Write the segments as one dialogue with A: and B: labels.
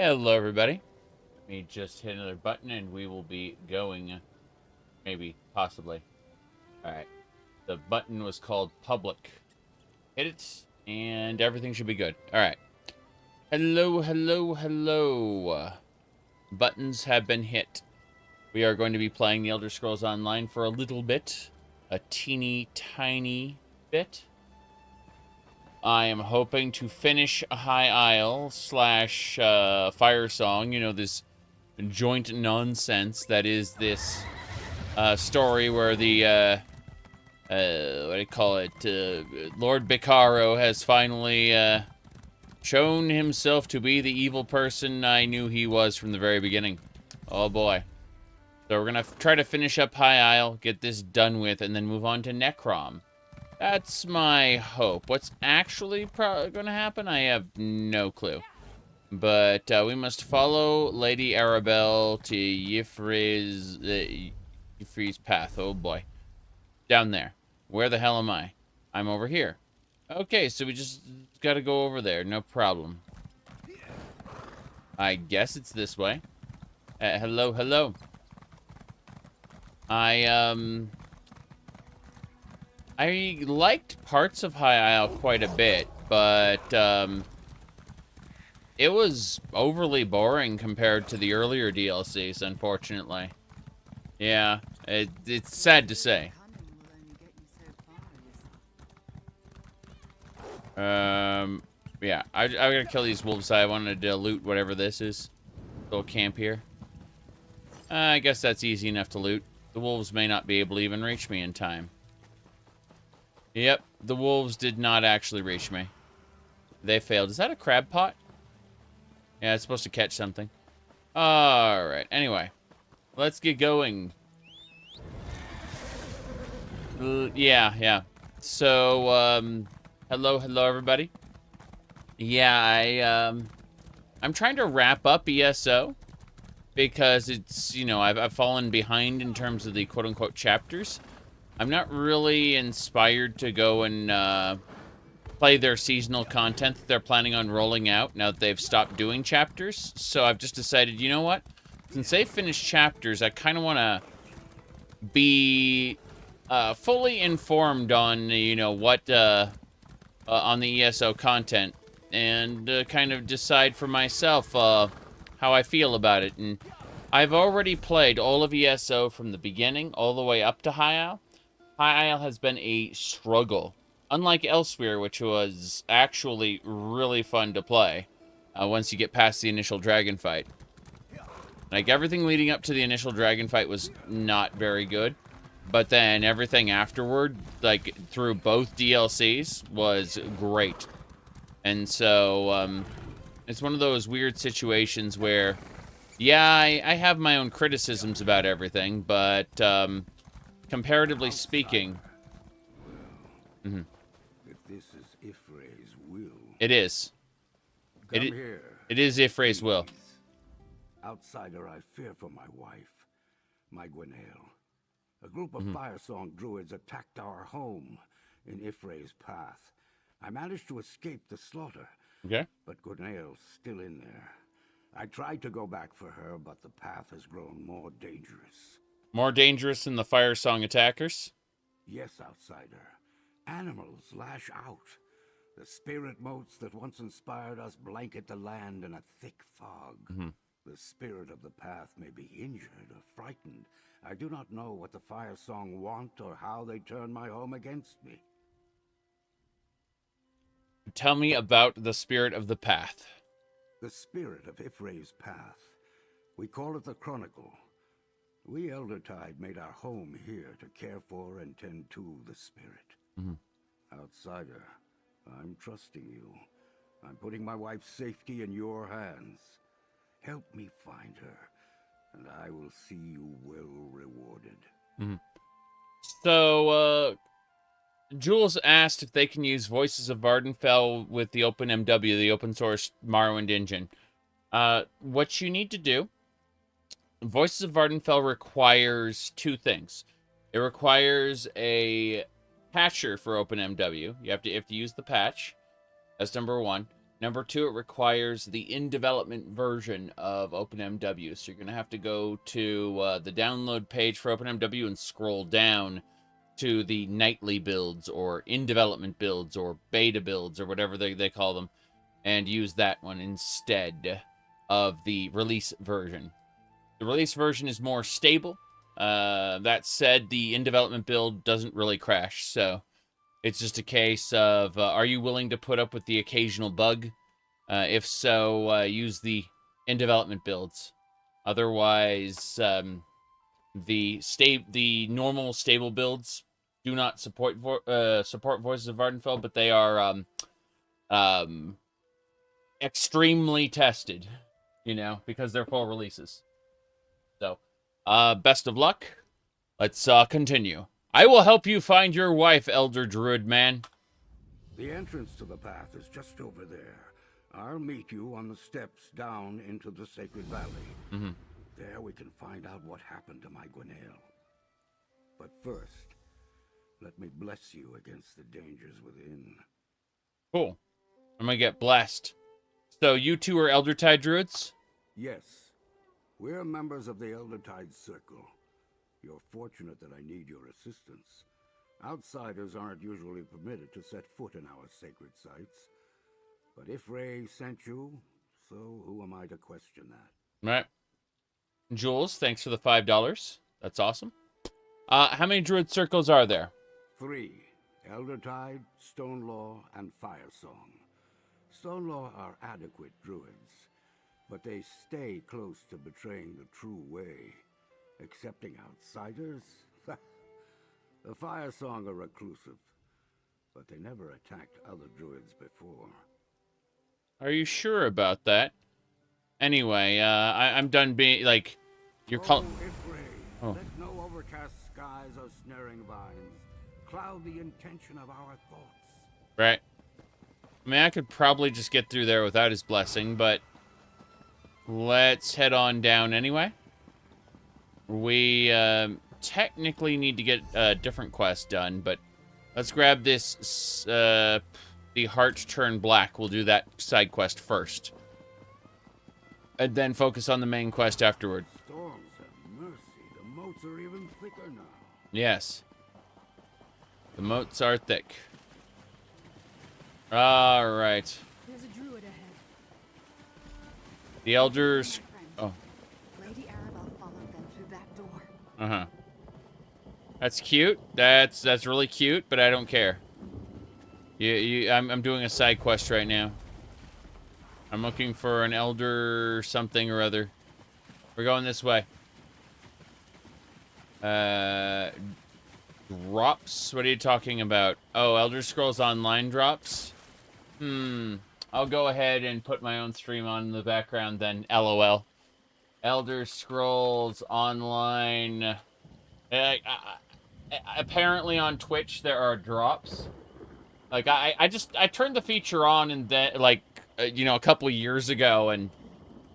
A: Hello, everybody. Let me just hit another button and we will be going. Maybe, possibly. Alright. The button was called public. Hit it, and everything should be good. Alright. Hello, hello, hello. Buttons have been hit. We are going to be playing the Elder Scrolls Online for a little bit. A teeny tiny bit. I am hoping to finish a High Isle slash Fire Song. You know, this joint nonsense that is this story where the, what do you call it, Lord Bacaro has finally shown himself to be the evil person I knew he was from the very beginning. Oh boy. So we're going to try to finish up High Isle, get this done with, and then move on to Necrom. That's my hope. What's actually going to happen, I have no clue. But we must follow Lady Arabelle to Y'ffre's path. Oh boy. Down there. Where the hell am I? I'm over here. Okay, so we just got to go over there. No problem. I guess it's this way. Hello, hello. I liked parts of High Isle quite a bit, but it was overly boring compared to the earlier DLCs, unfortunately. Yeah, it's sad to say. Yeah, I gotta kill these wolves. I wanted to loot whatever this is. Little camp here. I guess that's easy enough to loot. The wolves may not be able to even reach me in time. Yep, the wolves did not actually reach me. They failed. Is that a crab pot? Yeah, it's supposed to catch something. Alright, anyway. Let's get going. Yeah. So, hello everybody. Yeah, I'm trying to wrap up ESO. Because it's, you know, I've fallen behind in terms of the quote-unquote chapters. I'm not really inspired to go and play their seasonal content that they're planning on rolling out now that they've stopped doing chapters. So I've just decided, you know what? Since they've finished chapters, I kind of want to be fully informed on, you know, what on the ESO content and kind of decide for myself how I feel about it. And I've already played all of ESO from the beginning all the way up to High Isle. High Isle has been a struggle. Unlike Elsewhere, which was actually really fun to play once you get past the initial dragon fight. Like, everything leading up to the initial dragon fight was not very good. But then everything afterward, like, through both DLCs, was great. And so, it's one of those weird situations where, yeah, I have my own criticisms about everything, but comparatively speaking,
B: If this is Y'ffre's will,
A: it is.
B: Come here.
A: It is Y'ffre's will.
B: Outsider, I fear for my wife, my Gwenaël. A group of Firesong druids attacked our home in Y'ffre's path. I managed to escape the slaughter.
A: Okay.
B: But Gwenaël's still in there. I tried to go back for her, but the path has grown more dangerous.
A: More dangerous than the Firesong attackers?
B: Yes, outsider. Animals lash out. The spirit motes that once inspired us blanket the land in a thick fog. The spirit of the path may be injured or frightened. I do not know what the Firesong want or how they turn my home against me.
A: Tell me about the spirit of the path.
B: The spirit of Y'ffre's path. We call it the Chronicle. We Eldertide made our home here to care for and tend to the spirit. Outsider, I'm trusting you. I'm putting my wife's safety in your hands. Help me find her, and I will see you well rewarded.
A: So, Jules asked if they can use Voices of Vardenfell with the OpenMW, the open source Morrowind engine. What you need to do, Voices of Vardenfell requires two things. It requires a patcher for OpenMW. You have to use the patch. That's number one. Number 2, it requires the in-development version of OpenMW. So you're going to have to go to the download page for OpenMW and scroll down to the nightly builds or in-development builds or beta builds or whatever they call them, and use that one instead of the release version. The release version is more stable. That said, the in-development build doesn't really crash, so it's just a case of, are you willing to put up with the occasional bug? If so, use the in-development builds. Otherwise, the normal stable builds do not support Voices of Vardenfell, but they are extremely tested, you know, because they're full releases. So, best of luck. Let's continue. I will help you find your wife, Elder Druid Man.
B: The entrance to the path is just over there. I'll meet you on the steps down into the Sacred Valley. There we can find out what happened to my Gwenail. But first, let me bless you against the dangers within.
A: Cool. I'm gonna get blessed. So you two are Eldertide Druids?
B: Yes. We're members of the Eldertide Circle. You're fortunate that I need your assistance. Outsiders aren't usually permitted to set foot in our sacred sites. But if Ray sent you, so who am I to question that?
A: Right. Jules, thanks for the $5. That's awesome. How many Druid circles are there?
B: 3. Eldertide, Stonelaw, and Firesong. Stonelaw are adequate druids, but they stay close to betraying the true way. Accepting outsiders? The Firesong are reclusive, but they never attacked other druids before.
A: Are you sure about that? Anyway, I'm done being, like, you're calling...
B: Oh. Let no overcast skies or snaring vines cloud the intention of our thoughts.
A: Right. I mean, I could probably just get through there without his blessing, but let's head on down anyway. We technically need to get a different quest done, but let's grab this, the Heart Turn Black. We'll do that side quest first. And then focus on the main quest afterward.
B: Storms have mercy. The moats are even thicker now.
A: Yes. The moats are thick. Alright.
C: There's a druid ahead.
A: The elders... Oh.
C: Lady Arabelle followed them through that door.
A: Uh-huh. That's cute. That's really cute, but I don't care. I'm doing a side quest right now. I'm looking for an elder something or other. We're going this way. Drops? What are you talking about? Oh, Elder Scrolls Online drops? I'll go ahead and put my own stream on in the background then. LOL. Elder Scrolls Online. Apparently on Twitch there are drops. Like, I turned the feature on and then, like, you know, a couple years ago, and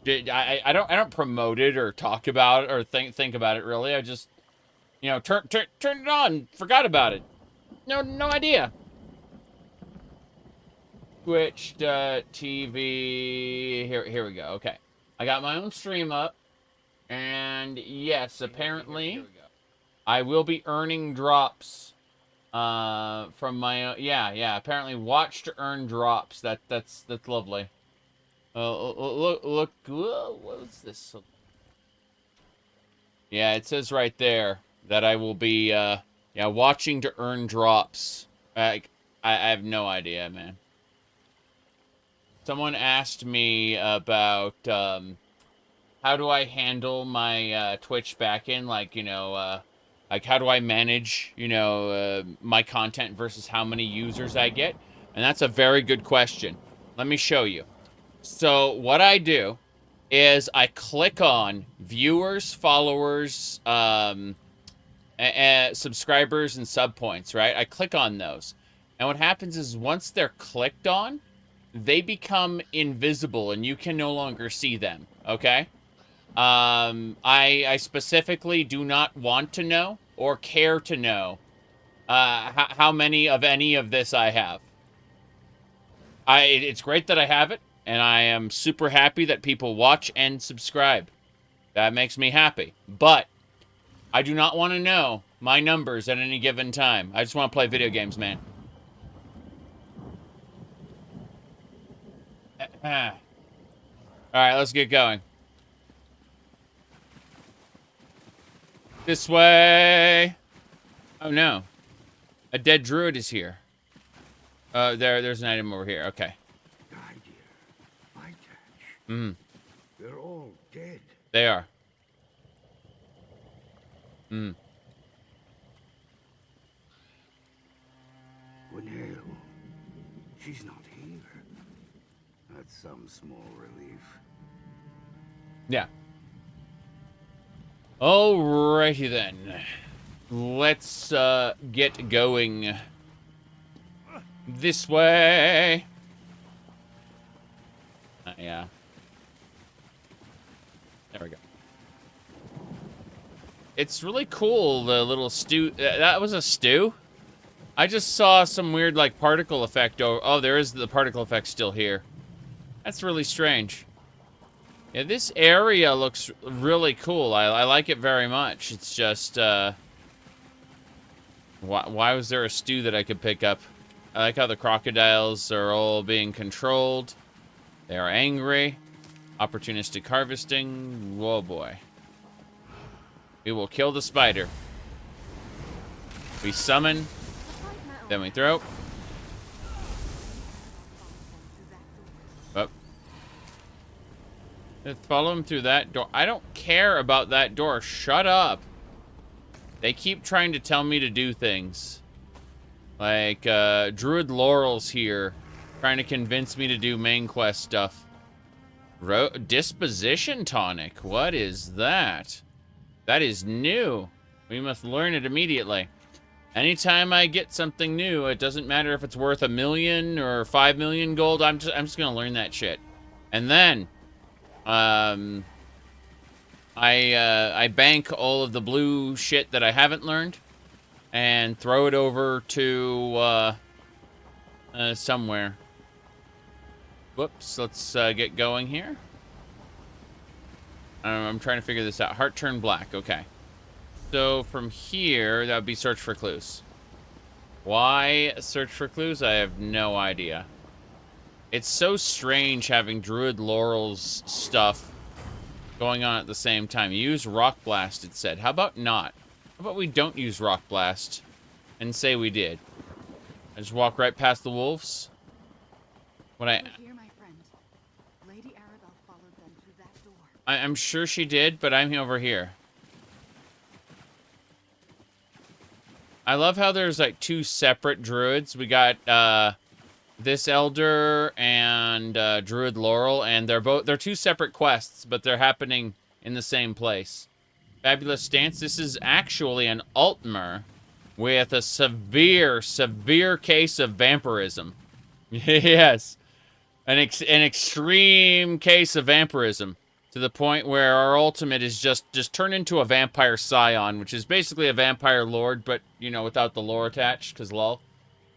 A: I don't promote it or talk about it or think about it really. I just, you know, turned it on, forgot about it. No idea. Twitch.tv. Here we go. Okay, I got my own stream up, and yes, apparently, I will be earning drops. From my yeah. Apparently, watch to earn drops. That's lovely. Look. What's this? Yeah, it says right there that I will be watching to earn drops. I have no idea, man. Someone asked me about how do I handle my Twitch backend, like, you know, like how do I manage, you know, my content versus how many users I get? And that's a very good question. Let me show you. So what I do is I click on viewers, followers, subscribers, and sub points, right? I click on those. And what happens is once they're clicked on, they become invisible and you can no longer see them, okay? I specifically do not want to know or care to know how many of any of this I have. It's great that I have it, and I am super happy that people watch and subscribe. That makes me happy. But I do not want to know my numbers at any given time. I just want to play video games, man. All right, let's get going. This way. Oh, no. A dead druid is here. There's an item over here. Okay.
B: They're all dead.
A: They are.
B: Gwenale, she's not here. That's some small relief.
A: Yeah. Alrighty then. Let's get going. This way. Yeah. There we go. It's really cool, the little stew. That was a stew? I just saw some weird, like, particle effect. Oh, there is the particle effect still here. That's really strange. Yeah, this area looks really cool. I like it very much. It's just, why was there a stew that I could pick up? I like how the crocodiles are all being controlled. They are angry. Opportunistic harvesting. Whoa, boy. We will kill the spider. We summon. Then we throw. Oh. Let's follow him through that door. I don't care about that door. Shut up. They keep trying to tell me to do things. Like, Druid Laurel's here. Trying to convince me to do main quest stuff. Disposition tonic. What is that? That is new. We must learn it immediately. Anytime I get something new, it doesn't matter if it's worth 1 million or 5 million gold. I'm just gonna learn that shit. And then, I bank all of the blue shit that I haven't learned and throw it over to somewhere. Whoops. Let's get going here. I'm trying to figure this out. Heart turn black. Okay. So from here, that would be search for clues. Why search for clues? I have no idea. It's so strange having Druid Laurel's stuff going on at the same time. Use Rock Blast, it said. How about not? How about we don't use Rock Blast and say we did? I just walk right past the wolves. What I... I'm sure she did, but I'm over here. I love how there's like 2 separate druids. We got this elder and Druid Laurel, and they're 2 separate quests, but they're happening in the same place. Fabulous stance. This is actually an Altmer with a severe case of vampirism. Yes, an extreme case of vampirism. To the point where our ultimate is just turn into a vampire scion, which is basically a vampire lord, but, you know, without the lore attached, because lol.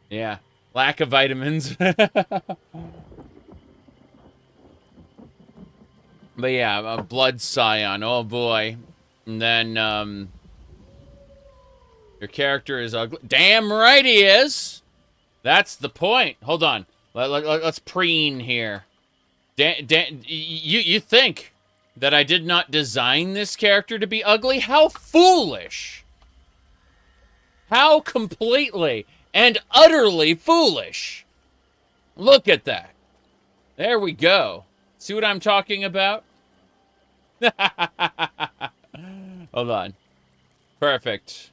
A: Yeah. Lack of vitamins. But yeah, a blood scion. Oh, boy. And then, your character is ugly. Damn right he is! That's the point. Hold on. Let's preen here. You think that I did not design this character to be ugly? How foolish! How completely and utterly foolish! Look at that. There we go. See what I'm talking about? Hold on. Perfect.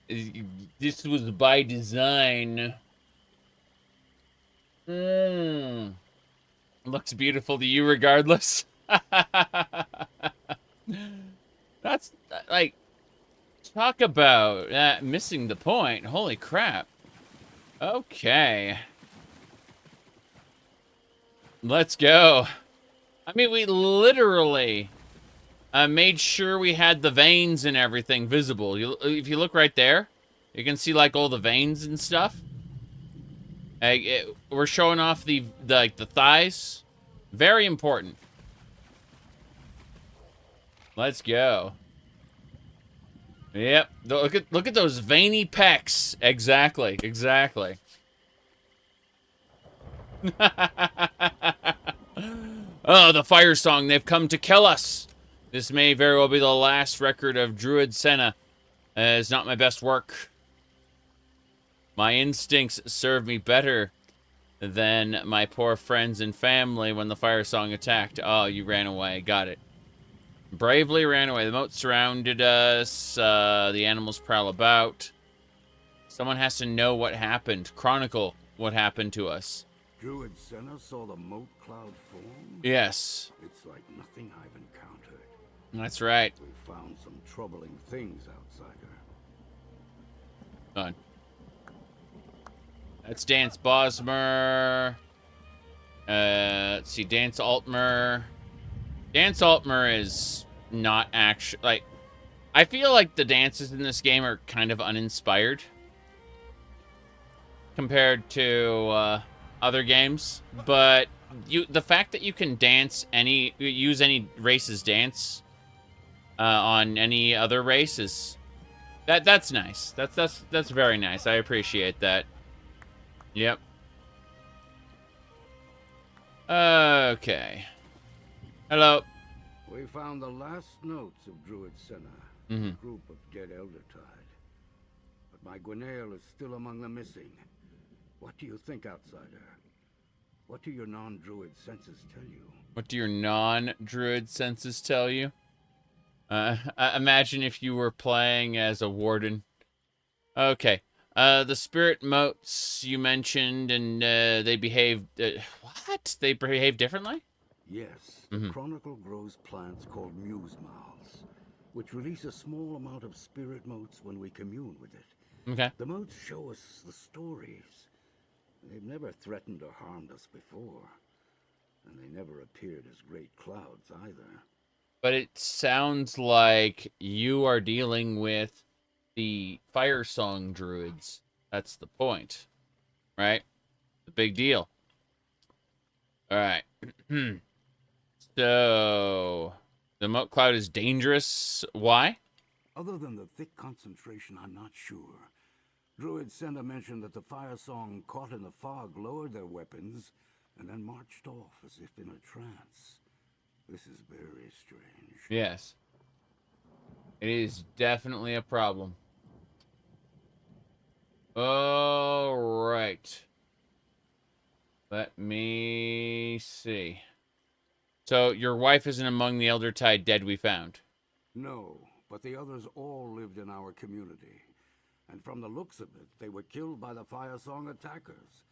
A: This was by design. Looks beautiful to you regardless. That's, like, talk about missing the point. Holy crap. Okay. Let's go. I mean, we literally made sure we had the veins and everything visible. If you look right there, you can see, like, all the veins and stuff. We're showing off the thighs. Very important. Let's go. Yep. Look at those veiny pecs. Exactly. Exactly. Oh, the fire song. They've come to kill us. This may very well be the last record of Druid Senna. It's not my best work. My instincts serve me better than my poor friends and family when the fire song attacked. Oh, you ran away. Got it. Bravely ran away. The moat surrounded us. The animals prowl about. Someone has to know what happened. Chronicle what happened to us.
B: Druid Senna saw the moat cloud form?
A: Yes.
B: It's like nothing I've encountered.
A: That's right.
B: We found some troubling things, outsider.
A: Done. That's Dance Bosmer. Let's see, Dance Altmer. Dance Altmer is not actually, like, I feel like the dances in this game are kind of uninspired compared to other games, but the fact that you can use any race's dance on any other race is that's nice. That's very nice. I appreciate that. Yep. Okay. Hello.
B: We found the last notes of Druid Senna, a group of dead Eldertide. But my Gwenail is still among the missing. What do you think, outsider? What do your non-druid senses tell you?
A: What do your non-druid senses tell you? Imagine if you were playing as a warden. Okay. The spirit motes you mentioned, and they behave... what? They behave differently?
B: Yes. The Chronicle grows plants called muse mouths, which release a small amount of spirit motes when we commune with it.
A: Okay.
B: The motes show us the stories. They've never threatened or harmed us before. And they never appeared as great clouds either.
A: But it sounds like you are dealing with the fire song druids. That's the point. Right? The big deal. Alright. So, the moat cloud is dangerous. Why?
B: Other than the thick concentration, I'm not sure. Druid Senna mentioned that the fire song caught in the fog lowered their weapons and then marched off as if in a trance. This is very strange.
A: Yes. It is definitely a problem. Alright. Let me see. So, your wife isn't among the Eldertide dead we found?
B: No, but the others all lived in our community. And from the looks of it, they were killed by the fire song attackers.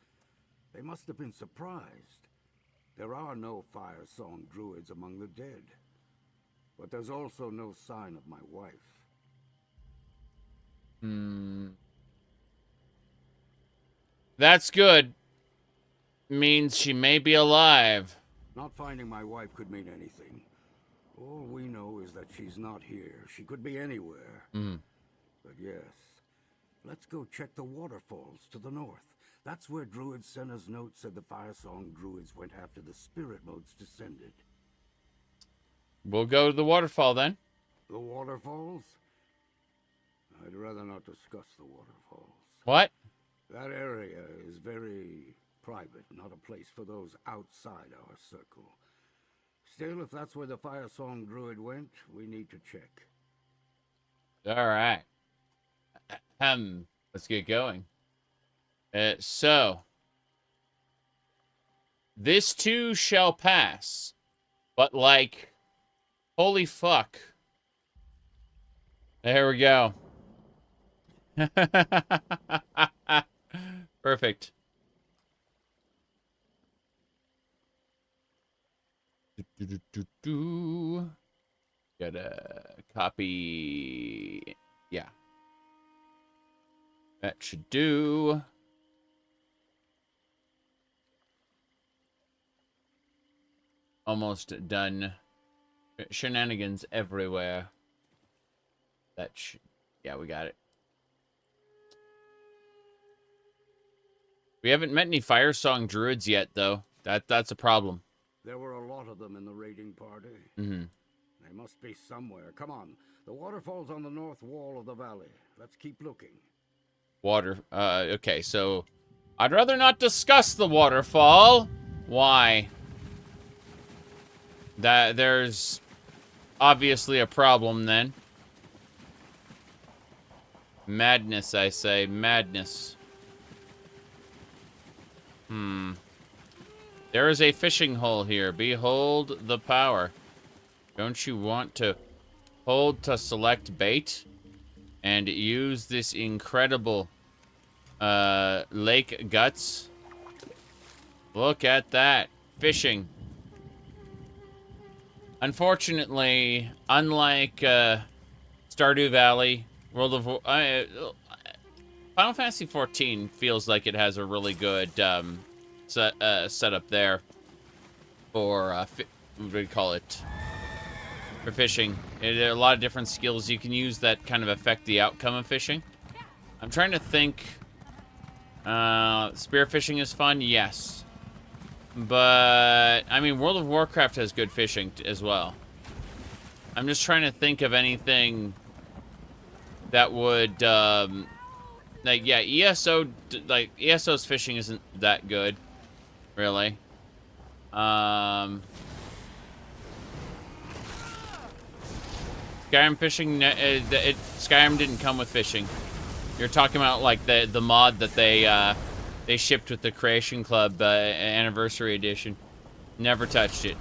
B: They must have been surprised. There are no fire song druids among the dead. But there's also no sign of my wife.
A: That's good. Means she may be alive.
B: Not finding my wife could mean anything. All we know is that she's not here. She could be anywhere. But yes, let's go check the waterfalls to the north. That's where Druid Senna's note said the fire song druids went after the spirit motes descended.
A: We'll go to the waterfall then.
B: The waterfalls? I'd rather not discuss the waterfalls.
A: What?
B: That area is very private, not a place for those outside our circle. Still, if that's where the fire song druid went, we need to check.
A: All right. Let's get going. So, this too shall pass, but like, holy fuck. There we go. Perfect. Gotta copy. Yeah. That should do. Almost done. Shenanigans everywhere. That should... yeah, we got it. We haven't met any Firesong druids yet, though. That's a problem.
B: There were a lot of them in the raiding party.
A: Mm-hmm.
B: They must be somewhere. Come on. The waterfall's on the north wall of the valley. Let's keep looking.
A: Water. Okay, so I'd rather not discuss the waterfall. Why? There's obviously a problem then. Madness, I say. Madness. There is a fishing hole here. Behold the power. Don't you want to hold to select bait and use this incredible lake guts? Look at that. Fishing. Unfortunately, unlike Stardew Valley, Final Fantasy XIV feels like it has a really good setup there for what do we call it? For fishing. There are a lot of different skills you can use that kind of affect the outcome of fishing. I'm trying to think. Spearfishing is fun, yes. But I mean, World of Warcraft has good fishing as well. I'm just trying to think of anything that would like, yeah, ESO, like ESO's fishing isn't that good, really. Skyrim fishing, Skyrim didn't come with fishing. You're talking about like the mod that they shipped with the Creation Club Anniversary Edition. Never touched it.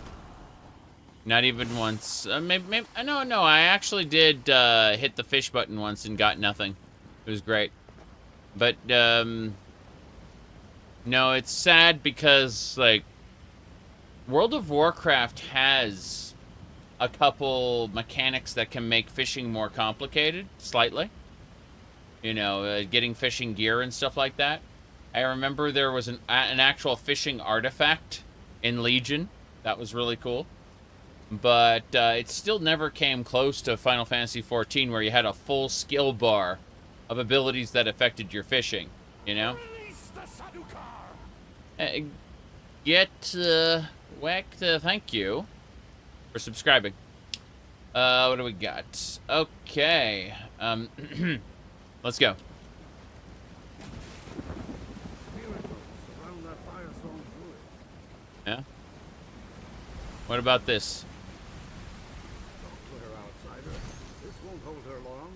A: Not even once. Maybe no. I actually did hit the fish button once and got nothing. It was great. But no, it's sad because like World of Warcraft has a couple mechanics that can make fishing more complicated, slightly. You know, getting fishing gear and stuff like that. I remember there was an actual fishing artifact in Legion. That was really cool. But it still never came close to Final Fantasy XIV, where you had a full skill bar of abilities that affected your fishing, you know? Thank you for subscribing. What do we got? Okay. Let's go. Yeah? What about this?
B: Don't put her outsider. This won't hold her long.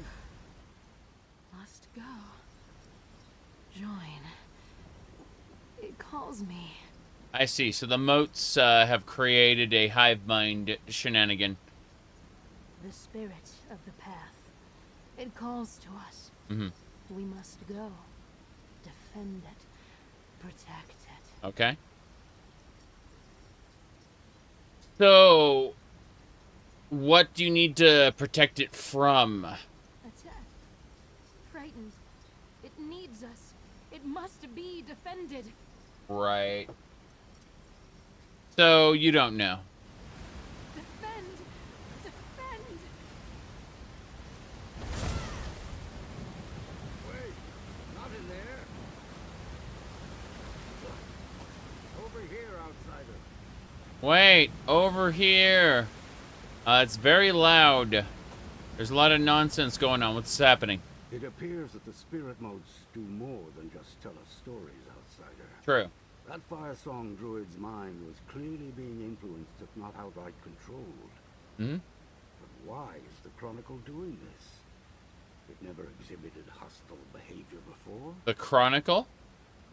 C: Must go. Join. It calls me.
A: I see. So the moats have created a hive mind shenanigan.
C: The spirit of the path. It calls to us.
A: Mm-hmm.
C: We must go. Defend it. Protect it.
A: Okay. So, what do you need to protect it from?
C: Attacked. Frightened. It needs us. It must be defended.
A: Right. So, you don't know.
C: Defend. Defend.
B: Wait, not in there. Over here, outsider.
A: Wait, over here. It's very loud. There's a lot of nonsense going on. What's happening?
B: It appears that the spirit modes do more than just tell us stories, outsider.
A: True.
B: That Firesong druid's mind was clearly being influenced, if not outright controlled.
A: Hmm?
B: But why is the Chronicle doing this? It never exhibited hostile behavior before.
A: The Chronicle?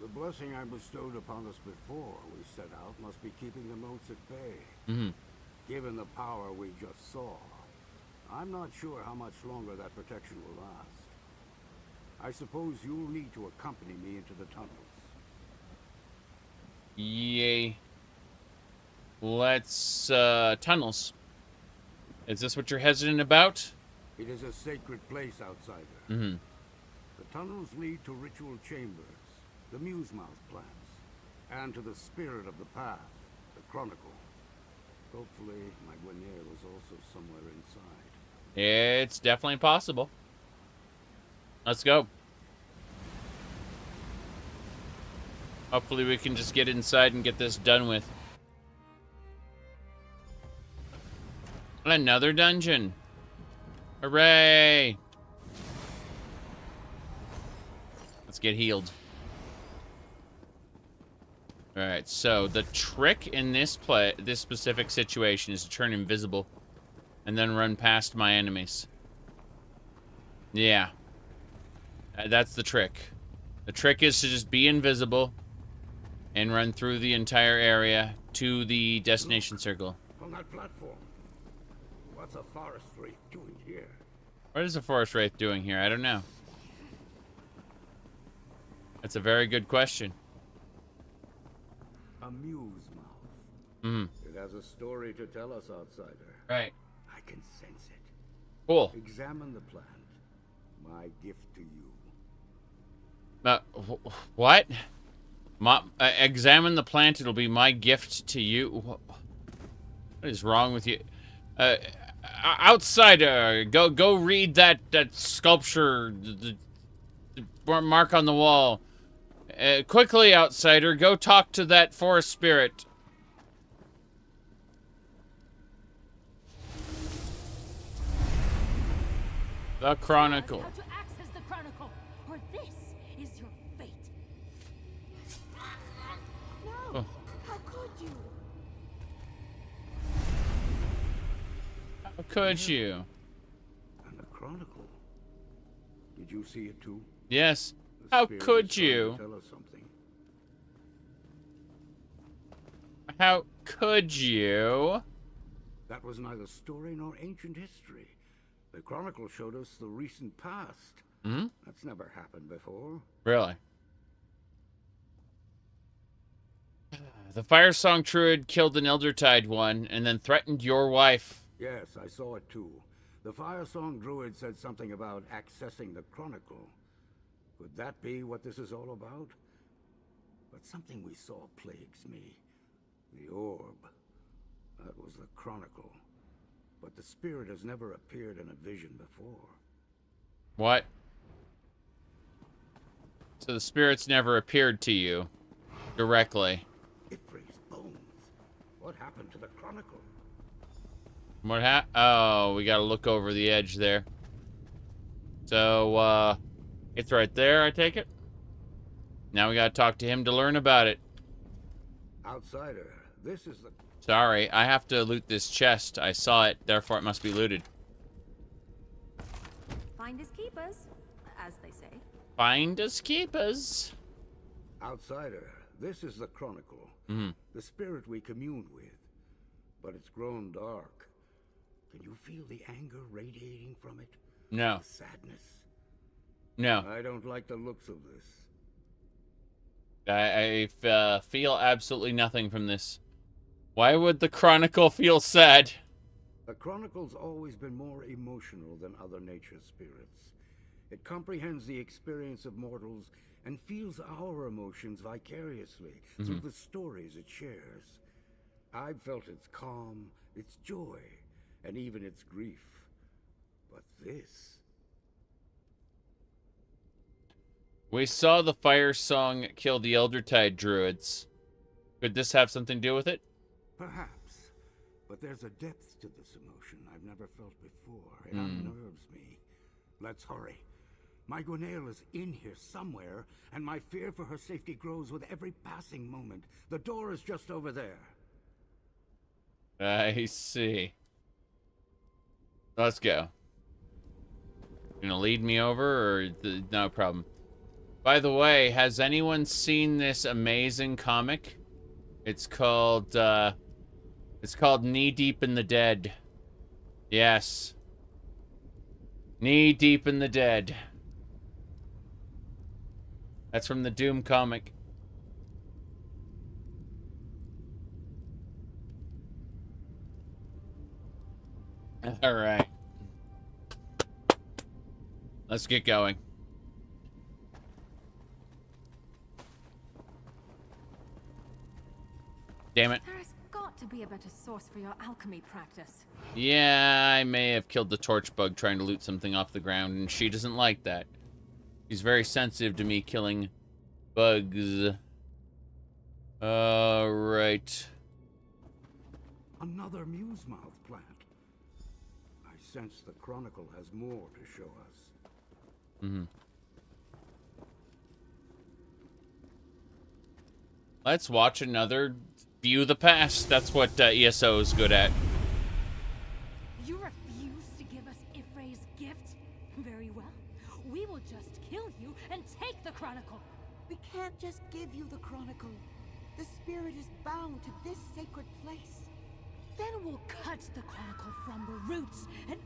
B: The blessing I bestowed upon us before we set out must be keeping the motes at bay.
A: Mm-hmm.
B: Given the power we just saw, I'm not sure how much longer that protection will last. I suppose you'll need to accompany me into the tunnels.
A: Yay. Let's, tunnels. Is this what you're hesitant about?
B: It is a sacred place, outsider.
A: Mm-hmm.
B: The tunnels lead to ritual chambers, the Musemouth plants, and to the spirit of the path, the Chronicle. Hopefully, my Guinea was also somewhere inside.
A: It's definitely possible. Let's go. Hopefully we can just get inside and get this done with. Another dungeon. Hooray! Let's get healed. Alright, so the trick in this specific situation is to turn invisible and then run past my enemies. Yeah. That's the trick. The trick is to just be invisible and run through the entire area to the destination circle.
B: On that platform. What's a forest wraith doing here?
A: What is a forest wraith doing here? I don't know. That's a very good question.
B: A muse mouth.
A: Mm-hmm.
B: It has a story to tell us, outsider.
A: Right.
B: I can sense it.
A: Cool.
B: Examine the plant. My gift to you.
A: What? Examine the plant. It'll be my gift to you. What is wrong with you? Outsider, go read that sculpture, the mark on the wall. Quickly, outsider, go talk to that forest spirit. The Chronicle.
C: How to access the Chronicle, or this is your fate. No,
A: Oh.
C: how could you?
A: How could you?
B: And the Chronicle. Did you see it too?
A: Yes.
B: The
A: How
B: spirit
A: could
B: is trying to
A: you?
B: tell us something.
A: How could you?
B: That was neither story nor ancient history. The Chronicle showed us the recent past.
A: Hmm?
B: That's never happened before.
A: Really? The Firesong Druid killed an Eldertide one and then threatened your wife.
B: Yes, I saw it too. The Firesong Druid said something about accessing the Chronicle. Could that be what this is all about? But something we saw plagues me. The orb. That was the Chronicle. But the spirit has never appeared in a vision before.
A: What? So the spirits never appeared to you directly.
B: Ifray's bones. What happened to the Chronicle?
A: What Oh, we gotta look over the edge there. So, it's right there, I take it? Now we gotta talk to him to learn about it.
B: Outsider, this is the...
A: Sorry, I have to loot this chest. I saw it, therefore it must be looted.
D: Finders keepers, as they say.
A: Finders keepers.
B: Outsider, this is the Chronicle.
A: Mm-hmm.
B: The spirit we commune with. But it's grown dark. Can you feel the anger radiating from it?
A: No.
B: The sadness?
A: No.
B: I don't like the looks of this.
A: I feel absolutely nothing from this. Why would the Chronicle feel sad?
B: The Chronicle's always been more emotional than other nature spirits. It comprehends the experience of mortals and feels our emotions vicariously through the stories it shares. I've felt its calm, its joy, and even its grief. But this...
A: We saw the Firesong kill the Eldertide druids. Could this have something to do with it?
B: Perhaps. But there's a depth to this emotion I've never felt before. It unnerves me. Let's hurry. My Gwenaël is in here somewhere, and my fear for her safety grows with every passing moment. The door is just over there.
A: I see. Let's go. Gonna lead me over, or no problem. By the way, has anyone seen this amazing comic? It's called Knee Deep in the Dead. Yes. Knee Deep in the Dead. That's from the Doom comic. All right. Let's get going. Damn it.
D: There has got to be a better source for your alchemy practice.
A: Yeah, I may have killed the torch bug trying to loot something off the ground, and she doesn't like that. She's very sensitive to me killing bugs. Right.
B: Another Musemouth plant. I sense the Chronicle has more to show us.
A: Mm-hmm. Let's watch another View the Past. That's what ESO is good at.
C: You refuse to give us Ifray's gift? Very well. We will just kill you and take the Chronicle.
E: We can't just give you the Chronicle. The spirit is bound to this sacred place.
C: Then we'll cut the Chronicle from the roots and...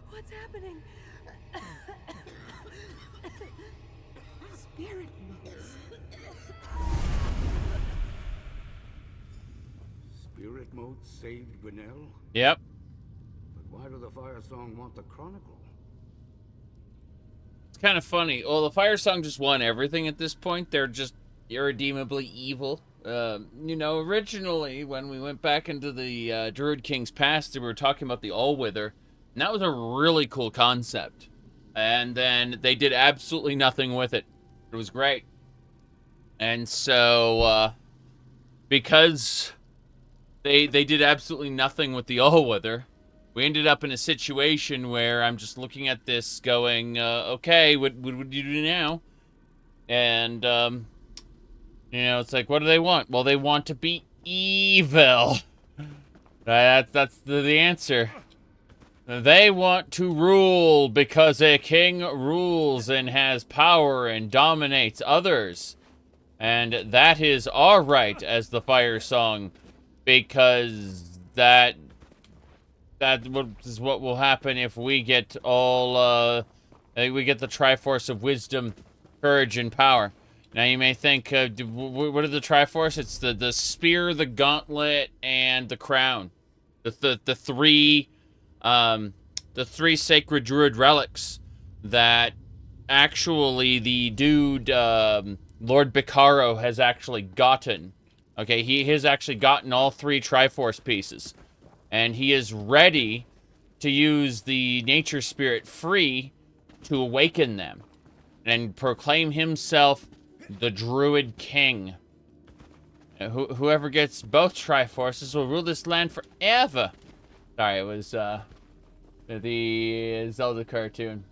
C: What's happening?
E: Spirit motes.
B: Spirit motes saved Gwinnell?
A: Yep.
B: But why do the Fire Song want the Chronicle?
A: It's kind of funny. Well, the Fire Song just won everything at this point. They're just irredeemably evil. You know, originally, when we went back into the Druid King's past, we were talking about the All-Wither, and that was a really cool concept. And then they did absolutely nothing with it. It was great. And so, because they did absolutely nothing with the All-Wither, we ended up in a situation where I'm just looking at this going, okay, what would you do now? And, you know, it's like, what do they want? Well, they want to be evil. That's the answer. They want to rule because a king rules and has power and dominates others. And that is our right as the Fire Song, because that is what will happen if we get all, we get the Triforce of wisdom, courage, and power. Now you may think, what are the Triforce? It's the spear, the gauntlet, and the crown. The three sacred druid relics that actually the dude, Lord Bacaro, has actually gotten. Okay, he has actually gotten all three Triforce pieces. And he is ready to use the nature spirit free to awaken them and proclaim himself the Druid King. Whoever gets both Triforces will rule this land forever. Sorry, it was the Zelda cartoon.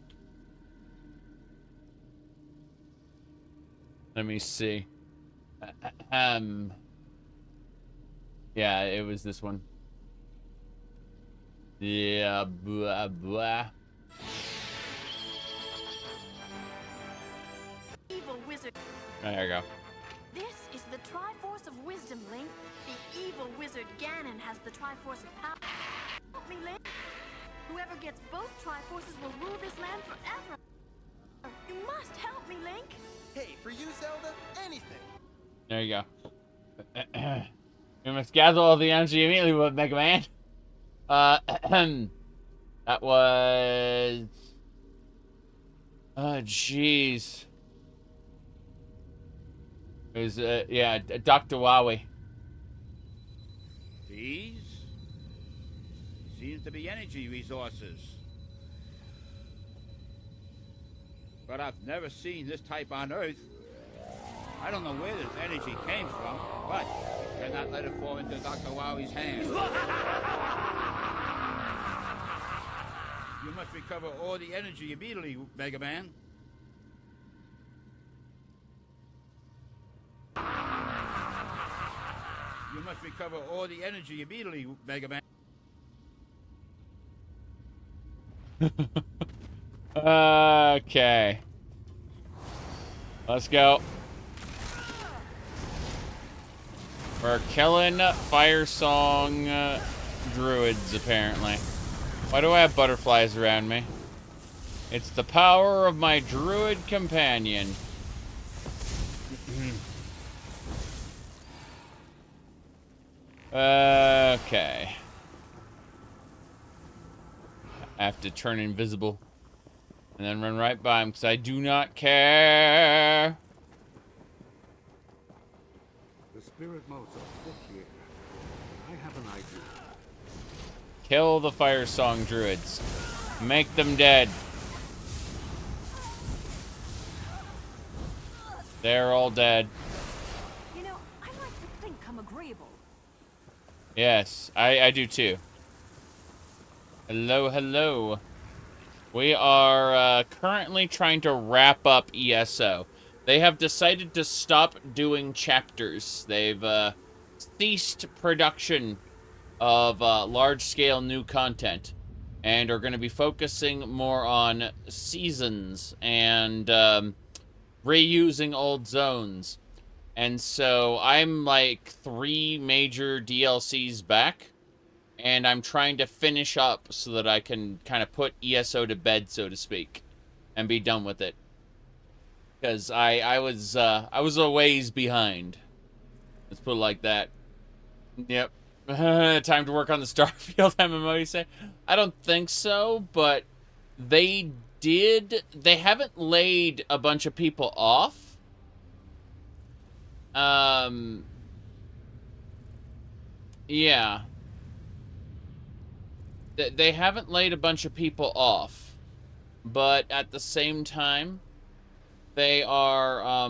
A: Let me see. Yeah, it was this one. Yeah, blah, blah.
F: Evil wizard.
A: There you go.
F: This is the Triforce of Wisdom, Link. The evil wizard Ganon has the Triforce of Power. Help me, Link. Whoever gets both Triforces will rule this land forever. You must help me, Link.
G: Hey, for you, Zelda, anything.
A: There you go. We must gather all the energy immediately with Mega Man. That was... Oh, jeez. It was, yeah, Dr. Wowie.
H: These seem to be energy resources. But I've never seen this type on Earth. I don't know where this energy came from, but I cannot let it fall into Dr. Wowie's hands. You must recover all the energy immediately, Mega Man. You must recover all the energy immediately, Mega Man.
A: Okay. Let's go. We're killing Fire Song druids, apparently. Why do I have butterflies around me? It's the power of my druid companion. Okay. I have to turn invisible and then run right by him because I do not care.
B: The spirit motes are thick here. I have an idea.
A: Kill the Fire Song druids. Make them dead. They're all dead.
D: You know, I like to think I'm agreeable.
A: Yes, I do too. Hello, hello. We are currently trying to wrap up ESO. They have decided to stop doing chapters. They've ceased production of large-scale new content and are going to be focusing more on seasons and reusing old zones. And so I'm like 3 major DLCs back, and I'm trying to finish up so that I can kind of put ESO to bed, so to speak, and be done with it. Because I was a ways behind. Let's put it like that. Yep. Time to work on the Starfield MMO, you say? I don't think so, but they haven't laid a bunch of people off. Yeah. They haven't laid a bunch of people off, but at the same time, they are,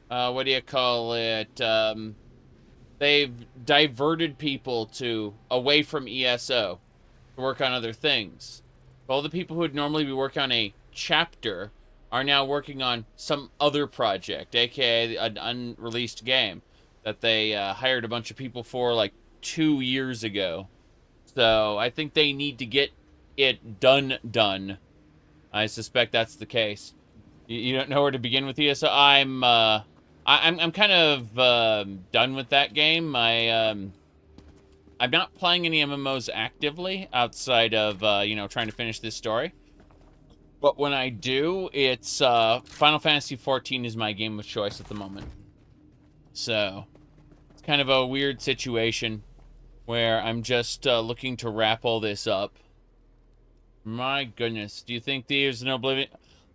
A: what do you call it? They've diverted people away from ESO to work on other things. All the people who would normally be working on a chapter are now working on some other project, aka an unreleased game that they hired a bunch of people for like 2 years ago. So I think they need to get it done. I suspect that's the case. You don't know where to begin with ESO? I'm kind of done with that game. I'm not playing any MMOs actively outside of you know, trying to finish this story. But when I do, it's Final Fantasy XIV is my game of choice at the moment. So it's kind of a weird situation where I'm just looking to wrap all this up. My goodness, do you think there's an Oblivion?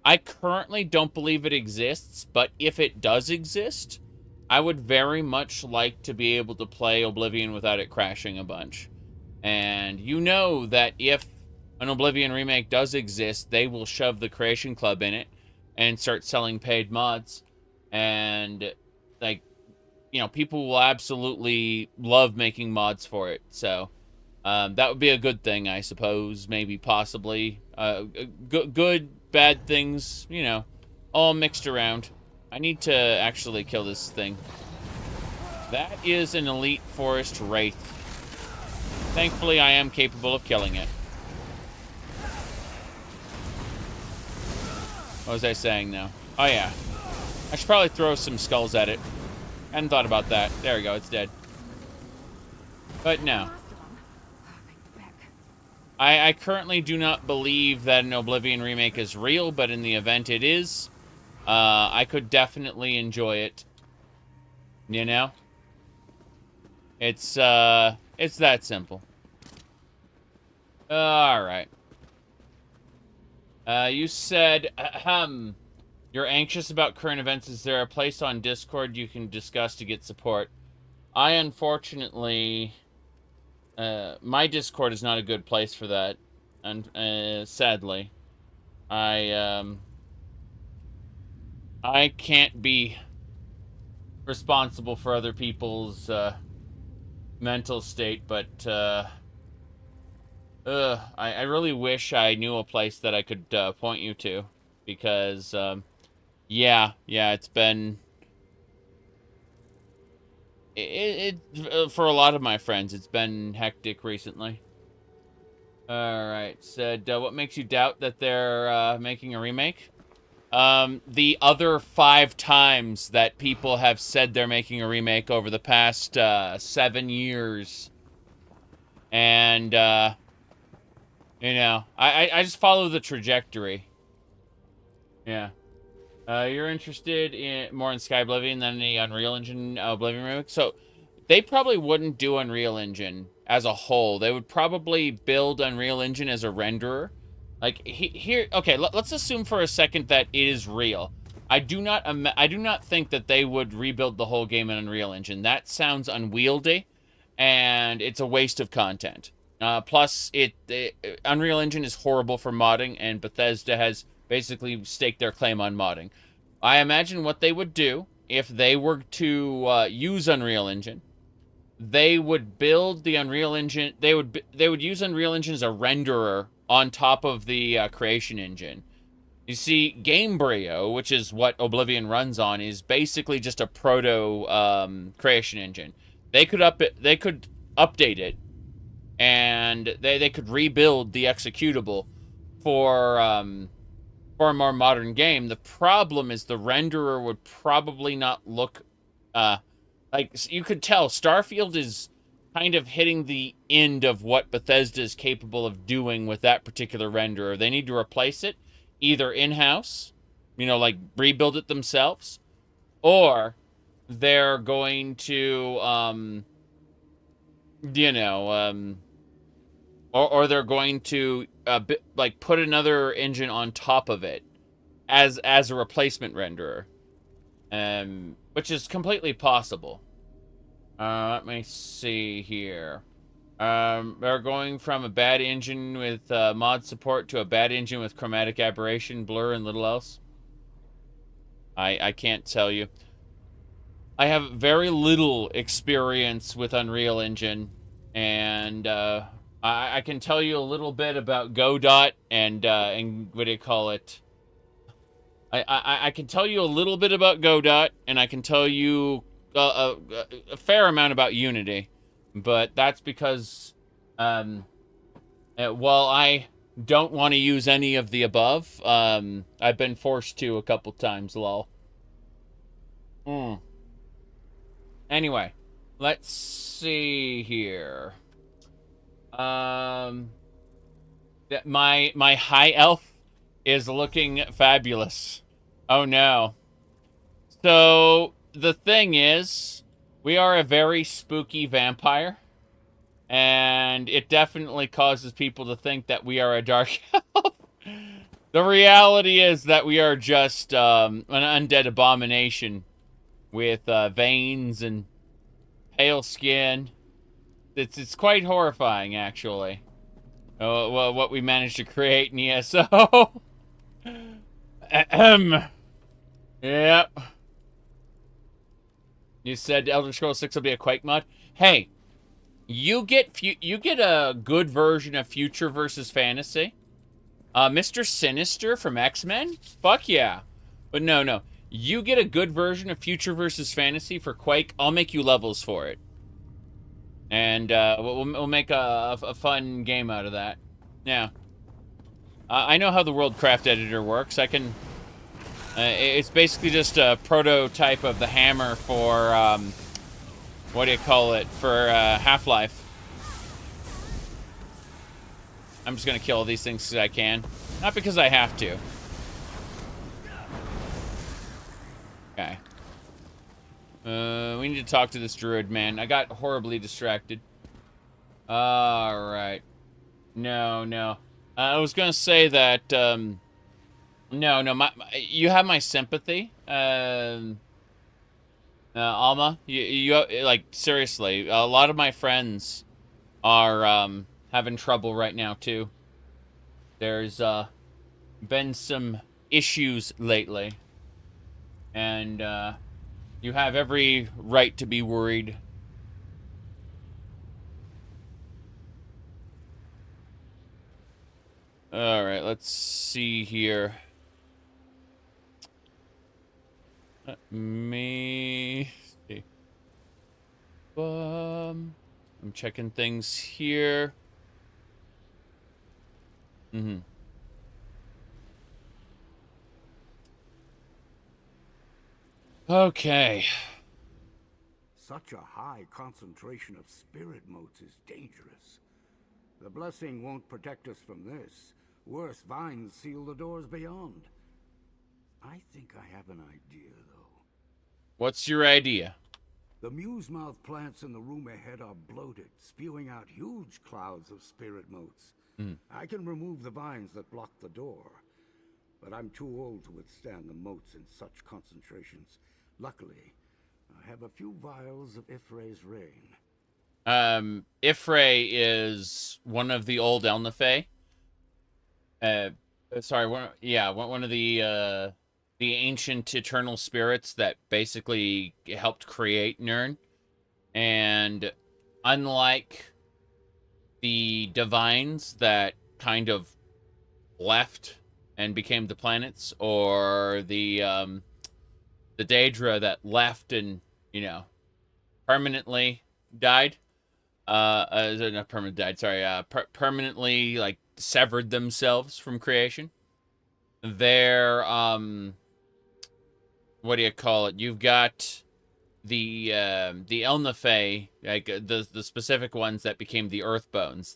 A: I currently don't believe it exists, but if it does exist, I would very much like to be able to play Oblivion without it crashing a bunch. And you know that if an Oblivion remake does exist, they will shove the Creation Club in it and start selling paid mods. And, like, you know, people will absolutely love making mods for it. So, that would be a good thing, I suppose. Maybe, possibly. Good, bad things, you know, all mixed around. I need to actually kill this thing. That is an elite forest wraith. Thankfully, I am capable of killing it. What was I saying now? Oh, yeah. I should probably throw some skulls at it. Hadn't thought about that. There we go, it's dead. But no. I currently do not believe that an Oblivion remake is real, but in the event it is, I could definitely enjoy it. You know? It's that simple. Alright. You said, you're anxious about current events. Is there a place on Discord you can discuss to get support? I, unfortunately, my Discord is not a good place for that. And, sadly. I can't be responsible for other people's, mental state, but, I really wish I knew a place that I could point you to, because yeah, it's been for a lot of my friends, it's been hectic recently. All right, said what makes you doubt that they're making a remake? The other 5 times that people have said they're making a remake over the past 7 years, and you know, I just follow the trajectory. Yeah. You're interested more in Sky Oblivion than the Unreal Engine Oblivion remake? So, they probably wouldn't do Unreal Engine as a whole. They would probably build Unreal Engine as a renderer. Like, here... Okay, let's assume for a second that it is real. I do not think that they would rebuild the whole game in Unreal Engine. That sounds unwieldy, and it's a waste of content. Plus, Unreal Engine is horrible for modding, and Bethesda has basically staked their claim on modding. I imagine what they would do if they were to use Unreal Engine. They would build the Unreal Engine. They would use Unreal Engine as a renderer on top of the creation engine. You see, Gamebryo, which is what Oblivion runs on, is basically just a proto creation engine. They could update it, and they could rebuild the executable for a more modern game. The problem is the renderer would probably not look like, you could tell Starfield is kind of hitting the end of what Bethesda is capable of doing with that particular renderer. They need to replace it either in-house, like rebuild it themselves, or they're going to, or they're going to, like, put another engine on top of it as a replacement renderer, which is completely possible. Let me see here. They're going from a bad engine with mod support to a bad engine with chromatic aberration, blur, and little else. I can't tell you. I have very little experience with Unreal Engine, and I can tell you a little bit about Godot and what do you call it? I can tell you a little bit about Godot, and I can tell you a fair amount about Unity. But that's because, while I don't want to use any of the above, I've been forced to a couple times, lol. Anyway, let's see here. My high elf is looking fabulous. Oh no. So, the thing is, we are a very spooky vampire, and it definitely causes people to think that we are a dark elf. The reality is that we are just an undead abomination with veins and pale skin. It's quite horrifying, actually. Well, what we managed to create in ESO. Yep. You said Elder Scrolls 6 will be a Quake mod. Hey, you get a good version of Future versus Fantasy. Mr. Sinister from X-Men? Fuck yeah. But no. You get a good version of Future versus Fantasy for Quake. I'll make you levels for it. And we'll make a fun game out of that. Yeah. I know how the Worldcraft editor works. I can... it's basically just a prototype of the hammer for, what do you call it, for Half-Life. I'm just gonna kill all these things because I can. Not because I have to. Okay. We need to talk to this druid, man. I got horribly distracted. Alright. No. I was gonna say that, No, you have my sympathy, Alma. You like, seriously, a lot of my friends are having trouble right now too. There's been some issues lately, and you have every right to be worried. All right, let's see here. Let me see. I'm checking things here. Okay.
B: Such a high concentration of spirit motes is dangerous. The blessing won't protect us from this. Worse, vines seal the doors beyond. I think I have an idea, though.
A: What's your idea?
B: The muse-mouth plants in the room ahead are bloated, spewing out huge clouds of spirit motes. I can remove the vines that block the door, but I'm too old to withstand the motes in such concentrations. Luckily, I have a few vials of Ifray's rain.
A: Ifray is one of the old Elnafey. Sorry, one of the the ancient eternal spirits that basically helped create Nirn. And unlike the divines that kind of left and became the planets, or the Daedra that left and, you know, permanently died, not permanently died, sorry, permanently, like, severed themselves from creation. They're, what do you call it? You've got the Elnathay, like, the specific ones that became the Earthbones.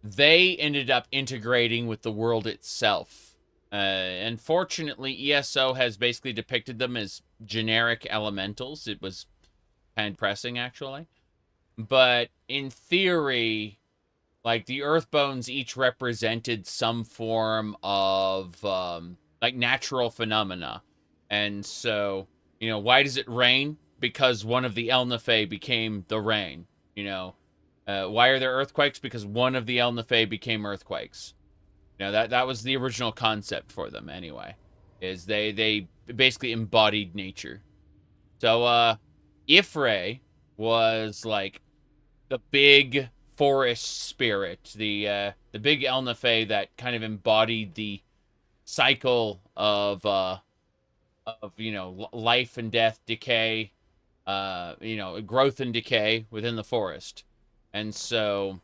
A: They ended up integrating with the world itself. Unfortunately, ESO has basically depicted them as generic elementals. It was kind of pressing, actually. But in theory, like, the Earthbones each represented some form of, like, natural phenomena. And so, you know, why does it rain? Because one of the Elnathay became the rain, you know. Why are there earthquakes? Because one of the Elnathay became earthquakes. You know, that was the original concept for them, anyway. Is they basically embodied nature. So, Ifray was, like, the big forest spirit, the big Elnathay that kind of embodied the cycle of you know, life and death, decay, you know, growth and decay within the forest. And so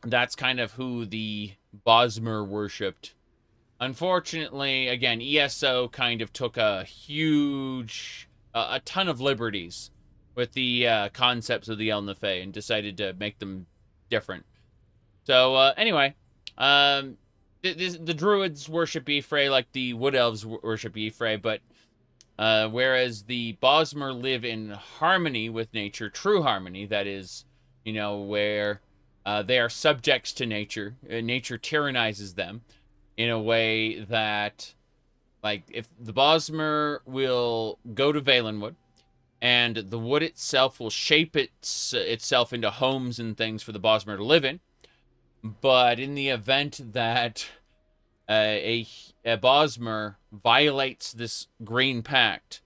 A: that's kind of who the Bosmer worshipped. Unfortunately, again, ESO kind of took a huge, a ton of liberties with the concepts of the Elnathay and decided to make them different. So, anyway, the Druids worship Ifray like the Wood Elves worship Ifray, but whereas the Bosmer live in harmony with nature, true harmony, that is, you know, where they are subjects to nature. Nature tyrannizes them in a way that, like, if the Bosmer will go to Valenwood, and the wood itself will shape itself into homes and things for the Bosmer to live in. But in the event that a Bosmer violates this Green Pact,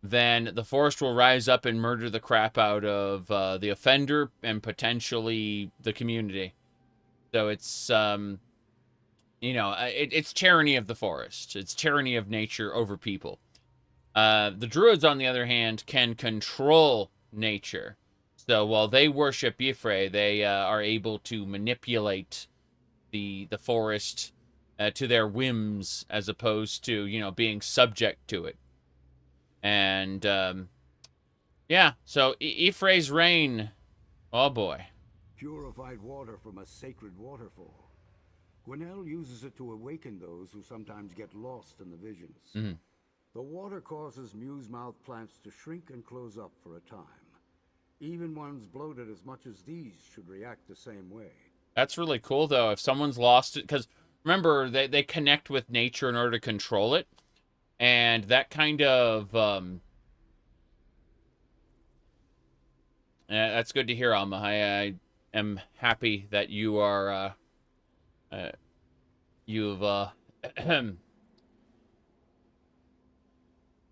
A: then the forest will rise up and murder the crap out of the offender and potentially the community. So it's, you know, it's tyranny of the forest. It's tyranny of nature over people. The Druids, on the other hand, can control nature. So while they worship Ifray, they are able to manipulate the forest to their whims, as opposed to, you know, being subject to it. And, yeah, so Ifray's reign, oh boy.
B: Purified water from a sacred waterfall. Gwinnell uses it to awaken those who sometimes get lost in the visions.
A: Mm-hmm.
B: The water causes Muse-mouth plants to shrink and close up for a time. Even ones bloated as much as these should react the same way.
A: That's really cool, though, if someone's lost it, because remember, they connect with nature in order to control it, and that kind of, that's good to hear, Alma. I am happy that you are, you've,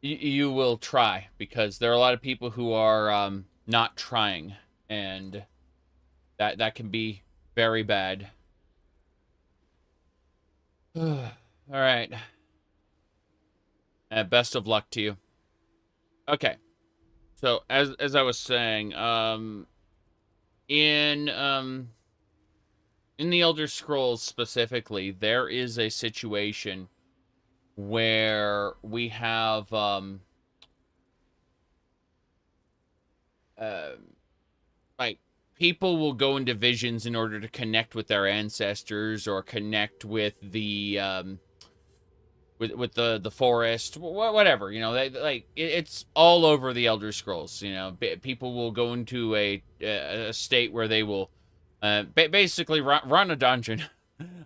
A: you will try, because there are a lot of people who are not trying, and that can be very bad. All right. Best of luck to you. Okay. So as I was saying, in the Elder Scrolls specifically, there is a situation where we have like, people will go into visions in order to connect with their ancestors or connect with the with the forest, whatever, you know. They, like, it's all over the Elder Scrolls, you know. People will go into a state where they will basically run a dungeon.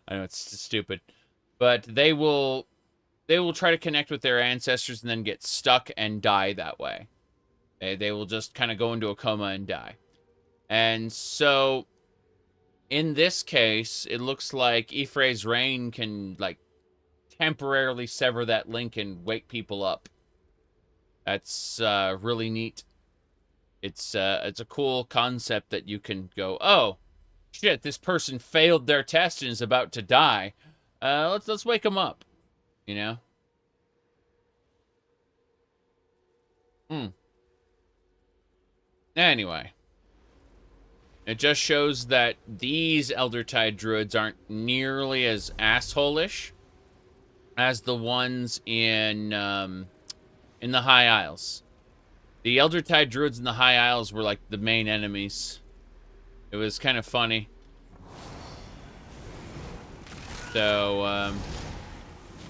A: I know it's stupid, but they will try to connect with their ancestors and then get stuck and die that way. They will just kind of go into a coma and die. And so, in this case, it looks like Ifray's reign can, like, temporarily sever that link and wake people up. That's really neat. It's a cool concept that you can go, oh, shit, this person failed their test and is about to die. Let's wake them up, you know? Anyway. It just shows that these Eldertide druids aren't nearly as asshole-ish as the ones in the High Isles. The Eldertide druids in the High Isles were like the main enemies. It was kind of funny. So,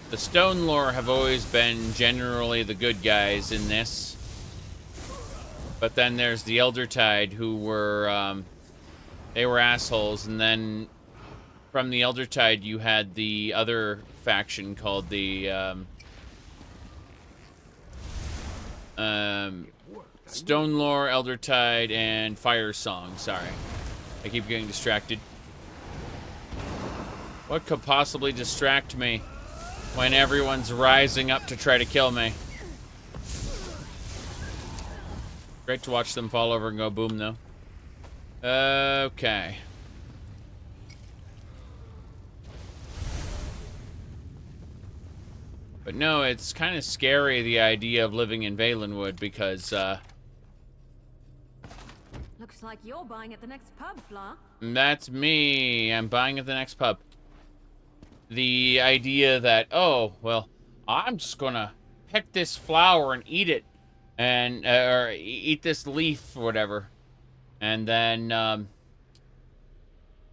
A: the Stone Lore have always been generally the good guys in this. But then there's the Eldertide who were, they were assholes, and then from the Eldertide you had the other faction called the Stone Lore, Eldertide, and Fire Song. Sorry, I keep getting distracted. What could possibly distract me when everyone's rising up to try to kill me? Great to watch them fall over and go boom, though. Okay. But no, it's kind of scary, the idea of living in Valenwood, because,
D: Looks like you're buying at the next pub, Fla.
A: that's me. I'm buying at the next pub. The idea that, oh, well, I'm just gonna pick this flower and eat it, and, or eat this leaf or whatever. And then,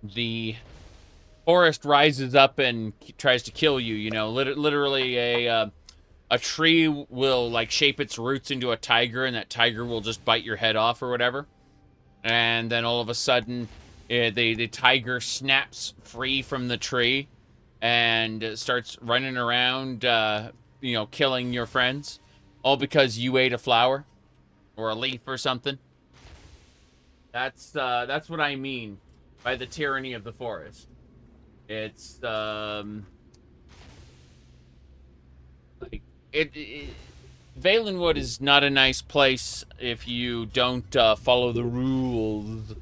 A: the forest rises up and tries to kill you, you know. Literally, a tree will, like, shape its roots into a tiger, and that tiger will just bite your head off or whatever. And then all of a sudden, the tiger snaps free from the tree and starts running around, you know, killing your friends. All because you ate a flower or a leaf or something. That's what I mean by the tyranny of the forest. It's like Valenwood is not a nice place if you don't follow the rules.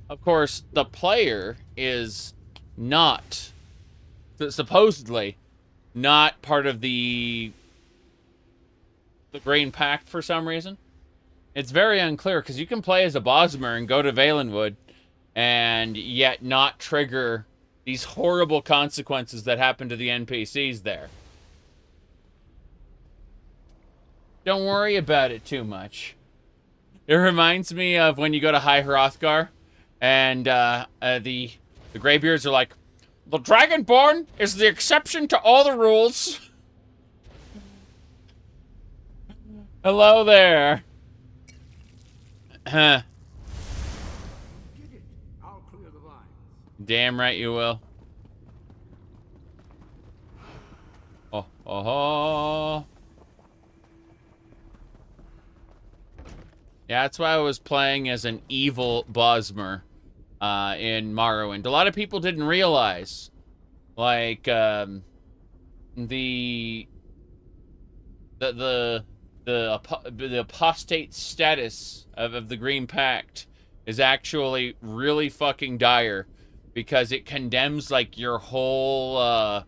A: Of course, the player is not, supposedly, not part of the Green Pact for some reason. It's very unclear, because you can play as a Bosmer and go to Valenwood and yet not trigger these horrible consequences that happen to the NPCs there. Don't worry about it too much. It reminds me of when you go to High Hrothgar and the Greybeards are like, the Dragonborn is the exception to all the rules. Hello there.
B: Get it. I'll clear the lines.
A: Damn right you will. Oh, oh, oh. Yeah, that's why I was playing as an evil Bosmer in Morrowind. A lot of people didn't realize, like, the apostate status of the Green Pact is actually really fucking dire, because it condemns, like, your whole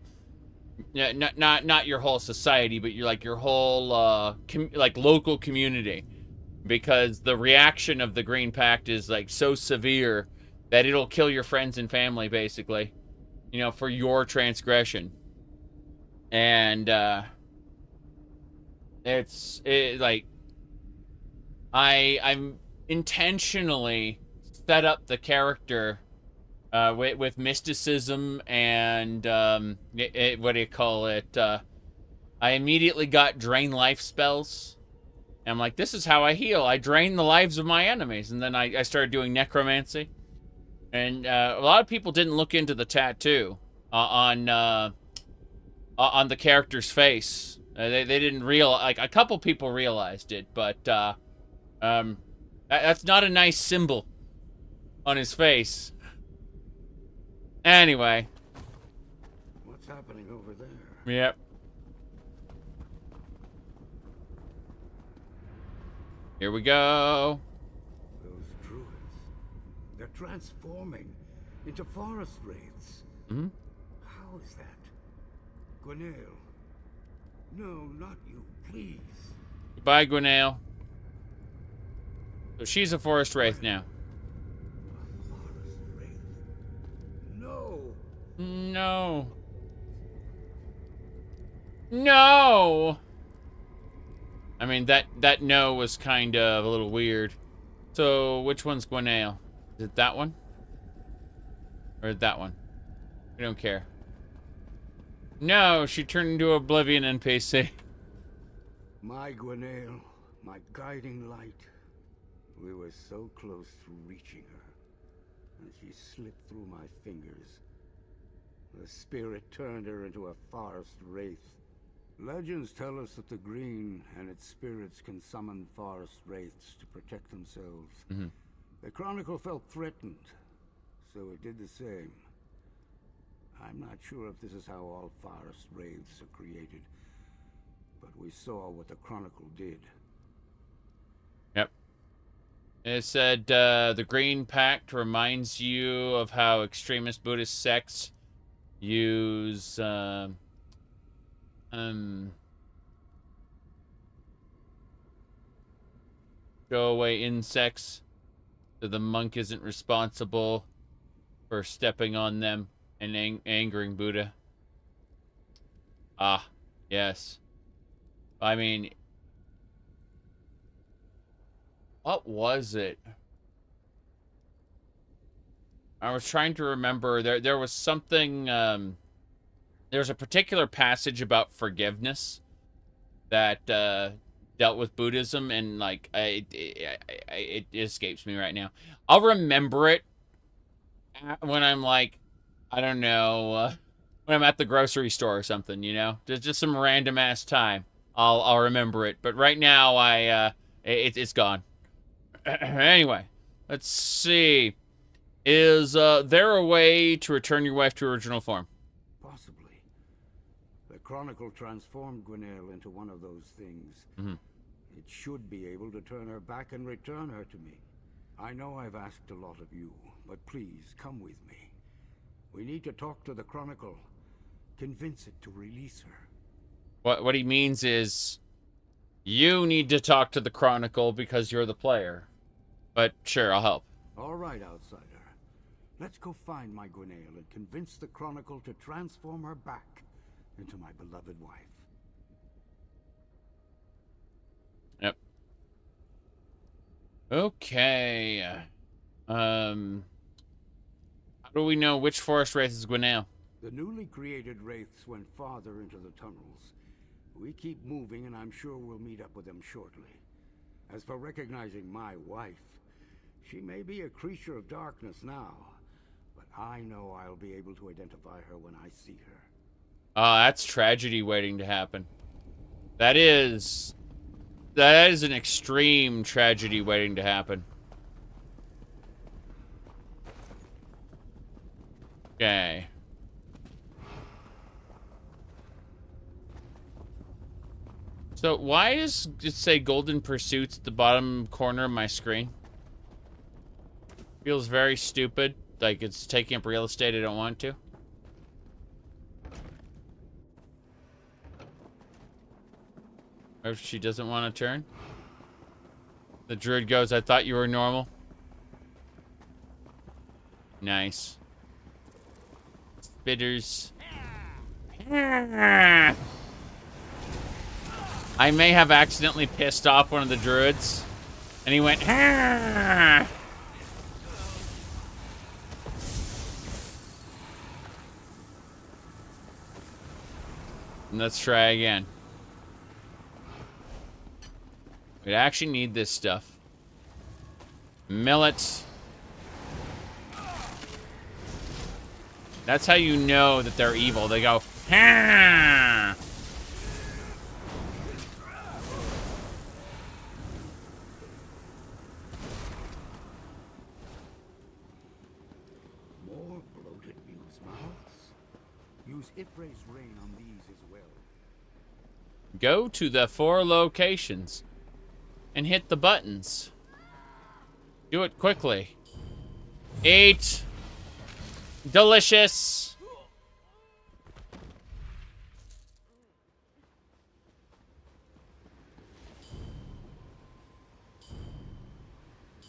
A: not your whole society, but your whole like local community, because the reaction of the Green Pact is like so severe that it'll kill your friends and family, basically, you know, for your transgression. And like, I'm intentionally set up the character with mysticism and what do you call it? I immediately got drain life spells. And I'm like, this is how I heal. I drain the lives of my enemies. And then I started doing necromancy. And a lot of people didn't look into the tattoo on the character's face. They didn't realize, like, a couple people realized it, but that's not a nice symbol on his face. Anyway.
B: what's happening over there.
A: Yep. Here we go.
B: Those druids. They're transforming into forest wraiths.
A: Mm-hmm.
B: How is that? Gwenail. No, not you, please.
A: Goodbye, Gwenail. So she's a forest wraith now.
B: A forest wraith. No.
A: No. No. I mean, that no was kind of a little weird. So, which one's Gwenail? Is it that one? Or that one? We don't care. No, she turned into Oblivion NPC.
B: My Gwenail, my guiding light. We were so close to reaching her, and she slipped through my fingers. The spirit turned her into a forest wraith. Legends tell us that the Green and its spirits can summon forest wraiths to protect themselves.
A: Mm-hmm.
B: The Chronicle felt threatened, so it did the same. I'm not sure if this is how all forest wraiths are created, but we saw what the Chronicle did.
A: Yep. It said the Green Pact reminds you of how extremist Buddhist sects use go away insects, so the monk isn't responsible for stepping on them and angering Buddha. Ah, yes. I mean, what was it? I was trying to remember. There was something. There's a particular passage about forgiveness that dealt with Buddhism, and like it escapes me right now. I'll remember it when I'm like, I don't know, when I'm at the grocery store or something. You know, just some random ass time. I'll remember it, but right now it's gone. Anyway, let's see. Is there a way to return your wife to her original form?
B: Possibly. The Chronicle transformed Gwenail into one of those things.
A: Mm-hmm.
B: It should be able to turn her back and return her to me. I know I've asked a lot of you, but please come with me. We need to talk to the Chronicle. Convince it to release her.
A: What he means is you need to talk to the Chronicle because you're the player. But sure, I'll help.
B: All right, outsider. Let's go find my Gwenail and convince the Chronicle to transform her back into my beloved wife.
A: Yep. Okay. How do we know which forest wraith is Gwenail?
B: The newly created wraiths went farther into the tunnels. We keep moving, and I'm sure we'll meet up with them shortly. As for recognizing my wife, she may be a creature of darkness now, but I know I'll be able to identify her when I see her.
A: That's tragedy waiting to happen. That is an extreme tragedy waiting to happen. Okay. So why does it say Golden Pursuits at the bottom corner of my screen? Feels very stupid. Like it's taking up real estate I don't want to. Or if she doesn't want to turn. The druid goes, I thought you were normal. Nice. Spitters. I may have accidentally pissed off one of the druids. And he went, "Ah!" And let's try again. We actually need this stuff. Millet. That's how you know that they're evil. They go, "Ah!"
B: More bloated muse mouths. Use Ifre's these as well.
A: Go to the 4 locations and hit the buttons. Do it quickly. Eat. Delicious.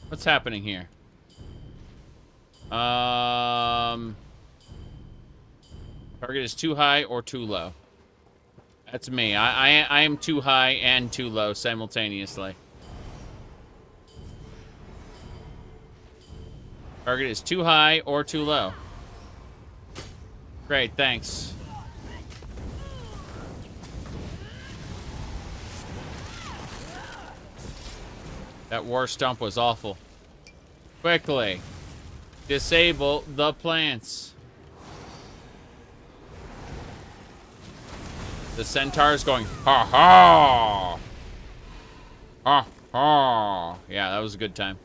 A: What's happening here? Target is too high or too low. That's me. I am too high and too low simultaneously. Target is too high or too low. Great, thanks. That war stump was awful. Quickly. Disable the plants. The centaur's going, ha ha! Ha ha! Yeah, that was a good time.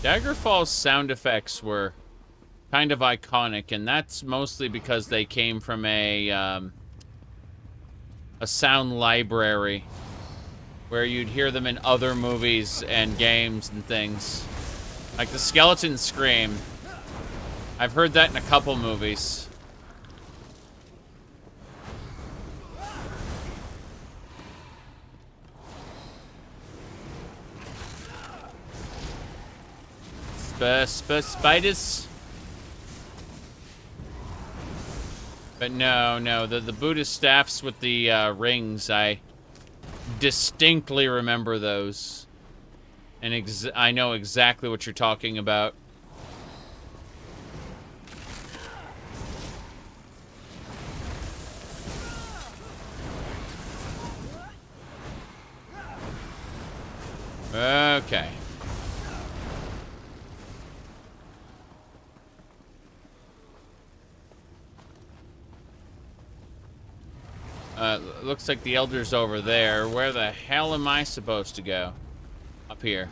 A: Daggerfall's sound effects were kind of iconic, and that's mostly because they came from a sound library where you'd hear them in other movies and games and things. Like the skeleton scream. I've heard that in a couple movies. Spiders? But no, the Buddhist staffs with the rings, I distinctly remember those. And I know exactly what you're talking about. Okay. Looks like the Elder's over there. Where the hell am I supposed to go? Up here.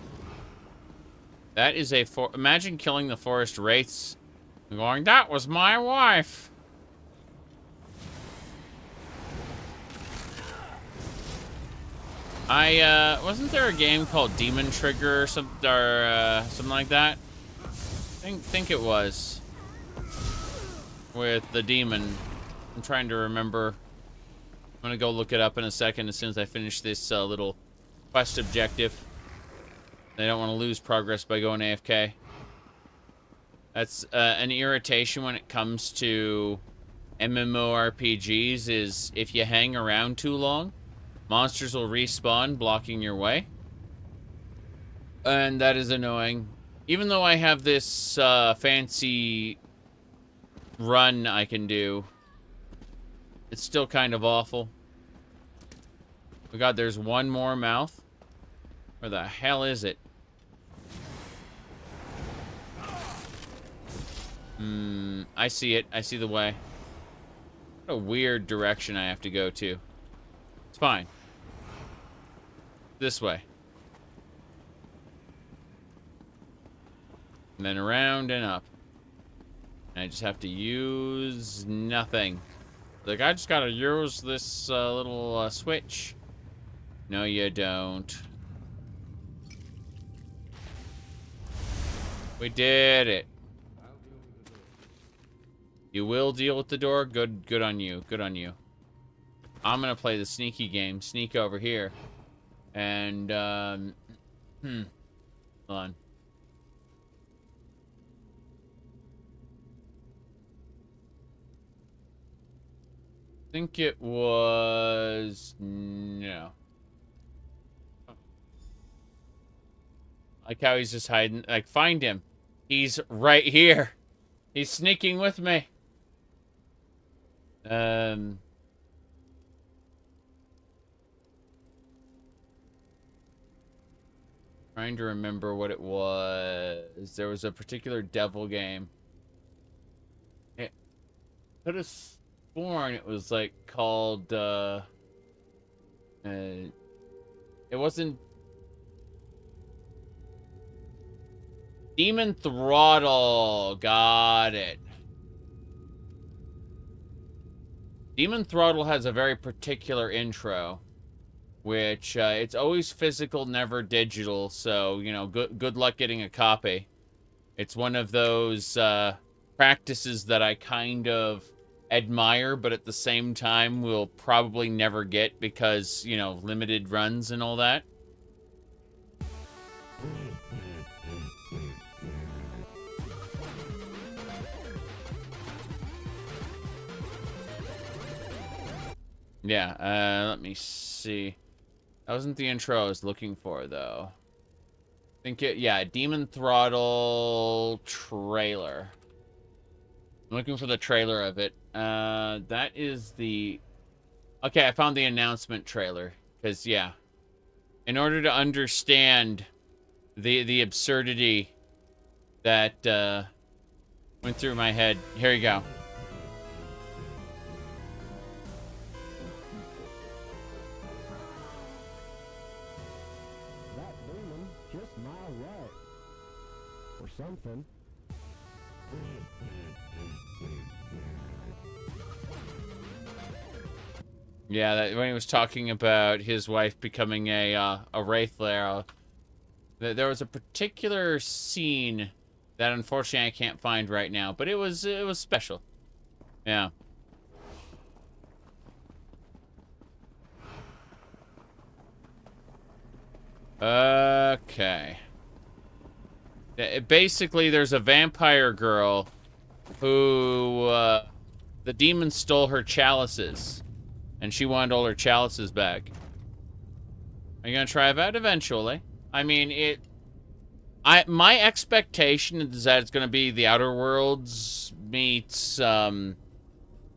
A: That is a imagine killing the forest wraiths and going, that was my wife. Wasn't there a game called Demon Trigger or something like that? Think it was. With the demon. I'm trying to remember. I'm gonna go look it up in a second as soon as I finish this little quest objective. I don't want to lose progress by going AFK. That's an irritation when it comes to MMORPGs is if you hang around too long, monsters will respawn, blocking your way. And that is annoying. Even though I have this fancy run I can do, it's still kind of awful. Oh god, there's one more mouth. Where the hell is it? I see it. I see the way. What a weird direction I have to go to. It's fine. This way. And then around and up. And I just have to use nothing. Like, I just gotta use this little switch. No, you don't. We did it. You will deal with the door? Good on you. Good on you. I'm gonna play the sneaky game. Sneak over here. And, hold on. I think it was... No. Like how he's just hiding. Like, find him. He's right here. He's sneaking with me. Trying to remember what it was. There was a particular devil game. It could have sworn it was like called it wasn't Demon Throttle. Got it. Demon Throttle has a very particular intro, which it's always physical, never digital. So, you know, good luck getting a copy. It's one of those practices that I kind of admire, but at the same time will probably never get because, you know, limited runs and all that. Yeah, let me see. That wasn't the intro I was looking for, though. I think yeah, Demon Throttle trailer. I'm looking for the trailer of it. That is the... Okay, I found the announcement trailer. Because, yeah. In order to understand the absurdity that went through my head. Here you go.
I: That demon just my right. Or something.
A: Yeah, that, when he was talking about his wife becoming a wraith there, there was a particular scene that unfortunately I can't find right now, but it was special. Yeah. Okay. Basically, there's a vampire girl who the demon stole her chalices. And she wanted all her chalices back. Are you gonna try that eventually? I mean, my expectation is that it's gonna be the Outer Worlds meets, you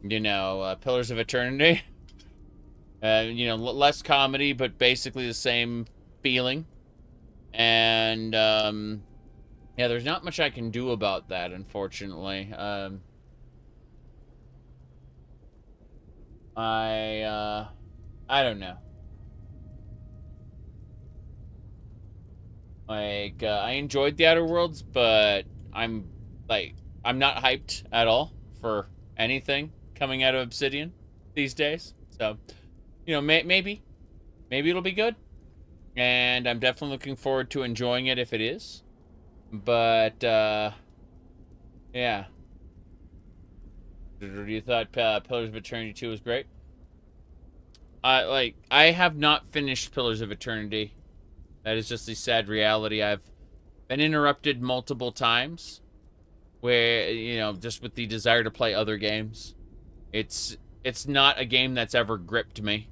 A: know, Pillars of Eternity. You know, less comedy, but basically the same feeling. And, yeah, there's not much I can do about that, unfortunately. I don't know. Like, I enjoyed the Outer Worlds, but I'm not hyped at all for anything coming out of Obsidian these days. So, you know, maybe it'll be good. And I'm definitely looking forward to enjoying it if it is. But, yeah. You thought Pillars of Eternity 2 was great? I have not finished Pillars of Eternity. That is just the sad reality. I've been interrupted multiple times where, you know, just with the desire to play other games. It's not a game that's ever gripped me.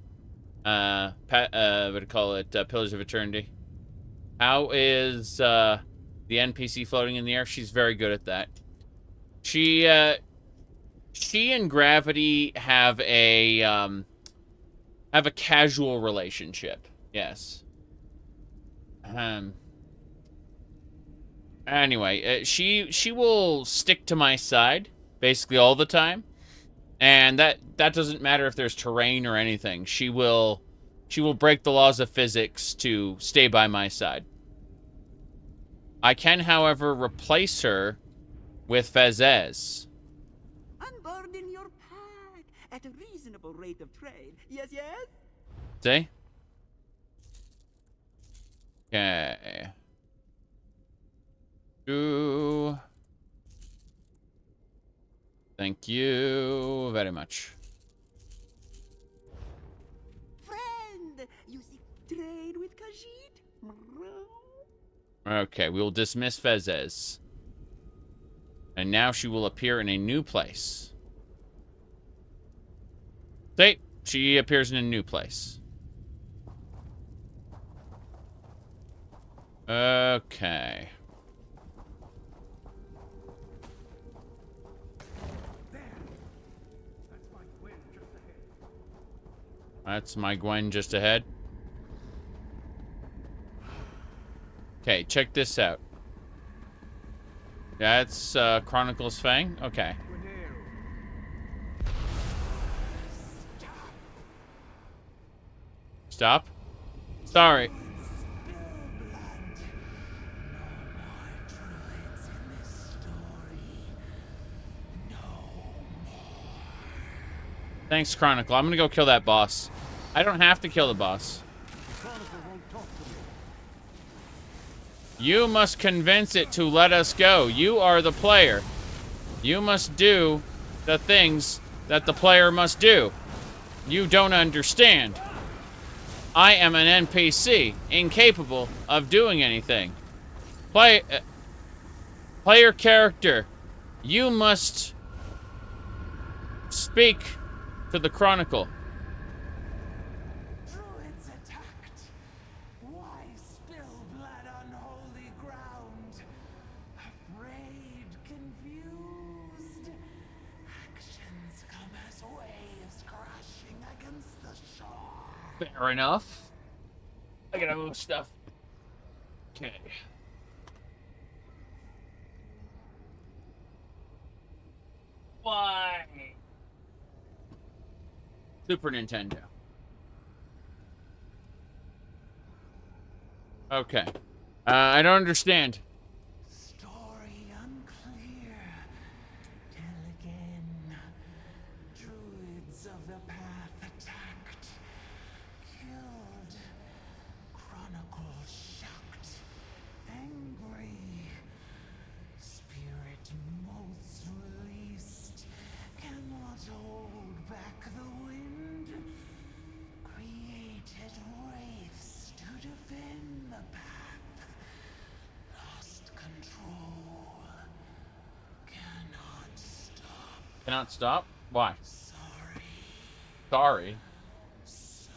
A: What do you call it? Pillars of Eternity. How is the NPC floating in the air? She's very good at that. She and Gravity have a casual relationship. Yes. Anyway, she will stick to my side basically all the time, and that doesn't matter if there's terrain or anything. She will break the laws of physics to stay by my side. I can, however, replace her with Fezes.
E: Unburden your pack at a reasonable rate of trade. Yes, yes?
A: See? Okay. Thank you very much.
E: Friend, you seek trade with Khajiit?
A: Okay, we will dismiss Fezes. And now she will appear in a new place. See? She appears in a new place. Okay. That's my Gwen just ahead. Okay, check this out. That's Chronicle's Fang? Okay. Stop? Sorry. Thanks, Chronicle. I'm gonna go kill that boss. I don't have to kill the boss.
B: Chronicle won't talk to me.
A: You must convince it to let us go. You are the player. You must do the things that the player must do. You don't understand. I am an NPC, incapable of doing anything. Player character, you must speak to the Chronicle.
J: Druids attacked. Why spill blood on holy ground? Afraid, confused. Actions come as waves crashing against the shore.
A: Fair enough. I gotta move stuff. Okay. Why? Super Nintendo. Okay. I don't understand.
J: Story unclear. Tell again. Druids of the path attacked. Killed. Chronicle shocked. Angry. Spirit most released. Cannot hold back the wind. Created wraiths to defend the path. Lost control. Cannot stop.
A: Cannot stop? Why?
J: Sorry.
A: Sorry.
J: So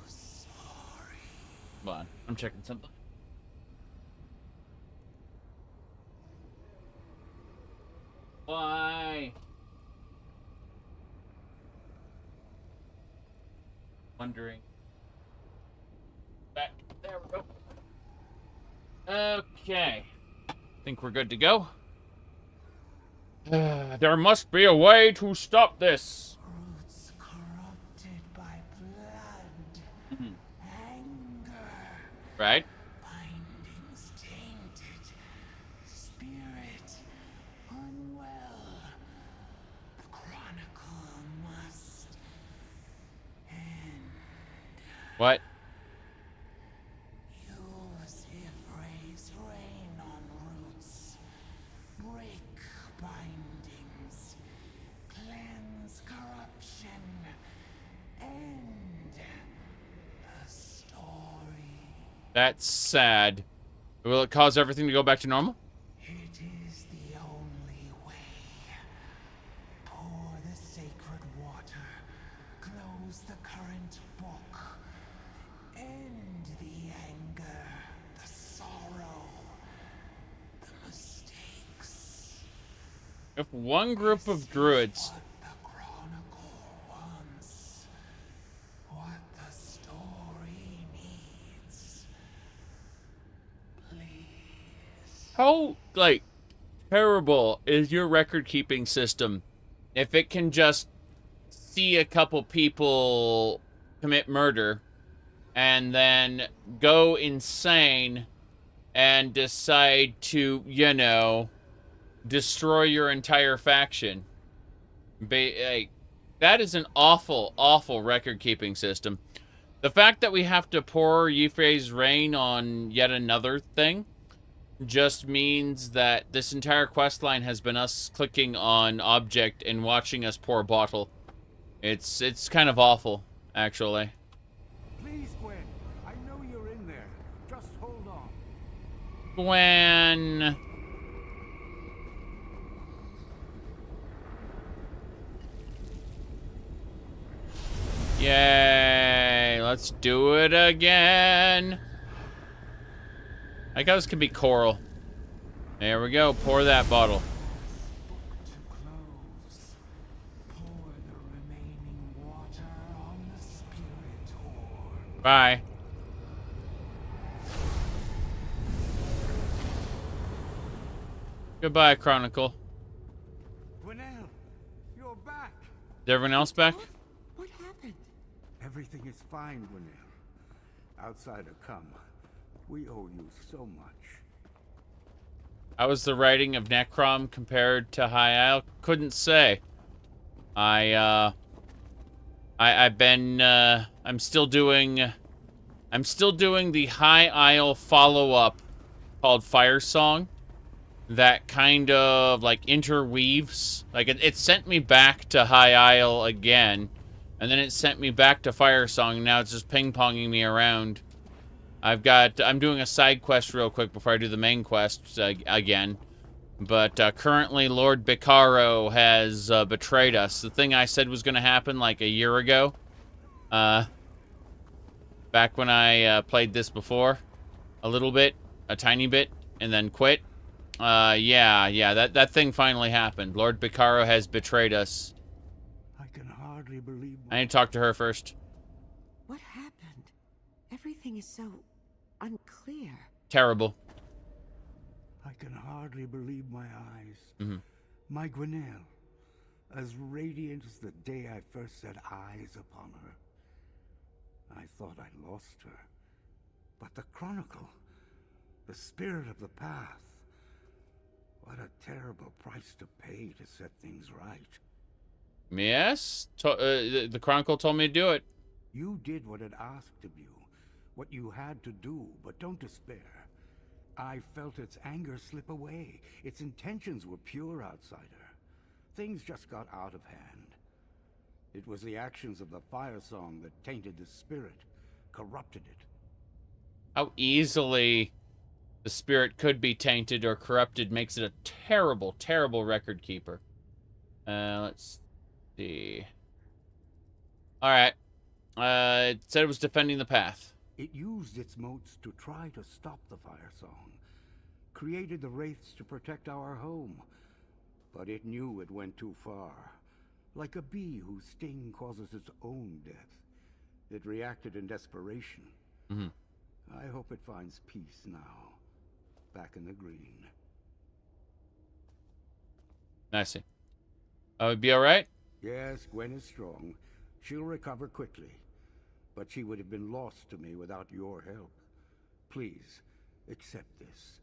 J: sorry.
A: Hold on. I'm checking something. Why? Wondering. Back. There we go. Okay. Think we're good to go. There must be a way to stop this.
J: Roots corrupted by blood. Anger.
A: Right?
J: Bindings tainted. Spirit unwell. The Chronicle must end.
A: What?
J: Use Ifray's rain on roots. Break bindings. Cleanse corruption. End the story.
A: That's sad. Will it cause everything to go back to normal?
J: It is the only way. Pour the sacred water. Close the current book. End the anger, the sorrow, the mistakes.
A: If one group of druids
J: What the Chronicle wants. What the story needs. Please.
A: How, like, terrible is your record-keeping system if it can just see a couple people commit murder and then go insane and decide to, you know, destroy your entire faction? Like, that is an awful, awful record-keeping system. The fact that we have to pour Y'ffre's rain on yet another thing just means that this entire questline has been us clicking on object and watching us pour bottle. It's kind of awful, actually.
B: Please, Gwen. I know you're in there. Just hold on.
A: Gwen. Yay, let's do it again. I guess it could be coral. There we go, pour that bottle.
J: Book to close. Pour the remaining water on the spirit orb.
A: Bye. Goodbye, Chronicle.
B: Gwenelle, you're back.
A: Is everyone else back?
E: What happened?
B: Everything is fine, Gwenelle. Outsider, come. We owe you so much.
A: How was the writing of Necrom compared to High Isle? Couldn't say. I I've been, I'm still doing the High Isle follow-up called Fire Song that kind of, like, interweaves. Like, it sent me back to High Isle again, and then it sent me back to Fire Song, and now it's just ping-ponging me around. I'm doing a side quest real quick before I do the main quest again. But currently, Lord Bacaro has betrayed us. The thing I said was going to happen like a year ago. Back when I played this before. A little bit, a tiny bit, and then quit. Yeah, that thing finally happened. Lord Bacaro has betrayed us.
B: I can hardly believe
A: I need to talk to her first.
E: What happened? Everything is so unclear.
A: Terrible.
B: I can hardly believe my eyes.
A: Mm-hmm.
B: My Gwenelle, as radiant as the day I first set eyes upon her. I thought I lost her. But the Chronicle, the spirit of the path, what a terrible price to pay to set things right.
A: Yes? The Chronicle told me to do it.
B: You did what it asked of you, what you had to do, but don't despair. I felt its anger slip away. Its intentions were pure, outsider. Things just got out of hand. It was the actions of the Fire Song that tainted the spirit, corrupted it.
A: How easily the spirit could be tainted or corrupted makes it a terrible, terrible record keeper. Let's see. Alright. It said it was defending the path.
B: It used its motes to try to stop the Fire Song, created the wraiths to protect our home, but it knew it went too far. Like a bee whose sting causes its own death, it reacted in desperation.
A: Mm-hmm.
B: I hope it finds peace now, back in the green.
A: I see. It'd be alright?
B: Yes, Gwen is strong. She'll recover quickly. But she would have been lost to me without your help. Please, accept this.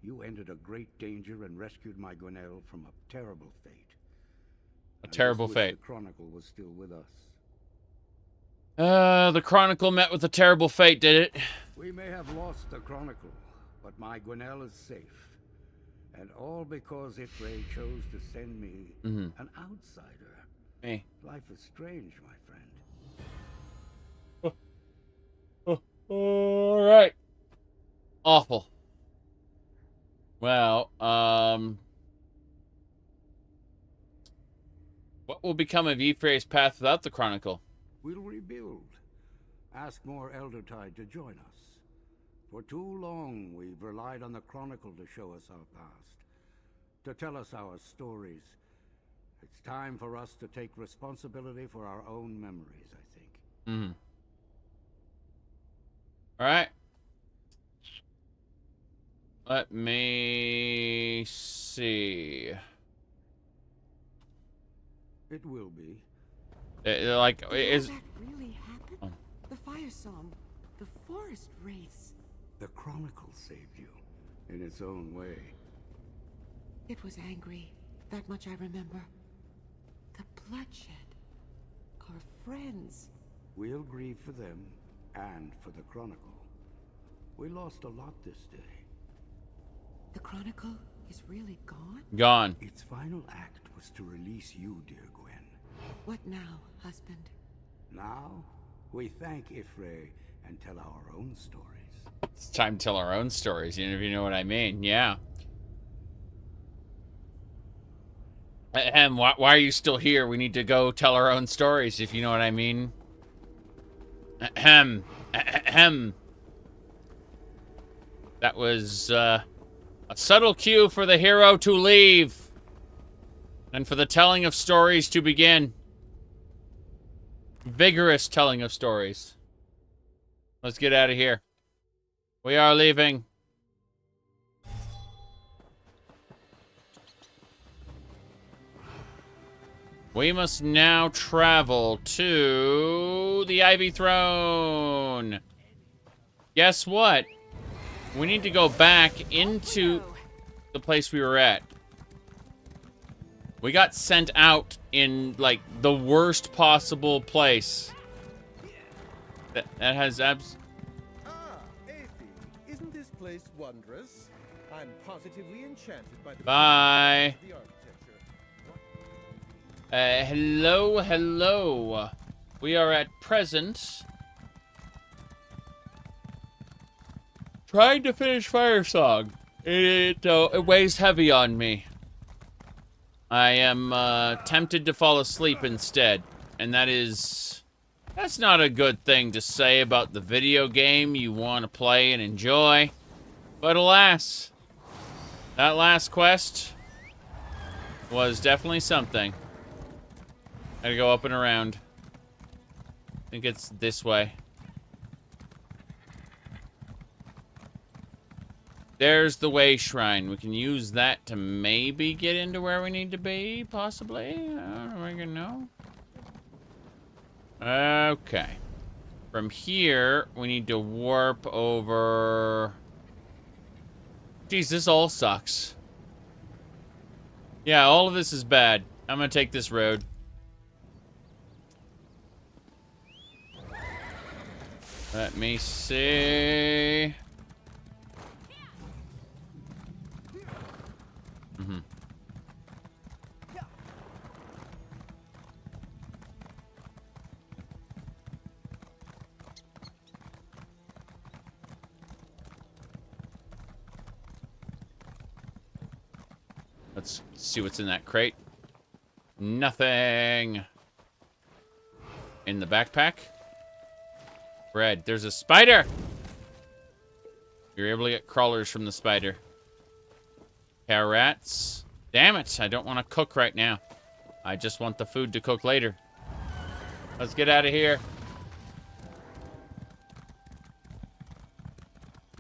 B: You entered a great danger and rescued my Gwenelle from a terrible fate.
A: A terrible fate.
B: The Chronicle was still with us.
A: The Chronicle met with a terrible fate, did it?
B: We may have lost the Chronicle, but my Gwenelle is safe. And all because Ifray chose to send me an outsider.
A: Me.
B: Life is strange, my friend.
A: Alright. Awful. Well, what will become of Ifray's path without the Chronicle?
B: We'll rebuild. Ask more Eldertide to join us. For too long, we've relied on the Chronicle to show us our past, to tell us our stories. It's time for us to take responsibility for our own memories, I think.
A: Mm-hmm. Alright. Let me see.
B: It will be.
A: Like, is...
E: that really happened?
A: Oh.
E: The Fire Song, the forest wraiths.
B: The Chronicle saved you, in its own way.
E: It was angry. That much I remember. The bloodshed. Our friends.
B: We'll grieve for them, and for the Chronicle. We lost a lot this day.
E: The Chronicle is really gone?
A: Gone.
B: Its final act was to release you, dear Gwen.
E: What now, husband?
B: Now, we thank Ifray and tell our own stories.
A: It's time to tell our own stories, if you know what I mean. Yeah. Why are you still here? We need to go tell our own stories, if you know what I mean. That was a subtle cue for the hero to leave. And for the telling of stories to begin. Vigorous telling of stories. Let's get out of here. We are leaving. We must now travel to the Ivy Throne. Guess what? We need to go back into the place we were at. We got sent out in, like, the worst possible place. That has
G: Aphie, isn't this place wondrous? I'm positively enchanted by the
A: Bye.
G: the architecture.
A: Hello. We are at present trying to finish Firesong. It weighs heavy on me. I am tempted to fall asleep instead, and that's not a good thing to say about the video game you want to play and enjoy. But alas, that last quest was definitely something. Gotta go up and around. I think it's this way. There's the way shrine. We can use that to maybe get into where we need to be, possibly. I don't really know. Okay. From here, we need to warp over. Jeez, this all sucks. Yeah, all of this is bad. I'm gonna take this road. Let me see. Let's see what's in that crate. Nothing. In the backpack. Bread. There's a spider! You're able to get crawlers from the spider. Carrots. Damn it, I don't want to cook right now. I just want the food to cook later. Let's get out of here.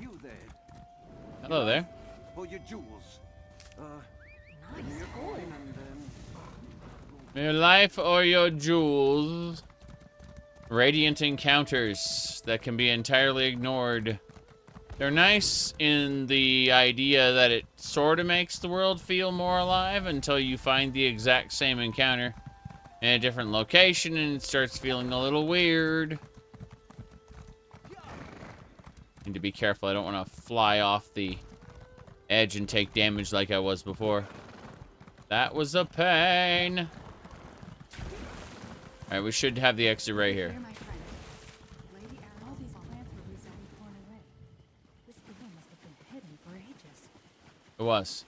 B: You there?
A: Hello there.
B: For your jewels.
D: Nice.
B: Your coin and
A: Your life or your jewels. Radiant encounters that can be entirely ignored. They're nice in the idea that it sort of makes the world feel more alive until you find the exact same encounter in a different location and it starts feeling a little weird. Need to be careful. I don't want to fly off the edge and take damage like I was before. That was a pain. Alright, we should have the exit right here. It was.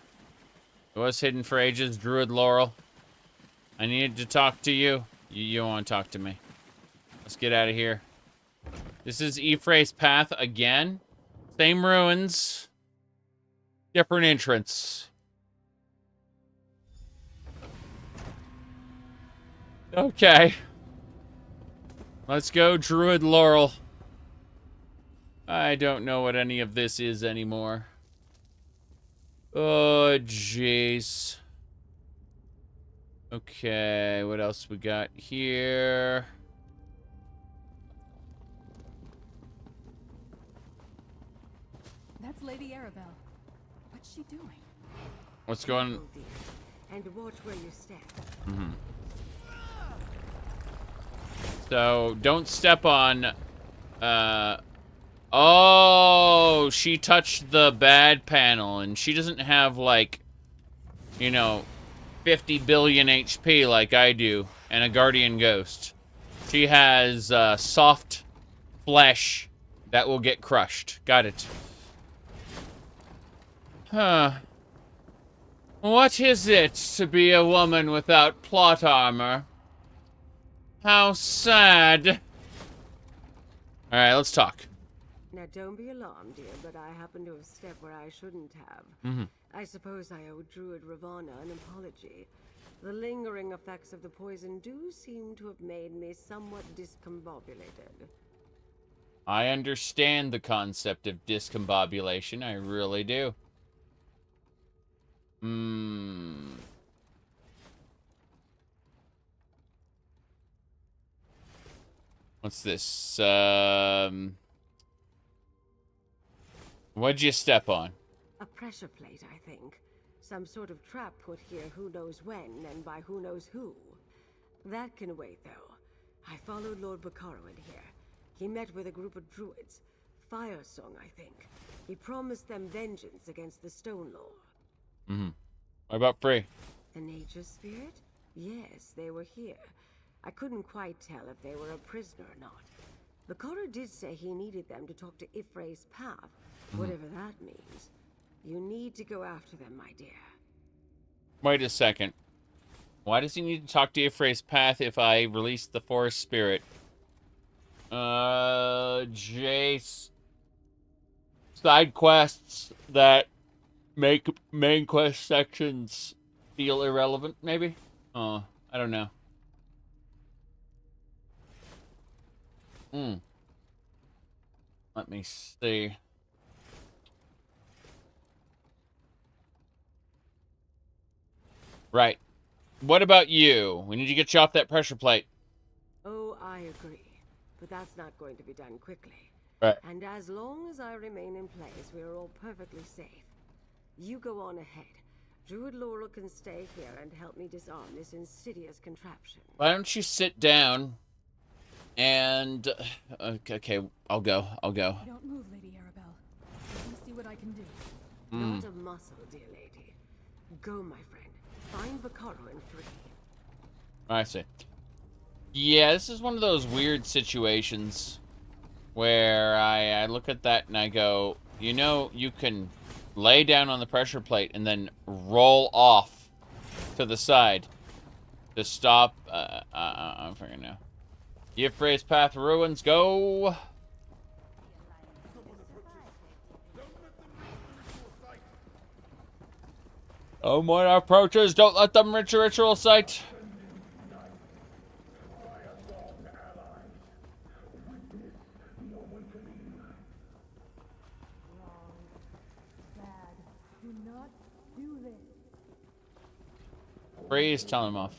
A: It was hidden for ages, Druid Laurel. I needed to talk to you. You don't want to talk to me. Let's get out of here. This is Ephraim's Path again. Same ruins. Different entrance. Okay. Let's go, Druid Laurel. I don't know what any of this is anymore. Oh, jeez. Okay, what else we got here?
D: That's Lady Arabelle. What's she doing?
A: What's going on?
E: And watch where you step.
A: Mm-hmm. So, don't step on... Oh, she touched the bad panel, and she doesn't have, like, you know, 50 billion HP like I do, and a guardian ghost. She has soft flesh that will get crushed. Got it. Huh. What is it to be a woman without plot armor? How sad. Alright, let's talk.
E: Now don't be alarmed, dear, but I happen to have stepped where I shouldn't have.
A: Mm-hmm.
E: I suppose I owe Druid Ravana an apology. The lingering effects of the poison do seem to have made me somewhat discombobulated.
A: I understand the concept of discombobulation. I really do. What's this? What'd you step on?
E: A pressure plate, I think. Some sort of trap put here who knows when and by who knows who. That can wait, though. I followed Lord Bacaro in here. He met with a group of druids. Firesong, I think. He promised them vengeance against the Stone Lord.
A: Mm-hmm. What about Frey?
E: The nature spirit? Yes, they were here. I couldn't quite tell if they were a prisoner or not. Bacaro did say he needed them to talk to Ifray's path, whatever that means. You need to go after them, my dear.
A: Wait a second. Why does he need to talk to Ifray's path if I release the forest spirit? Jace. Side quests that make main quest sections feel irrelevant, maybe? I don't know. Let me see. Right. What about you? We need to get you off that pressure plate.
E: Oh, I agree. But that's not going to be done quickly.
A: Right.
E: And as long as I remain in place, we are all perfectly safe. You go on ahead. Druid Laurel can stay here and help me disarm this insidious contraption.
A: Why don't you sit down and... okay, I'll go.
C: Don't move, Lady Arabelle. Let me see what I can do.
E: Not a muscle, dear lady. Go, my friend. Find Bacaro and free.
A: I see. Yeah, this is one of those weird situations where I look at that and I go, you know, you can lay down on the pressure plate and then roll off to the side to stop. I'm figuring now. Ifray's path ruins. Go. Oh, my approaches. Don't let them reach a ritual site.
C: Do not do this.
A: Freeze, tell him off.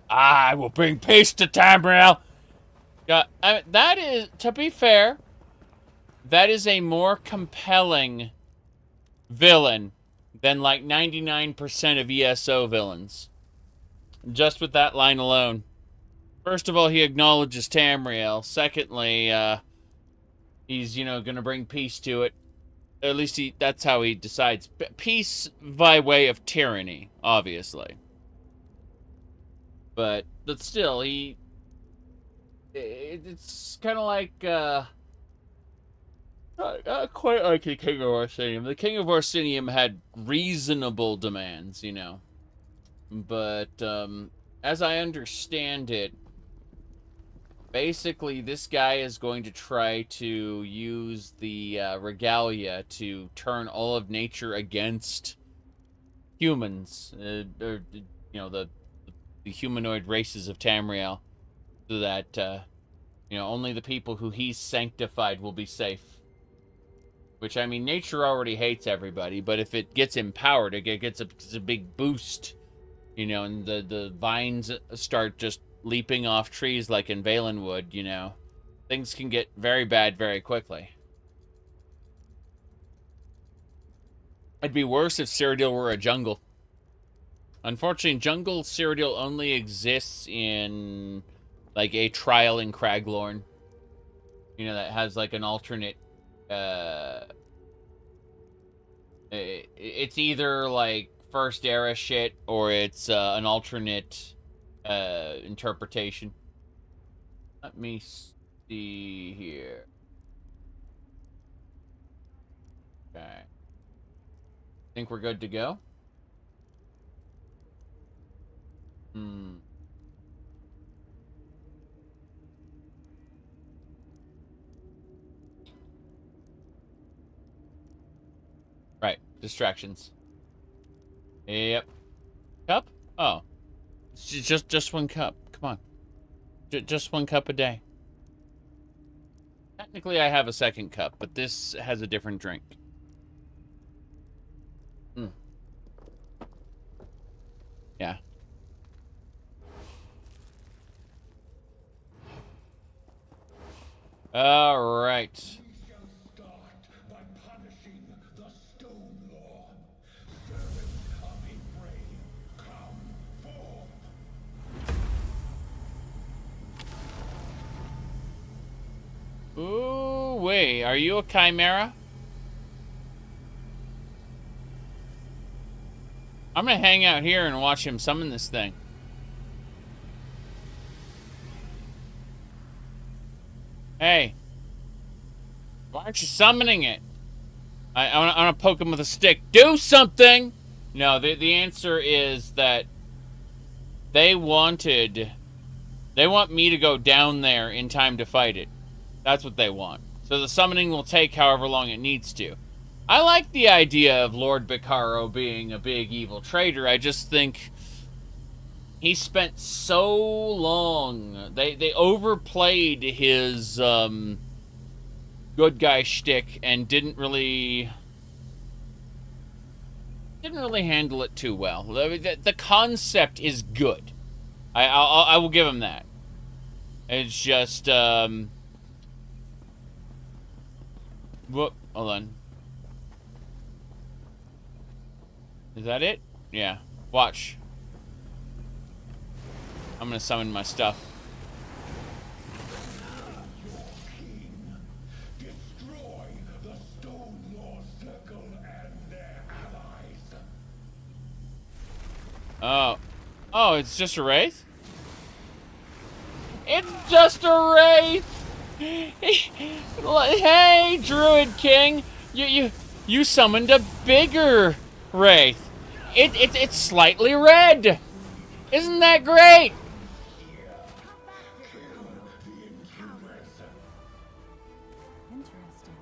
A: I will bring peace to Tamriel. Yeah, that is, to be fair, that is a more compelling villain than like 99% of ESO villains. Just with that line alone. First of all, he acknowledges Tamriel. Secondly, he's, you know, going to bring peace to it. At least that's how he decides. Peace by way of tyranny, obviously. But still, it's kind of like, not quite like the King of Orsinium. The King of Orsinium had reasonable demands, you know. But, as I understand it, basically this guy is going to try to use the regalia to turn all of nature against humans, or, you know, the humanoid races of Tamriel, so that, you know, only the people who he's sanctified will be safe. Which, I mean, nature already hates everybody, but if it gets empowered, it gets a big boost, you know, and the vines start just leaping off trees like in Valenwood, you know. Things can get very bad very quickly. It'd be worse if Cyrodiil were a jungle. Unfortunately, jungle Cyrodiil only exists in, like, a trial in Craglorn. You know, that has, like, an alternate, it's either, like, first era shit, or it's, an alternate, interpretation. Let me see here. Okay. Think we're good to go? Right, distractions. Yep. Cup? Oh. It's just one cup. Come on. Just one cup a day. Technically, I have a second cup, but this has a different drink. All right. Ooh, wait. Are you a chimera? I'm gonna hang out here and watch him summon this thing. Hey. Why aren't you summoning it? I wanna poke him with a stick. Do something! No, the answer is that they want me to go down there in time to fight it. That's what they want. So the summoning will take however long it needs to. I like the idea of Lord Bacaro being a big evil traitor. I just think he spent so long. They overplayed his good guy shtick and didn't really handle it too well. The concept is good. I will give him that. It's just whoop, hold on. Is that it? Yeah. Watch. I'm gonna summon my stuff.
J: Destroy the Stone Lord Circle and their allies.
A: Oh, it's just a wraith? It's just a wraith! Hey, Druid King! You summoned a bigger wraith. It's slightly red! Isn't that great?
D: Interesting.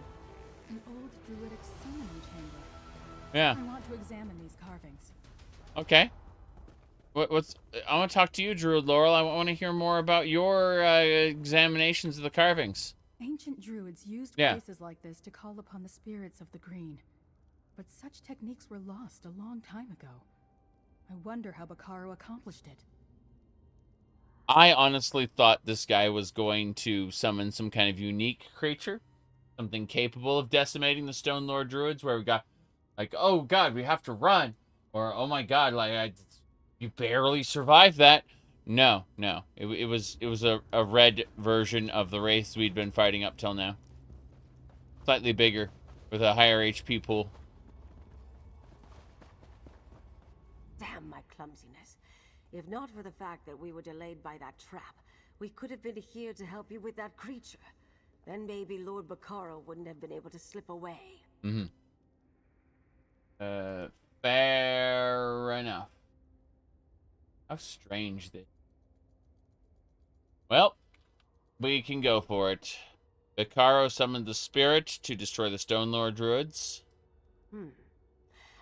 D: An old druidic summoning chamber.
A: Yeah.
D: I want to examine these carvings.
A: Okay. I want to talk to you, Druid Laurel. I want to hear more about your examinations of the carvings.
D: Ancient druids used
A: Yeah.
D: places like this to call upon the spirits of the green. But such techniques were lost a long time ago. I wonder how Bacaro accomplished it.
A: I honestly thought this guy was going to summon some kind of unique creature. Something capable of decimating the Stone Lord Druids, where we got, like, oh god, we have to run. Or, oh my god, like, you barely survived that. No. It was a red version of the wraiths we'd been fighting up till now. Slightly bigger, with a higher HP pool.
E: Damn my clumsiness. If not for the fact that we were delayed by that trap, we could have been here to help you with that creature. Then maybe Lord Bacaro wouldn't have been able to slip away.
A: Mm-hmm. Fair enough. How strange this. Well, we can go for it. Bacaro summoned the spirit to destroy the Stone Lord Druids.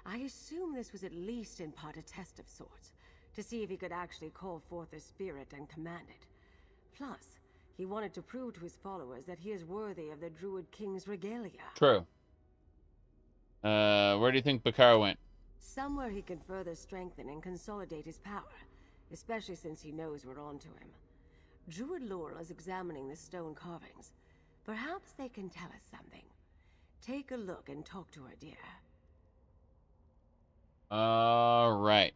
E: I assume this was at least in part a test of sorts, to see if he could actually call forth a spirit and command it. Plus, he wanted to prove to his followers that he is worthy of the Druid King's regalia.
A: True. Where do you think Bacaro went?
E: Somewhere he can further strengthen and consolidate his power, especially since he knows we're onto him. Druid Laurel is examining the stone carvings. Perhaps they can tell us something. Take a look and talk to her, dear.
A: All right.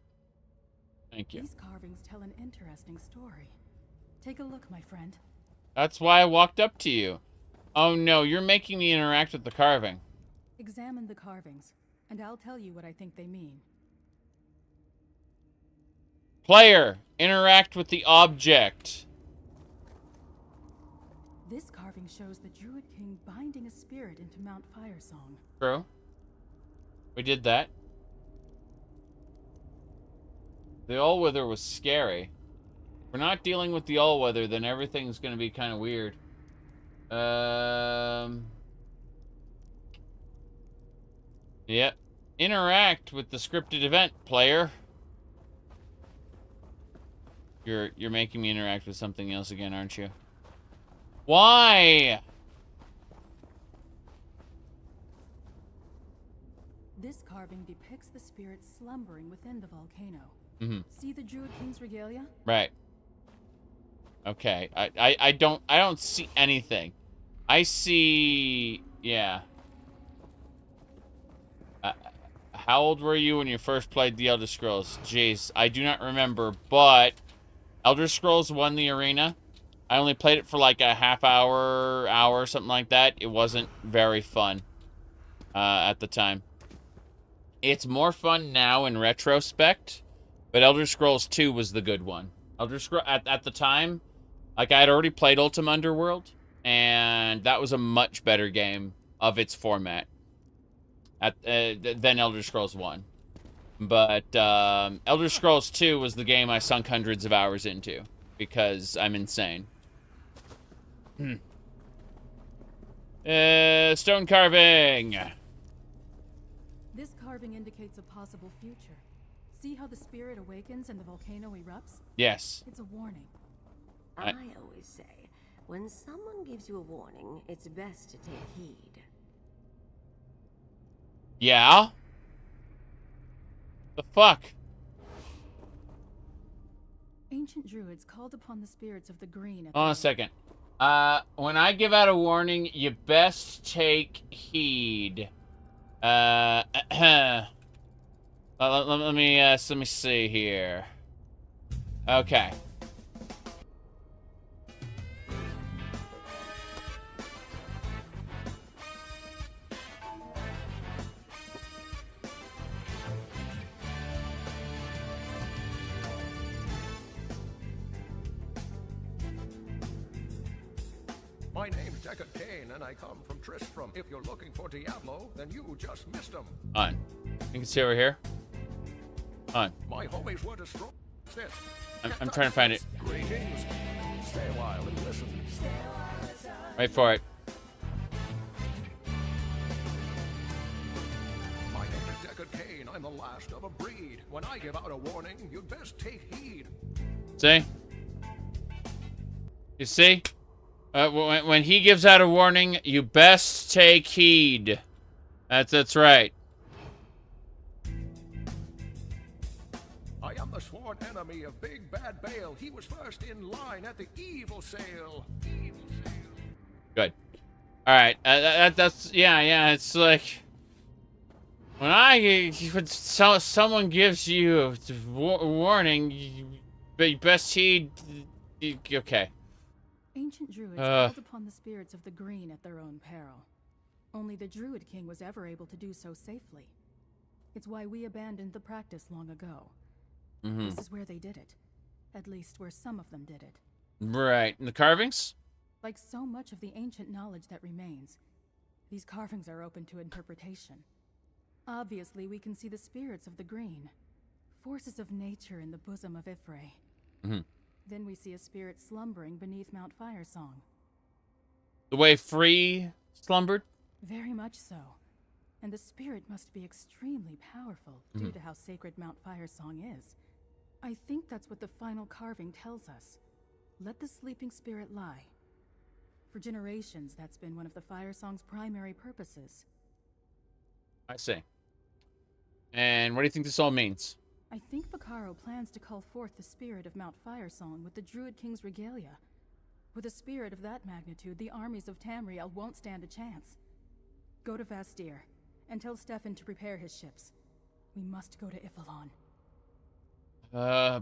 A: Thank you.
D: These carvings tell an interesting story. Take a look, my friend.
A: That's why I walked up to you. Oh no, you're making me interact with the carving.
D: Examine the carvings, and I'll tell you what I think they mean.
A: Player, interact with the object.
D: This carving shows the Druid King binding a spirit into Mount Firesong.
A: True. We did that. The All-Wither was scary. If we're not dealing with the All-Wither, then everything's going to be kind of weird. Yep. Interact with the scripted event, player. You're making me interact with something else again, aren't you? Why?
D: This carving depicts the spirit slumbering within the volcano.
A: Mm-hmm.
D: See the Druid King's regalia?
A: Right. Okay. I don't see anything. I see... Yeah. How old were you when you first played the Elder Scrolls? Jeez, I do not remember, but Elder Scrolls won the arena. I only played it for like a half hour, something like that. It wasn't very fun at the time. It's more fun now in retrospect, but Elder Scrolls 2 was the good one. Elder Scrolls, at the time, like I had already played Ultima Underworld, and that was a much better game of its format than Elder Scrolls 1. But Elder Scrolls 2 was the game I sunk hundreds of hours into because I'm insane. Stone carving.
D: This carving indicates a possible future. See how the spirit awakens and the volcano erupts?
A: Yes.
D: It's a warning.
E: I always say, when someone gives you a warning, it's best to take heed.
A: Yeah? The fuck?
D: Ancient druids called upon the spirits of the green.
A: Hold on a second. When I give out a warning, you best take heed. Let me see here. Okay.
K: My name's Deckard Cain, and I come from Tristram. If you're looking for Diablo, then you just missed him.
A: On. You can see over here. On.
K: My homies were destroyed.
A: I'm trying to find it.
K: Greetings. Stay a while and listen.
A: Wait for it.
K: My name is Deckard Cain. I'm the last of a breed. When I give out a warning, you'd best take heed.
A: See? You see? When he gives out a warning, you best take heed. That's right.
K: I am the sworn enemy of Big Bad Bale. He was first in line at the evil sale.
A: Good. All right. That's yeah. It's like when someone gives you a warning, you best heed. Okay.
D: Ancient druids called upon the spirits of the green at their own peril. Only the Druid King was ever able to do so safely. It's why we abandoned the practice long ago. This is where they did it. At least where some of them did it.
A: Right. And the carvings?
D: Like so much of the ancient knowledge that remains, these carvings are open to interpretation. Obviously, we can see the spirits of the green. Forces of nature in the bosom of Ifray. Then we see a spirit slumbering beneath Mount Firesong.
A: The way Free slumbered?
D: Very much so. And the spirit must be extremely powerful due to how sacred Mount Firesong is. I think that's what the final carving tells us. Let the sleeping spirit lie. For generations, that's been one of the Firesong's primary purposes.
A: I see. And what do you think this all means?
D: I think Bacaro plans to call forth the spirit of Mount Firesong with the Druid King's regalia. With a spirit of that magnitude, the armies of Tamriel won't stand a chance. Go to Vastir, and tell Stefan to prepare his ships. We must go to Iphelon.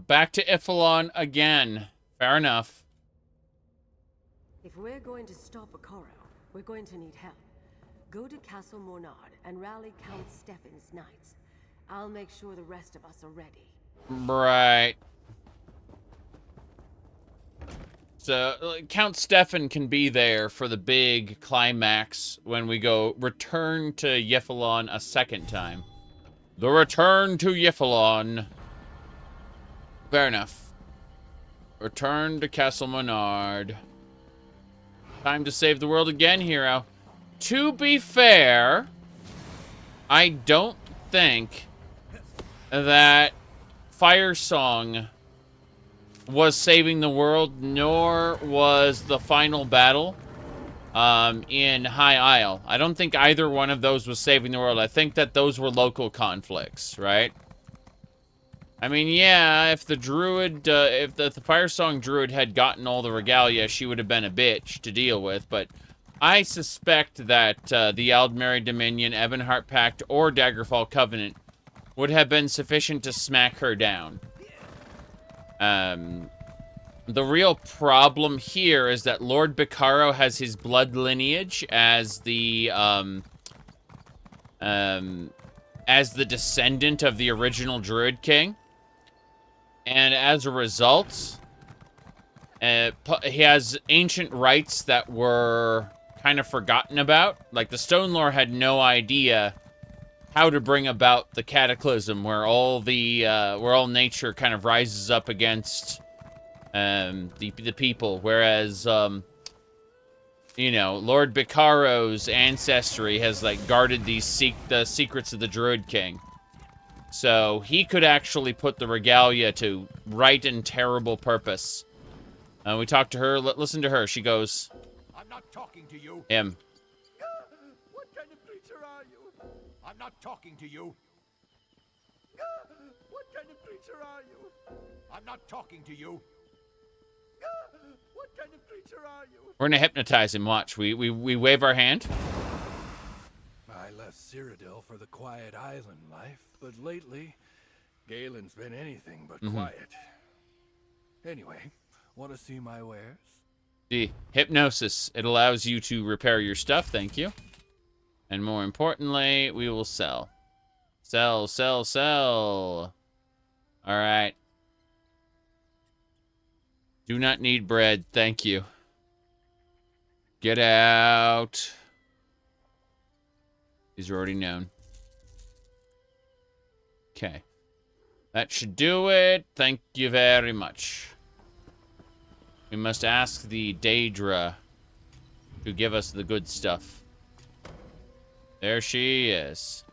A: Back to Iphelon again. Fair enough.
E: If we're going to stop Bacaro, we're going to need help. Go to Castle Mornard and rally Count Stefan's knights. I'll make sure the rest of us are ready.
A: Right. So, Count Stefan can be there for the big climax when we go return to Iphelon a second time. The return to Iphelon. Fair enough. Return to Castle Monard. Time to save the world again, hero. To be fair, I don't think that Firesong was saving the world, nor was the final battle in High Isle. I don't think either one of those was saving the world. I think that those were local conflicts, right? I mean, yeah, if the druid, if the Firesong druid had gotten all the regalia, she would have been a bitch to deal with, but I suspect that the Aldmeri Dominion, Ebonheart Pact, or Daggerfall Covenant would have been sufficient to smack her down. The real problem here is that Lord Bacaro has his blood lineage as the descendant of the original Druid King. And as a result, he has ancient rites that were kind of forgotten about. Like, the Stone Lore had no idea how to bring about the cataclysm where all nature kind of rises up against the people, whereas you know, Lord Bacaro's ancestry has like guarded the secrets of the Druid King. So he could actually put the regalia to right and terrible purpose. We talked to her, listen to her. She goes,
K: I'm not talking to you.
A: Him.
K: What kind of creature are you? I'm not talking to you. What kind of creature are you? I'm not talking to you. What kind of creature are you?
A: We're gonna hypnotize him, watch. We wave our hand.
K: I left Cyrodiil for the quiet island life, but lately, Galen's been anything but quiet. Anyway, want to see my wares?
A: The hypnosis. It allows you to repair your stuff, thank you. And more importantly, we will sell. Sell, sell, sell. Alright. Do not need bread, thank you. Get out. These are already known. Okay. That should do it. Thank you very much. We must ask the Daedra to give us the good stuff. There she is.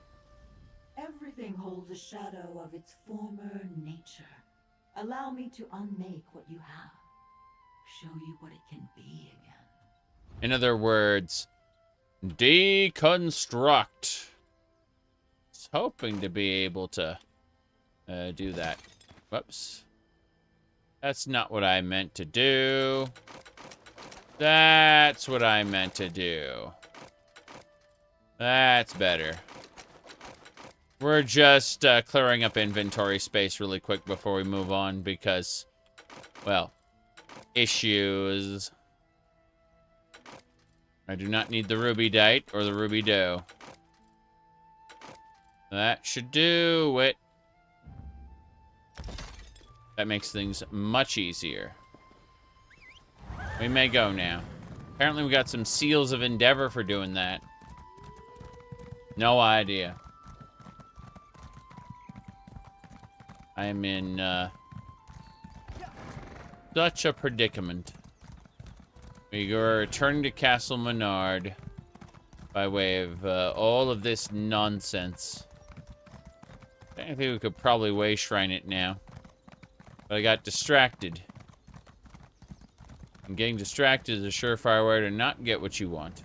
L: Everything holds a shadow of its former nature. Allow me to unmake what you have. Show you what it can be again.
A: In other words, deconstruct. I was hoping to be able to do that. Whoops. That's not what I meant to do. That's what I meant to do. That's better. We're just clearing up inventory space really quick before we move on because, well, issues. I do not need the ruby dite or the ruby dough. That should do it. That makes things much easier. We may go now. Apparently we got some seals of endeavor for doing that. No idea. I am in such a predicament. We are returning to Castle Menard by way of all of this nonsense. I think we could probably way shrine it now. But I got distracted. And getting distracted is a surefire way to not get what you want.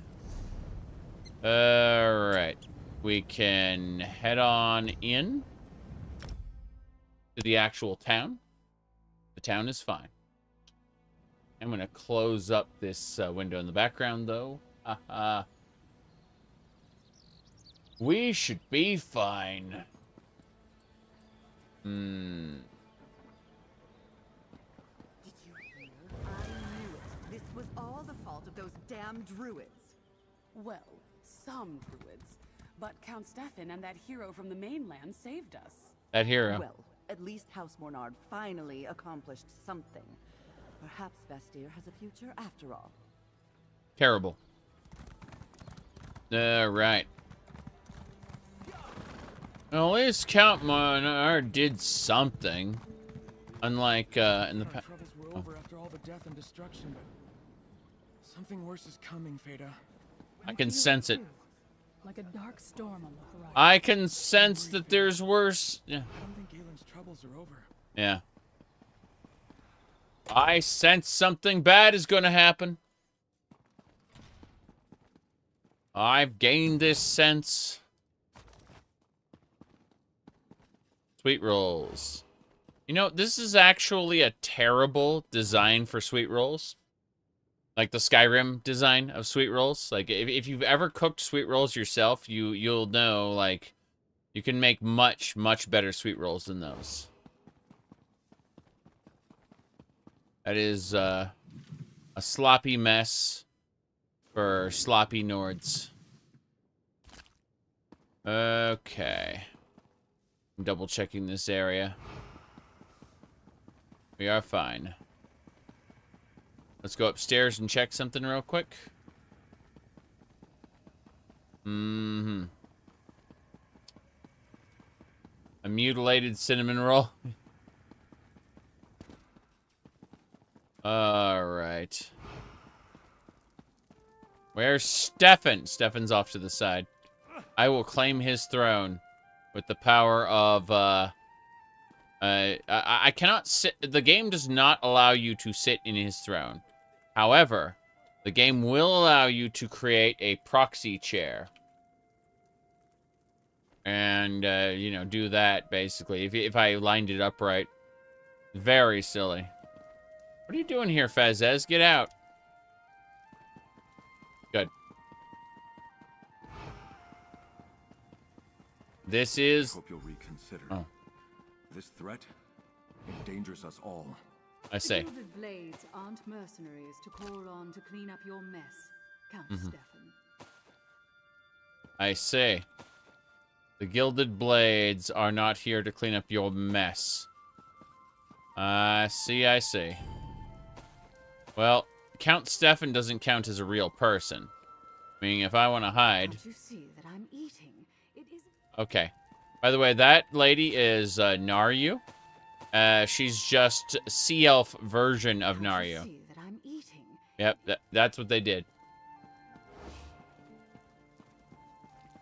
A: Alright. We can head on in to the actual town. The town is fine. I'm going to close up this window in the background, though. We should be fine.
M: Did you hear? I knew it. This was all the fault of those damn druids.
N: Well, some druids. But Count Stefan and that hero from the mainland saved us.
A: That hero.
M: Well, at least House Mornard finally accomplished something. Perhaps Vestir has a future after all.
A: Terrible. Right. Well, at least Count Mornard did something. Unlike in the past.
O: Troubles were over after all the death and destruction, but something worse is coming, Feda.
A: I can sense it.
D: Like a dark storm on the horizon.
A: I can sense that there's worse. Yeah.
O: I don't think Galen's troubles are over.
A: Yeah. I sense something bad is going to happen. I've gained this sense. Sweet rolls. You know, this is actually a terrible design for sweet rolls. Like the Skyrim design of sweet rolls. Like, if you've ever cooked sweet rolls yourself, you'll know, like, you can make much, much better sweet rolls than those. That is, a sloppy mess for sloppy Nords. Okay. I'm double checking this area. We are fine. Let's go upstairs and check something real quick. Mm-hmm. A mutilated cinnamon roll. Alright. Where's Stefan? Stefan's off to the side. I will claim his throne with the power of, I cannot sit. The game does not allow you to sit in his throne. However, the game will allow you to create a proxy chair. And, you know, do that, basically. If I lined it up right. Very silly. What are you doing here, Fazez? Get out. Good. This is...
P: I hope you'll reconsider.
A: Oh.
P: This threat endangers us all.
A: I say.
Q: The Gilded Blades aren't mercenaries to call on to clean up your mess, Count Stefan.
A: I say. The Gilded Blades are not here to clean up your mess. I see. Well, Count Stefan doesn't count as a real person. Meaning, if I want to hide...
Q: Can't you see that I'm eating? It is...
A: Okay. By the way, that lady is Naryu. She's just Sea Elf version of Naryu.
Q: See that I'm eating?
A: Yep, that's what they did.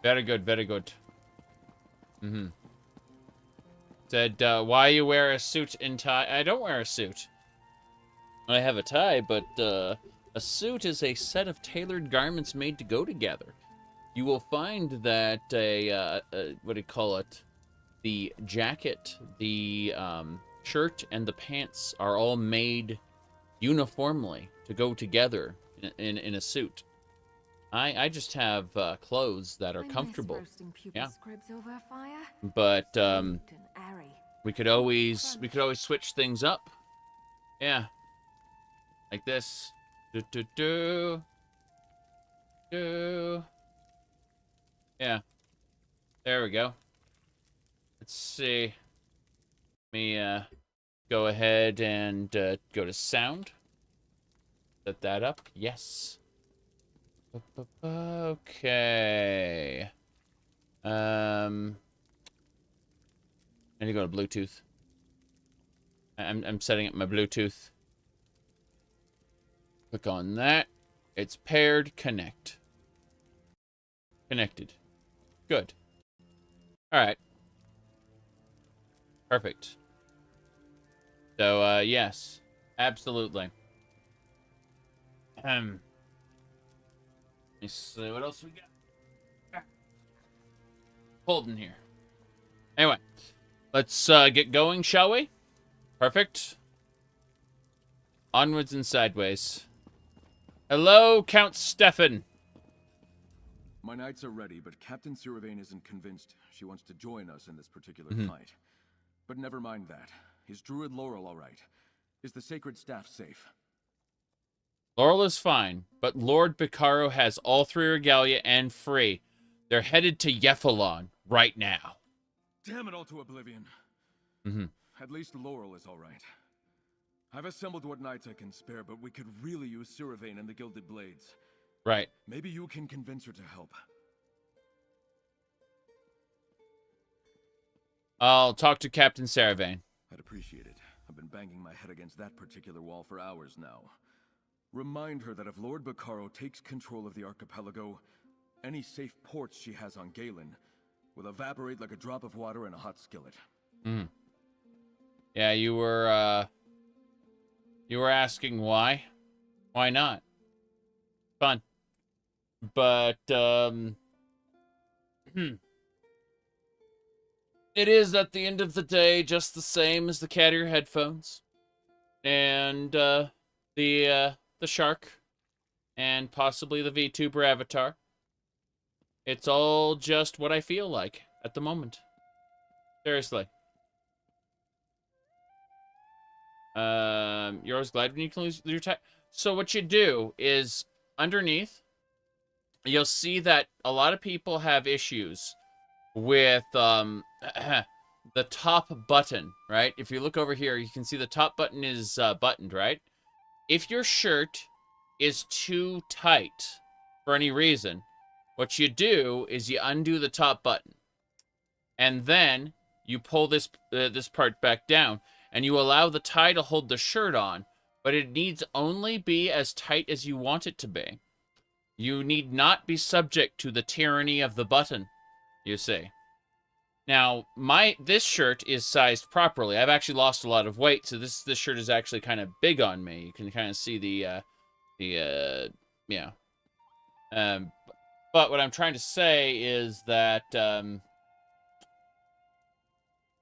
A: Very good, very good. Said, why you wear a suit and tie? I don't wear a suit. I have a tie, but a suit is a set of tailored garments made to go together. You will find that what do you call it? The jacket, the shirt, and the pants are all made uniformly to go together in a suit. I just have clothes that are comfortable. Yeah. But we could always switch things up. Yeah. Like this. Yeah. There we go. Let's see. Let me go ahead and go to sound. Set that up. Yes. Okay. I need to go to Bluetooth. I'm setting up my Bluetooth. Click on that. It's paired. Connect. Connected. Good. Alright. Perfect. So, yes. Absolutely. Let me see what else we got. Cold in here. Anyway. Let's get going, shall we? Perfect. Onwards and sideways. Hello, Count Stefan.
P: My knights are ready, but Captain Siravane isn't convinced she wants to join us in this particular fight. But never mind that. Is Druid Laurel all right? Is the Sacred Staff safe?
A: Laurel is fine, but Lord Bacaro has all 3 regalia and free. They're headed to Yephalon right now.
P: Damn it all to oblivion. At least Laurel is all right. I've assembled what knights I can spare, but we could really use Siravane and the Gilded Blades.
A: Right.
P: Maybe you can convince her to help.
A: I'll talk to Captain Siravane.
P: I'd appreciate it. I've been banging my head against that particular wall for hours now. Remind her that if Lord Bacaro takes control of the archipelago, any safe ports she has on Galen will evaporate like a drop of water in a hot skillet.
A: Yeah, you were asking why? Why not? Fun. But, it is, at the end of the day, just the same as the cat ear headphones. And, the shark and possibly the VTuber avatar. It's all just what I feel like at the moment. Seriously. You're always glad when you can lose your time. So what you do is, underneath, you'll see that a lot of people have issues with the top button, right? If you look over here, you can see the top button is buttoned, right? If your shirt is too tight for any reason, what you do is you undo the top button, and then you pull this this part back down, and you allow the tie to hold the shirt on, but it needs only be as tight as you want it to be. You need not be subject to the tyranny of the button, you see. Now, this shirt is sized properly. I've actually lost a lot of weight, so this shirt is actually kind of big on me. You can kind of see yeah. But what I'm trying to say is that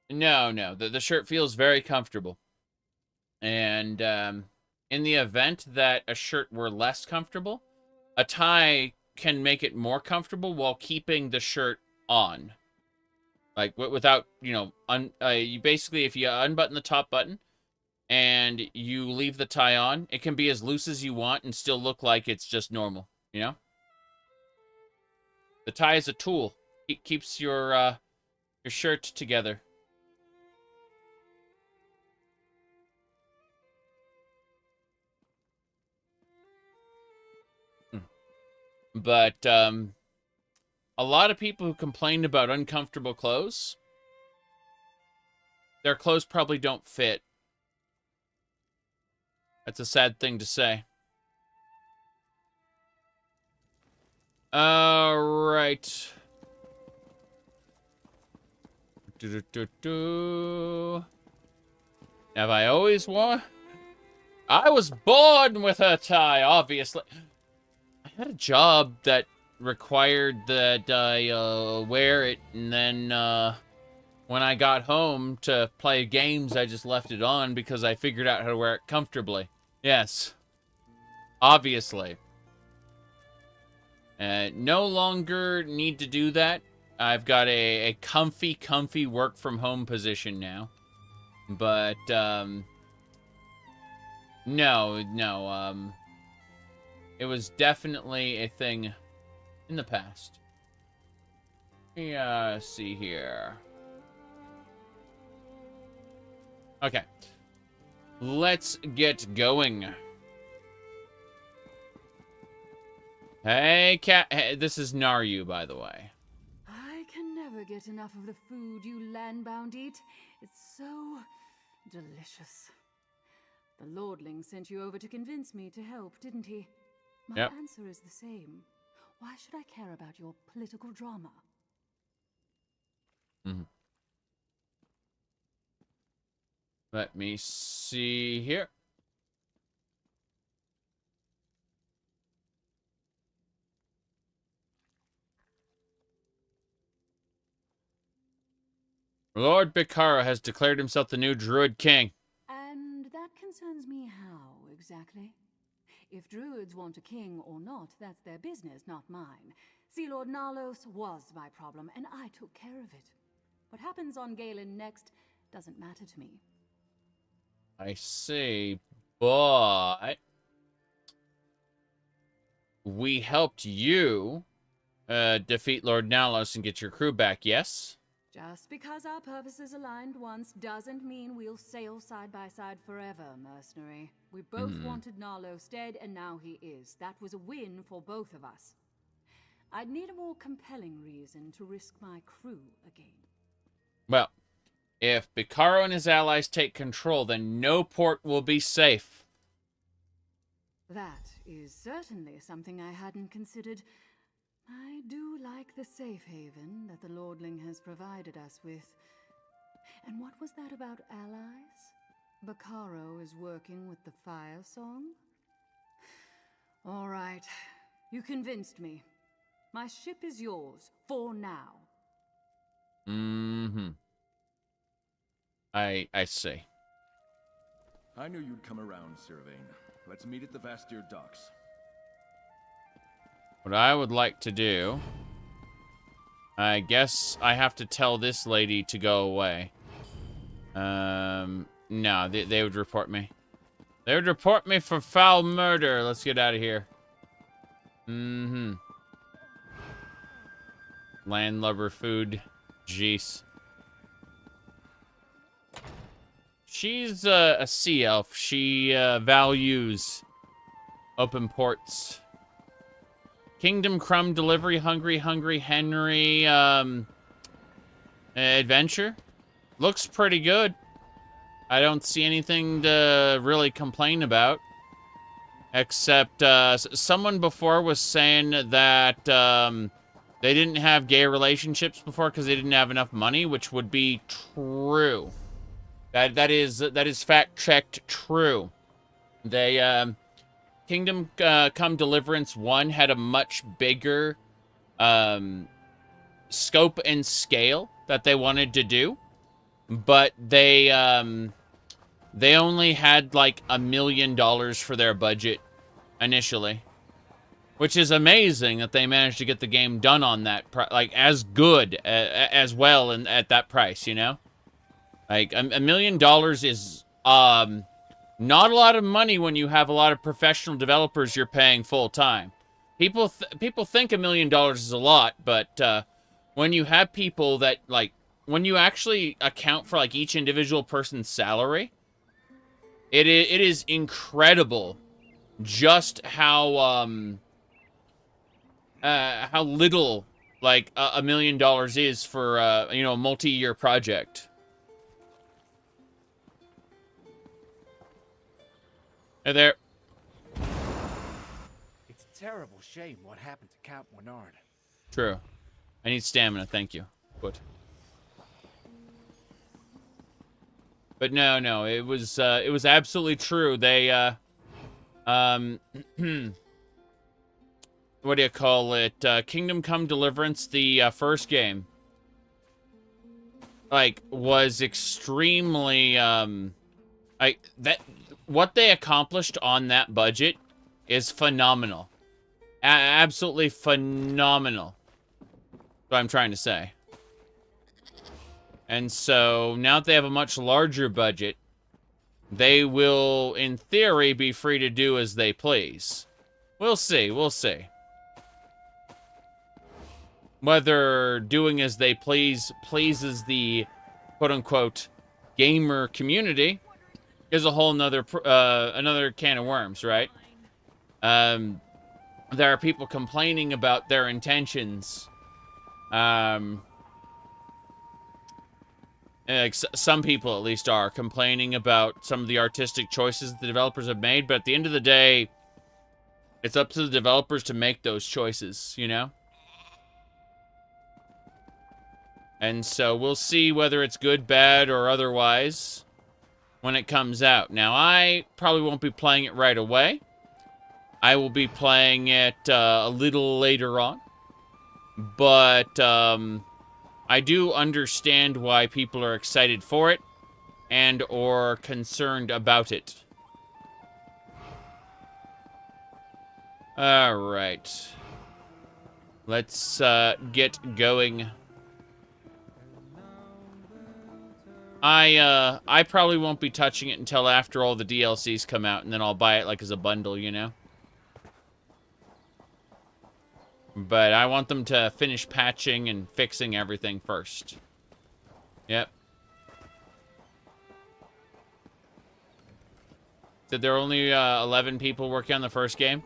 A: no, the shirt feels very comfortable. And in the event that a shirt were less comfortable, a tie can make it more comfortable while keeping the shirt on. Like, without, you basically, if you unbutton the top button and you leave the tie on, it can be as loose as you want and still look like it's just normal, you know? The tie is a tool. It keeps your shirt together. But, a lot of people who complained about uncomfortable clothes, their clothes probably don't fit. That's a sad thing to say. Alright. Have I always worn? I was born with a tie, obviously. I had a job that required that I wear it, and then when I got home to play games, I just left it on because I figured out how to wear it comfortably. Yes. Obviously. No longer need to do that. I've got a comfy work from home position now. But, no, it was definitely a thing in the past. Yeah, see here. Okay. Let's get going. Hey, cat. Hey, this is Naryu, by the way.
Q: I can never get enough of the food you landbound eat. It's so delicious. The Lordling sent you over to convince me to help, didn't he? My answer is the same. Why should I care about your political drama?
A: Let me see here. Lord Bacaro has declared himself the new Druid King.
Q: And that concerns me how, exactly? If Druids want a king or not, that's their business, not mine. Sea Lord Nalos was my problem, and I took care of it. What happens on Galen next doesn't matter to me.
A: I see, but we helped you defeat Lord Nalos and get your crew back, yes?
Q: Just because our purposes aligned once doesn't mean we'll sail side by side forever, mercenary. We both wanted Nalos dead, and now he is. That was a win for both of us. I'd need a more compelling reason to risk my crew again.
A: Well, if Bacaro and his allies take control, then no port will be safe.
Q: That is certainly something I hadn't considered. I do like the safe haven that the Lordling has provided us with. And what was that about allies? Bacaro is working with the Fire Song? All right, you convinced me. My ship is yours, for now.
A: I see.
P: I knew you'd come around, Sirvain. Let's meet at the Vastir docks.
A: What I would like to do... I guess I have to tell this lady to go away. No, they would report me. They would report me for foul murder. Let's get out of here. Landlubber food. Jeez. She's a sea elf. She values open ports. Kingdom Crumb Delivery, Hungry Henry adventure. Looks pretty good. I don't see anything to really complain about. Except someone before was saying that they didn't have gay relationships before because they didn't have enough money, which would be true. That is fact-checked true. They Kingdom Come Deliverance 1 had a much bigger scope and scale that they wanted to do, but they only had like $1 million for their budget initially, which is amazing that they managed to get the game done on that like as good as well and at that price, you know? Like $1 million is not a lot of money when you have a lot of professional developers you're paying full time. People think $1 million is a lot, but when you have people that like when you actually account for like each individual person's salary, it is incredible just how little like $1 million is for you know, a multi-year project. Hey there.
O: It's a terrible shame what happened to Count Bernard.
A: True. I need stamina, thank you. Good. But no, it was absolutely true. They what do you call it? Kingdom Come Deliverance, the first game, like, was extremely what they accomplished on that budget is phenomenal. Absolutely phenomenal. That's what I'm trying to say. And so, now that they have a much larger budget, they will, in theory, be free to do as they please. We'll see, we'll see. Whether doing as they please pleases the quote-unquote gamer community is a whole nother another can of worms, right? There are people complaining about their intentions. Like some people at least are complaining about some of the artistic choices the developers have made, but at the end of the day, it's up to the developers to make those choices, you know? And so we'll see whether it's good, bad, or otherwise when it comes out. Now, I probably won't be playing it right away. I will be playing it a little later on. But I do understand why people are excited for it and or concerned about it. All right. Let's get going. I probably won't be touching it until after all the DLCs come out, and then I'll buy it like as a bundle, you know? But I want them to finish patching and fixing everything first. Yep. Said there are only 11 people working on the first game?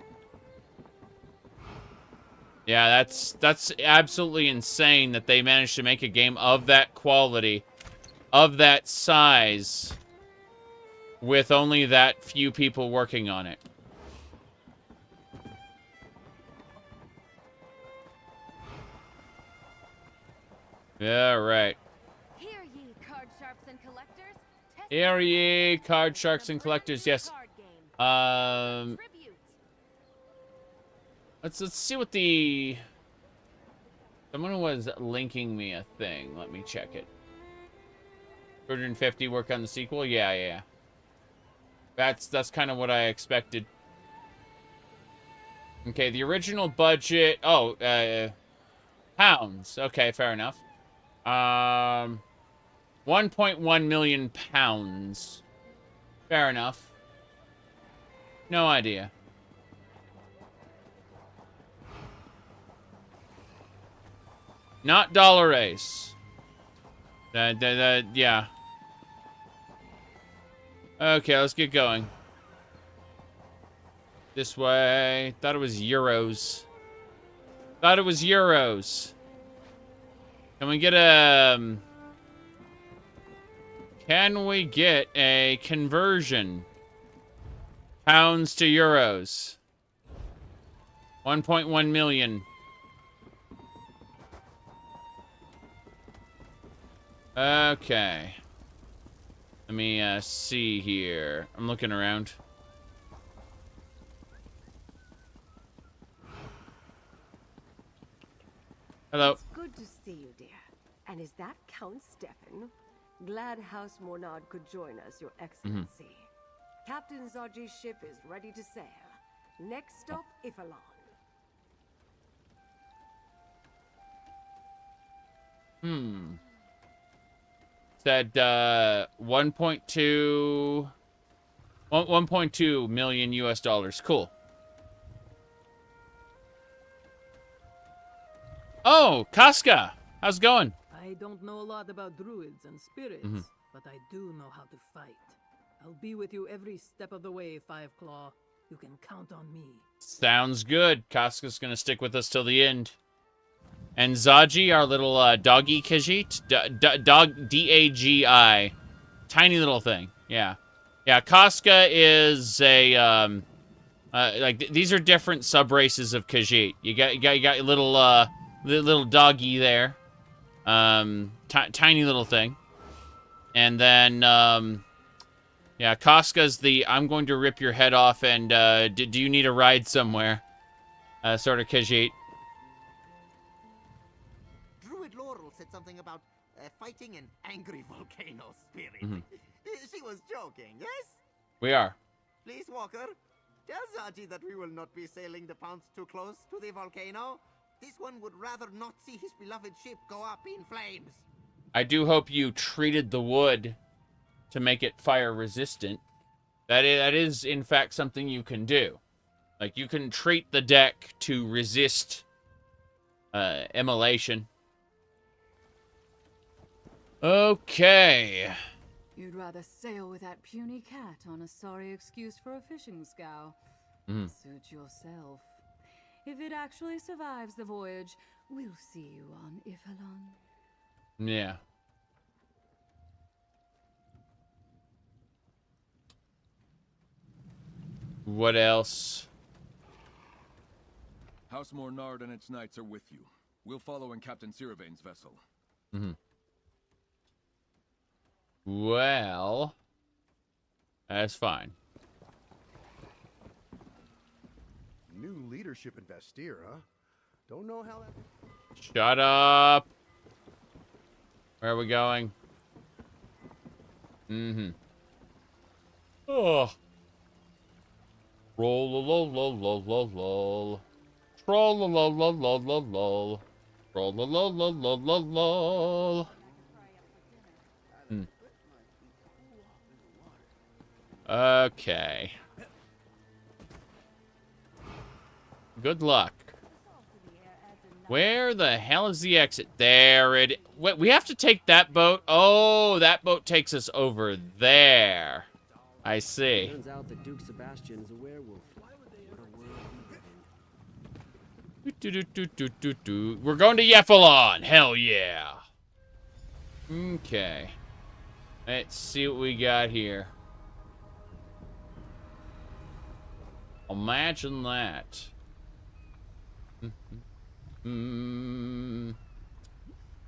A: Yeah, that's absolutely insane that they managed to make a game of that quality, of that size, with only that few people working on it. Yeah, right.
C: Hear ye, card sharps and collectors.
A: Hear ye, card sharks and collectors. Yes. Let's see what the... Someone was linking me a thing. Let me check it. 250 work on the sequel? Yeah. That's kind of what I expected. Okay, the original budget... Oh, pounds. Okay, fair enough. 1.1 million pounds. Fair enough. No idea. Not dollars. Yeah. Okay, let's get going. This way. Thought it was euros. Thought it was euros. Can we get a... Can we get a conversion? Pounds to euros. 1.1 million. Okay. Let me see here. I'm looking around. Hello.
E: It's good to see you, dear. And is that Count Stefan? Glad House Mornard could join us, Your Excellency. Captain Zaji's ship is ready to sail. Next stop, Ifalon.
A: Said 1.2 million US dollars. Cool. Oh, Casca. How's it going?
R: I don't know a lot about druids and spirits, but I do know how to fight. I'll be with you every step of the way, Five Claw. You can count on me.
A: Sounds good. Casca's gonna stick with us till the end. And Zaji, our little doggy Khajiit. Dog D-A-G-I. Tiny little thing. Yeah. Yeah, Casca is a like these are different sub-races of Khajiit. You got your little doggy there. Tiny little thing. And then yeah, Casca's the I'm going to rip your head off and do you need a ride somewhere? Sort of Khajiit.
S: Said something about fighting an angry volcano spirit. She was joking, yes?
A: We are.
S: Please, Walker, tell Zaji that we will not be sailing the Pounce too close to the volcano. This one would rather not see his beloved ship go up in flames.
A: I do hope you treated the wood to make it fire resistant. That is in fact something you can do. Like you can treat the deck to resist immolation. Okay.
Q: You'd rather sail with that puny cat on a sorry excuse for a fishing scow. Suit yourself. If it actually survives the voyage, we'll see you on Ifalon.
A: Yeah. What else?
P: House Mornard and its knights are with you. We'll follow in Captain Siravain's vessel.
A: Well, that's fine.
G: New leadership in Bethesda, huh? Don't know how that...
A: Shut up. Where are we going? Oh. Roll-a-lol-lol-lol-lol-lol. Troll-a-lol-lol-lol-lol-lol. Roll-a-lol-lol-lol-lol-lol. Okay. Good luck. Where the hell is the exit? There it is. Wait, we have to take that boat? Oh, that boat takes us over there. I see.
T: Turns out that Duke Sebastian is a werewolf.
A: We're going to Yephalon. Hell yeah. Okay. Let's see what we got here. Imagine that.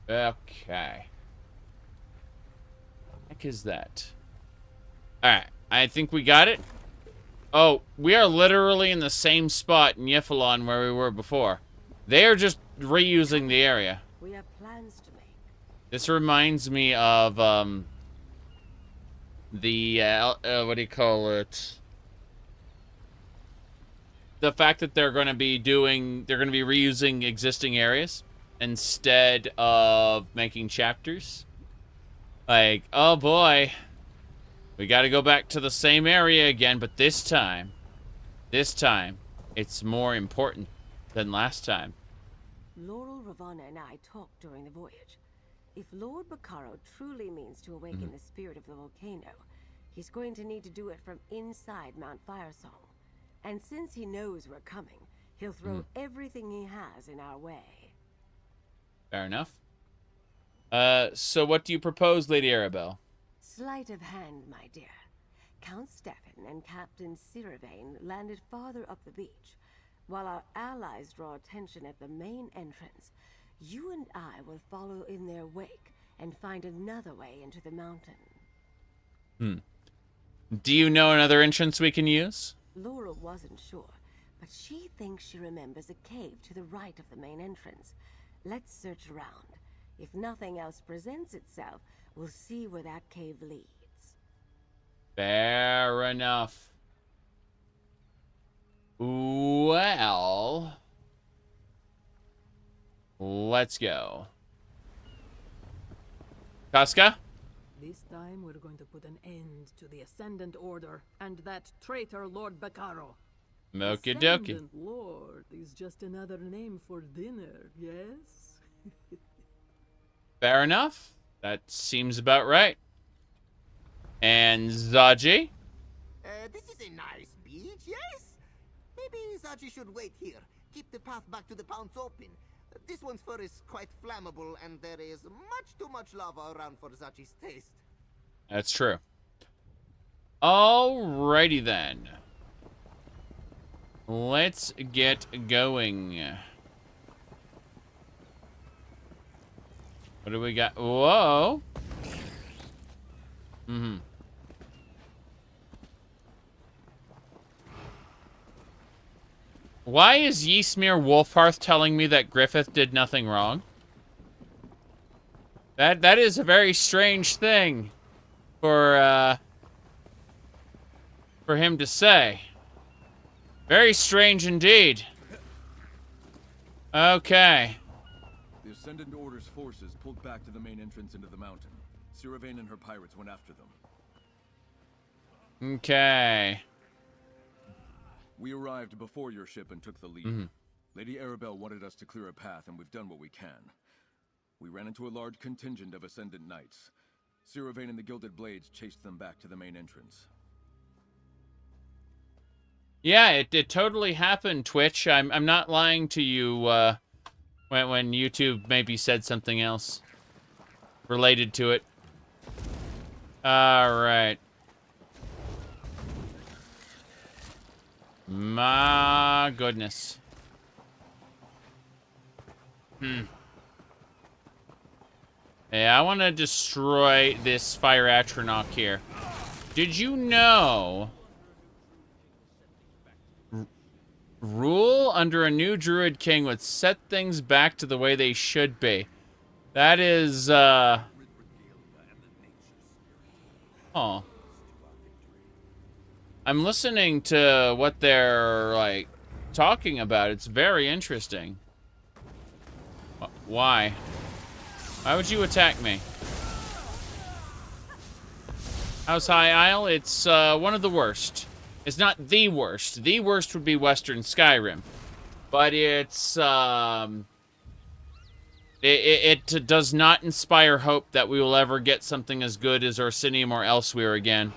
A: Okay. Heck is that? Alright, I think we got it. Oh, we are literally in the same spot in Yephalon where we were before. They are just reusing the area.
E: We have plans to make.
A: This reminds me of the what do you call it? the fact that they're going to be reusing existing areas instead of making chapters. Like, oh boy, we got to go back to the same area again, but this time, it's more important than last time.
E: Laurel, Ravonna, and I talked during the voyage. If Lord Bacaro truly means to awaken the spirit of the volcano, he's going to need to do it from inside Mount Firesong. And since he knows we're coming, he'll throw everything he has in our way.
A: Fair enough. So what do you propose, Lady Arabelle?
E: Sleight of hand, my dear. Count Stefan and Captain Siravain landed farther up the beach. While our allies draw attention at the main entrance, you and I will follow in their wake and find another way into the mountain.
A: Do you know another entrance we can use?
E: Laura wasn't sure, but she thinks she remembers a cave to the right of the main entrance. Let's search around. If nothing else presents itself, we'll see where that cave leads.
A: Fair enough. Well, let's go. Casca?
R: This time we're going to put an end to the Ascendant Order and that traitor Lord Bacaro.
A: Okie dokie.
R: Ascendant Lord is just another name for dinner, yes?
A: Fair enough. That seems about right. And Zaji?
S: This is a nice beach, yes? Maybe Zaji should wait here. Keep the path back to the pounce open. This one's fur is quite flammable, and there is much too much lava around for Zaji's taste.
A: That's true. Alrighty then. Let's get going. What do we got? Whoa. Why is Ysmir Wolfhearth telling me that Griffith did nothing wrong? That is a very strange thing for him to say. Very strange indeed. Okay.
P: The Ascendant Order's forces pulled back to the main entrance into the mountain. Siravain and her pirates went after them.
A: Okay.
P: We arrived before your ship and took the lead. Lady Arabelle wanted us to clear a path, and we've done what we can. We ran into a large contingent of Ascendant Knights. Siravain and the Gilded Blades chased them back to the main entrance.
A: Yeah, it totally happened, Twitch. I'm not lying to you when YouTube maybe said something else related to it. All right. My goodness. Yeah, I want to destroy this fire atronach here. Did you know rule under a new druid king would set things back to the way they should be? That is oh. I'm listening to what they're, like, talking about. It's very interesting. Why? Why would you attack me? How's High Isle? It's, one of the worst. It's not the worst. The worst would be Western Skyrim. But it's, it does not inspire hope that we will ever get something as good as Orsinium or Elsewhere again.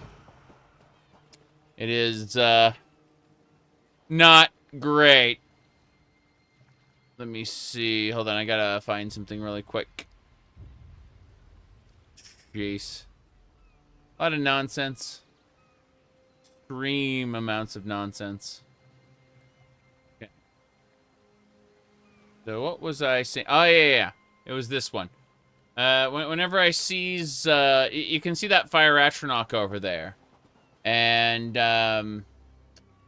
A: It is, not great. Let me see. Hold on, I gotta find something really quick. Jeez. A lot of nonsense. Extreme amounts of nonsense. Okay. So what was I saying? Oh, yeah. It was this one. Whenever I seize, you can see that fire atronach over there. And,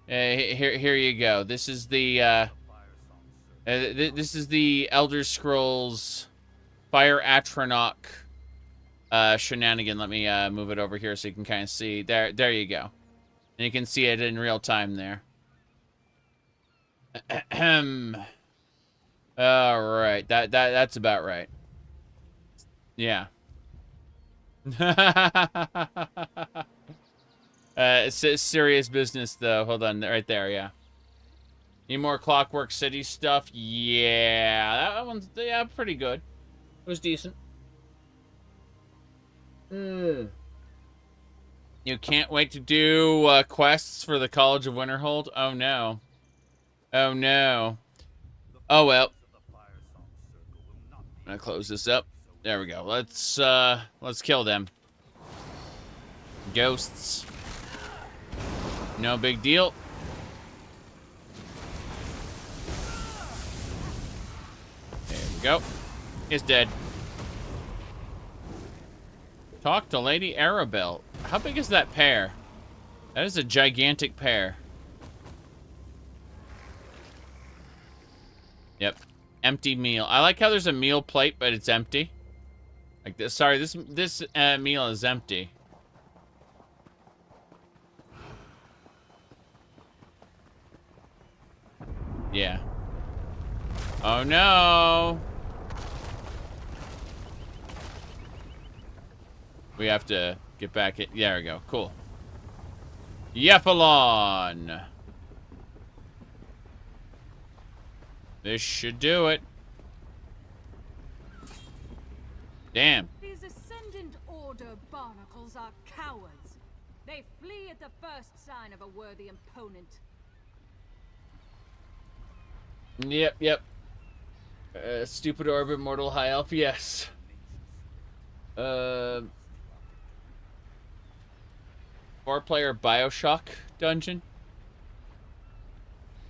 A: here you go. This is the, this is the Elder Scrolls Fire Atronach, shenanigan. Let me, move it over here so you can kind of see. There you go. And you can see it in real time there. All right, that's about right. Yeah. It's serious business though. Hold on, right there. Yeah. Need more Clockwork City stuff? Yeah, that one's pretty good. It was decent. You can't wait to do quests for the College of Winterhold? Oh no. Oh no. Oh well. I'm gonna close this up. There we go. Let's kill them. Ghosts. No big deal. There we go. He's dead. Talk to Lady Arabelle. How big is that pear? That is a gigantic pear. Yep. Empty meal. I like how there's a meal plate, but it's empty. Like this. Sorry, this meal is empty. Yeah. Oh no. We have to get back it. There we go. Cool. Yepalon. This should do it. Damn.
C: These Ascendant Order barnacles are cowards. They flee at the first sign of a worthy opponent.
A: Yep. Stupid orbit, mortal high elf, yes. Four-player Bioshock dungeon?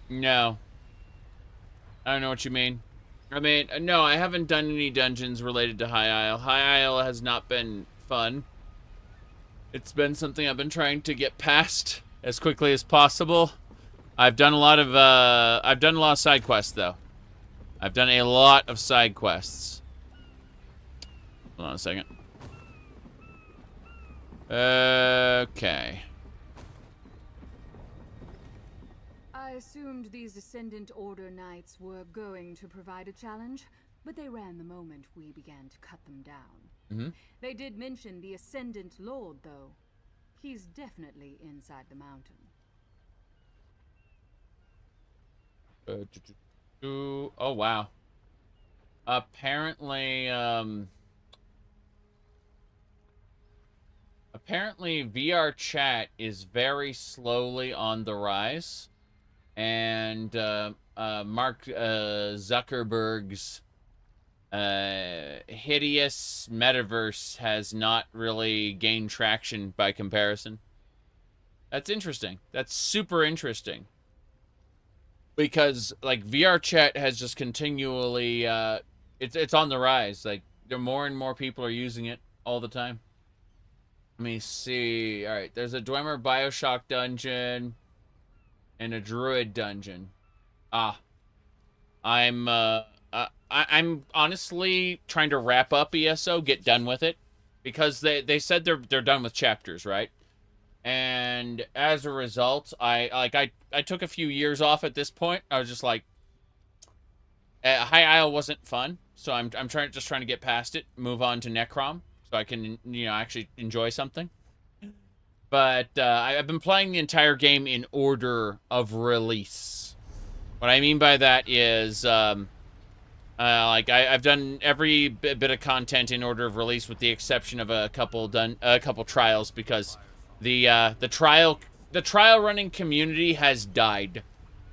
A: No. I don't know what you mean. I mean, no, I haven't done any dungeons related to High Isle. High Isle has not been fun. It's been something I've been trying to get past as quickly as possible. I've done a lot of side quests though. I've done a lot of side quests. Hold on a second. Okay.
Q: I assumed these Ascendant Order Knights were going to provide a challenge, but they ran the moment we began to cut them down. They did mention the Ascendant Lord, though. He's definitely inside the mountain.
A: Oh, wow. Apparently, VR chat is very slowly on the rise. And Mark Zuckerberg's hideous metaverse has not really gained traction by comparison. That's interesting. That's super interesting. Because, like, VR chat has just continually, it's on the rise. Like, there more and more people are using it all the time. Let me see. All right, there's a Dwemer Bioshock dungeon and a Druid dungeon. I'm honestly trying to wrap up ESO, get done with it, because they said they're done with chapters, right? And as a result, I took a few years off at this point. I was just like, High Isle wasn't fun, so I'm trying to get past it, move on to Necrom, so I can actually enjoy something. But I've been playing the entire game in order of release. What I mean by that is, like I've done every bit of content in order of release, with the exception of a couple trials, because the trial running community has died.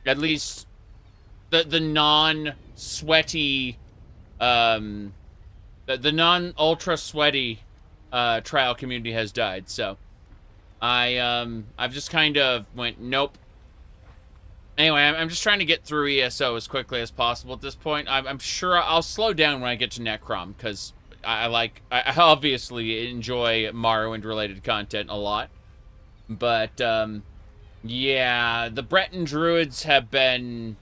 A: At least the non-sweaty, the non-ultra sweaty trial community has died. So I've just kind of went nope. Anyway, I'm just trying to get through ESO as quickly as possible at this point. I'm sure I'll slow down when I get to Necrom, because I obviously enjoy Morrowind related content a lot. But yeah, the Breton Druids have been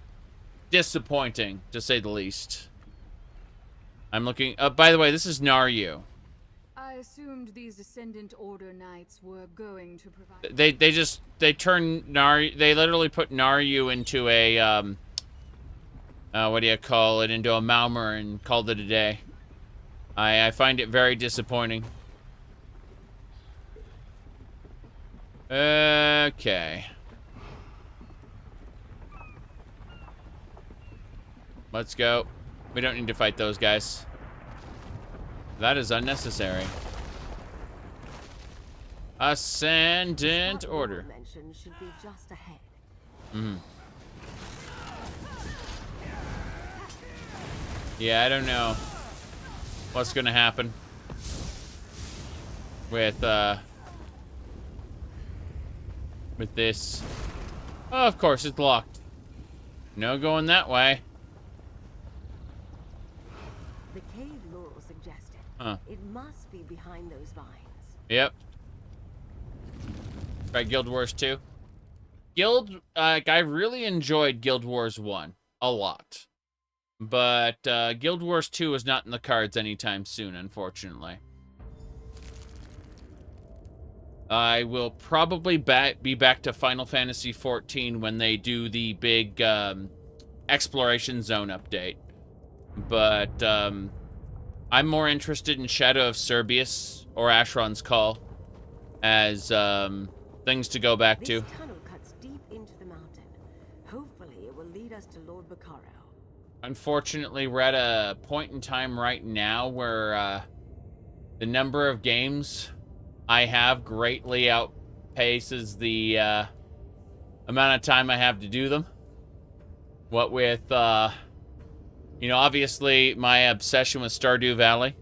A: disappointing, to say the least. I'm looking. By the way, this is Naryu.
Q: I assumed these Ascendant Order Knights were going to provide.
A: They literally put Naryu into a what do you call it, into a Malmer and called it a day. I find it very disappointing. Okay. Let's go. We don't need to fight those guys. That is unnecessary. Ascendant order.
E: Should be just ahead.
A: Yeah, I don't know what's gonna happen with this. Oh, of course it's locked. No going that way.
E: The cave Laurel suggested. It must be behind those vines.
A: Yep. Right, Guild Wars 2. I really enjoyed Guild Wars 1 a lot. But Guild Wars 2 is not in the cards anytime soon, unfortunately. I will probably be back to Final Fantasy XIV when they do the big exploration zone update. But I'm more interested in Shadow of Cerberus or Ashron's Call as things to go back to.
E: This tunnel cuts deep into the mountain. Hopefully it will lead us to Lord Bacaro.
A: Unfortunately, we're at a point in time right now where the number of games I have greatly outpaces the amount of time I have to do them. What with, you know, obviously my obsession with Stardew Valley,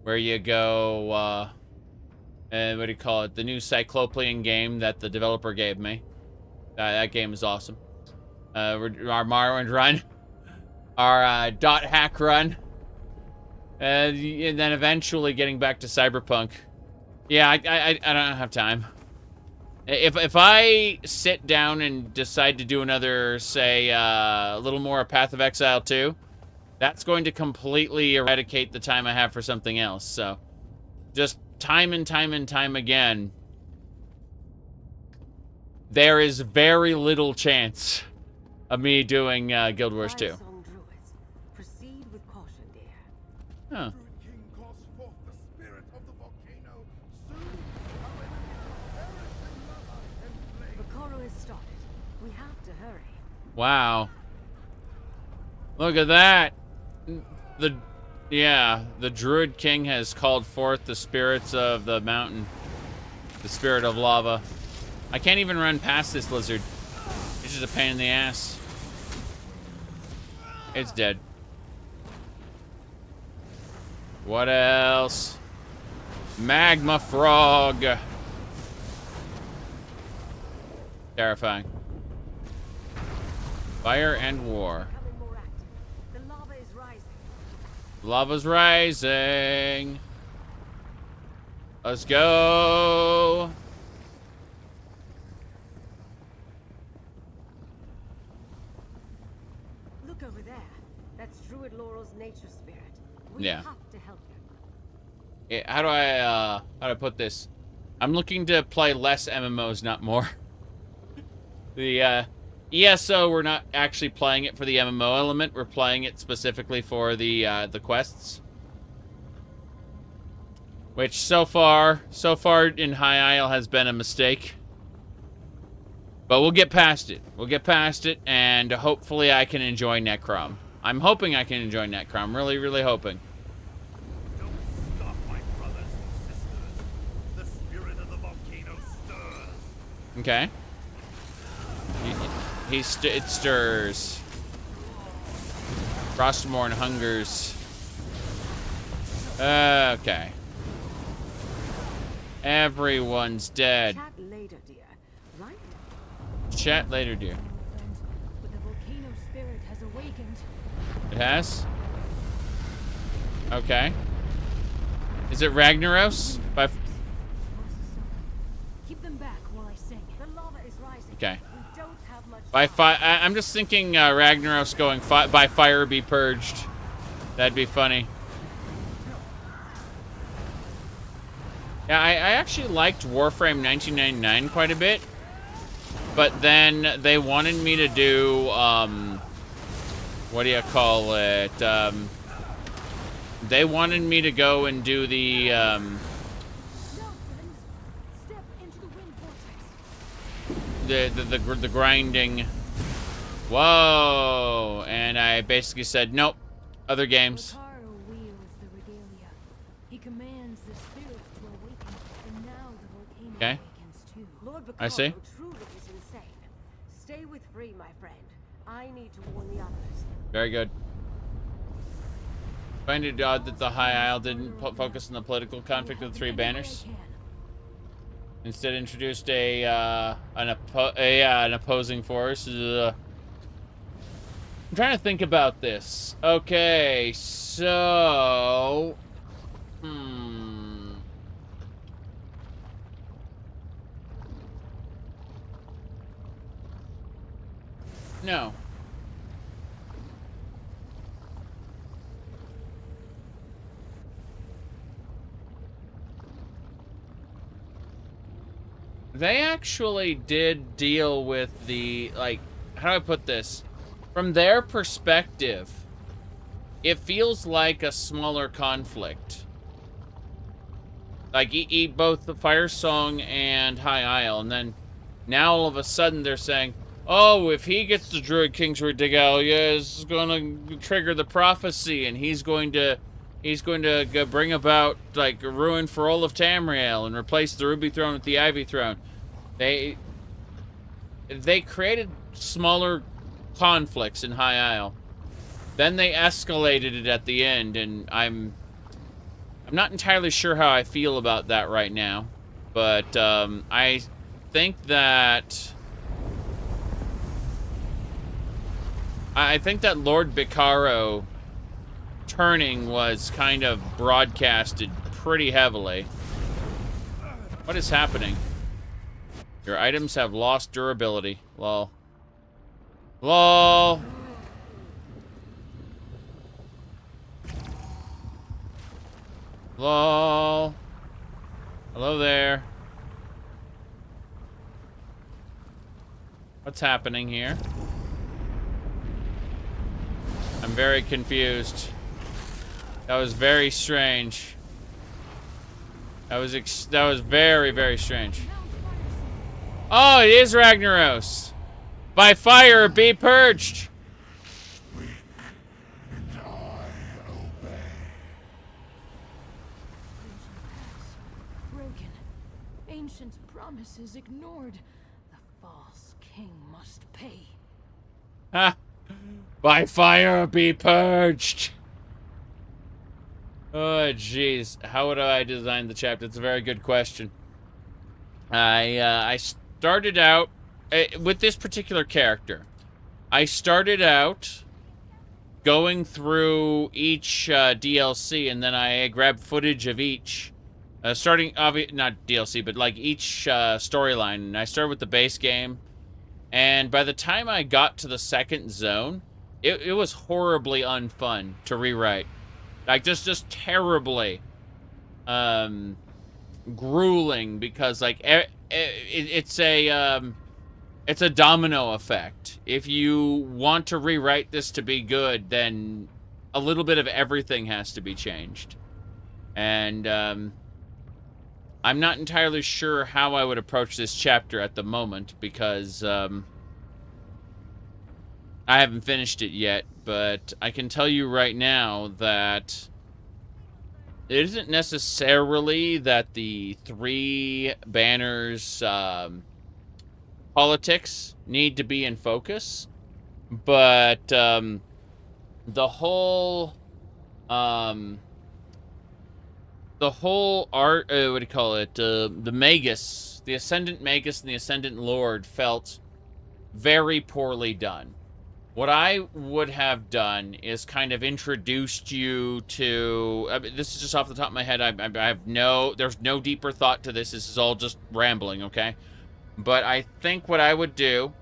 A: where you go, and what do you call it? The new Cyclopean game that the developer gave me. That game is awesome. Our Morrowind run. Our Dothack run. And then eventually getting back to Cyberpunk. Yeah, I don't have time. If I sit down and decide to do another, say, a little more Path of Exile 2, that's going to completely eradicate the time I have for something else. So, just time and time and time again, there is very little chance of me doing Guild Wars 2.
E: Proceed with caution, dear.
A: Huh.
E: Bacaro has started. We have to hurry.
A: Wow. Look at that. The Druid King has called forth the spirits of the mountain. The spirit of lava. I can't even run past this lizard. It's just a pain in the ass. It's dead. What else? Magma frog. Terrifying. Fire and war.
E: The lava is rising.
A: Lava's rising. Let's go.
E: Look over there. That's Druid Laurel's nature spirit. We
A: Yeah.
E: have to help him.
A: Yeah, how do I put this? I'm looking to play less MMOs, not more. The ESO, we're not actually playing it for the MMO element. We're playing it specifically for the quests. Which so far in High Isle has been a mistake. But we'll get past it. We'll get past it, and hopefully I can enjoy Necrom. I'm hoping I can enjoy Necrom. Really, really hoping.
J: Don't stop, my brothers and sisters. The spirit of the volcano stirs.
A: Okay. It stirs. Frostmourne hungers. Okay. Everyone's dead.
E: Chat later, dear. Right?
A: Chat later, dear.
C: But the volcano spirit has awakened.
A: It has? Okay. Is it Ragnaros?
C: Keep them back while I sing.
E: The lava is rising.
A: Okay.
E: We don't have much
A: I'm just thinking Ragnaros going by fire be purged. That'd be funny. Yeah, I actually liked Warframe 1999 quite a bit. But then they wanted me to do what do you call it? They wanted me to go and do the, the grinding. Whoa! And I basically said, nope, other games.
C: Bacaro wields the regalia. He commands the spirits to awaken, and now the volcano
A: Okay.
C: awakens too.
E: Lord Bacaro
A: I see.
E: truly is insane. Stay with Free, my friend. I need to warn the others.
A: Very good. Find it odd that the High Isle didn't focus on the political conflict of the three banners. Instead, introduced an opposing force. I'm trying to think about this. Okay, so... No. They actually did deal with the, like, how do I put this? From their perspective, it feels like a smaller conflict. Like, both the Fire Song and High Isle, and then now all of a sudden they're saying, oh, if he gets the Druid King's regalia, it's going to trigger the prophecy, and he's going to bring about, like, a ruin for all of Tamriel and replace the Ruby Throne with the Ivy Throne. They created smaller conflicts in High Isle. Then they escalated it at the end, and I'm not entirely sure how I feel about that right now. But I think that Lord Bacaro turning was kind of broadcasted pretty heavily. What is happening? Your items have lost durability. Lol. Lol. Lol. Hello there. What's happening here? I'm very confused. That was very strange. That was very, very strange. Oh, it is Ragnaros. By fire, be purged.
C: Broken. Ancient promises ignored. The false king must pay.
A: Ha! By fire, be purged. Oh, jeez. How would I design the chapter? It's a very good question. I started out with this particular character. I started out going through each DLC, and then I grabbed footage of each. Not DLC, but like each storyline. And I started with the base game. And by the time I got to the second zone, it was horribly unfun to rewrite. Like, just terribly grueling, because, like, it's a domino effect. If you want to rewrite this to be good, then a little bit of everything has to be changed. And I'm not entirely sure how I would approach this chapter at the moment, because I haven't finished it yet, but I can tell you right now that it isn't necessarily that the three banners politics need to be in focus, but the whole art, what do you call it, the Magus, the Ascendant Magus and the Ascendant Lord felt very poorly done. What I would have done is kind of introduced you to, I mean, this is just off the top of my head, I have there's no deeper thought to this. This is all just rambling, okay? But I think what I would do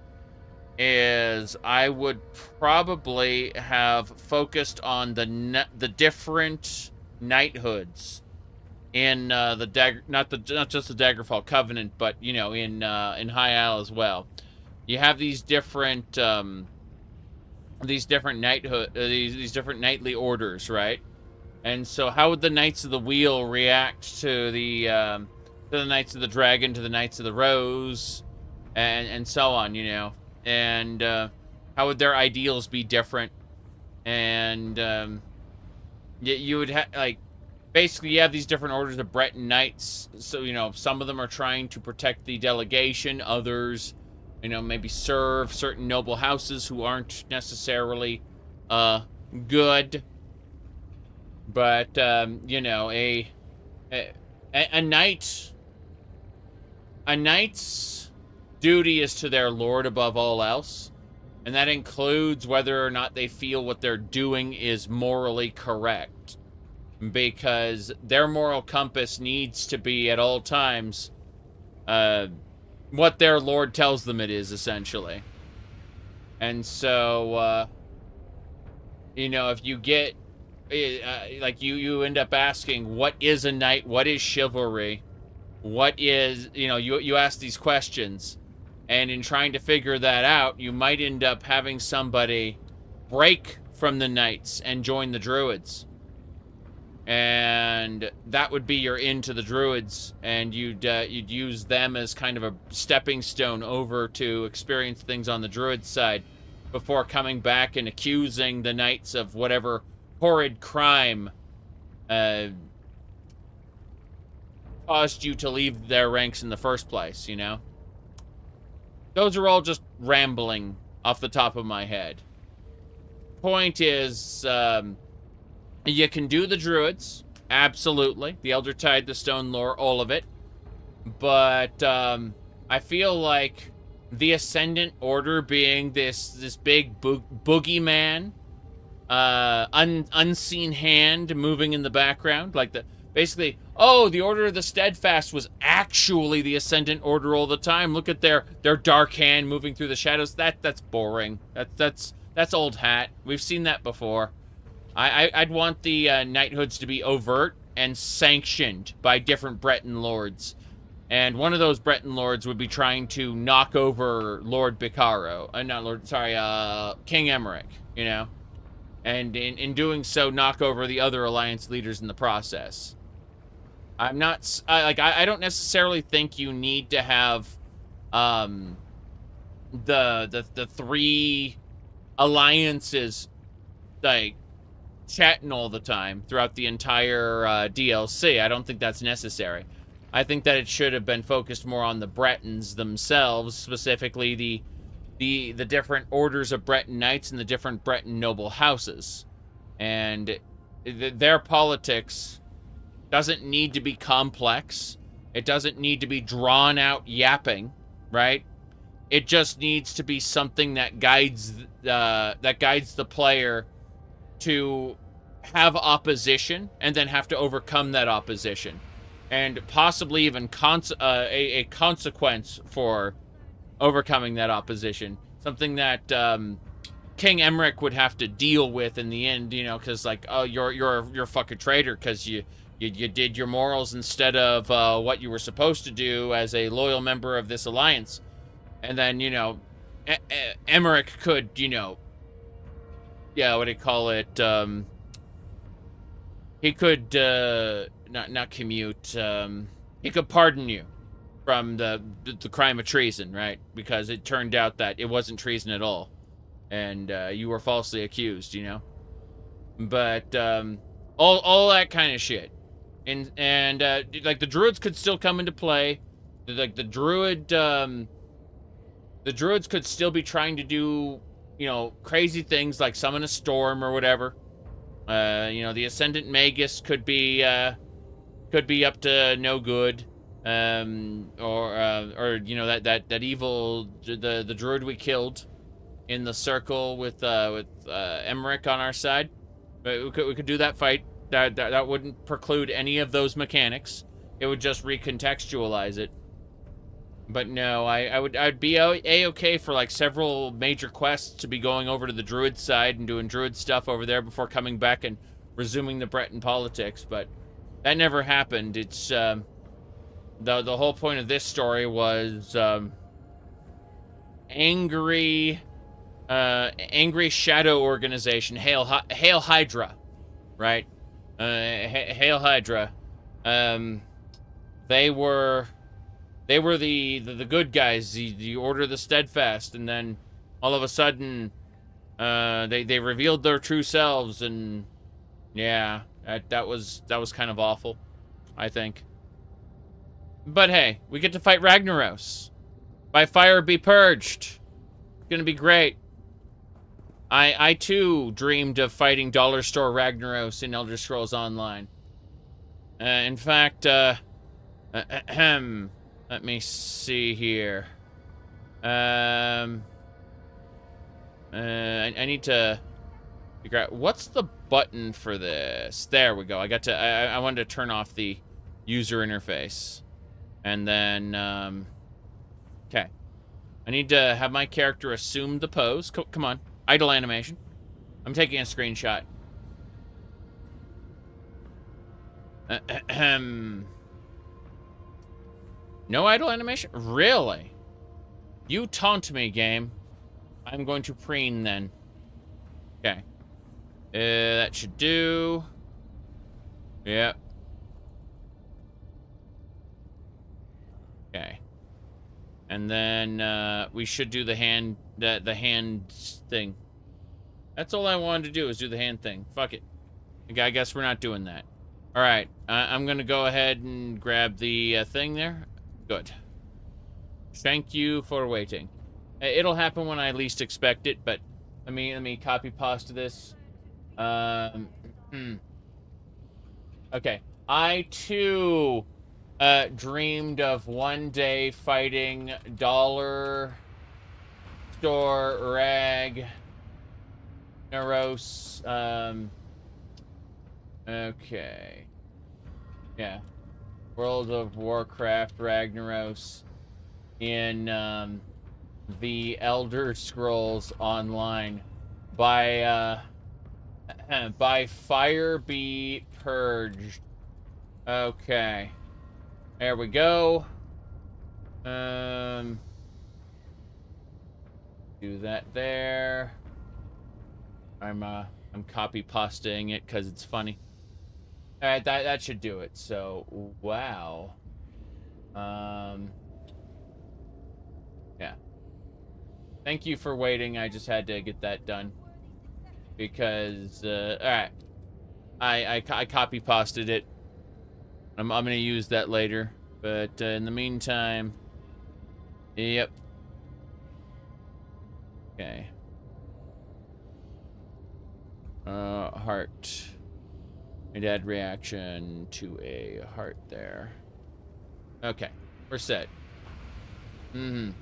A: is I would probably have focused on the different knighthoods in the dagger, not just the Daggerfall Covenant, but you know, in High Isle as well. You have these different these different knighthood, these different knightly orders, right? And so, how would the Knights of the Wheel react to the Knights of the Dragon, to the Knights of the Rose, and so on, you know? And how would their ideals be different? And you would have, like, basically you have these different orders of Breton Knights. So, you know, some of them are trying to protect the delegation. Others, you know, maybe serve certain noble houses who aren't necessarily good. But, you know, a knight's duty is to their lord above all else. And that includes whether or not they feel what they're doing is morally correct. Because their moral compass needs to be at all times what their lord tells them it is, essentially. And so, you know, if you get, like, you end up asking, what is a knight? What is chivalry? What is, you know, you ask these questions. And in trying to figure that out, you might end up having somebody break from the knights and join the druids. And that would be your into the druids, and you'd use them as kind of a stepping stone over to experience things on the druid side before coming back and accusing the knights of whatever horrid crime caused you to leave their ranks in the first place, you know? Those are all just rambling off the top of my head. Point is, you can do the druids, absolutely. The Elder Tide, the Stone Lore, all of it. But I feel like the Ascendant Order being this big boogeyman, unseen hand moving in the background, like basically, oh, the Order of the Steadfast was actually the Ascendant Order all the time. Look at their dark hand moving through the shadows. That's boring. That's old hat. We've seen that before. I'd want the knighthoods to be overt and sanctioned by different Breton lords. And one of those Breton lords would be trying to knock over Lord Bacaro. King Emmerich, you know? And in doing so, knock over the other alliance leaders in the process. I don't necessarily think you need to have the three alliances, like, chatting all the time throughout the entire DLC. I don't think that's necessary. I think that it should have been focused more on the Bretons themselves, specifically the different orders of Breton knights and the different Breton noble houses. And their politics doesn't need to be complex. It doesn't need to be drawn out yapping, right? It just needs to be something that guides the player to have opposition and then have to overcome that opposition, and possibly even a consequence for overcoming that opposition. Something that King Emmerich would have to deal with in the end, you know, because, like, oh, you're a fucking traitor because you did your morals instead of what you were supposed to do as a loyal member of this alliance. And then, you know, Emmerich could, you know, yeah, what do you call it? He could not commute. He could pardon you from the crime of treason, right? Because it turned out that it wasn't treason at all, and you were falsely accused, you know. But all that kind of shit, and like the druids could still come into play. Like the druids could still be trying to do, you know, crazy things like summon a storm or whatever. You know, the Ascendant Magus could be up to no good. Or you know, that evil the druid we killed in the circle with Emmerich on our side. We could do that fight. That wouldn't preclude any of those mechanics. It would just recontextualize it. But no, I'd be a-okay for like several major quests to be going over to the druid side and doing druid stuff over there before coming back and resuming the Breton politics. But that never happened. It's the whole point of this story was angry angry shadow organization, Hail Hydra, right? Hail Hydra. They were the good guys, the Order of the Steadfast, and then all of a sudden, they revealed their true selves, and yeah, that was kind of awful, I think. But hey, we get to fight Ragnaros. By fire be purged. It's gonna be great. I too dreamed of fighting Dollar Store Ragnaros in Elder Scrolls Online. In fact, let me see here. I need to figure out what's the button for this. There we go. I wanted to turn off the user interface, and then okay. I need to have my character assume the pose. Come on. Idle animation. I'm taking a screenshot. No idle animation? Really? You taunt me, game. I'm going to preen then. Okay. That should do. Yep. Okay. And then we should do the hand thing. That's all I wanted to do, is do the hand thing. Fuck it. I guess we're not doing that. All right, I'm gonna go ahead and grab the thing there. Good. Thank you for waiting. It'll happen when I least expect it, but let me copy pasta this. Okay, I too dreamed of one day fighting Dollar Store Ragnaros. Okay. Yeah. World of Warcraft Ragnaros in the Elder Scrolls Online by fire be purged. Okay. There we go. Do that there. I'm copy pasting it because it's funny. All right, that should do it. So, wow. Yeah. Thank you for waiting. I just had to get that done because all right. I copy pasted it. I'm gonna use that later, but in the meantime, yep. Okay. Heart. And add reaction to a heart there. Okay, we're set. Do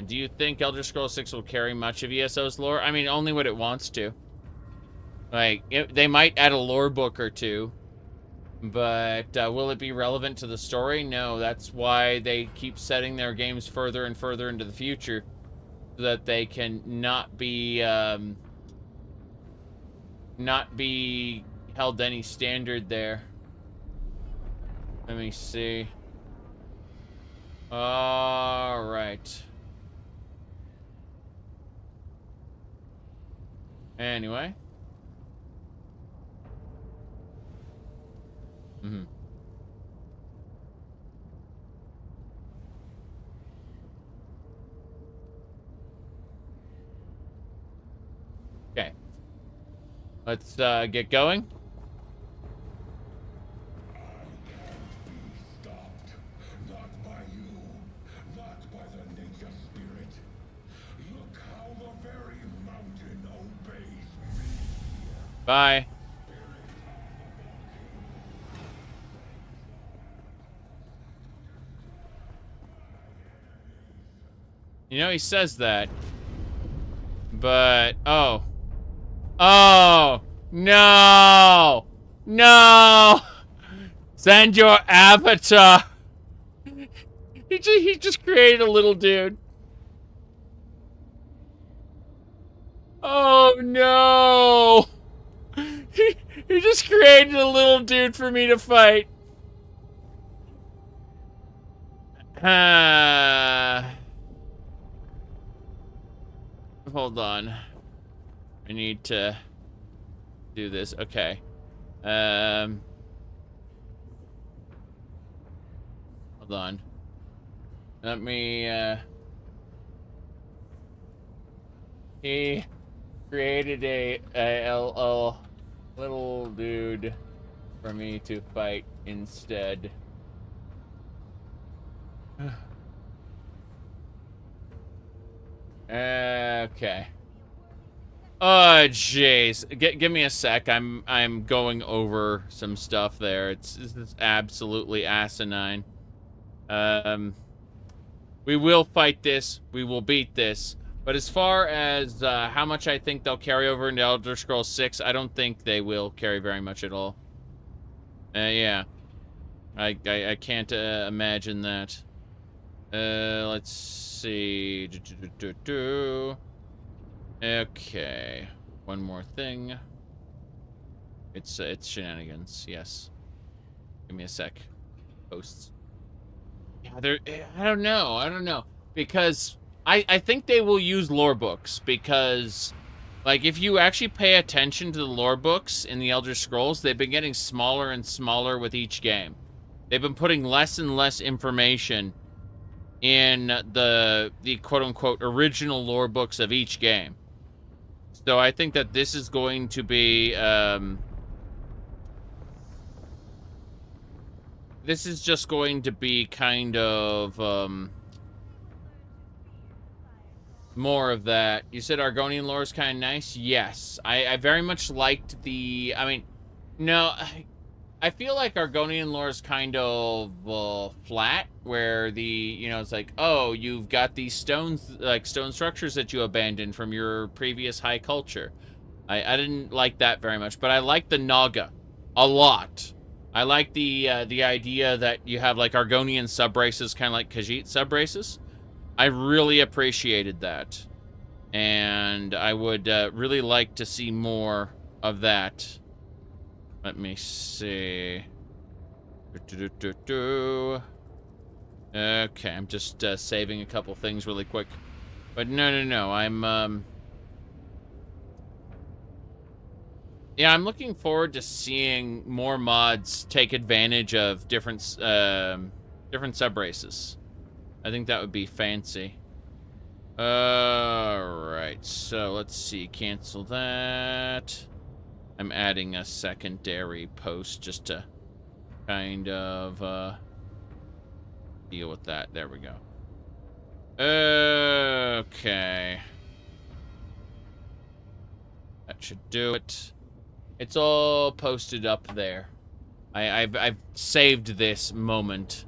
A: you think Elder Scrolls 6 will carry much of ESO's lore? I mean, only what it wants to. Like, they might add a lore book or two. But will it be relevant to the story? No, that's why they keep setting their games further and further into the future. So that they can not be held to any standard there. Let me see. All right. Anyway. Okay. Let's get going. Bye. You know, he says that. But, oh. Oh! No! No! Send your avatar! He just created a little dude. Oh no! He just created a little dude for me to fight. hold on. I need to do this. Okay. Hold on. Let me, he created a little dude for me to fight instead. Okay. Oh, jeez. Give me a sec. I'm going over some stuff there. It's absolutely asinine. We will fight this. We will beat this. But as far as how much I think they'll carry over into Elder Scrolls 6, I don't think they will carry very much at all. Yeah. I can't imagine that. Let's see. Okay. One more thing. It's shenanigans. Yes. Give me a sec. Posts. Yeah, I don't know. Because I think they will use lore books because, like, if you actually pay attention to the lore books in the Elder Scrolls, they've been getting smaller and smaller with each game. They've been putting less and less information in the quote-unquote original lore books of each game. So I think that this is going to be, this is just going to be kind of, more of that. You said Argonian lore is kind of nice? Yes. I very much liked the, I mean, no, I feel like Argonian lore is kind of flat, where it's like, oh, you've got these stones, like stone structures that you abandoned from your previous high culture. I didn't like that very much, but I like the Naga a lot. I like the idea that you have like Argonian subraces, kind of like Khajiit subraces. I really appreciated that, and I would really like to see more of that. Let me see. Okay, I'm just saving a couple things really quick. But no, I'm yeah, I'm looking forward to seeing more mods take advantage of different subraces. I think that would be fancy. Alright, so let's see. Cancel that. I'm adding a secondary post just to kind of deal with that. There we go. Okay. That should do it. It's all posted up there. I've saved this moment.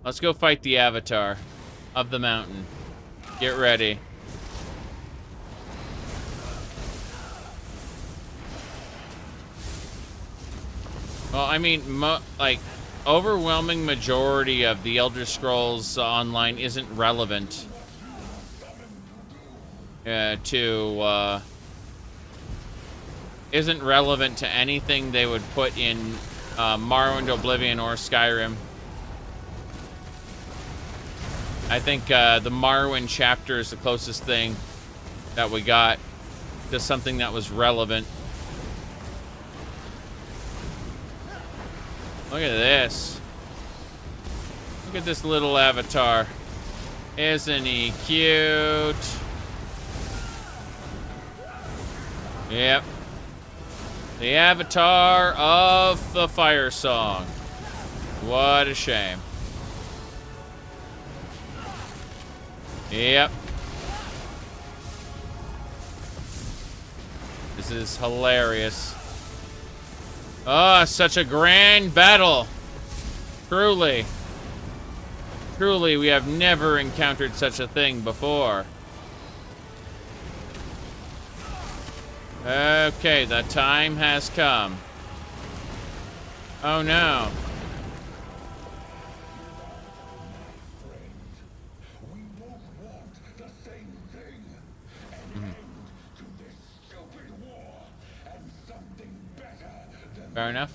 A: Let's go fight the Avatar of the mountain. Get ready. Well, I mean, like, overwhelming majority of the Elder Scrolls Online isn't relevant isn't relevant to anything they would put in Morrowind, Oblivion, or Skyrim. I think the Morrowind chapter is the closest thing that we got to something that was relevant. Look at this. Look at this little avatar. Isn't he cute? Yep. The avatar of the Fire Song. What a shame. Yep. This is hilarious. Oh, such a grand battle. Truly. Truly, we have never encountered such a thing before. Okay, the time has come. Oh no. Fair enough.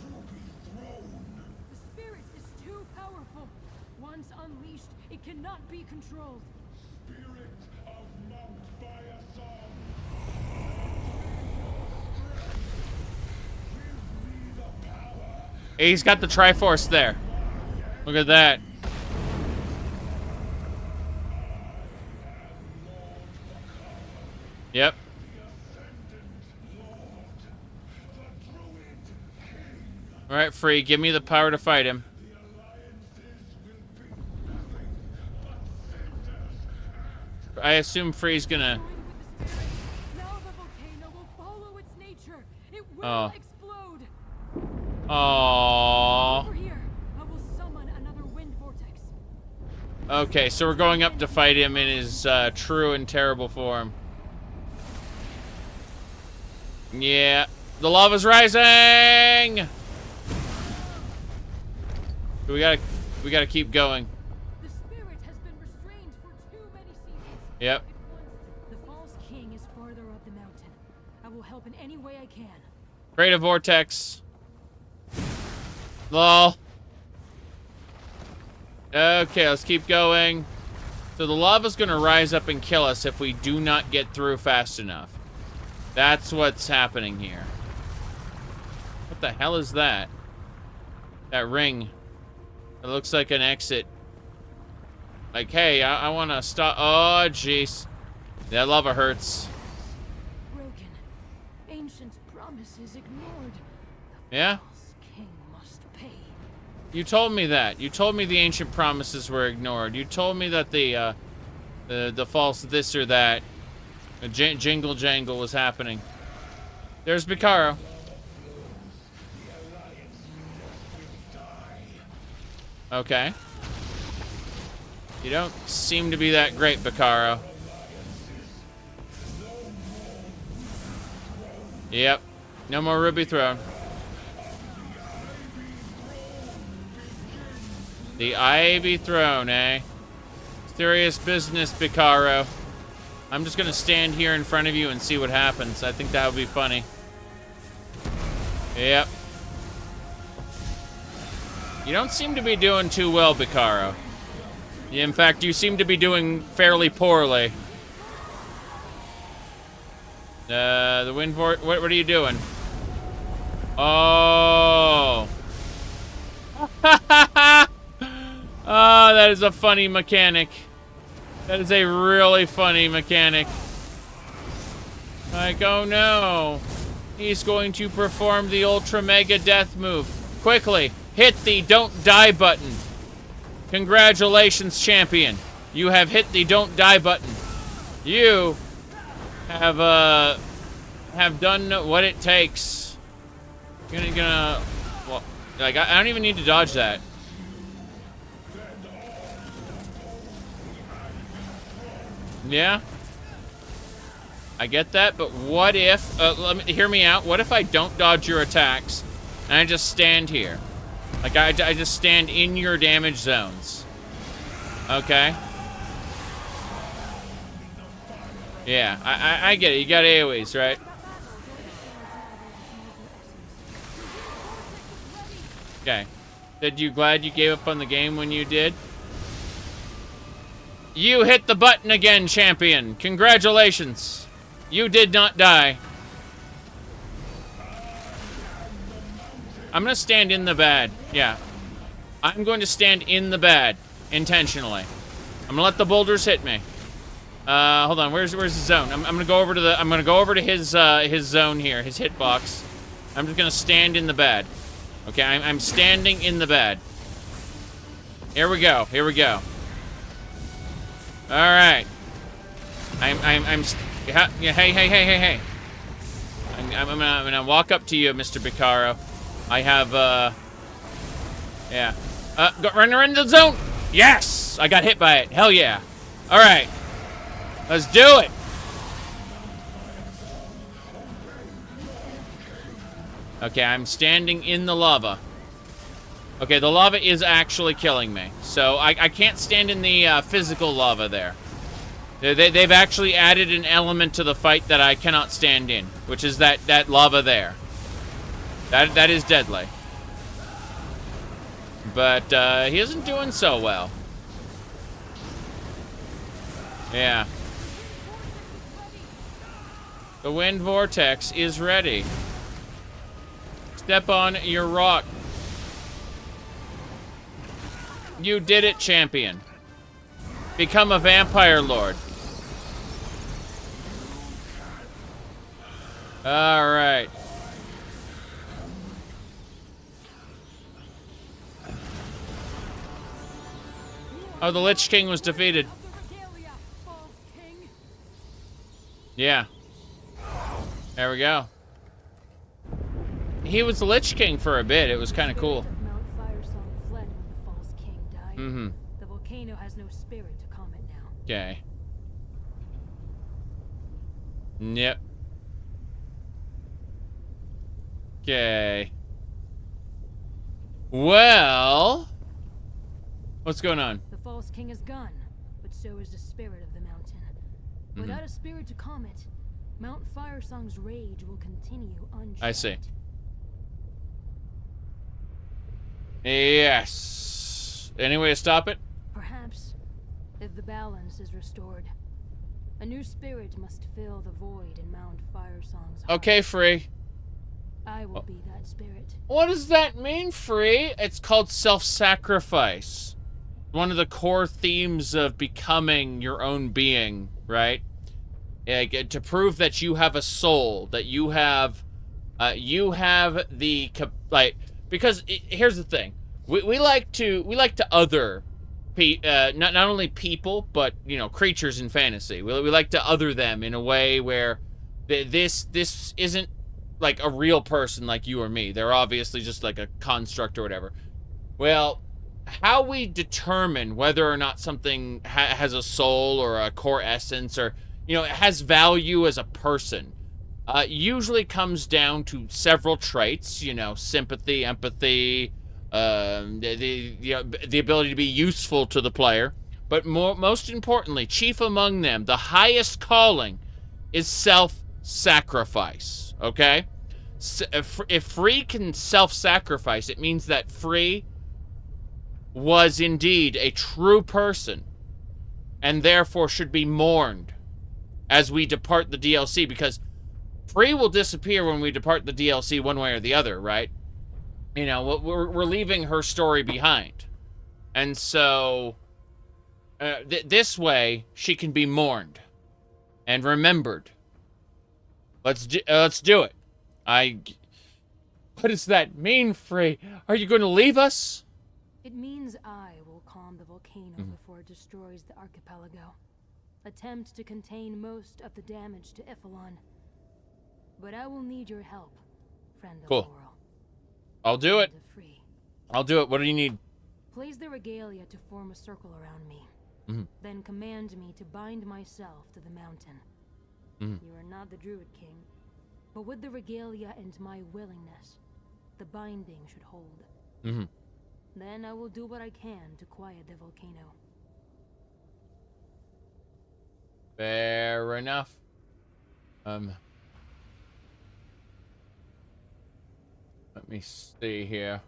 C: The spirit is too powerful. Once unleashed, it cannot be controlled.
J: Spirit of Mount Fire Song,
A: He's got the Triforce there. Look at that. Yep. All right, Free, give me the power to fight him. I assume Free's gonna... Oh. Aww. Okay, so we're going up to fight him in his true and terrible form. Yeah. The lava's rising! We gotta keep going.
C: The spirit has been restrained for too many seasons.
A: Yep.
C: The false king is farther up the mountain. I will help in any way I can.
A: Create a vortex. Lol. Okay, let's keep going. So the lava's gonna rise up and kill us if we do not get through fast enough. That's what's happening here. What the hell is that? That ring. It looks like an exit. Like, hey, I want to stop. Oh, jeez. That lava hurts.
C: Broken. Ancient promises ignored.
A: Yeah?
C: King must pay.
A: You told me that. You told me the ancient promises were ignored. You told me that the false this or that, jingle jangle was happening. There's Bacaro. Okay. You don't seem to be that great, Bacaro. Yep. No more Ruby Throne. The Ivy Throne, eh? Serious business, Bacaro. I'm just gonna stand here in front of you and see what happens. I think that would be funny. Yep. You don't seem to be doing too well, Bacaro. In fact, you seem to be doing fairly poorly. The wind what are you doing? Oh. Oh, that is a funny mechanic. That is a really funny mechanic. Like, oh no. He's going to perform the ultra mega death move. Quickly, hit the don't die button. Congratulations, champion. You have hit the don't die button. You have done what it takes. You're gonna well, like, I don't even need to dodge that. Yeah, I get that, but what if, hear me out, what if I don't dodge your attacks, and I just stand here? Like, I just stand in your damage zones. Okay? Yeah, I get it, you got AoEs, right? Okay. Did you glad you gave up on the game when you did? You hit the button again, champion. Congratulations. You did not die. I'm gonna stand in the bad. Yeah. I'm going to stand in the bad. Intentionally. I'm gonna let the boulders hit me. Hold on, where's the zone? I'm gonna go over to his zone here, his hitbox. I'm just gonna stand in the bad. Okay, I'm standing in the bad. Here we go, here we go. All right. Hey. I'm gonna walk up to you, Mr. Bacaro. I have, yeah. Run into the zone. Yes! I got hit by it. Hell yeah. All right. Let's do it. Okay, I'm standing in the lava. Okay, the lava is actually killing me. So I can't stand in the physical lava there. They've actually added an element to the fight that I cannot stand in, which is that lava there. That is deadly. But he isn't doing so well. Yeah. The wind vortex is ready. Step on your rock. You did it, champion. Become a vampire lord. All right. Oh, the Lich King was defeated. Yeah. There we go. He was the Lich King for a bit. It was kind of cool.
C: Mount Firesong fled when the false king died.
A: Mm-hmm.
C: The volcano has no spirit to calm it now.
A: Okay. Yep. Okay. Well, what's going on?
C: The false king is gone, but so is the spirit of the mountain. Without a spirit to calm it, Mount Firesong's rage will continue unchecked.
A: I see. Yes. Any way to stop it?
C: Perhaps, if the balance is restored, a new spirit must fill the void in Mount Firesong's heart.
A: Okay, Free.
C: I will be that spirit.
A: What does that mean, Free? It's called self-sacrifice. One of the core themes of becoming your own being, right? Like, to prove that you have a soul, that you have the because here's the thing, we like to other, not only people but creatures in fantasy. We like to other them in a way where this isn't like a real person like you or me. They're obviously just like a construct or whatever. Well, how we determine whether or not something has a soul or a core essence or it has value as a person, usually comes down to several traits, sympathy, empathy, the ability to be useful to the player. But most importantly, chief among them, the highest calling is self-sacrifice, okay? If Free can self-sacrifice, it means that Free was indeed a true person and therefore should be mourned as we depart the DLC, because Free will disappear when we depart the DLC one way or the other, right? We're leaving her story behind. And so, this way, she can be mourned and remembered. Let's do it. What does that mean, Free? Are you going to leave us?
C: It means I will calm the volcano before it destroys the archipelago. Attempt to contain most of the damage to Ipholon. But I will need your help, friend of
A: Cool.
C: Laurel.
A: I'll do it. I'll do it. What do you need?
C: Place the regalia to form a circle around me. Then command me to bind myself to the mountain. You are not the Druid King, but with the regalia and my willingness, the binding should hold. Then I will do what I can to quiet the volcano.
A: Fair enough. Let me see here.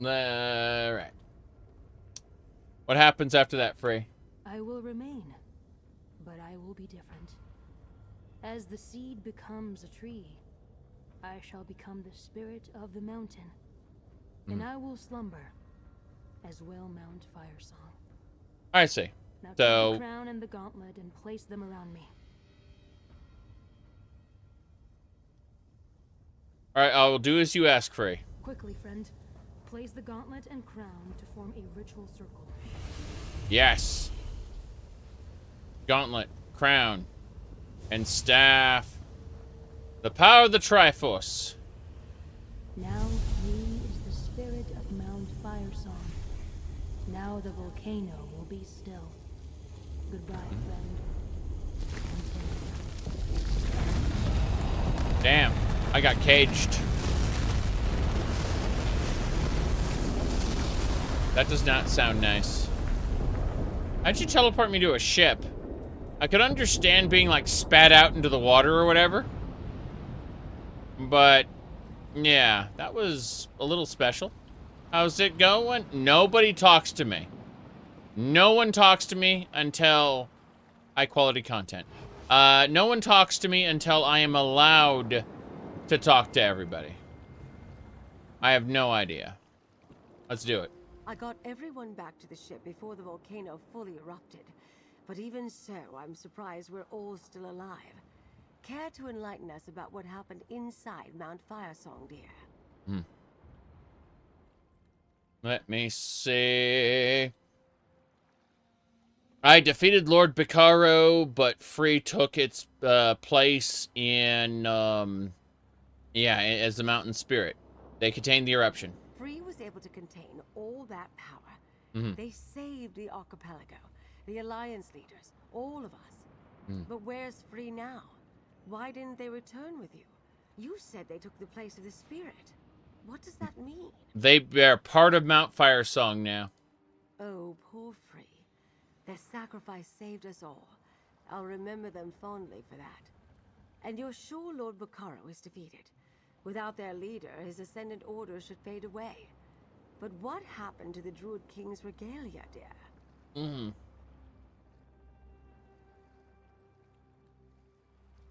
A: Alright. What happens after that, Free?
C: I will remain, but I will be different. As the seed becomes a tree, I shall become the spirit of the mountain, and I will slumber, as will Mount Firesong.
A: I see.
C: Now take
A: So,
C: the crown and the gauntlet and place them around me.
A: alright, I will do as you ask, Free.
C: Quickly, friend. Place the gauntlet and crown to form a ritual circle.
A: Yes. Gauntlet, crown, and staff. The power of the Triforce.
C: Now he is the spirit of Mount Firesong. Now the volcano will be still. Goodbye, friend.
A: Damn, I got caged. That does not sound nice. How'd you teleport me to a ship? I could understand being like spat out into the water or whatever. But yeah, that was a little special. How's it going? Nobody talks to me. No one talks to me until high quality content. No one talks to me until I am allowed to talk to everybody. I have no idea. Let's do it.
E: I got everyone back to the ship before the volcano fully erupted. But even so, I'm surprised we're all still alive. Care to enlighten us about what happened inside Mount Firesong, dear?
A: Let me see. I defeated Lord Bacaro, but Free took its place in, as the mountain spirit. They contained the eruption.
E: Free was able to contain all that power. They saved the archipelago, the Alliance leaders, all of us. But where's Free now? Why didn't they return with you? You said they took the place of the spirit. What does that mean?
A: They are part of Mount Firesong now.
E: Oh, poor Free. Their sacrifice saved us all. I'll remember them fondly for that. And you're sure Lord Bacaro is defeated? Without their leader, his Ascendant order should fade away. But what happened to the Druid King's regalia, dear?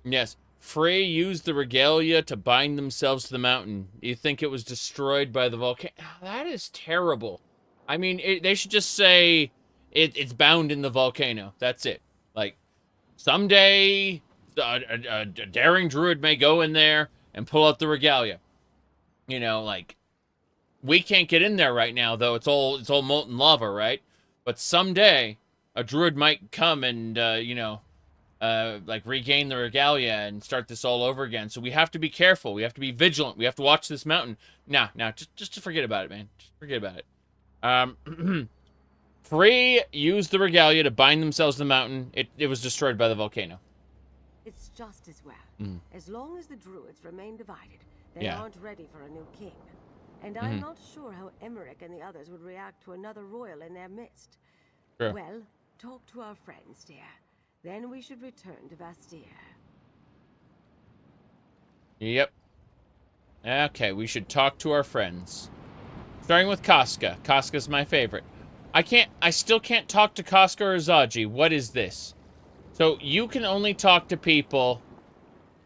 A: Yes. Frey used the regalia to bind themselves to the mountain. You think it was destroyed by the volcano? That is terrible. I mean, they should just say it's bound in the volcano. That's it. Like, someday a daring druid may go in there and pull out the regalia. You know, like, we can't get in there right now, though. It's all molten lava, right? But someday a druid might come and like regain the regalia and start this all over again. So we have to be careful. We have to be vigilant. We have to watch this mountain. Nah, just forget about it, man. Just forget about it. Free used the regalia to bind themselves to the mountain. It was destroyed by the volcano.
E: It's just as well. As long as the druids remain divided, they aren't ready for a new king. And I'm not sure how Emmerich and the others would react to another royal in their midst.
A: Sure.
E: Well, talk to our friends, dear. Then we should return to Bastia.
A: Yep. Okay, we should talk to our friends. Starting with Casca. Casca's my favorite. I still can't talk to Casca or Zaji. What is this? So you can only talk to people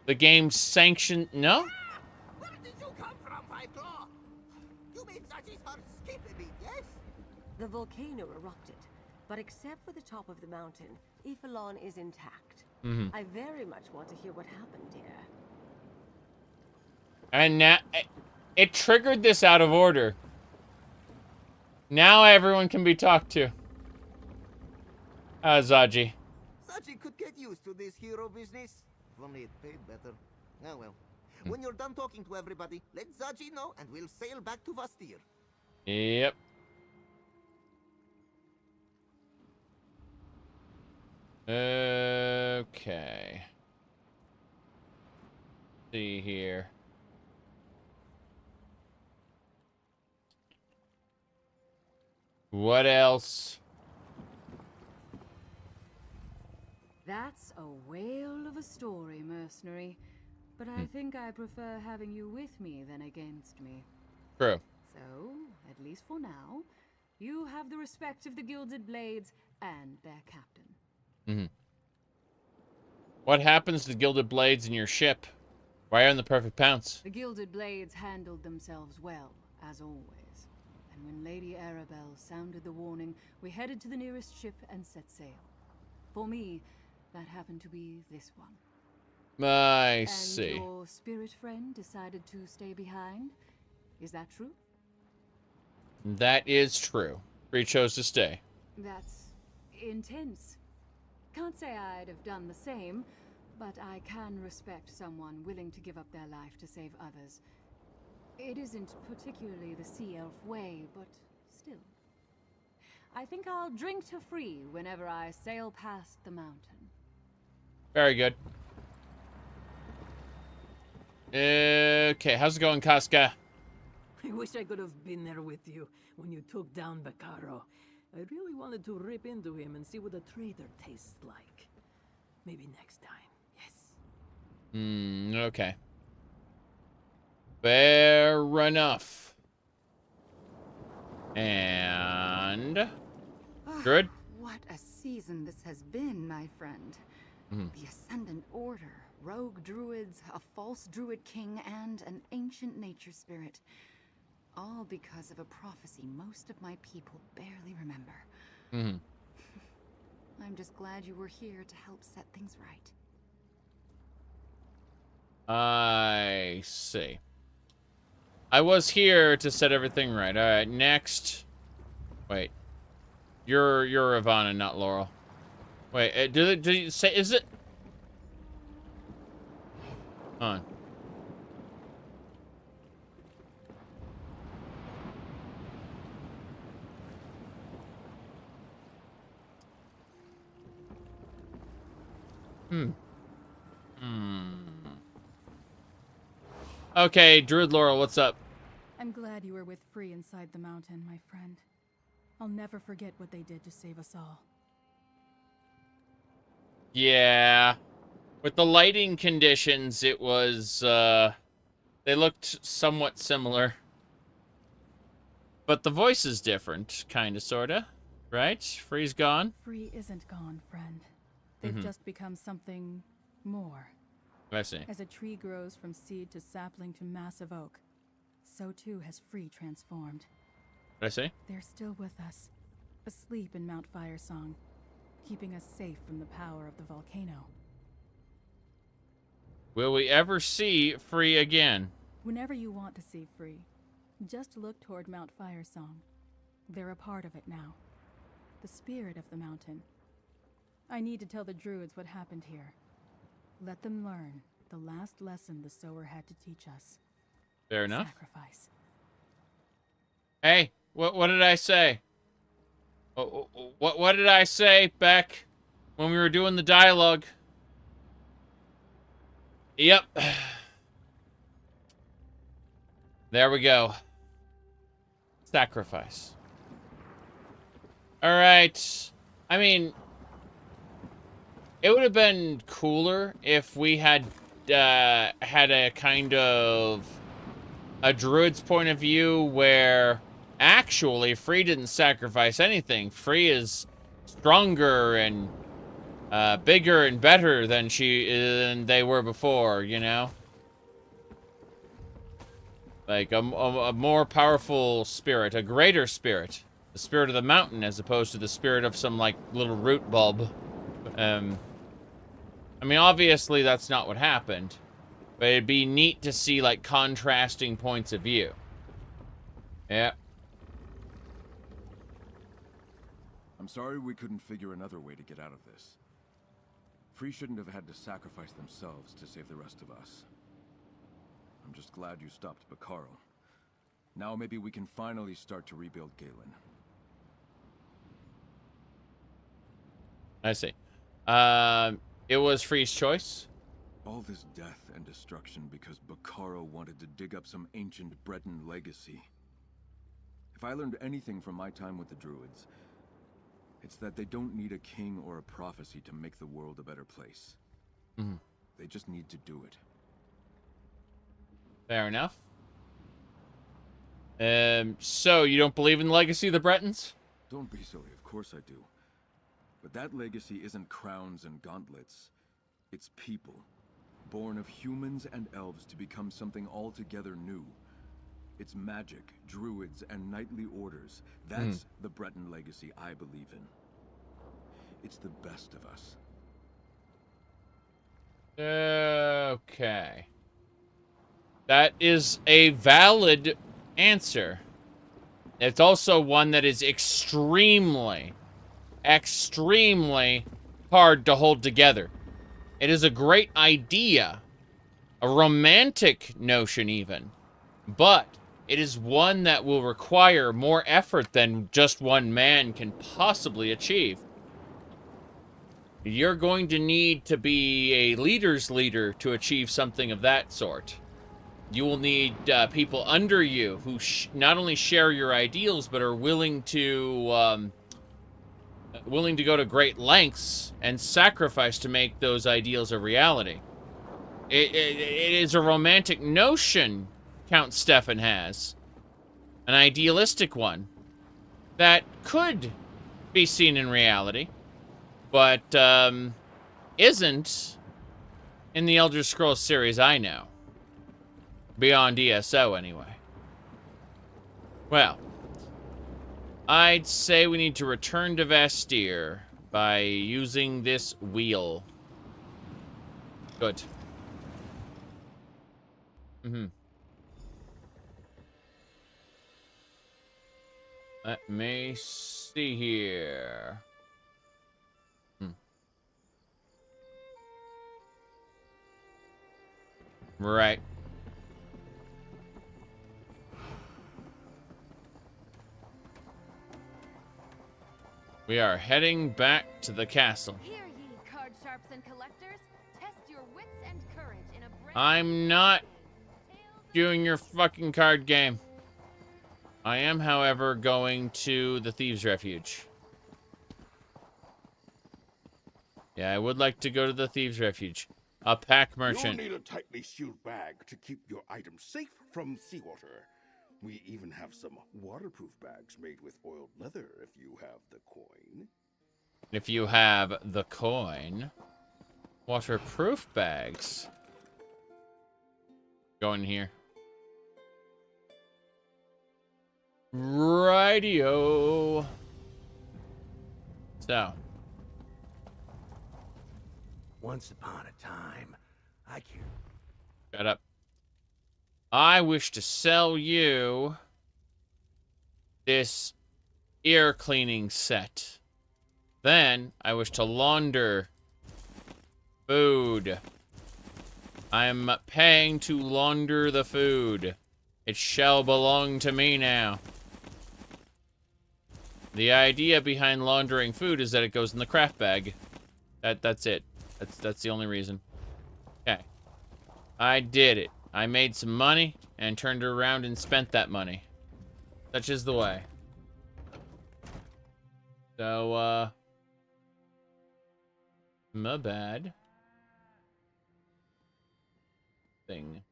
A: the game's sanctioned. No?
S: Where did you come from, Five Claw? You made Zaji's heart skip a bit, yes?
E: The volcano erupted, but except for the top of the mountain, Ifalon is intact. I very much want to hear what happened, dear.
A: And now it triggered this out of order. Now everyone can be talked to. Zaji.
S: Zaji could get used to this hero business. If only it paid better. Oh well. When you're done talking to everybody, let Zaji know and we'll sail back to Vastir.
A: Yep. Okay. See here. What else?
Q: That's a whale of a story, mercenary. But I think I prefer having you with me than against me.
A: True.
Q: So, at least for now, you have the respect of the Gilded Blades and their captain.
A: What happens to the Gilded Blades in your ship? Why aren't the perfect pounce?
Q: The Gilded Blades handled themselves well, as always. And when Lady Arabelle sounded the warning, we headed to the nearest ship and set sail. For me, that happened to be this one.
A: I see.
Q: And your spirit friend decided to stay behind? Is that true?
A: That is true. Free chose to stay.
Q: That's intense. Can't say I'd have done the same, but I can respect someone willing to give up their life to save others. It isn't particularly the Sea Elf way, but still. I think I'll drink to Free whenever I sail past the mountain.
A: Very good. Okay, how's it going, Casca?
R: I wish I could have been there with you when you took down Bacaro. I really wanted to rip into him and see what a traitor tastes like. Maybe next time, yes.
A: Okay. Fair enough. And... Druid?
M: What a season this has been, my friend. The Ascendant Order, rogue druids, a false druid king, and an ancient nature spirit.
Q: All because of a prophecy most of my people barely remember.
A: Mm-hmm.
Q: I'm just glad you were here to help set things right.
A: I see. I was here to set everything right. All right, next. Wait. You're Ivana, not Laurel. Wait, did you say, is it? Hold on. Okay, Druid Laurel, what's up?
D: I'm glad you were with Free inside the mountain, my friend. I'll never forget what they did to save us all.
A: Yeah. With the lighting conditions, it was, they looked somewhat similar. But the voice is different, kinda, sorta. Right? Free's gone?
D: Free isn't gone, friend. They've just become something more.
A: I see.
D: As a tree grows from seed to sapling to massive oak, so too has Free transformed.
A: I see.
D: They're still with us, asleep in Mount Firesong, keeping us safe from the power of the volcano.
A: Will we ever see Free again?
D: Whenever you want to see Free, just look toward Mount Firesong. They're a part of it now. The spirit of the mountain. I need to tell the druids what happened here. Let them learn the last lesson the sower had to teach us.
A: Fair enough.
D: Sacrifice.
A: Hey, what did I say? What did I say back when we were doing the dialogue? Yep. There we go. Sacrifice. All right. I mean, it would have been cooler if we had had a kind of a druid's point of view where actually Free didn't sacrifice anything. Free is stronger and bigger and better than they were before, you know? Like a more powerful spirit, a greater spirit. The spirit of the mountain as opposed to the spirit of some, like, little root bulb. I mean, obviously that's not what happened. But it'd be neat to see, like, contrasting points of view. Yeah.
P: I'm sorry we couldn't figure another way to get out of this. Free shouldn't have had to sacrifice themselves to save the rest of us. I'm just glad you stopped Bacaro. Now maybe we can finally start to rebuild Galen.
A: I see. It was Free's choice.
P: All this death and destruction because Bacaro wanted to dig up some ancient Breton legacy. If I learned anything from my time with the Druids, it's that they don't need a king or a prophecy to make the world a better place.
A: Mm-hmm.
P: They just need to do it.
A: Fair enough. So you don't believe in the legacy of the Bretons?
P: Don't be silly, of course I do. But that legacy isn't crowns and gauntlets. It's people, born of humans and elves to become something altogether new. It's magic, druids, and knightly orders. That's the Breton legacy I believe in. It's the best of us.
A: Okay. That is a valid answer. It's also one that is extremely hard to hold together. It is a great idea, a romantic notion even, but it is one that will require more effort than just one man can possibly achieve. You're going to need to be a leader's leader to achieve something of that sort. You will need people under you who not only share your ideals, but are willing to go to great lengths and sacrifice to make those ideals a reality. It is a romantic notion Count Stefan has. An idealistic one that could be seen in reality, but isn't in the Elder Scrolls series I know. Beyond ESO, anyway. Well, I'd say we need to return to Vestir by using this wheel. Good. Let me see here. Right. We are heading back to the castle.
F: Hear ye, card sharps and collectors. Test your wits and courage in a brave...
A: I'm not doing your fucking card game. I am, however, going to the Thieves' Refuge. Yeah, I would like to go to the Thieves' Refuge. A pack merchant.
B: You'll need a tightly sealed bag to keep your items safe from seawater. We even have some waterproof bags made with oiled leather if you have the coin.
A: If you have the coin. Waterproof bags. Go in here. Rightio. So.
J: Once upon a time, I can't...
A: Shut up. I wish to sell you this ear cleaning set. Then I wish to launder food. I'm paying to launder the food. It shall belong to me now. The idea behind laundering food is that it goes in the craft bag. That's it. That's the only reason. Okay. I did it. I made some money and turned around and spent that money. Such is the way. So, my bad. Thing.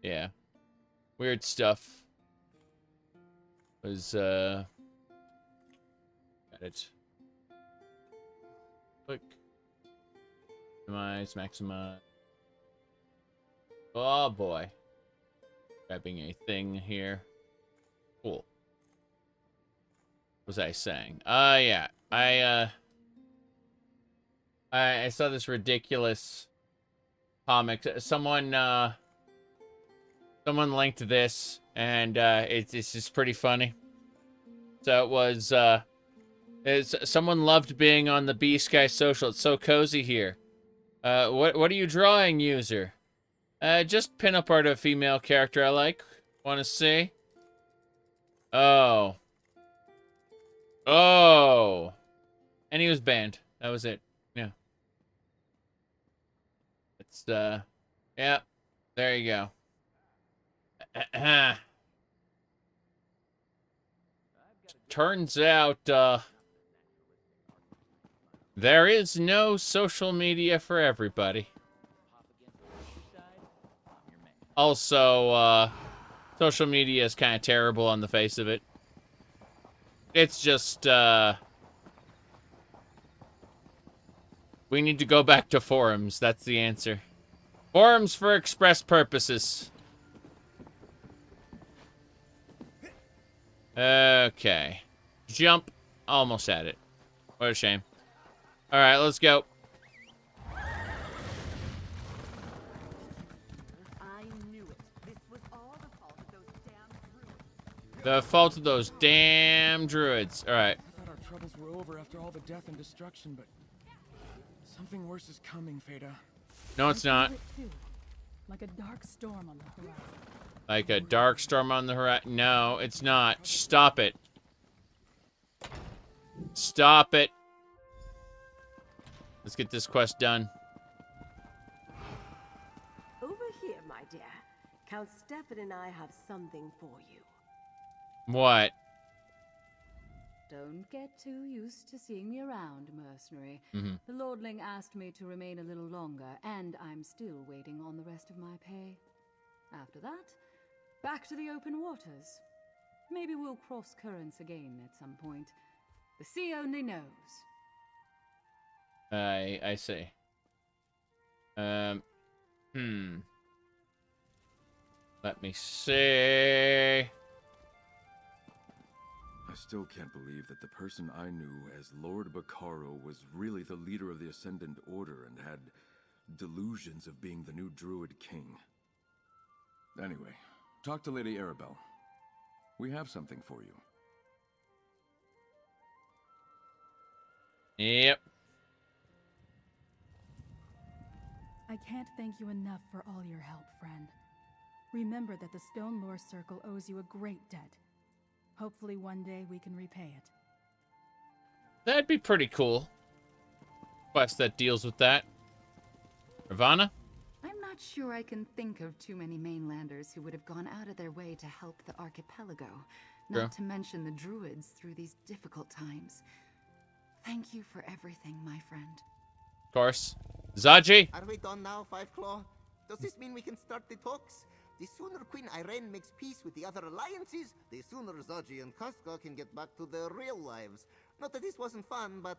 A: Yeah. Weird stuff. Was, got it. Click. Maximize. Oh boy. Grabbing a thing here. Cool. What was I saying? Yeah. I saw this ridiculous comic. Someone linked this, and it's just pretty funny. So it was someone loved being on the B-Sky social. It's so cozy here. What are you drawing, user? Just pin-up art of a female character I like. Want to see? Oh. Oh. And he was banned. That was it. Yeah. It's, yeah. There you go. Turns out, there is no social media for everybody. Also, social media is kind of terrible on the face of it. It's just, we need to go back to forums. That's the answer. Forums for express purposes. Okay. Jump. Almost at it. What a shame. Alright, let's go.
M: I knew it. This was all the fault of those damn druids.
A: The fault of those damn druids. Alright.
O: I thought our troubles were over after all the death and destruction, but something worse is coming, Feda.
A: No, it's not.
D: Like a dark storm on the horizon.
A: Like a dark storm on the horizon. No, it's not. Stop it. Stop it. Let's get this quest done.
E: Over here, my dear. Count Stefan and I have something for you.
A: What?
Q: Don't get too used to seeing me around, mercenary.
A: Mhm.
Q: The Lordling asked me to remain a little longer, and I'm still waiting on the rest of my pay. After that, back to the open waters. Maybe we'll cross currents again at some point. The sea only knows.
A: I see. Let me see.
P: I still can't believe that the person I knew as Lord Bacaro was really the leader of the Ascendant Order and had delusions of being the new Druid King. Anyway, talk to Lady Arabelle. We have something for you.
A: Yep.
D: I can't thank you enough for all your help, friend. Remember that the Stone Lore Circle owes you a great debt. Hopefully one day we can repay it.
A: That'd be pretty cool. Quest that deals with that. Ravana?
U: I'm not sure I can think of too many mainlanders who would have gone out of their way to help the archipelago, not to mention the druids through these difficult times. Thank you for everything, my friend.
A: Of course. Zaji?
S: Are we done now, Five Claw? Does this mean we can start the talks? The sooner Queen Irene makes peace with the other alliances, the sooner Zaji and Casca can get back to their real lives. Not that this wasn't fun, but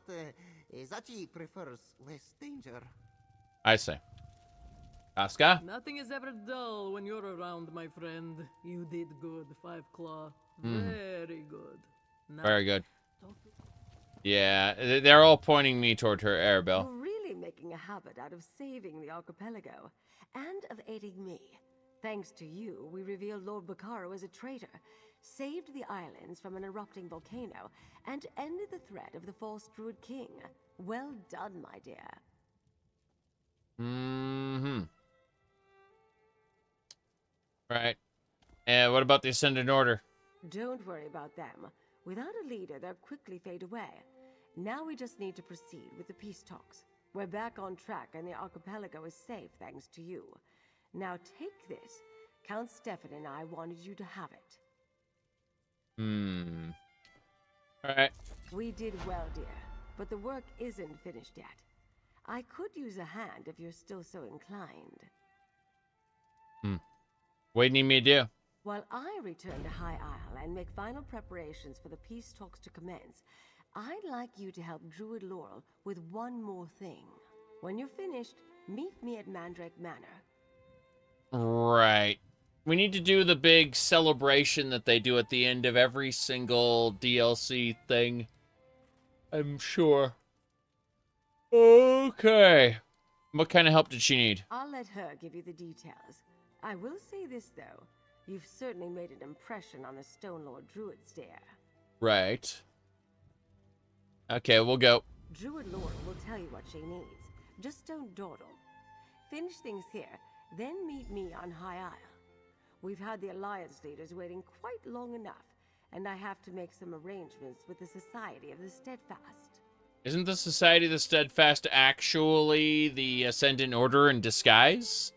S: Zaji prefers less danger.
A: I say. Casca?
R: Nothing is ever dull when you're around, my friend. You did good, Five Claw.
A: Mm.
R: Very good. Now,
A: Very good. Yeah, they're all pointing me toward her, Arabelle.
E: You're really making a habit out of saving the archipelago, and of aiding me. Thanks to you, we revealed Lord Bacaro as a traitor, saved the islands from an erupting volcano, and ended the threat of the false Druid King. Well done, my dear.
A: Mm-hmm. Right. And what about the Ascendant Order?
E: Don't worry about them. Without a leader, they'll quickly fade away. Now we just need to proceed with the peace talks. We're back on track and the archipelago is safe thanks to you. Now take this. Count Stefan and I wanted you to have it.
A: Alright.
E: We did well, dear, but the work isn't finished yet. I could use a hand if you're still so inclined.
A: What do you need me to do?
E: While I return to High Isle and make final preparations for the peace talks to commence, I'd like you to help Druid Laurel with one more thing. When you're finished, meet me at Mandrake Manor.
A: Right. We need to do the big celebration that they do at the end of every single DLC thing. I'm sure. Okay. What kind of help did she need?
E: I'll let her give you the details. I will say this, though. You've certainly made an impression on the Stone Lord Druids, dear.
A: Right. Okay, we'll go.
E: Druid Lord will tell you what she needs. Just don't dawdle. Finish things here, then meet me on High Isle. We've had the Alliance leaders waiting quite long enough, and I have to make some arrangements with the Society of the Steadfast.
A: Isn't the Society of the Steadfast actually the Ascendant Order in disguise?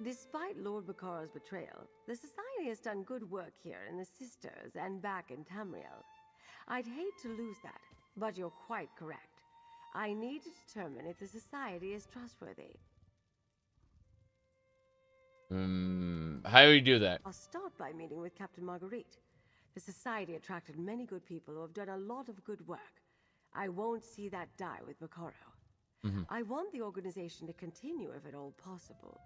E: Despite Lord Bacaro's betrayal, the Society has done good work here in the Sisters and back in Tamriel. I'd hate to lose that, but you're quite correct. I need to determine if the Society is trustworthy.
A: How do we do that?
E: I'll start by meeting with Captain Marguerite. The Society attracted many good people who have done a lot of good work. I won't see that die with Bacaro. I want the organization to continue if at all possible.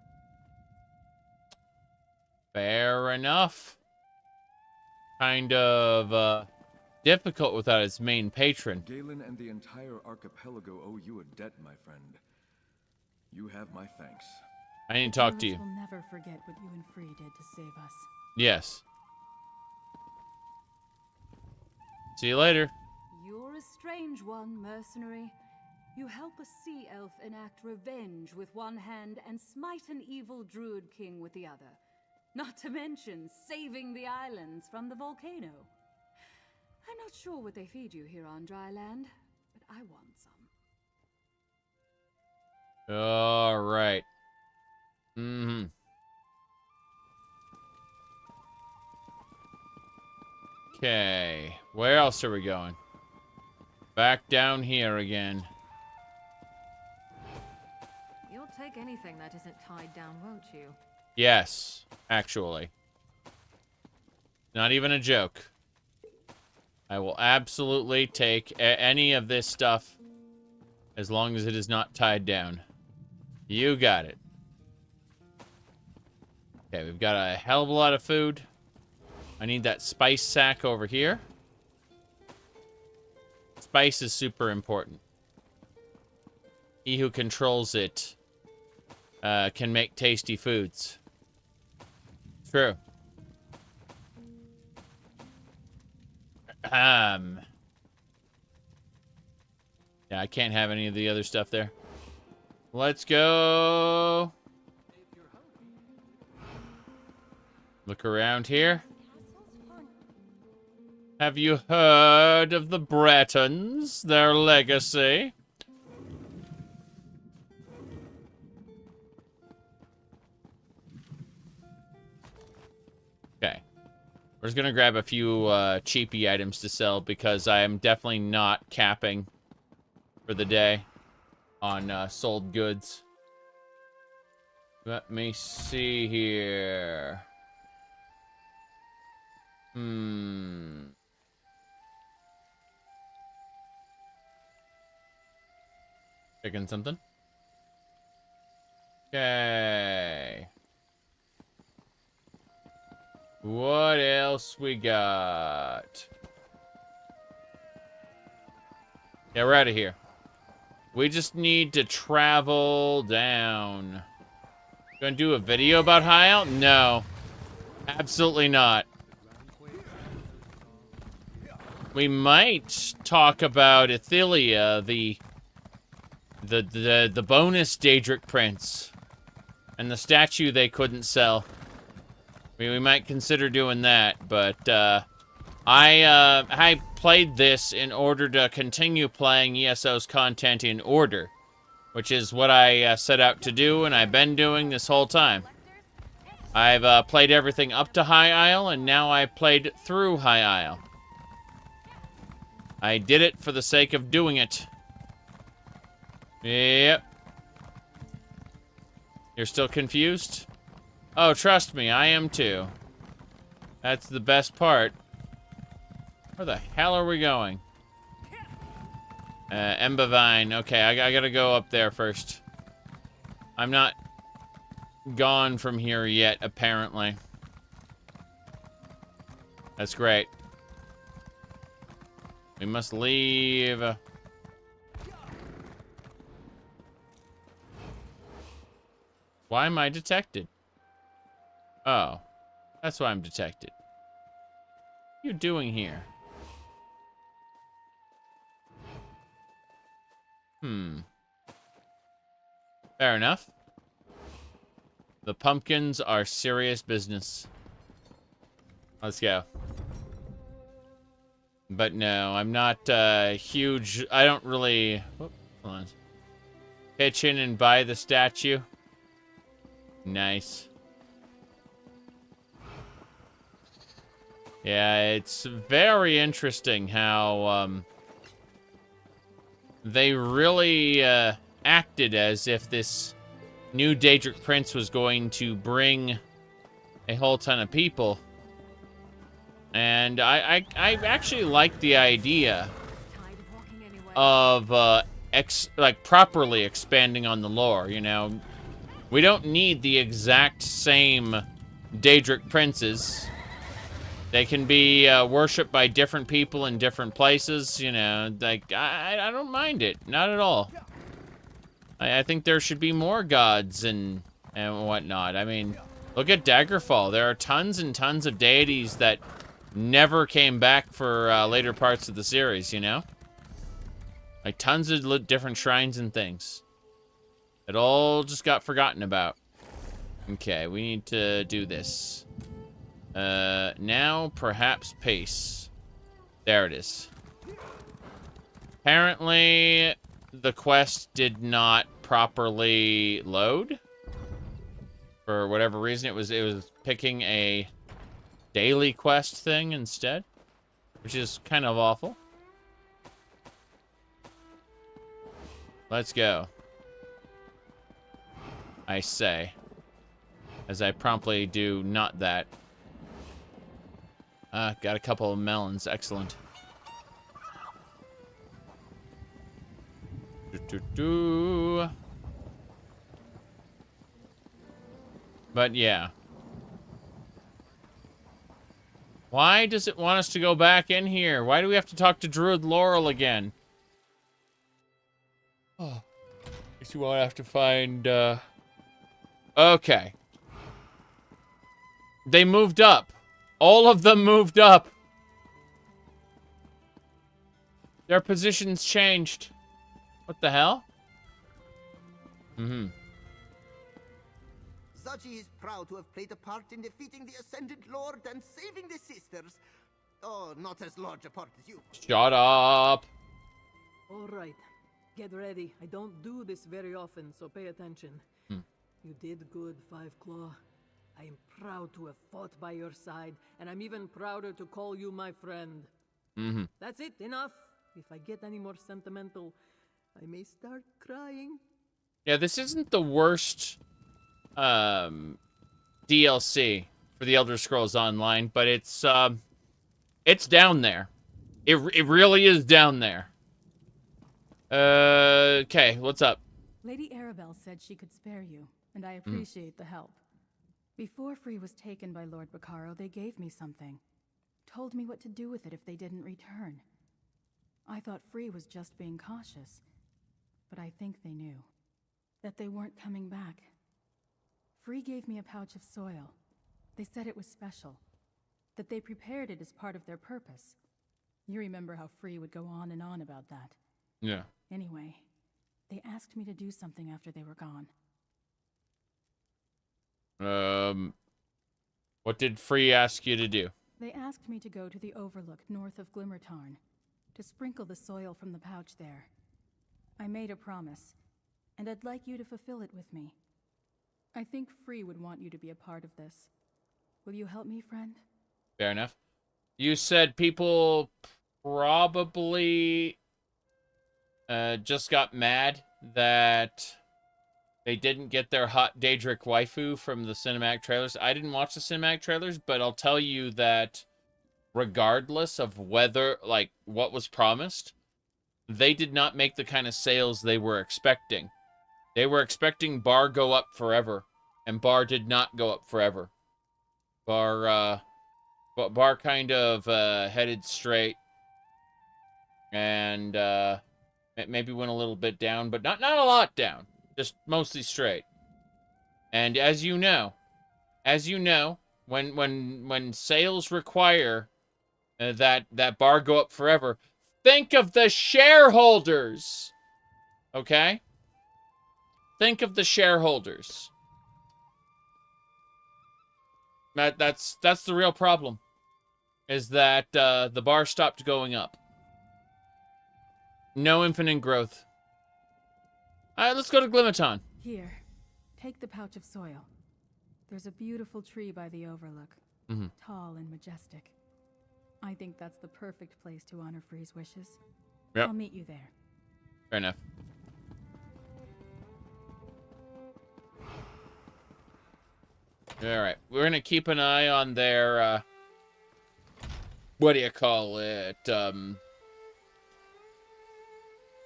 A: Fair enough. Kind of, difficult without its main patron.
P: Galen and the entire archipelago owe you a debt, my friend. You have my thanks.
A: I need to talk to you.
D: We'll never forget what you and Free did to save us.
A: Yes. See you later.
Q: You're a strange one, mercenary. You help a sea elf enact revenge with one hand and smite an evil druid king with the other. Not to mention saving the islands from the volcano. I'm not sure what they feed you here on dry land, but I want some.
A: All right. Okay. Where else are we going? Back down here again.
C: You'll take anything that isn't tied down, won't you?
A: Yes, actually. Not even a joke. I will absolutely take any of this stuff as long as it is not tied down. You got it. Okay, we've got a hell of a lot of food. I need that spice sack over here. Spice is super important. He who controls it can make tasty foods. True. Yeah, I can't have any of the other stuff there. Let's go. Look around here. Have you heard of the Bretons, their legacy? Okay. We're just gonna grab a few cheapy items to sell because I am definitely not capping for the day on sold goods. Let me see here. Picking something. Okay. What else we got? Yeah, we're out of here. We just need to travel down. Gonna do a video about High Isle? No. Absolutely not. We might talk about Athelia, the bonus Daedric prince, and the statue they couldn't sell. We might consider doing that, but I played this in order to continue playing ESO's content in order, which is what I set out to do, and I've been doing this whole time. I've played everything up to High Isle, and now I played through High Isle. I did it for the sake of doing it. Yep. You're still confused? Oh, trust me, I am too. That's the best part. Where the hell are we going? Embavine. Okay, I gotta go up there first. I'm not gone from here yet, apparently. That's great. We must leave. Why am I detected? Oh, that's why I'm detected. What are you doing here? Fair enough. The pumpkins are serious business. Let's go. But no, I'm not huge. I don't really... Hold on. Pitch in and buy the statue. Nice. Yeah, it's very interesting how they really acted as if this new Daedric Prince was going to bring a whole ton of people. And I actually like the idea of properly expanding on the lore, you know. We don't need the exact same Daedric princes. They can be worshipped by different people in different places, you know. Like, I don't mind it, not at all. I think there should be more gods and whatnot. I mean, look at Daggerfall. There are tons and tons of deities that never came back for later parts of the series, you know? Like tons of different shrines and things. It all just got forgotten about. Okay, we need to do this. Now, perhaps pace. There it is. Apparently, the quest did not properly load. For whatever reason, it was picking a daily quest thing instead, which is kind of awful. Let's go. I say, as I promptly do not that. Got a couple of melons. Excellent. But yeah. Why does it want us to go back in here? Why do we have to talk to Druid Laurel again? Oh. Guess you won't have to find, Okay. They moved up. All of them moved up. Their positions changed. What the hell? Mm-hmm.
S: Zaji is proud to have played a part in defeating the Ascendant Lord and saving the sisters. Oh, not as large a part as you.
A: Shut up.
R: All right. Get ready. I don't do this very often, so pay attention. You did good, Five Claw. I am proud to have fought by your side, and I'm even prouder to call you my friend. That's it, enough. If I get any more sentimental, I may start crying.
A: Yeah, this isn't the worst DLC for the Elder Scrolls Online, but it's down there. It really is down there. Okay, what's up?
D: Lady Arabelle said she could spare you, and I appreciate the help. Before Free was taken by Lord Bacaro, they gave me something. Told me what to do with it if they didn't return. I thought Free was just being cautious, but I think they knew that they weren't coming back. Free gave me a pouch of soil. They said it was special, that they prepared it as part of their purpose. You remember how Free would go on and on about that.
A: Yeah.
D: Anyway, they asked me to do something after they were gone.
A: What did Free ask you to do?
D: They asked me to go to the Overlook north of Glimmertarn, to sprinkle the soil from the pouch there. I made a promise, and I'd like you to fulfill it with me. I think Free would want you to be a part of this. Will you help me, friend?
A: Fair enough. You said people probably just got mad that they didn't get their hot Daedric waifu from the cinematic trailers. I didn't watch the cinematic trailers, but I'll tell you that regardless of whether, like, what was promised, they did not make the kind of sales they were expecting. They were expecting Bar go up forever, and Bar did not go up forever. Bar kind of headed straight, and maybe went a little bit down, but not a lot down. Just mostly straight. And as you know, when sales require that Bar go up forever, think of the shareholders. Okay? Think of the shareholders. That's the real problem. Is that the Bar stopped going up. No infinite growth. Alright, let's go to Glimmertarn.
D: Here, take the pouch of soil. There's a beautiful tree by the Overlook. Tall and majestic. I think that's the perfect place to honor Free's wishes.
A: Yep.
D: I'll meet you there.
A: Fair enough. Alright, we're gonna keep an eye on their, what do you call it?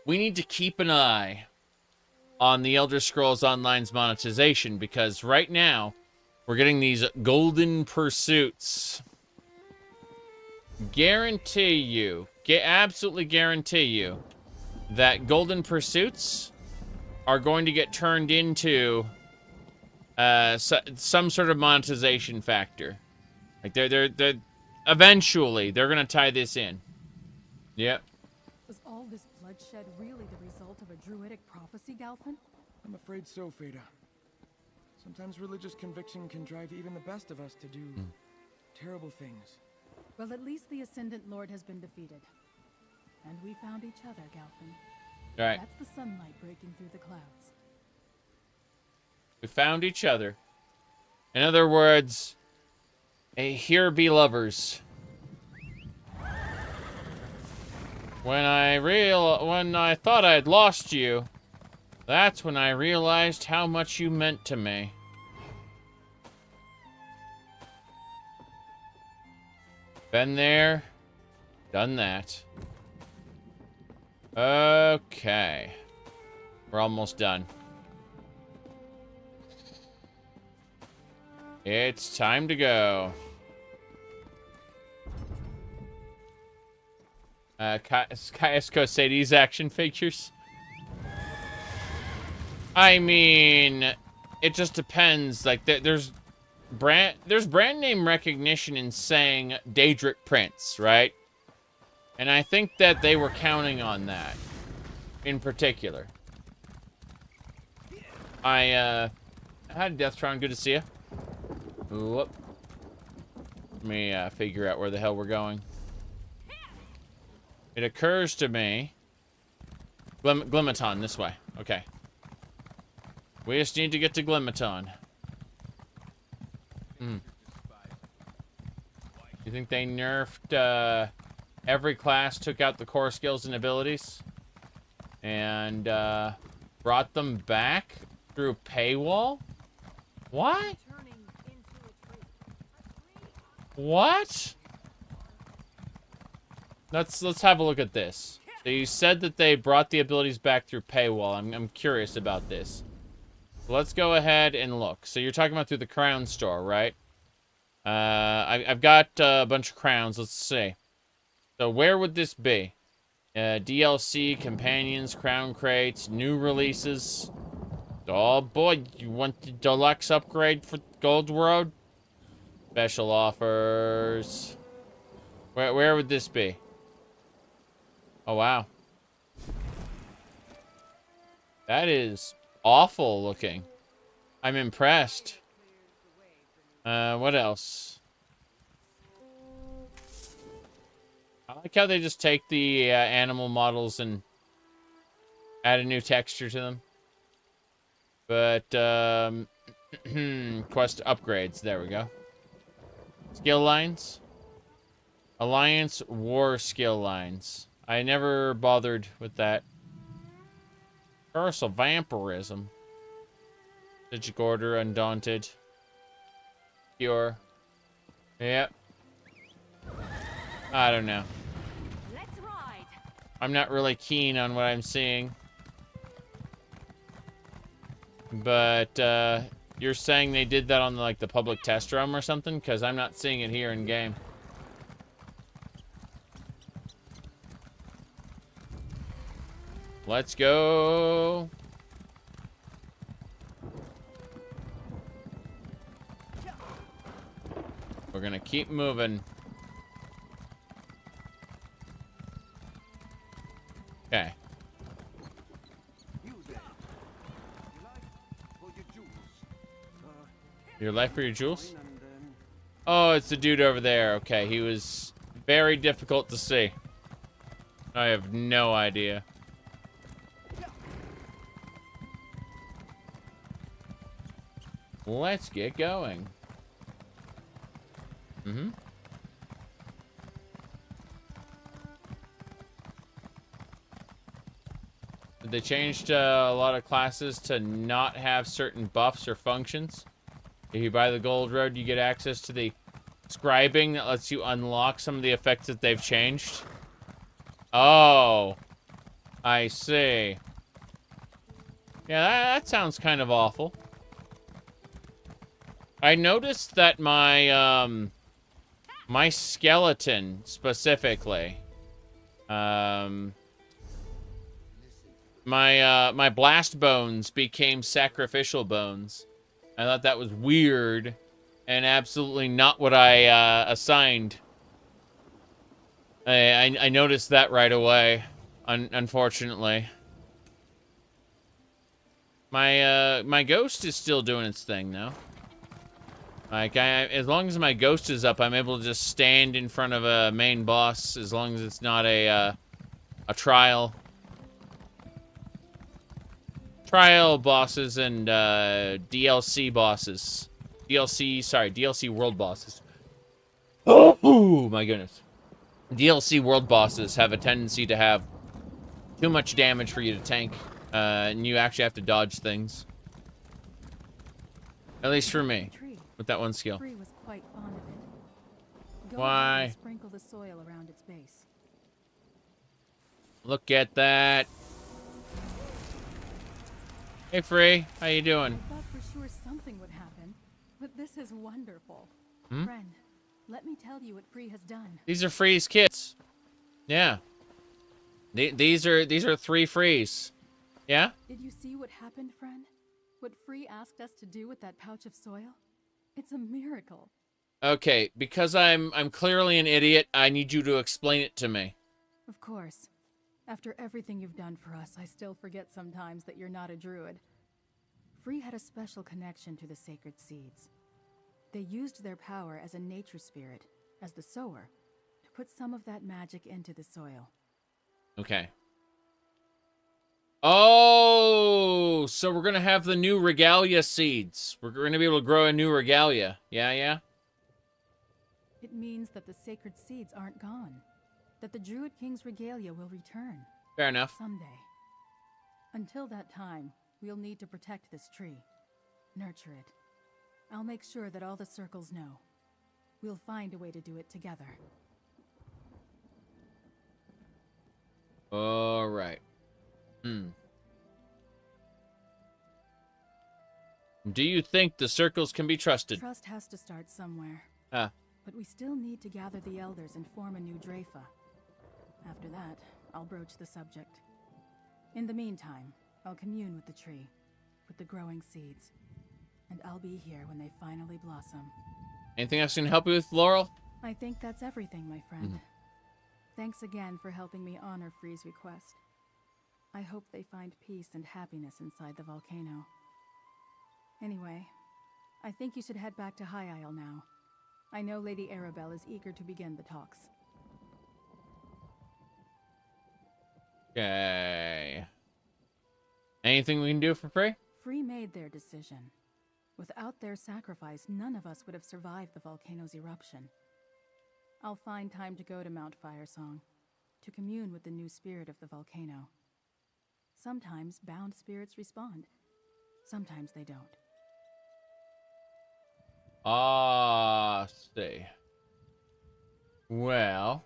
A: We need to keep an eye on the Elder Scrolls Online's monetization, because right now, we're getting these golden pursuits. Absolutely guarantee you, that golden pursuits are going to get turned into some sort of monetization factor. Like they're eventually they're gonna tie this in. Yep.
D: Was all this bloodshed really the result of a druidic prophecy, Galfin?
O: I'm afraid so, Feda. Sometimes religious conviction can drive even the best of us to do terrible things.
D: Well, at least the Ascendant Lord has been defeated. And we found each other, Galfin.
A: Right.
D: That's the sunlight breaking through the clouds.
A: We found each other. In other words, here be lovers. When I thought I'd lost you, that's when I realized how much you meant to me. Been there, done that. Okay. We're almost done. It's time to go. Kaisko Sadie's action figures. I mean, it just depends. Like, there's brand name recognition in saying Daedric Prince, right? And I think that they were counting on that in particular. Hi, Deathtron, good to see you. Whoop. Let me figure out where the hell we're going. It occurs to me... Glimmaton, this way. Okay. We just need to get to Glimmaton. You think they nerfed, every class took out the core skills and abilities? And, brought them back through paywall? What? What? Let's have a look at this. So you said that they brought the abilities back through paywall. I'm curious about this. So let's go ahead and look. So you're talking about through the crown store, right? I've got a bunch of crowns. Let's see. So where would this be? DLC, companions, crown crates, new releases. Oh boy, you want the deluxe upgrade for Gold Road? Special offers. Where would this be? Oh wow. That is awful looking. I'm impressed. What else? I like how they just take the animal models and add a new texture to them. But, quest upgrades. There we go. Skill lines. Alliance war skill lines. I never bothered with that. Curse of Vampirism. Digic Order, Undaunted. Pure. Yep. I don't know.
C: Let's ride.
A: I'm not really keen on what I'm seeing. But, you're saying they did that on, like, the public test room or something? Because I'm not seeing it here in-game. Let's go. We're gonna keep moving. Okay. Your life for your jewels? Oh, it's the dude over there. Okay, he was very difficult to see. I have no idea. Let's get going. They changed a lot of classes to not have certain buffs or functions. If you buy the Gold Road, you get access to the scribing that lets you unlock some of the effects that they've changed. Oh, I see. Yeah, that sounds kind of awful. I noticed that my, my skeleton, specifically, my blast bones became sacrificial bones. I thought that was weird and absolutely not what I, assigned. I noticed that right away, unfortunately. My ghost is still doing its thing, though. Like, as long as my ghost is up, I'm able to just stand in front of a main boss, as long as it's not a trial. Trial bosses and, DLC bosses. DLC world bosses. Oh, my goodness. DLC world bosses have a tendency to have too much damage for you to tank, and you actually have to dodge things. At least for me. With that one skill.
D: Was quite fond of it. Go
A: Why?
D: and sprinkle the soil around its base.
A: Look at that. Hey, Free. How you doing?
D: I thought for sure something would happen. But this is wonderful.
A: Hmm?
D: Friend, let me tell you what Free has done.
A: These are Free's kids. Yeah. These are 3 Frees. Yeah?
D: Did you see what happened, friend? What Free asked us to do with that pouch of soil? It's a miracle.
A: Okay, because I'm clearly an idiot, I need you to explain it to me.
D: Of course. After everything you've done for us, I still forget sometimes that you're not a druid. Free had a special connection to the sacred seeds. They used their power as a nature spirit, as the sower, to put some of that magic into the soil.
A: Okay. Oh, so we're gonna have the new regalia seeds. We're gonna be able to grow a new regalia. Yeah?
D: It means that the sacred seeds aren't gone. That the Druid King's regalia will return.
A: Fair enough.
D: Someday. Until that time, we'll need to protect this tree. Nurture it. I'll make sure that all the circles know. We'll find a way to do it together.
A: All right. Do you think the circles can be trusted?
D: Trust has to start somewhere.
A: Ah.
D: But we still need to gather the elders and form a new Drafa. After that, I'll broach the subject. In the meantime, I'll commune with the tree, with the growing seeds. And I'll be here when they finally blossom.
A: Anything else I can help you with, Laurel?
D: I think that's everything, my friend. Thanks again for helping me honor Free's request. I hope they find peace and happiness inside the volcano. Anyway, I think you should head back to High Isle now. I know Lady Arabelle is eager to begin the talks.
A: Okay. Anything we can do for free?
D: Free made their decision. Without their sacrifice, none of us would have survived the volcano's eruption. I'll find time to go to Mount Firesong, to commune with the new spirit of the volcano. Sometimes bound spirits respond. Sometimes they don't.
A: See. Well.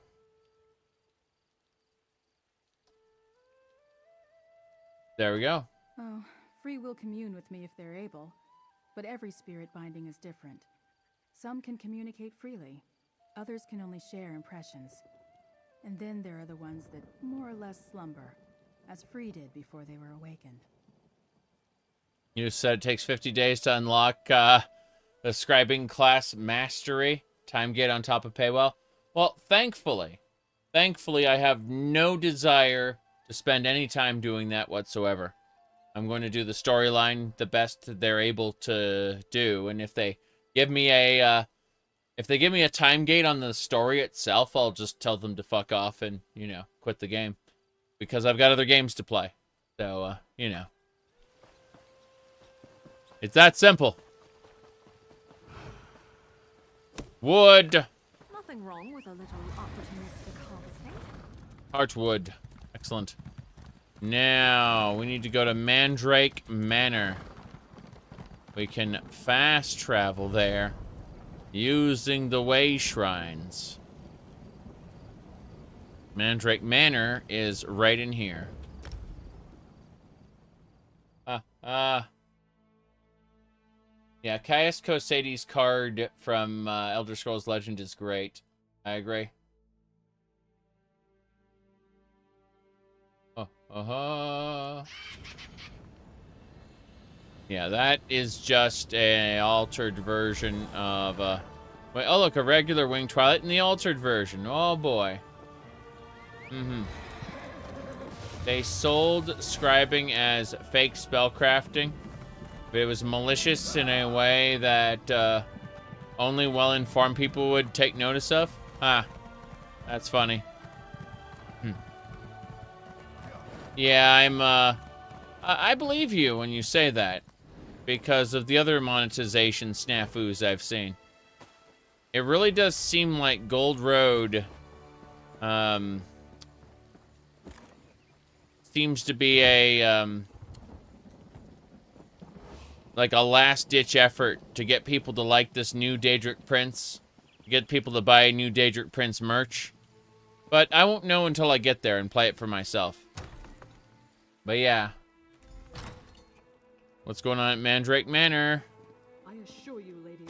A: There we go.
D: Oh, Free will commune with me if they're able, but every spirit binding is different. Some can communicate freely, others can only share impressions. And then there are the ones that more or less slumber, as Free did before they were awakened.
A: You said it takes 50 days to unlock the scribing class mastery. Time gate on top of paywall. Well, thankfully I have no desire to spend any time doing that whatsoever. I'm going to do the storyline the best they're able to do, and if they give me a time gate on the story itself, I'll just tell them to fuck off and, you know, quit the game. Because I've got other games to play. So, you know. It's that simple. Wood.
C: Nothing wrong with a little opportunistic harvesting.
A: Heartwood. Excellent. Now, we need to go to Mandrake Manor. We can fast travel there using the way shrines. Mandrake Manor is right in here. Yeah, Caius Cosades' card from Elder Scrolls Legend is great. I agree. Yeah, that is just a altered version of wait, oh look, a regular Winged Twilight in the altered version. Oh boy. They sold scribing as fake spellcrafting, but it was malicious in a way that only well-informed people would take notice of. Ah, that's funny. Yeah, I believe you when you say that, because of the other monetization snafus I've seen. It really does seem like Gold Road seems to be a like a last-ditch effort to get people to like this new Daedric Prince, to get people to buy new Daedric Prince merch. But I won't know until I get there and play it for myself. But yeah. What's going on at Mandrake Manor?
R: I assure you, Lady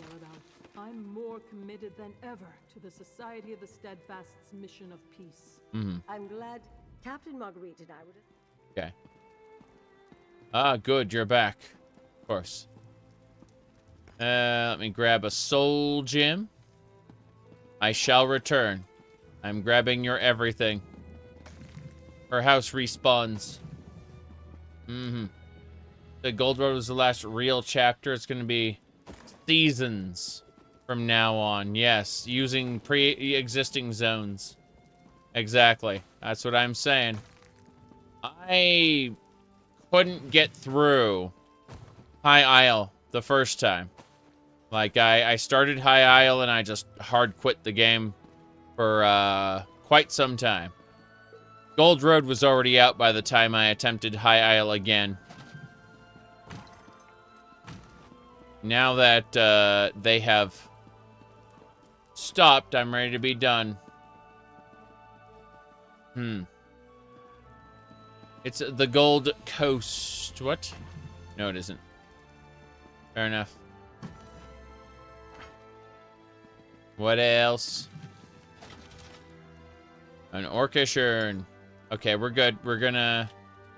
R: more committed than ever to the Society of the Steadfast's mission of peace.
E: I'm glad Captain Marguerite and I would have...
A: Okay. Ah, good, you're back. Of course. Let me grab a soul gem. I shall return. I'm grabbing your everything. Her house respawns. The Gold Road was the last real chapter. It's going to be seasons from now on. Yes, using pre-existing zones. Exactly. That's what I'm saying. I couldn't get through High Isle the first time. Like, I started High Isle and I just hard quit the game for quite some time. Gold Road was already out by the time I attempted High Isle again. Now that they have stopped, I'm ready to be done. It's the Gold Coast. What? No, it isn't. Fair enough. What else? An orcish urn. Okay, we're good. We're gonna...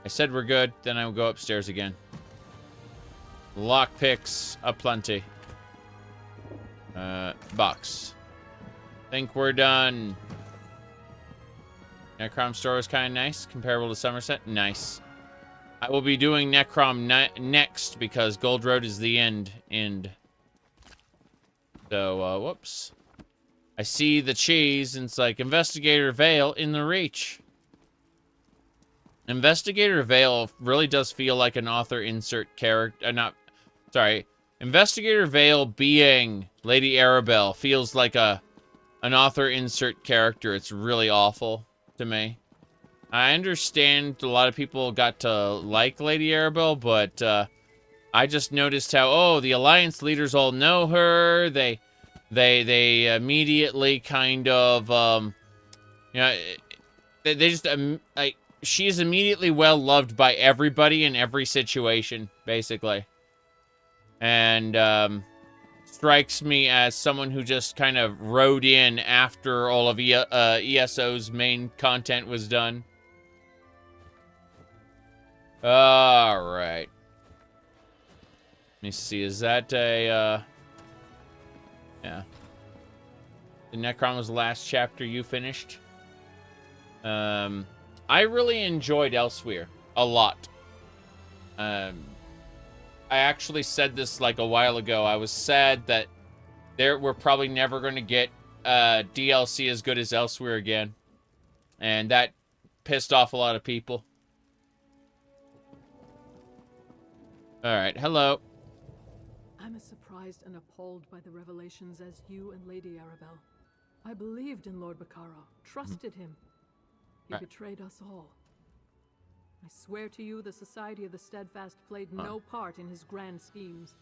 A: I said we're good, then I will go upstairs again. Lockpicks aplenty. Box. Think we're done. Necrom store is kind of nice. Comparable to Somerset. Nice. I will be doing Necrom next because Gold Road is the end. So, whoops. I see the cheese, and it's like, Investigator Vale in the reach. Investigator Vale really does feel like an author insert character. Sorry. Investigator Vale being Lady Arabelle feels like an author insert character. It's really awful to me. I understand a lot of people got to like Lady Arabelle, but I just noticed how, the Alliance leaders all know her. They immediately kind of, they just, she is immediately well loved by everybody in every situation, basically. And, strikes me as someone who just kind of rode in after all of ESO's main content was done. Alright. Let me see, is that a, yeah. The Necrom was the last chapter you finished. I really enjoyed Elsewhere a lot. I actually said this like a while ago. I was sad that we're probably never going to get DLC as good as Elsewhere again. And that pissed off a lot of people. Alright, hello.
R: I'm as surprised and appalled by the revelations as you and Lady Arabelle. I believed in Lord Bacaro, trusted him. He betrayed us all. I swear to you, the Society of the Steadfast played no part in his grand schemes.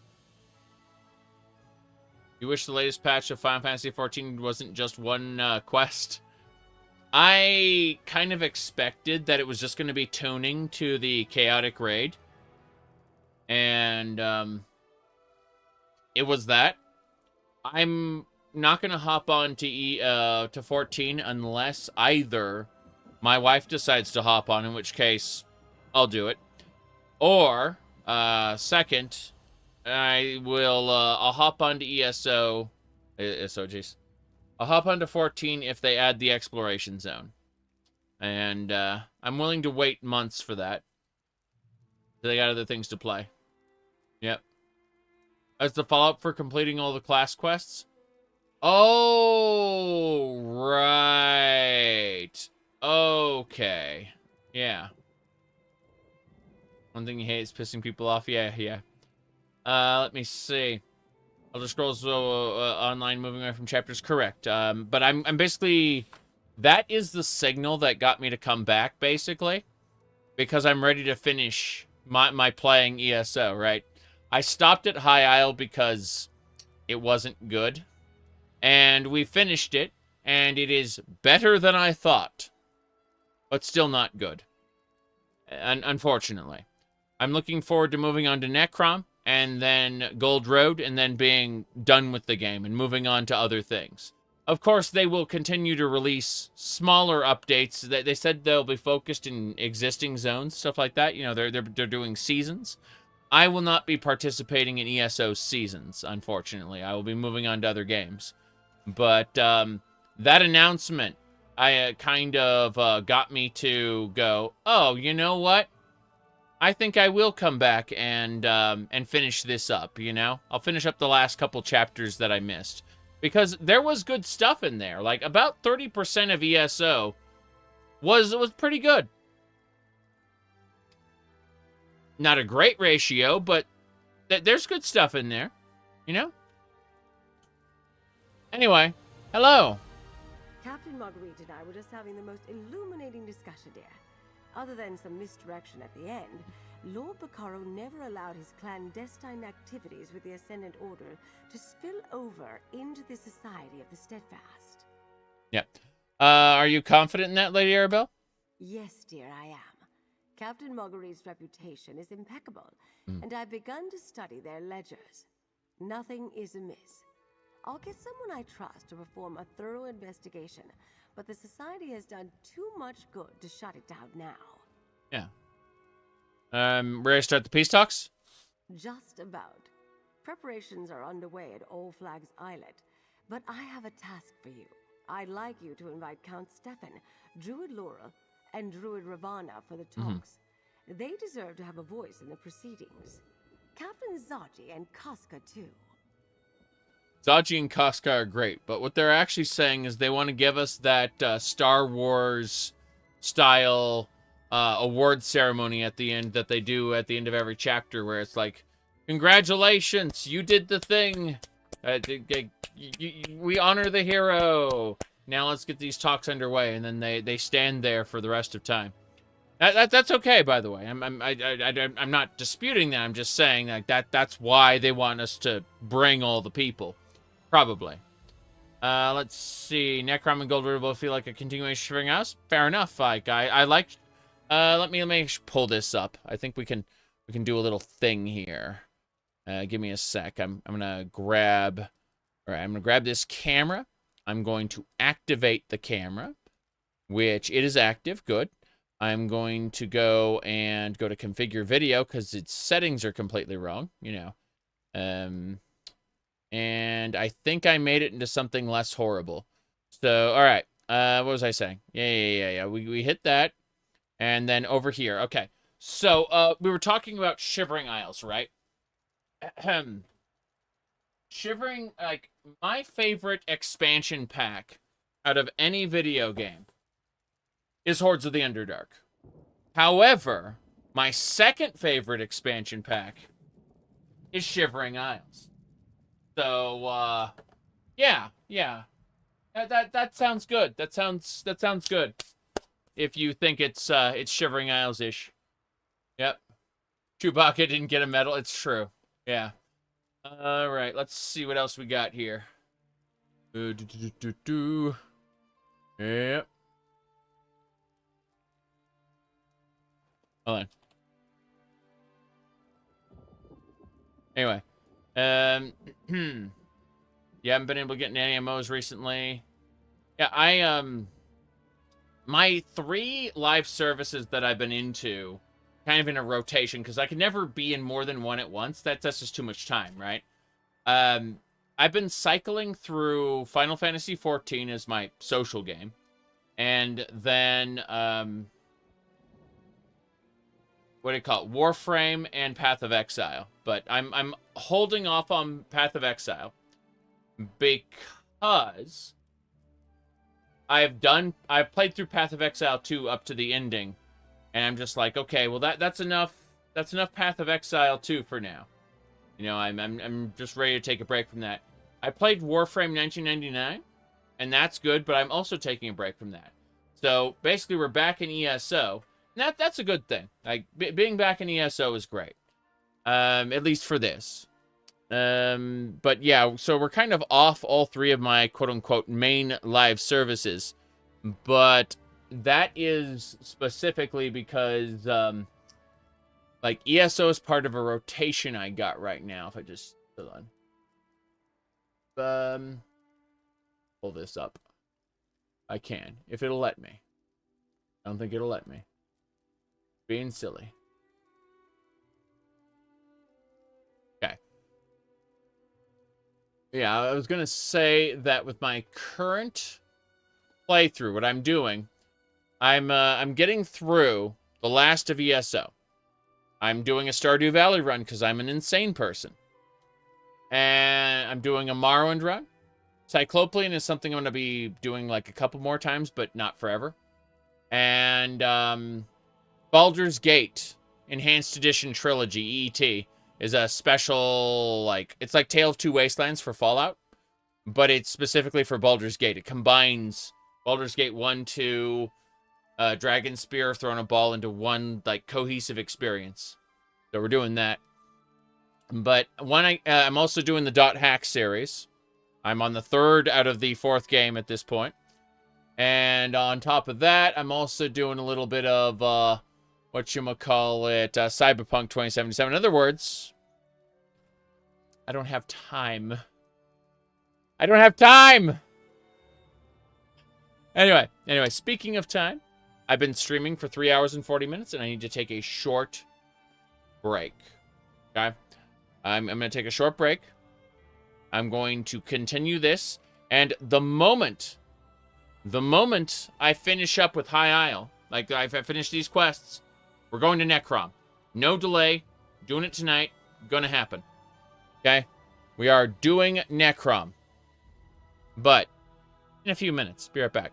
A: You wish the latest patch of Final Fantasy XIV wasn't just one quest? I kind of expected that it was just going to be tuning to the Chaotic Raid. And, it was that. I'm not going to hop on to 14 unless either my wife decides to hop on, in which case I'll do it. Or, second, I'll hop on to ESO. Jeez. I'll hop on to 14 if they add the exploration zone. And, I'm willing to wait months for that. They got other things to play. Yep. As the follow-up for completing all the class quests? Oh, right. Okay. Yeah. One thing you hate is pissing people off. Yeah. Let me see. Elder Scrolls Online moving away from chapters. Correct. But I'm basically... That is the signal that got me to come back, basically. Because I'm ready to finish my playing ESO, right? I stopped at High Isle because it wasn't good. And we finished it, and it is better than I thought. But still not good. Unfortunately. I'm looking forward to moving on to Necrom, and then Gold Road, and then being done with the game and moving on to other things. Of course, they will continue to release smaller updates. They said they'll be focused in existing zones, stuff like that. You know, they're doing seasons. I will not be participating in ESO seasons, unfortunately. I will be moving on to other games. But that announcement kind of got me to go, oh, you know what? I think I will come back and finish this up, you know? I'll finish up the last couple chapters that I missed. Because there was good stuff in there. Like, about 30% of ESO was pretty good. Not a great ratio, but there's good stuff in there, you know? Anyway, hello.
E: Captain Marguerite and I were just having the most illuminating discussion, dear. Other than some misdirection at the end, Lord Bacaro never allowed his clandestine activities with the Ascendant Order to spill over into the Society of the Steadfast.
A: Yep. Are you confident in that, Lady Arabelle?
E: Yes, dear, I am. Captain Marguerite's reputation is impeccable, and I've begun to study their ledgers. Nothing is amiss. I'll get someone I trust to perform a thorough investigation, but the Society has done too much good to shut it down now.
A: Yeah. Ready to start the peace talks?
E: Just about. Preparations are underway at Old Flags Islet, but I have a task for you. I'd like you to invite Count Stefan, Druid Laura, and Druid Ravana for the talks. They deserve to have a voice in the proceedings. Captain Zaji and Casca, too.
A: Zaji and Casca are great, but what they're actually saying is they want to give us that Star Wars style award ceremony at the end that they do at the end of every chapter, where it's like, congratulations, you did the thing. We honor the hero. Now let's get these talks underway, and then they stand there for the rest of time. That's okay, by the way. I'm not disputing that. I'm just saying like that's why they want us to bring all the people, probably. Let's see. Necrom and Gold River both feel like a continuation of Shivering House. Fair enough. Like I like. Let me pull this up. I think we can do a little thing here. Give me a sec. I'm gonna grab. All right, I'm gonna grab this camera. I'm going to activate the camera, which it is active. Good. I'm going to go to configure video because its settings are completely wrong, you know. And I think I made it into something less horrible. So, all right. What was I saying? Yeah. We hit that. And then over here. Okay. So, we were talking about Shivering Isles, right? Shivering, like, my favorite expansion pack out of any video game is Hordes of the Underdark. However, my second favorite expansion pack is Shivering Isles. So, yeah. That sounds good. That sounds good. If you think it's Shivering Isles-ish. Yep. Chewbacca didn't get a medal. It's true. Yeah. All right. Let's see what else we got here. Yep. Hold on. Anyway. You haven't been able to get any MMOs recently. Yeah, my 3 live services that I've been into, kind of in a rotation, because I could never be in more than one at once. That's just too much time, right? I've been cycling through Final Fantasy XIV as my social game. And then, what do you call it? Warframe and Path of Exile. But I'm holding off on Path of Exile because I've played through Path of Exile 2 up to the ending, and I'm just like, okay, well that's enough Path of Exile 2 for now. You know, I'm just ready to take a break from that. I played Warframe 1999, and that's good, but I'm also taking a break from that. So basically, we're back in ESO. And that's a good thing. Like being back in ESO is great, at least for this. But yeah, so we're kind of off all 3 of my quote-unquote main live services, but that is specifically because Like, ESO is part of a rotation I got right now. If I just... Hold on. Pull this up. I can. If it'll let me. I don't think it'll let me. Being silly. Okay. Yeah, I was going to say that with my current playthrough, what I'm doing, I'm getting through the last of ESO. I'm doing a Stardew Valley run because I'm an insane person. And I'm doing a Morrowind run. Cyclopean is something I'm going to be doing like a couple more times, but not forever. And Baldur's Gate Enhanced Edition Trilogy, EET, is a special, like, it's like Tale of Two Wastelands for Fallout, but it's specifically for Baldur's Gate. It combines Baldur's Gate 1, 2, Dragon Spear, throwing a ball into one, like, cohesive experience. So we're doing that. But I'm also doing the Dothack series. I'm on the 3rd out of the 4th game at this point. And on top of that, I'm also doing a little bit of, Cyberpunk 2077. In other words, I don't have time. I don't have time! Anyway, speaking of time, I've been streaming for 3 hours and 40 minutes, and I need to take a short break. Okay? I'm going to take a short break. I'm going to continue this, and the moment I finish up with High Isle, like I finish these quests, we're going to Necrom. No delay. Doing it tonight. Gonna happen. Okay? We are doing Necrom. But in a few minutes. Be right back.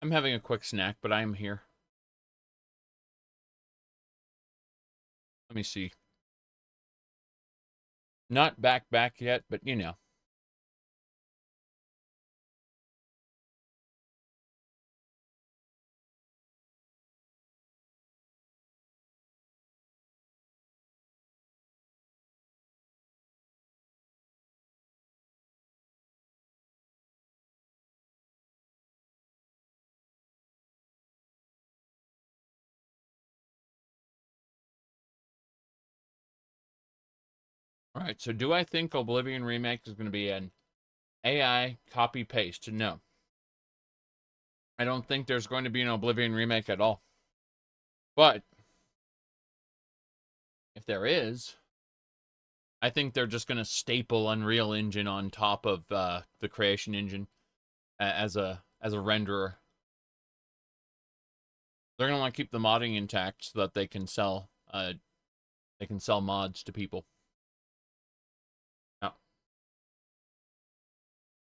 A: I'm having a quick snack, but I'm here. Let me see. Not back yet, but you know. All right, so do I think Oblivion Remake is going to be an AI copy-paste? No. I don't think there's going to be an Oblivion Remake at all. But if there is, I think they're just going to staple Unreal Engine on top of the Creation Engine as a renderer. They're going to want to keep the modding intact so that they can sell mods to people. Now,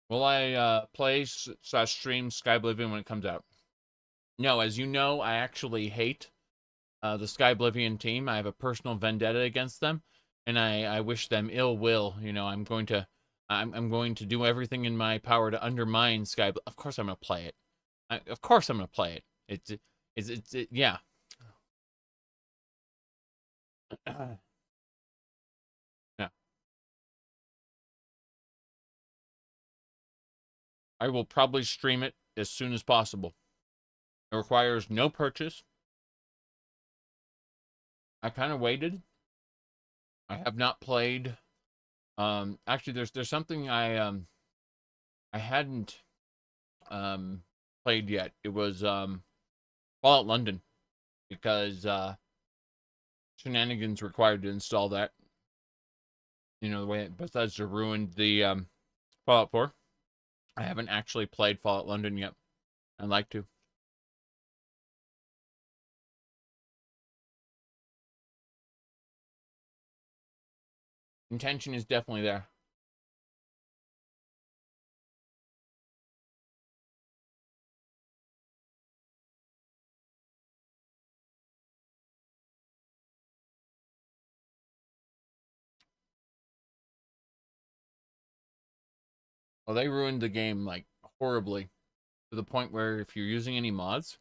A: will I play/stream Skyblivion when it comes out? No, as you know, I actually hate the Skyblivion team. I have a personal vendetta against them, and I wish them ill will. You know, I'm going to do everything in my power to undermine Sky. Of course, I'm going to play it. Of course, I'm going to play it. Yeah. Yeah. I will probably stream it as soon as possible. It requires no purchase. I kind of waited. I have not played. Actually, there's something I hadn't played yet. It was Fallout London, because shenanigans required to install that. You know, the way Bethesda ruined the Fallout 4. I haven't actually played Fallout London yet. I'd like to. Intention is definitely there. Well, they ruined the game, like, horribly. To the point where if you're using any mods,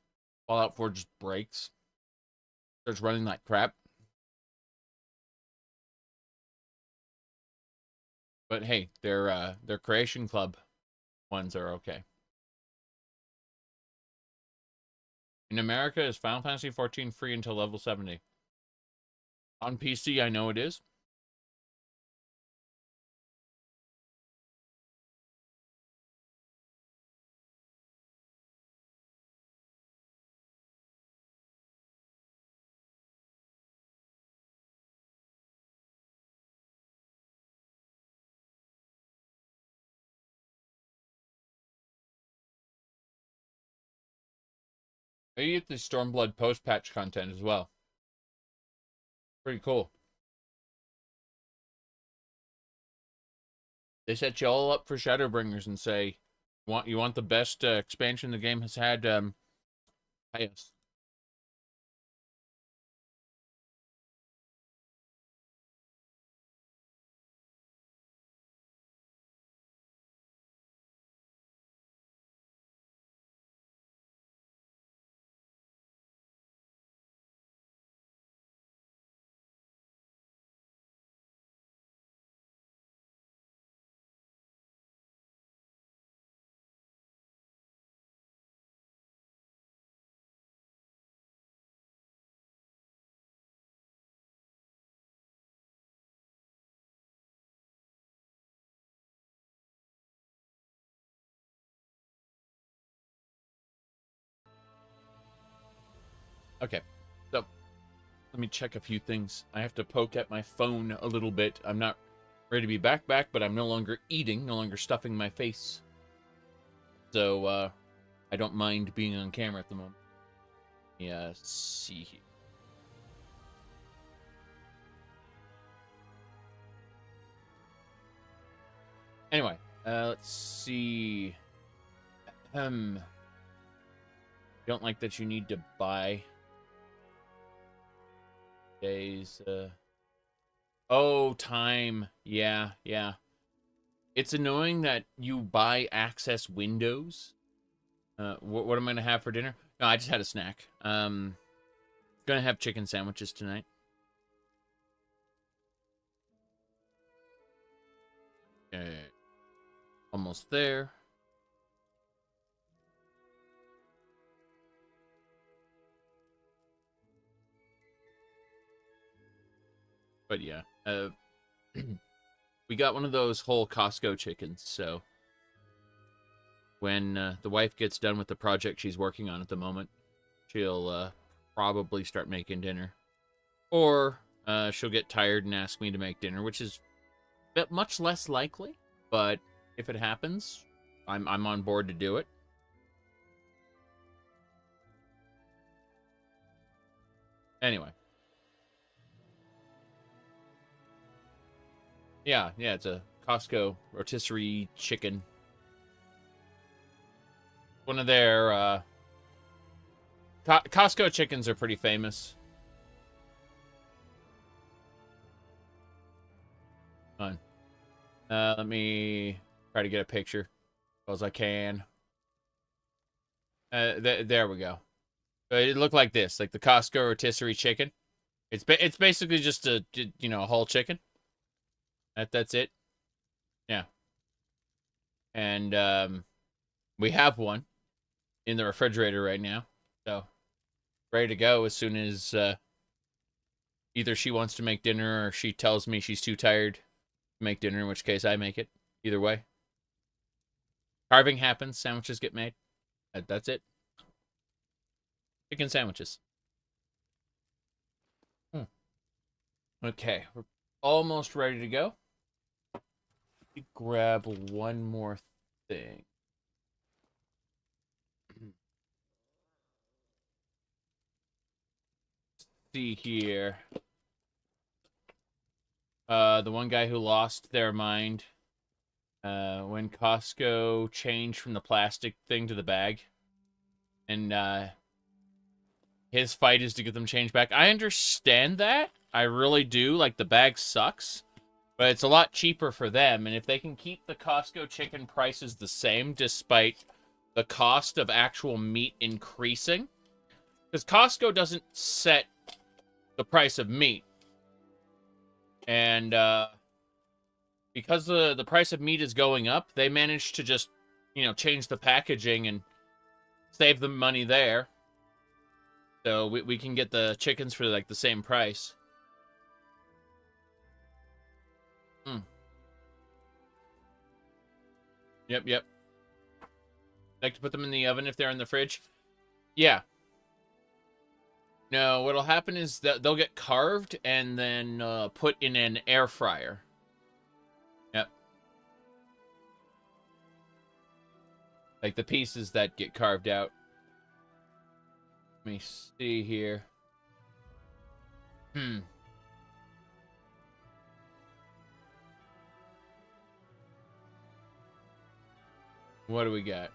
A: Fallout 4 just breaks. Starts running like crap. But hey, their Creation Club ones are okay. In America, is Final Fantasy XIV free until level 70? On PC, I know it is. You get the Stormblood post-patch content as well. Pretty cool. They set you all up for Shadowbringers and say, you want the best expansion the game has had, pay us. Okay, so let me check a few things. I have to poke at my phone a little bit. I'm not ready to be back, but I'm no longer eating, no longer stuffing my face. So, I don't mind being on camera at the moment. Yeah, let's see here. Anyway, let's see. Don't like that you need to buy days. Oh, time. Yeah, yeah. It's annoying that you buy access windows. What am I gonna have for dinner? No, I just had a snack. Gonna have chicken sandwiches tonight. Okay. Almost there. But yeah, we got one of those whole Costco chickens, so when the wife gets done with the project she's working on at the moment, she'll probably start making dinner. Or she'll get tired and ask me to make dinner, which is much less likely, but if it happens, I'm on board to do it. Anyway. Yeah, it's a Costco rotisserie chicken. One of their Costco chickens are pretty famous. Fine. Let me try to get a picture as well as I can. There we go. It looked like this, like the Costco rotisserie chicken. It's basically just a whole chicken. That's it. Yeah. And we have one in the refrigerator right now. So ready to go as soon as either she wants to make dinner or she tells me she's too tired to make dinner, in which case I make it. Either way. Carving happens, sandwiches get made. That's it. Chicken sandwiches. Okay, we're almost ready to go. Grab one more thing. See here. The one guy who lost their mind when Costco changed from the plastic thing to the bag. And his fight is to get them changed back. I understand that. I really do. Like, the bag sucks. But it's a lot cheaper for them. And if they can keep the Costco chicken prices the same despite the cost of actual meat increasing. Because Costco doesn't set the price of meat. And because the price of meat is going up, they managed to just, change the packaging and save the money there. So we can get the chickens for like the same price. Yep. Like to put them in the oven if they're in the fridge? Yeah. No, what'll happen is that they'll get carved and then put in an air fryer. Yep. Like the pieces that get carved out. Let me see here. What do we got?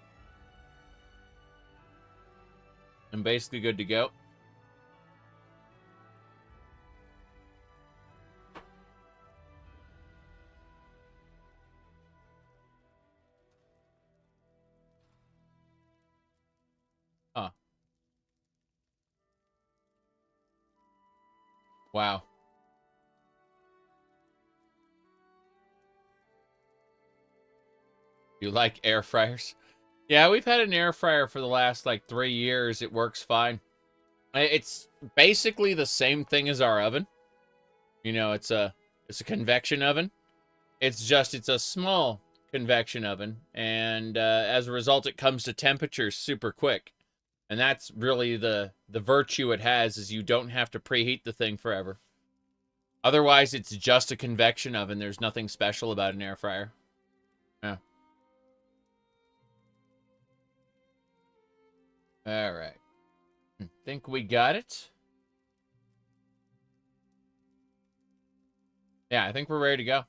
A: I'm basically good to go. Huh. Wow. You like air fryers? Yeah, we've had an air fryer for the last, 3 years. It works fine. It's basically the same thing as our oven. It's a convection oven. It's a small convection oven. And as a result, it comes to temperatures super quick. And that's really the virtue it has, is you don't have to preheat the thing forever. Otherwise, it's just a convection oven. There's nothing special about an air fryer. Yeah. All right. Think we got it? Yeah, I think we're ready to go.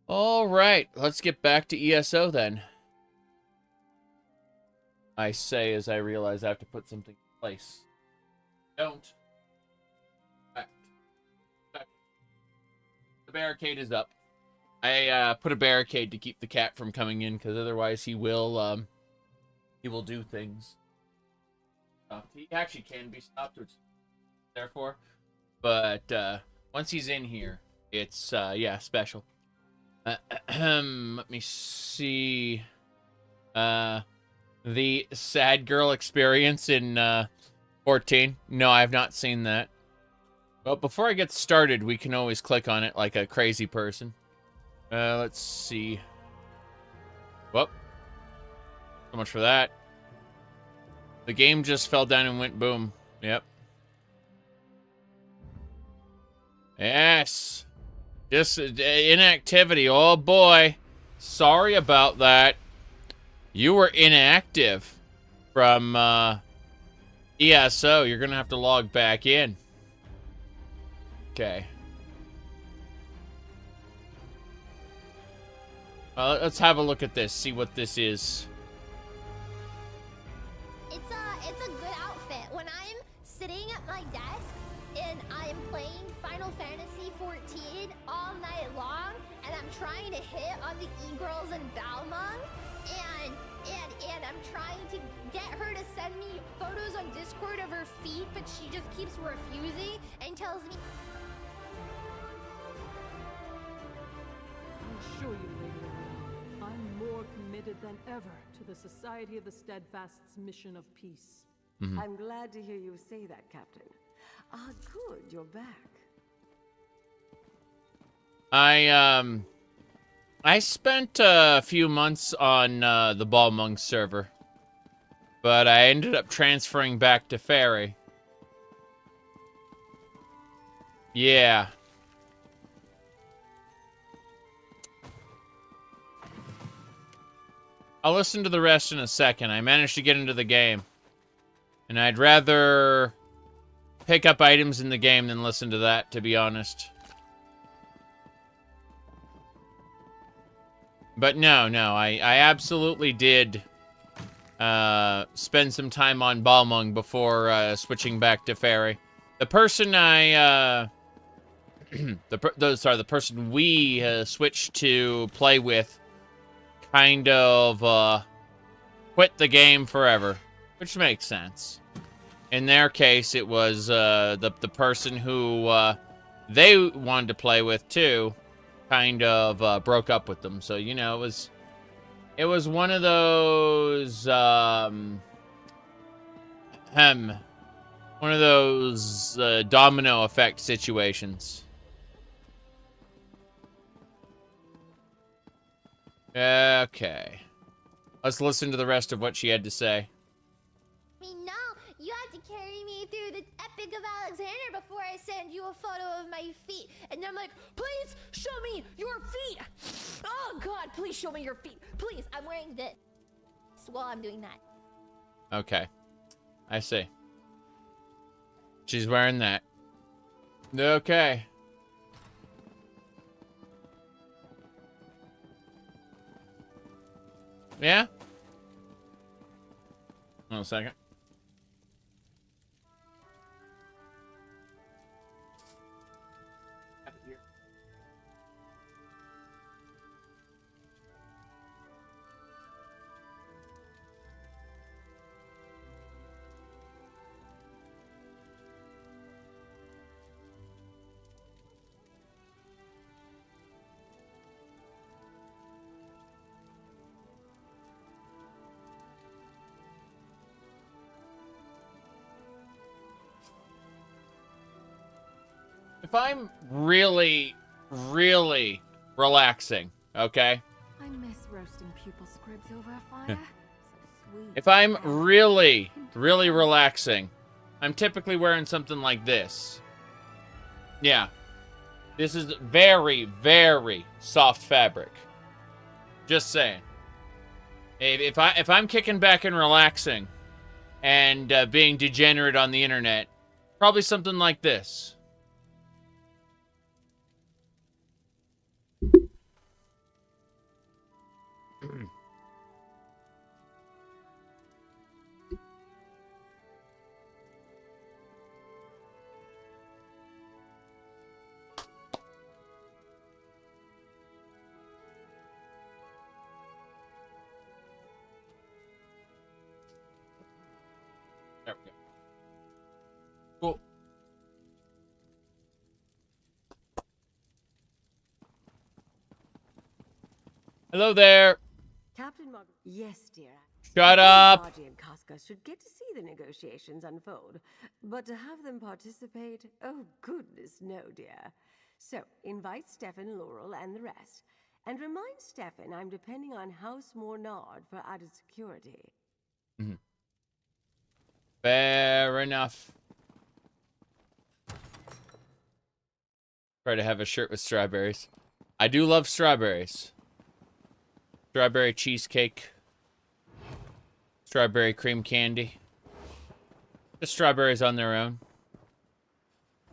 A: All right, let's get back to ESO then. I say as I realize I have to put something in place. Don't. The barricade is up. I put a barricade to keep the cat from coming in, because otherwise he will do things. He actually can be stopped, which therefore, but once he's in here, it's yeah, special. Let me see. The sad girl experience in 14. No, I have not seen that. Well, before I get started, we can always click on it like a crazy person. Let's see. Whoop. So much for that. The game just fell down and went boom. Yep. Yes. Just inactivity. Oh boy. Sorry about that. You were inactive from ESO. You're going to have to log back in. Okay. Let's have a look at this. See what this is.
H: It's a good outfit. When I'm sitting at my desk and I'm playing Final Fantasy 14 all night long, and I'm trying to hit on the e-girls in Balmung, and I'm trying to get her to send me photos on Discord of her feet, but she just keeps refusing and tells me.
R: I'll show you later on. I'm more committed than ever to the Society of the Steadfast's mission of peace.
E: Mm-hmm. I'm glad to hear you say that, Captain. Ah, good, you're back.
A: I spent a few months on the Balmung server, but I ended up transferring back to Fairy. Yeah. I'll listen to the rest in a second. I managed to get into the game. And I'd rather pick up items in the game than listen to that, to be honest. But no, I absolutely did spend some time on Balmung before switching back to Fairy. The person the person we switched to play with kind of quit the game forever, which makes sense. In their case, it was the person who they wanted to play with too kind of broke up with them. So, you know, it was one of those domino effect situations. Okay. Let's listen to the rest of what she had to say.
H: I mean, no, you have to carry me through the Epic of Alexander before I send you a photo of my feet. And I'm like, please show me your feet. Oh, God, please show me your feet. Please, I'm wearing this while I'm doing that.
A: Okay. I see. She's wearing that. Okay. Yeah? Hold on a second. If I'm really, really relaxing, okay?
D: I miss roasting pupil squibs over a fire. So sweet.
A: If I'm really, really relaxing, I'm typically wearing something like this. Yeah. This is very, very soft fabric. Just saying. If I'm kicking back and relaxing and being degenerate on the internet, probably something like this. There we go. Cool. Hello there.
E: Captain Margaret. Yes, dear.
A: Shut up.
E: Margie and Casca should get to see the negotiations unfold, but to have them participate, oh goodness, no, dear. So invite Stefan, Laurel, and the rest, and remind Stefan I'm depending on House Mornard for added security.
A: Mm-hmm. Fair enough. Try to have a shirt with strawberries. I do love strawberries. Strawberry cheesecake. Strawberry cream candy. Just strawberries on their own.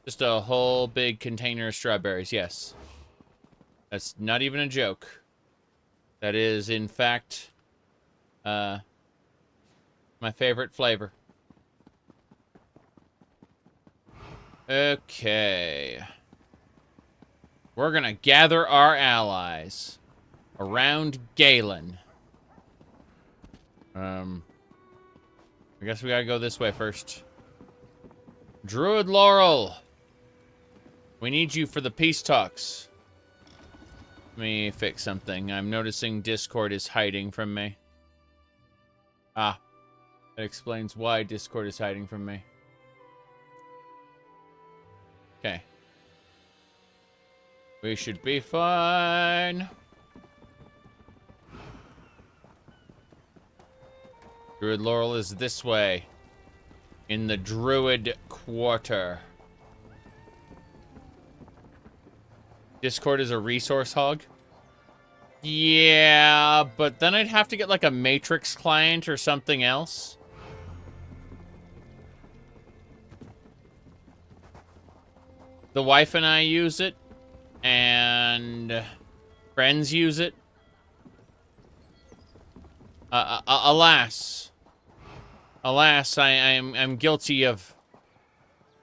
A: Just a whole big container of strawberries, yes. That's not even a joke. That is, in fact, my favorite flavor. Okay. We're gonna gather our allies around Galen. I guess we gotta go this way first. Druid Laurel, we need you for the peace talks. Let me fix something. I'm noticing Discord is hiding from me. Ah, that explains why Discord is hiding from me. Okay. We should be fine. Druid Laurel is this way. In the Druid Quarter. Discord is a resource hog? Yeah, but then I'd have to get like a Matrix client or something else. The wife and I use it. And friends use it. Alas, I'm guilty of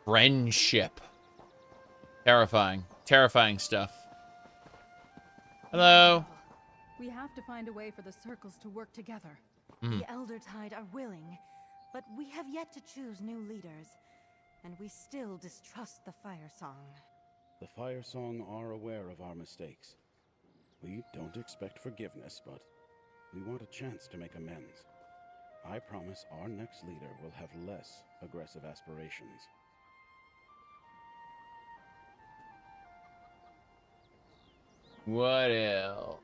A: friendship. Terrifying stuff. Hello.
D: We have to find a way for the circles to work together.
C: The Elder Tide are willing, but we have yet to choose new leaders, and we still distrust the Fire Song.
I: The Fire Song are aware of our mistakes. We don't expect forgiveness, but we want a chance to make amends. I promise our next leader will have less aggressive aspirations.
A: What else?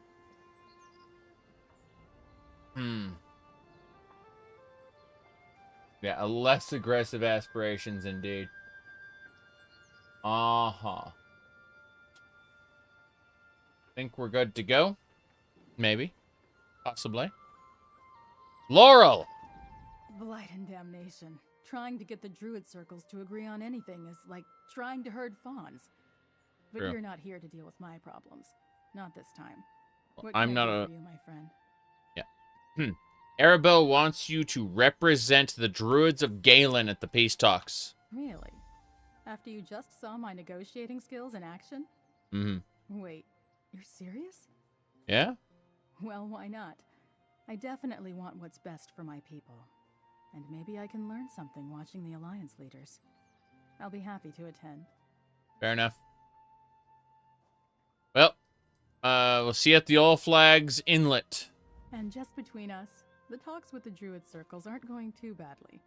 A: Yeah, less aggressive aspirations indeed. Think we're good to go? Maybe. Possibly. Laurel!
D: Blight and damnation. Trying to get the druid circles to agree on anything is like trying to herd fawns. But
A: True.
D: you're not here to deal with my problems. Not this time. What
A: I'm
D: can
A: not
D: I do
A: a...
D: for you, my friend?
A: Yeah. Arabelle wants you to represent the Druids of Galen at the peace talks.
D: Really? After you just saw my negotiating skills in action? Wait, you're serious?
A: Yeah?
D: Well, why not? I definitely want what's best for my people. And maybe I can learn something watching the Alliance leaders. I'll be happy to attend.
A: Fair enough. Well, we'll see you at the All Flags Inlet.
D: And just between us, the talks with the Druid circles aren't going too badly.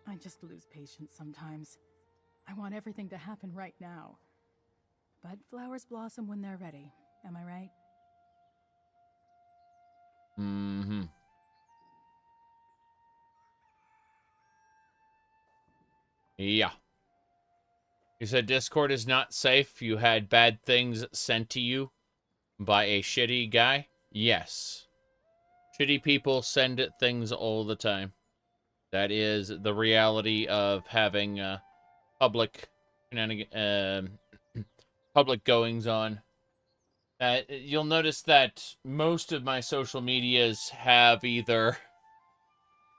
D: I just lose patience sometimes. I want everything to happen right now. But flowers blossom when they're ready, am I right?
A: Yeah. You said Discord is not safe. You had bad things sent to you by a shitty guy? Yes. Shitty people send things all the time. That is the reality of having public public goings on. You'll notice that most of my social medias have either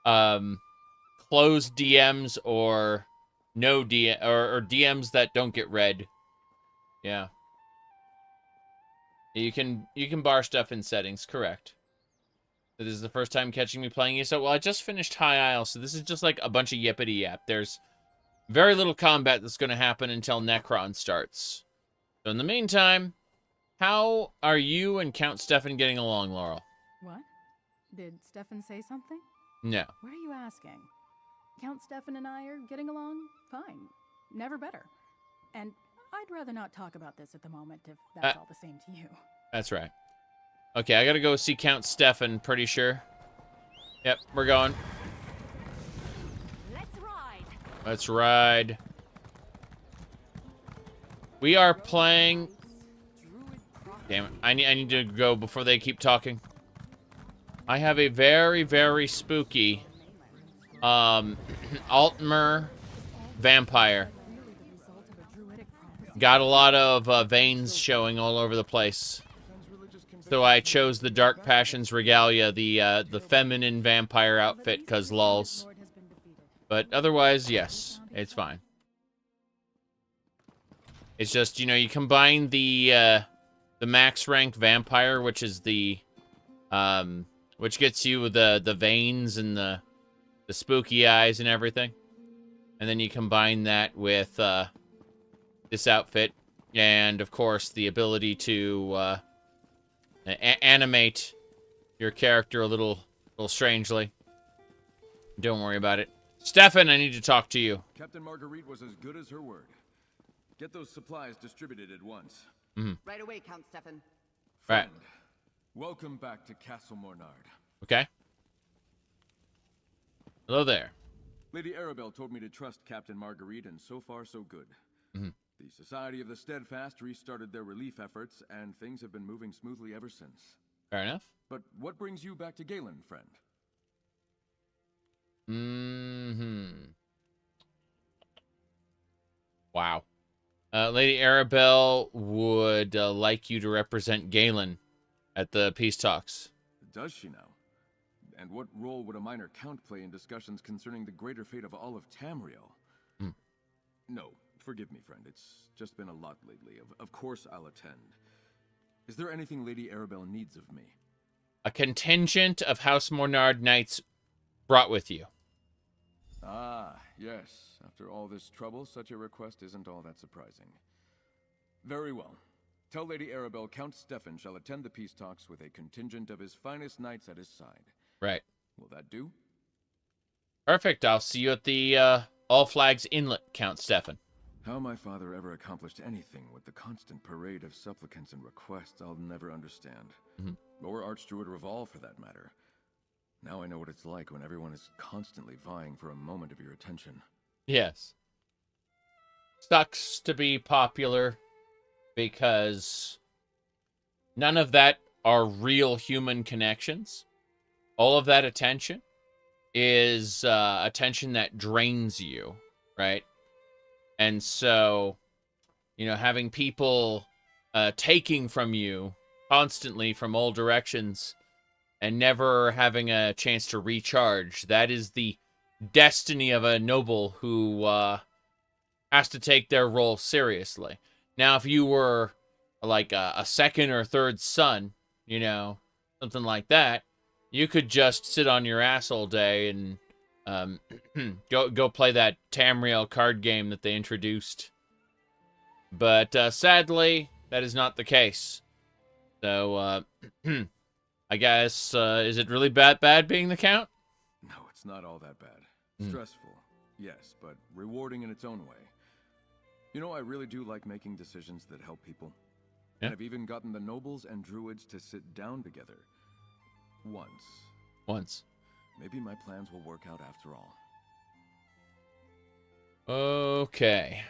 A: closed DMs or no DM or DMs that don't get read. Yeah. You can bar stuff in settings, correct. This is the first time catching me playing ESO. Well, I just finished High Isle, so this is just like a bunch of yippity yap. There's very little combat that's going to happen until Necron starts. So in the meantime, how are you and Count Stefan getting along, Laurel?
D: What? Did Stefan say something?
A: No.
D: What are you asking? Count Stefan and I are getting along fine. Never better. And I'd rather not talk about this at the moment if that's all the same to you.
A: That's right. Okay, I gotta go see Count Stefan, pretty sure. Yep, we're going.
F: Let's ride.
A: Let's ride. We are playing... Damn it, I need to go before they keep talking. I have a very, very spooky Altmer vampire. Got a lot of veins showing all over the place. So I chose the Dark Passions Regalia, the feminine vampire outfit, cause lulz. But otherwise, yes, it's fine. It's just, you know, you combine the max rank vampire, which is the which gets you the veins and the spooky eyes and everything, and then you combine that with this outfit, and of course the ability to animate your character a little strangely. Don't worry about it. Stefan, I need to talk to you.
P: Captain Marguerite was as good as her word. Get those supplies distributed at once.
M: Right away, Count Stefan.
A: Right.
P: Welcome back to Castle Mornard.
A: Okay. Hello there.
P: Lady Arabelle told me to trust Captain Marguerite, and so far so good. The Society of the Steadfast restarted their relief efforts, and things have been moving smoothly ever since.
A: Fair enough.
P: But what brings you back to Galen, friend?
A: Wow. Lady Arabelle would like you to represent Galen at the peace talks.
P: Does she now? And what role would a minor count play in discussions concerning the greater fate of all of Tamriel? No, forgive me, friend. It's just been a lot lately. Of course I'll attend. Is there anything Lady Arabelle needs of me?
A: A contingent of House Mornard knights brought with you.
P: Ah, yes. After all this trouble, such a request isn't all that surprising. Very well. Tell Lady Arabelle Count Stefan shall attend the peace talks with a contingent of his finest knights at his side.
A: Right.
P: Will that do?
A: Perfect. I'll see you at the All Flags Inlet, Count Stefan.
P: How my father ever accomplished anything with the constant parade of supplicants and requests, I'll never understand. Or Archdruid Revolve, for that matter. Now I know what it's like when everyone is constantly vying for a moment of your attention.
A: Yes. Sucks to be popular because none of that are real human connections. All of that attention is attention that drains you, right? And so, you know, having people taking from you constantly from all directions and never having a chance to recharge, that is the destiny of a noble who has to take their role seriously. Now, if you were like a second or third son, you know, something like that, you could just sit on your ass all day and go play that Tamriel card game that they introduced. But sadly, that is not the case. So, I guess, is it really bad being the Count?
P: No, it's not all that bad. Stressful, yes, but rewarding in its own way. You know, I really do like making decisions that help people.
A: Yeah.
P: And I've even gotten the nobles and druids to sit down together. Once. Maybe my plans will work out after all.
A: Okay.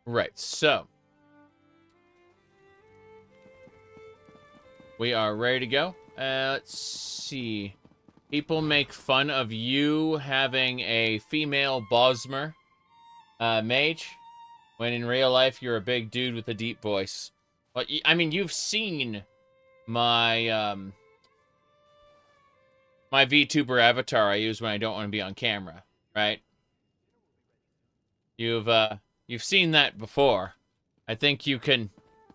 A: Right, so we are ready to go. Let's see. People make fun of you having a female Bosmer mage, when in real life you're a big dude with a deep voice. Well, I mean, you've seen my my VTuber avatar I use when I don't want to be on camera, right? You've you've seen that before. I think you can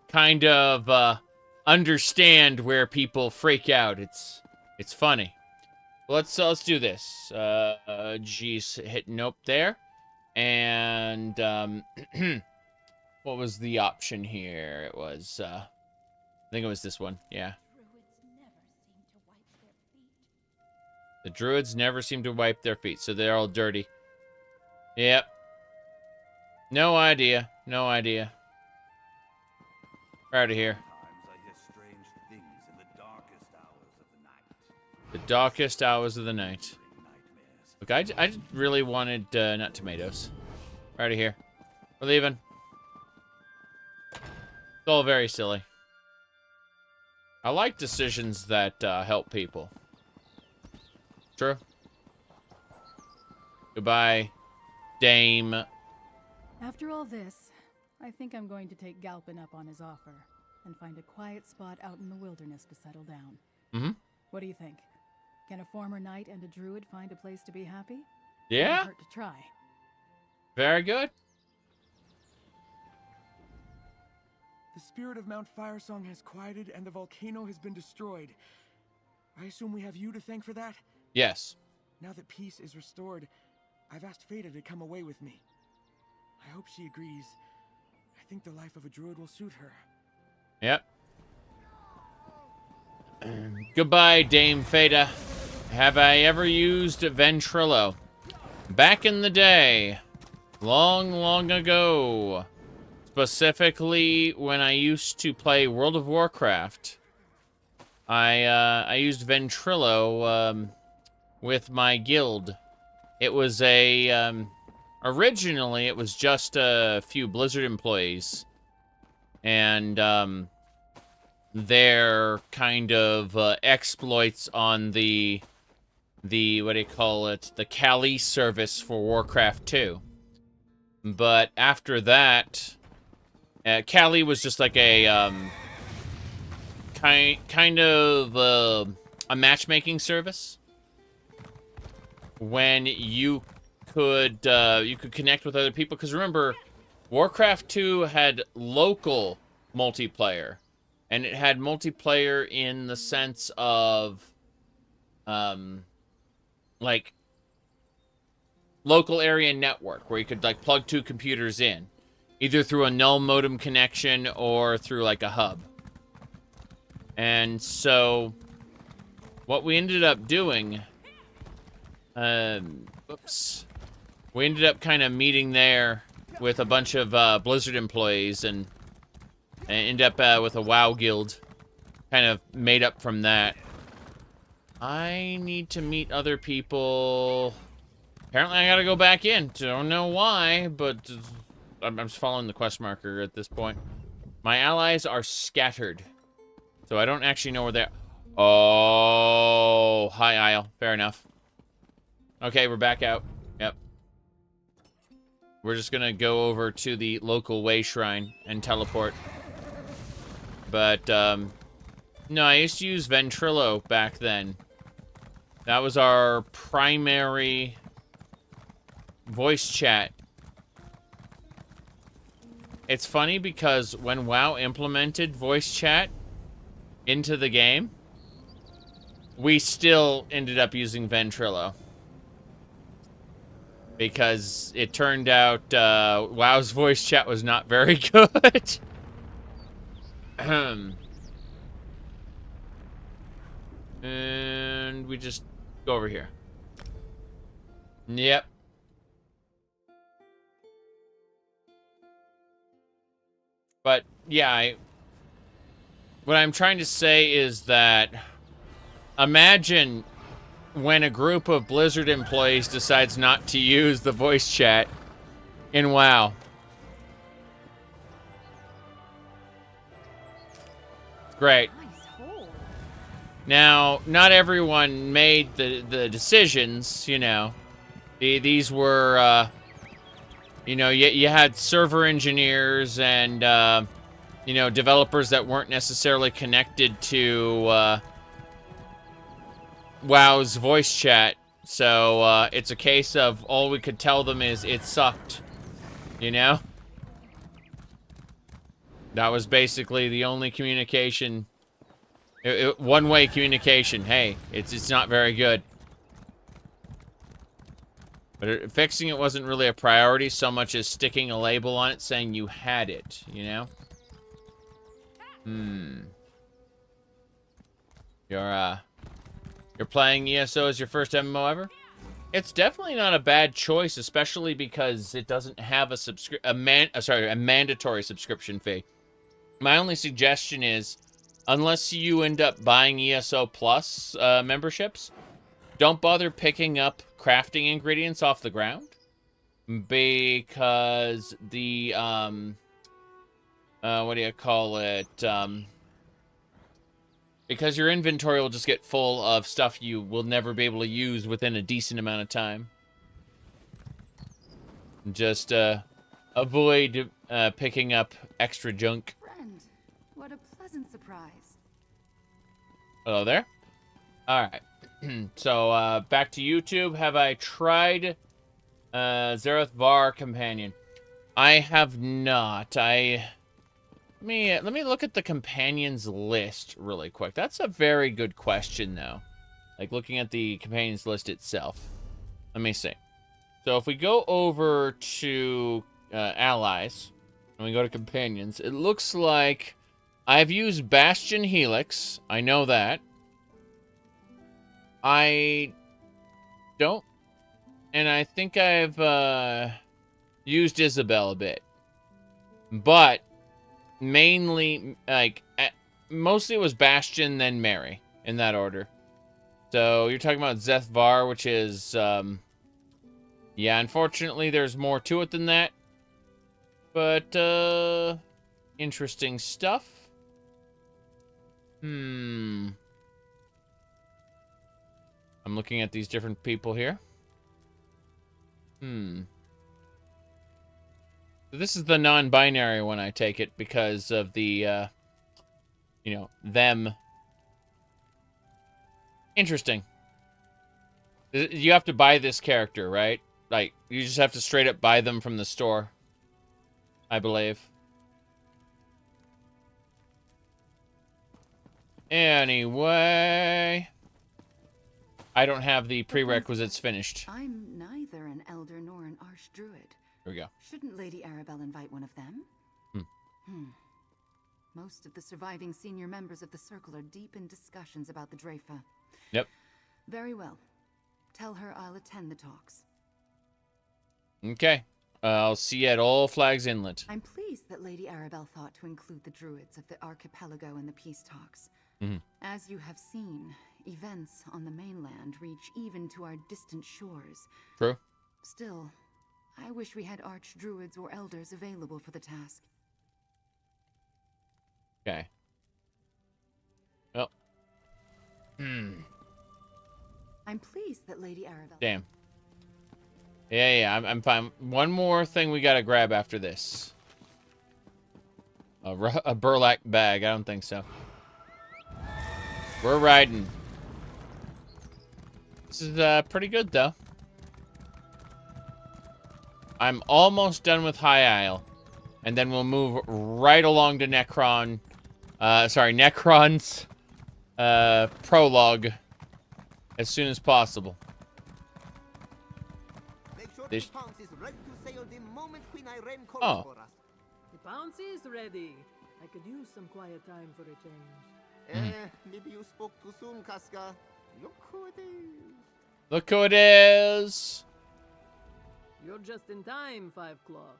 A: kind of understand where people freak out. It's funny. Let's do this. Geez, hit nope there. And what was the option here? It was I think it was this one. Yeah. The druids never seem to wipe their feet, so they're all dirty. Yep. No idea. No idea. We're out of here. The darkest hours of the night. Look, I really wanted not tomatoes. We're out of here. We're leaving. It's all very silly. I like decisions that help people. True. Goodbye, Dame.
D: After all this, I think I'm going to take Galpin up on his offer and find a quiet spot out in the wilderness to settle down.
A: Mm-hmm.
D: What do you think? Can a former knight and a druid find a place to be happy?
A: Yeah.
D: Wouldn't hurt to try.
A: Very good.
O: The spirit of Mount Firesong has quieted and the volcano has been destroyed. I assume we have you to thank for that?
A: Yes.
O: Now that peace is restored, I've asked Fada to come away with me. I hope she agrees. I think the life of a druid will suit her.
A: Yep. Goodbye, Dame Fada. Have I ever used Ventrilo? Back in the day. Long, long ago. Specifically, when I used to play World of Warcraft. I used Ventrilo with my guild. It was a... originally, it was just a few Blizzard employees. And, their kind of exploits on the what do you call it? The Kali service for Warcraft 2. But after that, Kali was just like a kind of a matchmaking service when you could connect with other people. Because remember, Warcraft 2 had local multiplayer, and it had multiplayer in the sense of like local area network, where you could like plug two computers in, either through a null modem connection or through like a hub. And so what we ended up doing, we ended up kind of meeting there with a bunch of Blizzard employees, and ended up with a WoW guild, kind of made up from that. I need to meet other people. Apparently I gotta go back in. Don't know why, but I'm just following the quest marker at this point. My allies are scattered, so I don't actually know where they're... Oh, hi, Isle. Fair enough. Okay, we're back out. Yep. We're just gonna go over to the local way shrine and teleport. But, no, I used to use Ventrilo back then. That was our primary voice chat. It's funny because when WoW implemented voice chat into the game, we still ended up using Ventrilo. Because it turned out WoW's voice chat was not very good. And we just go over here. Yep. But yeah, what I'm trying to say is that imagine when a group of Blizzard employees decides not to use the voice chat in WoW. Great. Now, not everyone made the decisions, you know. These were, you know, you had server engineers and, you know, developers that weren't necessarily connected to WoW's voice chat. So, it's a case of all we could tell them is it sucked, you know? That was basically the only communication. One-way communication. Hey, it's not very good. But fixing it wasn't really a priority so much as sticking a label on it saying you had it, you know? You're playing ESO as your first MMO ever? It's definitely not a bad choice, especially because it doesn't have a mandatory subscription fee. My only suggestion is, unless you end up buying ESO Plus memberships, don't bother picking up crafting ingredients off the ground, because the what do you call it? Because your inventory will just get full of stuff you will never be able to use within a decent amount of time. Just avoid picking up extra junk.
U: Friend, what a pleasant surprise.
A: Hello there. All right. So back to YouTube. Have I tried Zareth Var Companion? I have not. Let me look at the companions list really quick. That's a very good question, though. Like, looking at the companions list itself. Let me see. So, if we go over to allies, and we go to companions, it looks like I've used Bastion Helix. I know that. I don't... And I think I've used Isabel a bit. But... mainly, like, mostly it was Bastion, then Mary, in that order. So, you're talking about Zeth Var, which is, yeah, unfortunately, there's more to it than that. But, interesting stuff. I'm looking at these different people here. This is the non-binary one, I take it, because of the, you know, them. Interesting. You have to buy this character, right? Like, you just have to straight up buy them from the store, I believe. Anyway, I don't have the prerequisites finished.
U: I'm neither an elder nor an archdruid.
A: Here we go.
U: Shouldn't Lady Arabelle invite one of them? Most of the surviving senior members of the Circle are deep in discussions about the Dreyfa.
A: Yep.
U: Very well. Tell her I'll attend the talks.
A: Okay. I'll see you at All Flags Inlet.
U: I'm pleased that Lady Arabelle thought to include the druids of the archipelago in the peace talks. As you have seen, events on the mainland reach even to our distant shores.
A: True.
U: Still, I wish we had archdruids or elders available for the task.
A: Okay. Well.
U: I'm pleased that Lady Arabelle...
A: Damn. Yeah, I'm fine. One more thing we gotta grab after this. A burlap bag. I don't think so. We're riding. This is pretty good, though. I'm almost done with High Isle. And then we'll move right along to Necron's prologue as soon as possible.
S: Make sure the Pounce is ready to sail the moment Queen Irene calls for us.
R: The Pounce is ready. I could use some quiet time for a change.
S: Maybe you spoke too soon, Casca. Look who it is.
A: Look who it is.
R: You're just in time, Five Claw.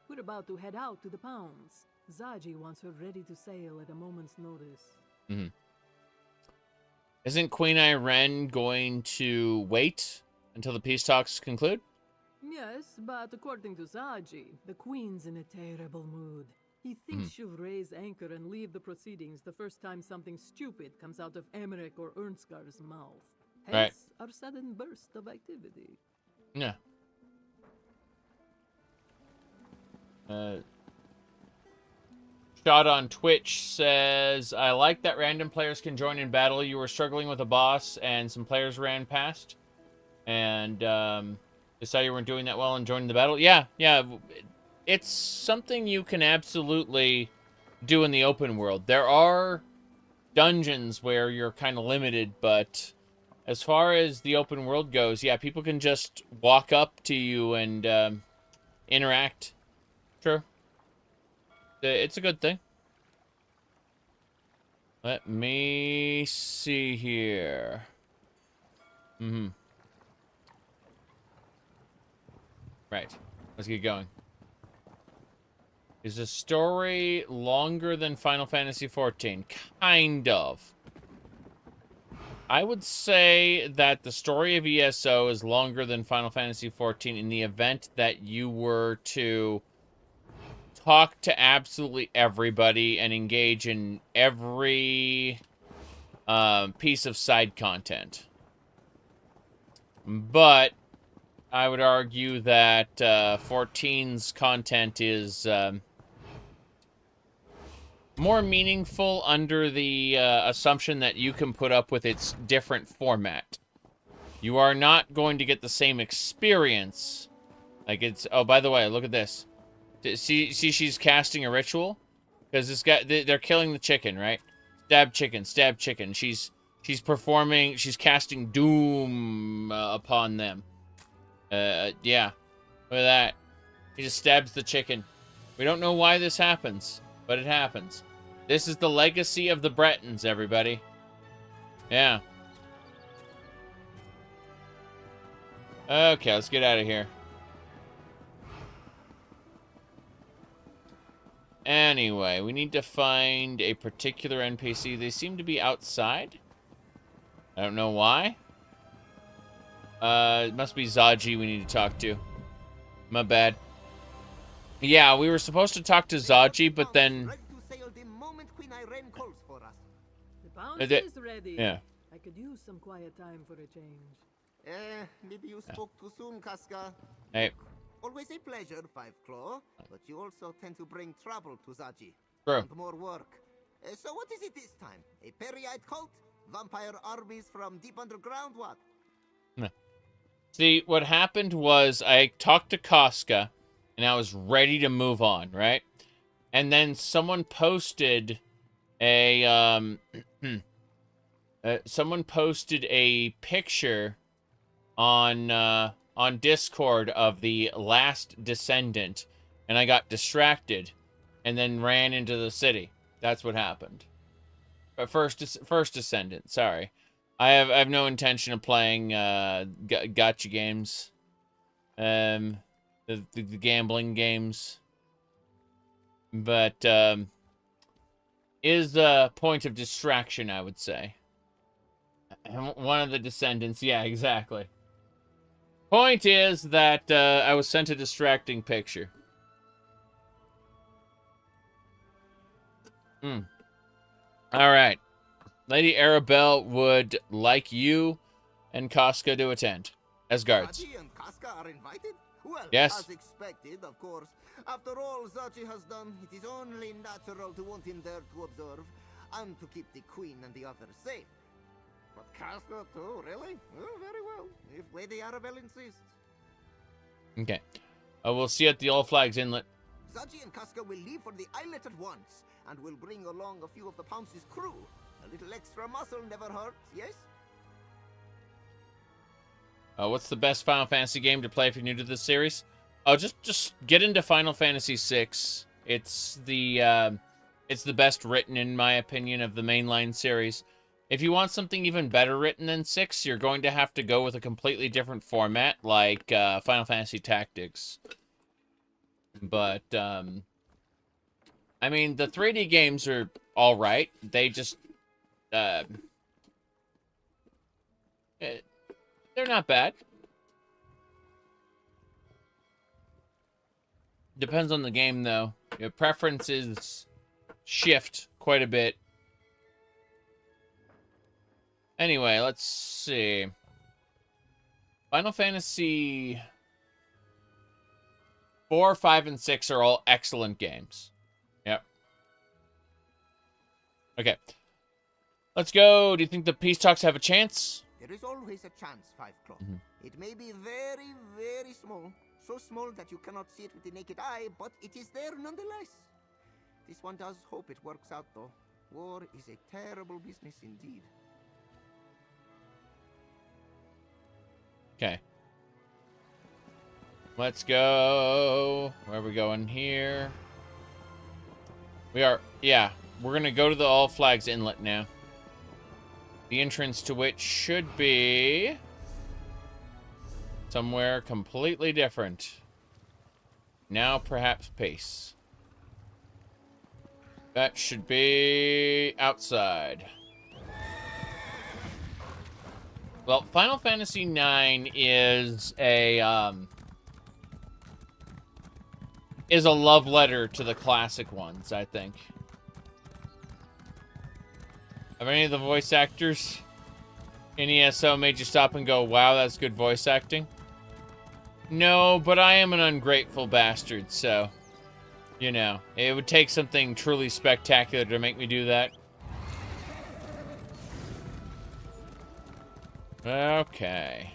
R: We're about to head out to the Pounds. Zaji wants her ready to sail at a moment's notice.
A: Isn't Queen Irene going to wait until the peace talks conclude?
R: Yes, but according to Zaji, the Queen's in a terrible mood. He thinks she'll raise anchor and leave the proceedings the first time something stupid comes out of Emmerich or Ernskar's mouth. Hence, our sudden burst of activity.
A: Yeah. Shot on Twitch says, I like that random players can join in battle. You were struggling with a boss and some players ran past. And decided you weren't doing that well and joined the battle. Yeah. It's something you can absolutely do in the open world. There are dungeons where you're kind of limited, but as far as the open world goes, yeah, people can just walk up to you and interact. True. It's a good thing. Let me see here. Right. Let's get going. Is the story longer than Final Fantasy XIV? Kind of. I would say that the story of ESO is longer than Final Fantasy XIV in the event that you were to talk to absolutely everybody and engage in every piece of side content. But I would argue that 14's content is more meaningful under the assumption that you can put up with its different format. You are not going to get the same experience. Like it's... Oh, by the way, look at this. See she's casting a ritual? Because this guy... They're killing the chicken, right? Stab chicken, stab chicken. She's performing... She's casting doom upon them. Yeah. Look at that. He just stabs the chicken. We don't know why this happens, but it happens. This is the legacy of the Bretons, everybody. Yeah. Okay, let's get out of here. Anyway, we need to find a particular NPC. They seem to be outside. I don't know why. It must be Zaji we need to talk to. My bad. Yeah, we were supposed to talk to Zaji, but then...
R: The bounce is ready.
A: Yeah.
R: I could use some quiet time for a change.
S: Maybe you spoke too soon, Casca.
A: Hey.
S: Always a pleasure, Five Claw, but you also tend to bring trouble to Zaji.
A: True.
S: And more work. So what is it this time? A Periite cult? Vampire armies from deep underground? What?
A: See, what happened was I talked to Casca, and I was ready to move on, right? And then someone posted a someone posted a picture on Discord of the last Descendant, and I got distracted and then ran into the city. That's what happened. First Descendant, sorry. I have no intention of playing gacha games. The gambling games. But is a point of distraction, I would say. One of the Descendants, yeah, exactly. Point is that I was sent a distracting picture. Alright. Lady Arabelle would like you and Casca to attend as guards.
S: Zaji and Casca are invited? Well,
A: yes.
S: As expected, of course. After all Zaji has done, it is only natural to want him there to observe and to keep the queen and the others safe. But Casca too, really? Oh, very well, if Lady Arabelle insists.
A: Okay. We'll see you at the All Flags Inlet.
S: Zaji and Casca will leave for the islet at once, and will bring along a few of the Pounce's crew. A little extra muscle never hurts, yes?
A: What's the best Final Fantasy game to play if you're new to this series? Oh, just get into Final Fantasy VI. It's the best written, in my opinion, of the mainline series. If you want something even better written than 6, you're going to have to go with a completely different format, like Final Fantasy Tactics. But, I mean, the 3D games are alright. They just... they're not bad. Depends on the game, though. Your preferences shift quite a bit. Anyway, let's see. Final Fantasy 4, 5, and 6 are all excellent games. Yep. Okay. Let's go. Do you think the peace talks have a chance?
S: There is always a chance, Five Claw. It may be very, very small. So small that you cannot see it with the naked eye, but it is there nonetheless. This one does hope it works out, though. War is a terrible business indeed.
A: Okay. Let's go. Where are we going here? We are, yeah, we're going to go to the All Flags Inlet now. The entrance to which should be somewhere completely different. Now perhaps pace. That should be outside. Well, Final Fantasy IX is a love letter to the classic ones, I think. Have any of the voice actors in ESO made you stop and go, wow, that's good voice acting? No, but I am an ungrateful bastard, so, you know, it would take something truly spectacular to make me do that. Okay.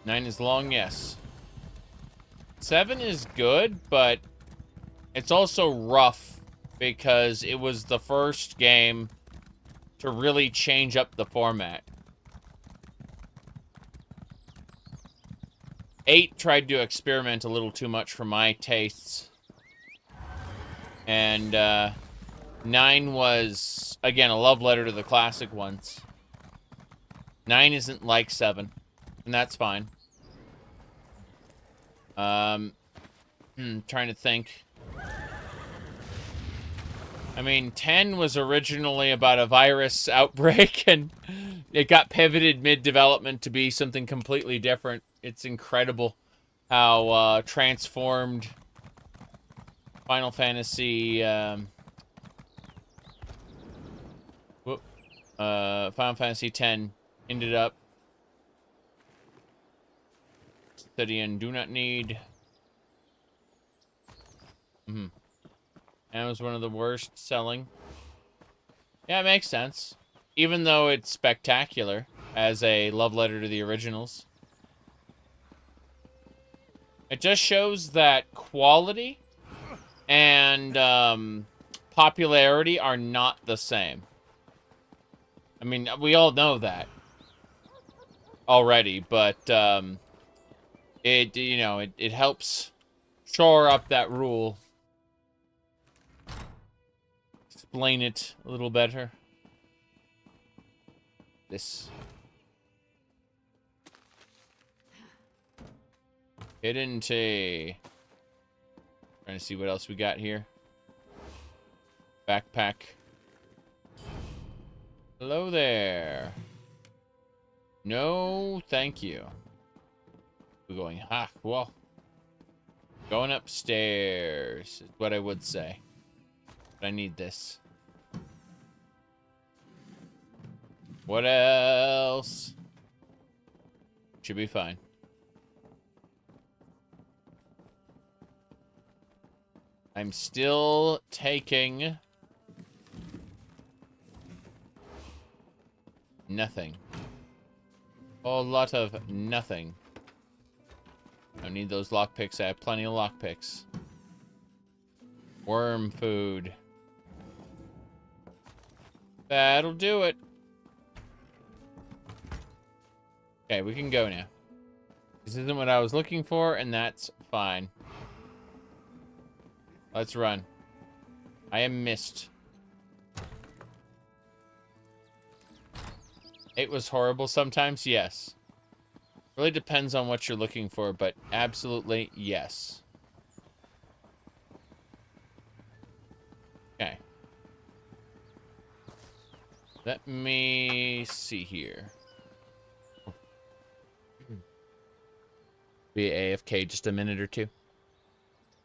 A: Nine is long, yes. 7 is good, but it's also rough because it was the first game to really change up the format. 8 tried to experiment a little too much for my tastes. And 9 was, again, a love letter to the classic ones. 9 isn't like 7, and that's fine. Trying to think. I mean, 10 was originally about a virus outbreak, and it got pivoted mid-development to be something completely different. It's incredible how transformed Final Fantasy Final Fantasy X ended up. Obsidian do not need. And it was one of the worst selling. Yeah, it makes sense. Even though it's spectacular as a love letter to the originals. It just shows that quality and popularity are not the same. I mean, we all know that already, but it, you know, it helps shore up that rule. Explain it a little better. This. Hidden tea. Trying to see what else we got here. Backpack. Hello there. No, thank you. We're going, well. Going upstairs is what I would say. But I need this. What else? Should be fine. I'm still taking nothing. A whole lot of nothing. Don't need those lockpicks. I have plenty of lockpicks. Worm food. That'll do it. Okay, we can go now. This isn't what I was looking for, and that's fine. Let's run. I am missed. It was horrible sometimes, yes. Really depends on what you're looking for, but absolutely yes. Okay. Let me see here. Be AFK just a minute or two.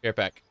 A: Be right back.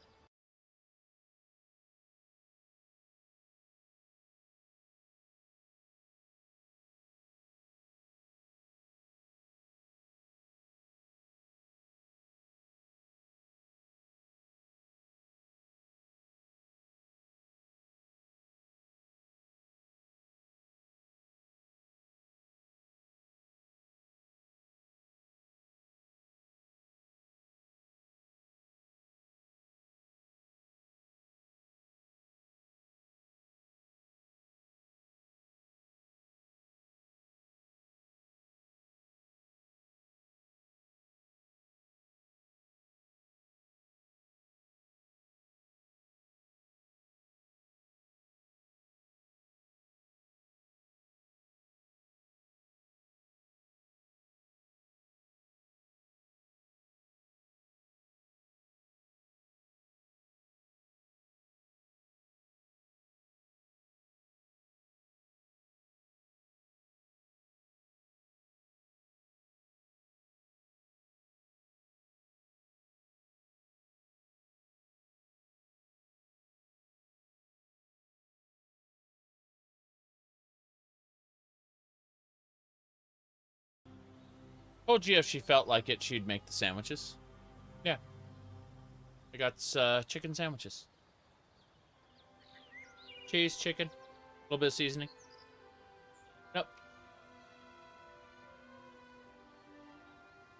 A: Told you if she felt like it, she'd make the sandwiches. Yeah. I got chicken sandwiches. Cheese, chicken, a little bit of seasoning. Nope.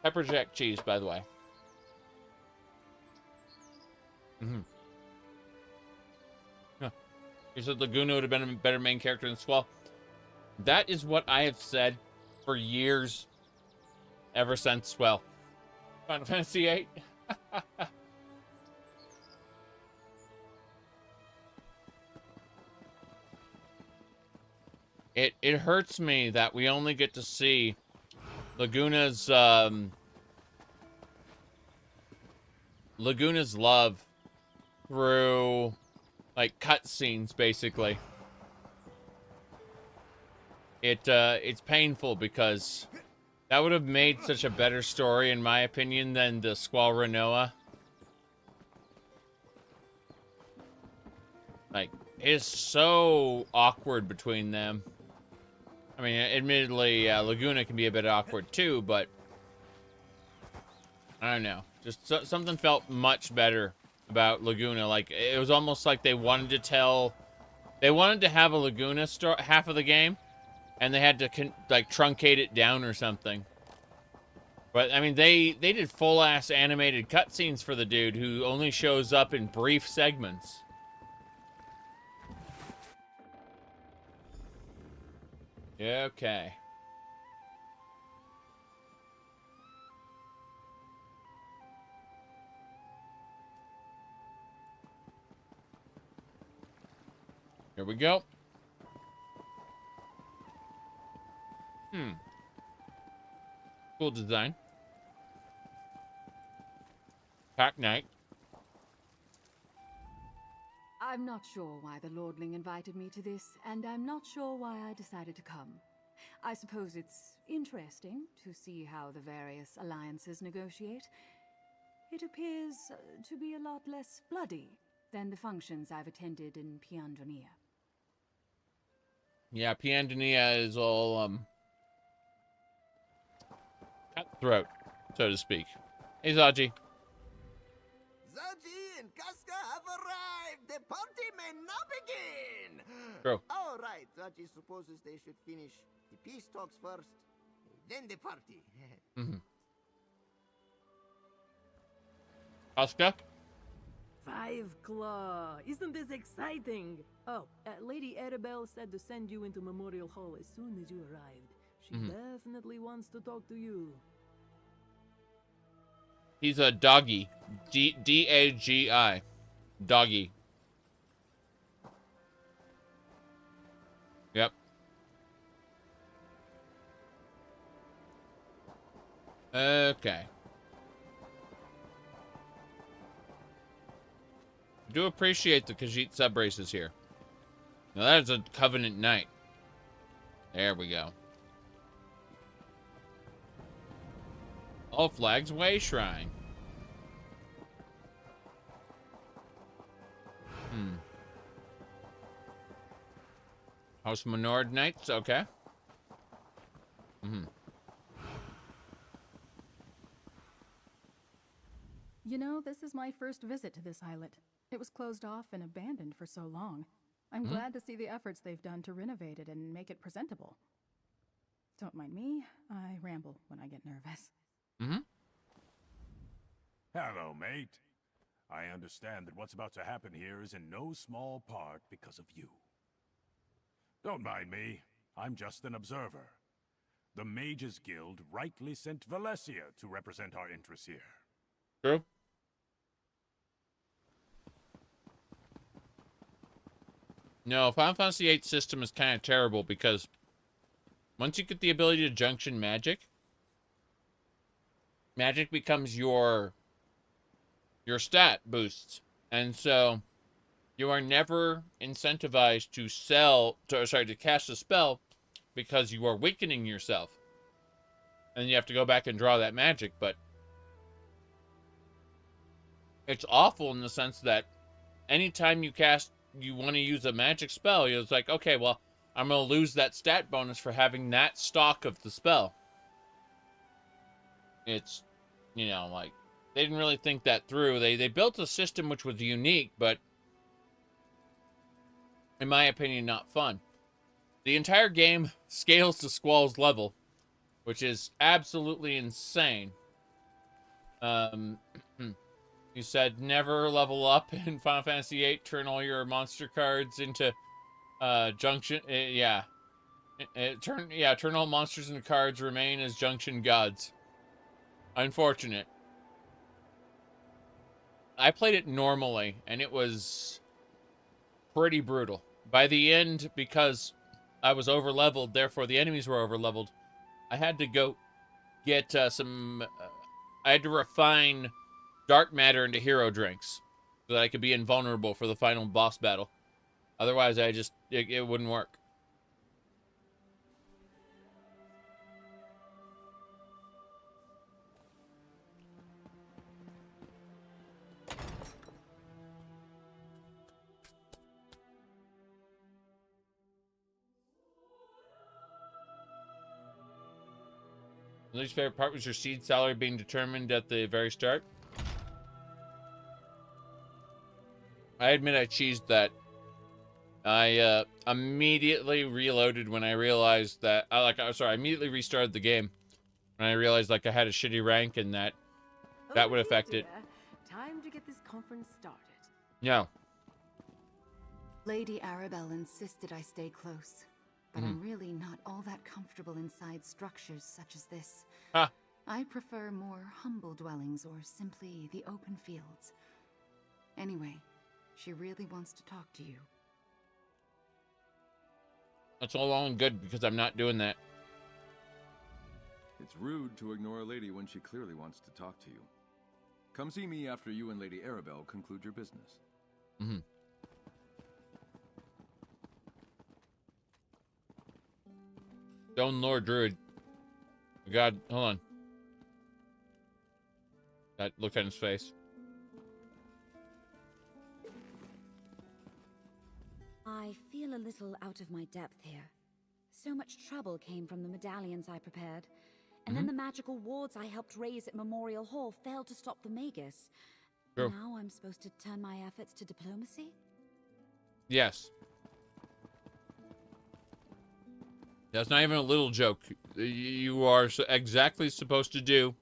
A: Pepper jack cheese, by the way. Mm-hmm. Yeah. You said Laguna would have been a better main character than Squall. That is what I have said for years. Ever since, well, Final Fantasy VIII. It hurts me that we only get to see Laguna's love through like cutscenes, basically. It's painful because that would have made such a better story, in my opinion, than the Squall Renoa. Like, it's so awkward between them. I mean, admittedly, Laguna can be a bit awkward too, but I don't know. Just something felt much better about Laguna. Like, it was almost like they wanted to have a Laguna story half of the game, and they had to like truncate it down or something. But I mean, they did full-ass animated cutscenes for the dude who only shows up in brief segments. Okay. Here we go. Cool design. Pack night.
Q: I'm not sure why the Lordling invited me to this, and I'm not sure why I decided to come. I suppose it's interesting to see how the various alliances negotiate. It appears to be a lot less bloody than the functions I've attended in Piandonia.
A: Yeah, Piandonia is all, cutthroat, so to speak. Hey, Zaji.
S: Zaji and Casca have arrived! The party may now begin!
A: True.
S: All right, Zaji supposes they should finish the peace talks first, then the party.
A: Casca?
R: 5 Claw! Isn't this exciting? Oh, Lady Arabelle said to send you into Memorial Hall as soon as you arrived. She definitely wants to talk to you.
A: He's a doggy. D-A-G-I. Doggy. Yep. Okay. Do appreciate the Khajiit sub races here. Now that is a Covenant Knight. There we go. All Flags Way Shrine. House Menord Knights, okay.
D: You know, this is my first visit to this islet. It was closed off and abandoned for so long. I'm glad to see the efforts they've done to renovate it and make it presentable. Don't mind me, I ramble when I get nervous.
J: Hello, mate. I understand that what's about to happen here is in no small part because of you. Don't mind me. I'm just an observer. The Mages Guild rightly sent Valencia to represent our interests here.
A: True. No, Final Fantasy VIII system is kind of terrible because once you get the ability to junction magic, magic becomes your stat boosts. And so you are never incentivized to cast a spell because you are weakening yourself. And you have to go back and draw that magic, but it's awful in the sense that anytime you want to use a magic spell, it's like, okay, well, I'm going to lose that stat bonus for having that stock of the spell. it's, you know, like, they didn't really think that through. They built a system which was unique, but in my opinion, not fun. The entire game scales to Squall's level, which is absolutely insane. You said never level up in Final Fantasy VIII. Turn all your monster cards into junction. Yeah. Turn all monsters into cards. Remain as junction gods. Unfortunate. I played it normally, and it was pretty brutal. By the end, because I was over-leveled, therefore the enemies were over-leveled, I had to go get some... I had to refine dark matter into hero drinks so that I could be invulnerable for the final boss battle. Otherwise, it wouldn't work. The least favorite part was your seed salary being determined at the very start. I admit I cheesed that. I immediately reloaded when I realized that I immediately restarted the game when I realized like I had a shitty rank and that would affect it.
E: Time to get this conference started.
A: Yeah.
U: Lady Arabelle insisted I stay close, but I'm really not all that comfortable inside structures such as this.
A: Huh.
U: I prefer more humble dwellings or simply the open fields. Anyway, she really wants to talk to you.
A: That's all well and good because I'm not doing that.
P: It's rude to ignore a lady when she clearly wants to talk to you. Come see me after you and Lady Arabelle conclude your business.
A: Stone Lord Druid. God, hold on. That look at his face.
K: I feel a little out of my depth here. So much trouble came from the medallions I prepared. And then the magical wards I helped raise at Memorial Hall failed to stop the Magus.
A: True.
K: Now I'm supposed to turn my efforts to diplomacy?
A: Yes. That's not even a little joke. You are exactly supposed to do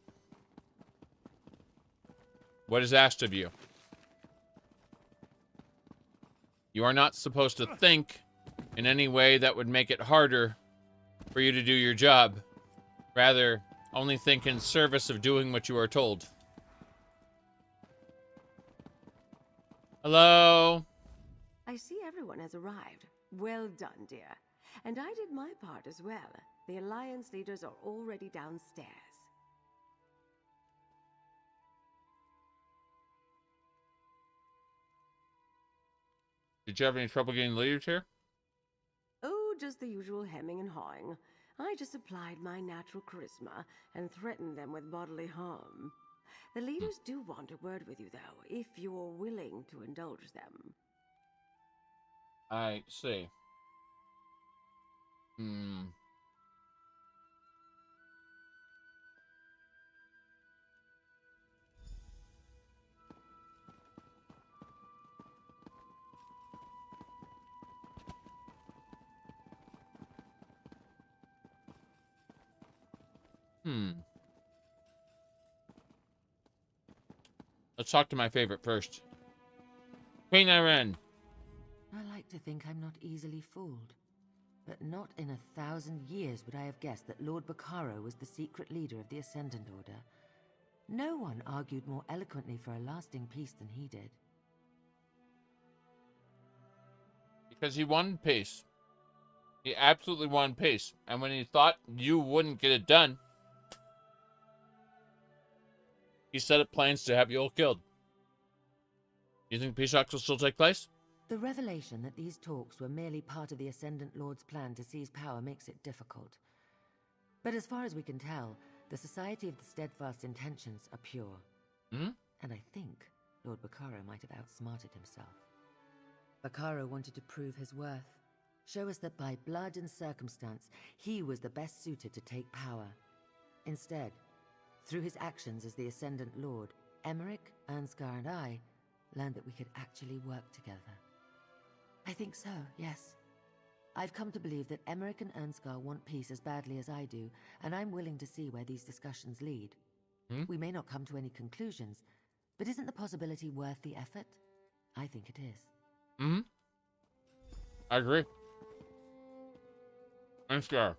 A: what is asked of you. You are not supposed to think in any way that would make it harder for you to do your job. Rather, only think in service of doing what you are told. Hello?
E: I see everyone has arrived. Well done, dear. And I did my part as well. The Alliance leaders are already downstairs.
A: Did you have any trouble getting leaders here?
E: Oh, just the usual hemming and hawing. I just applied my natural charisma and threatened them with bodily harm. The leaders do want a word with you, though, if you're willing to indulge them.
A: I see. Let's talk to my favorite first. Queen Irene.
V: I like to think I'm not easily fooled. But not in 1,000 years would I have guessed that Lord Bacaro was the secret leader of the Ascendant Order. No one argued more eloquently for a lasting peace than he did.
A: Because he wanted peace. He absolutely wanted peace. And when he thought you wouldn't get it done, he set up plans to have you all killed. You think peace talks will still take place?
V: The revelation that these talks were merely part of the Ascendant Lord's plan to seize power makes it difficult. But as far as we can tell, the Society of the Steadfast Intentions are pure. And I think Lord Bacaro might have outsmarted himself. Bacaro wanted to prove his worth, show us that by blood and circumstance, he was the best suited to take power. Instead, Through his actions as the Ascendant Lord, Emmerich, Ansgar, and I learned that we could actually work together. I think so, yes. I've come to believe that Emmerich and Ansgar want peace as badly as I do, and I'm willing to see where these discussions lead. We may not come to any conclusions, but isn't the possibility worth the effort? I think it is.
A: I agree. Ansgar.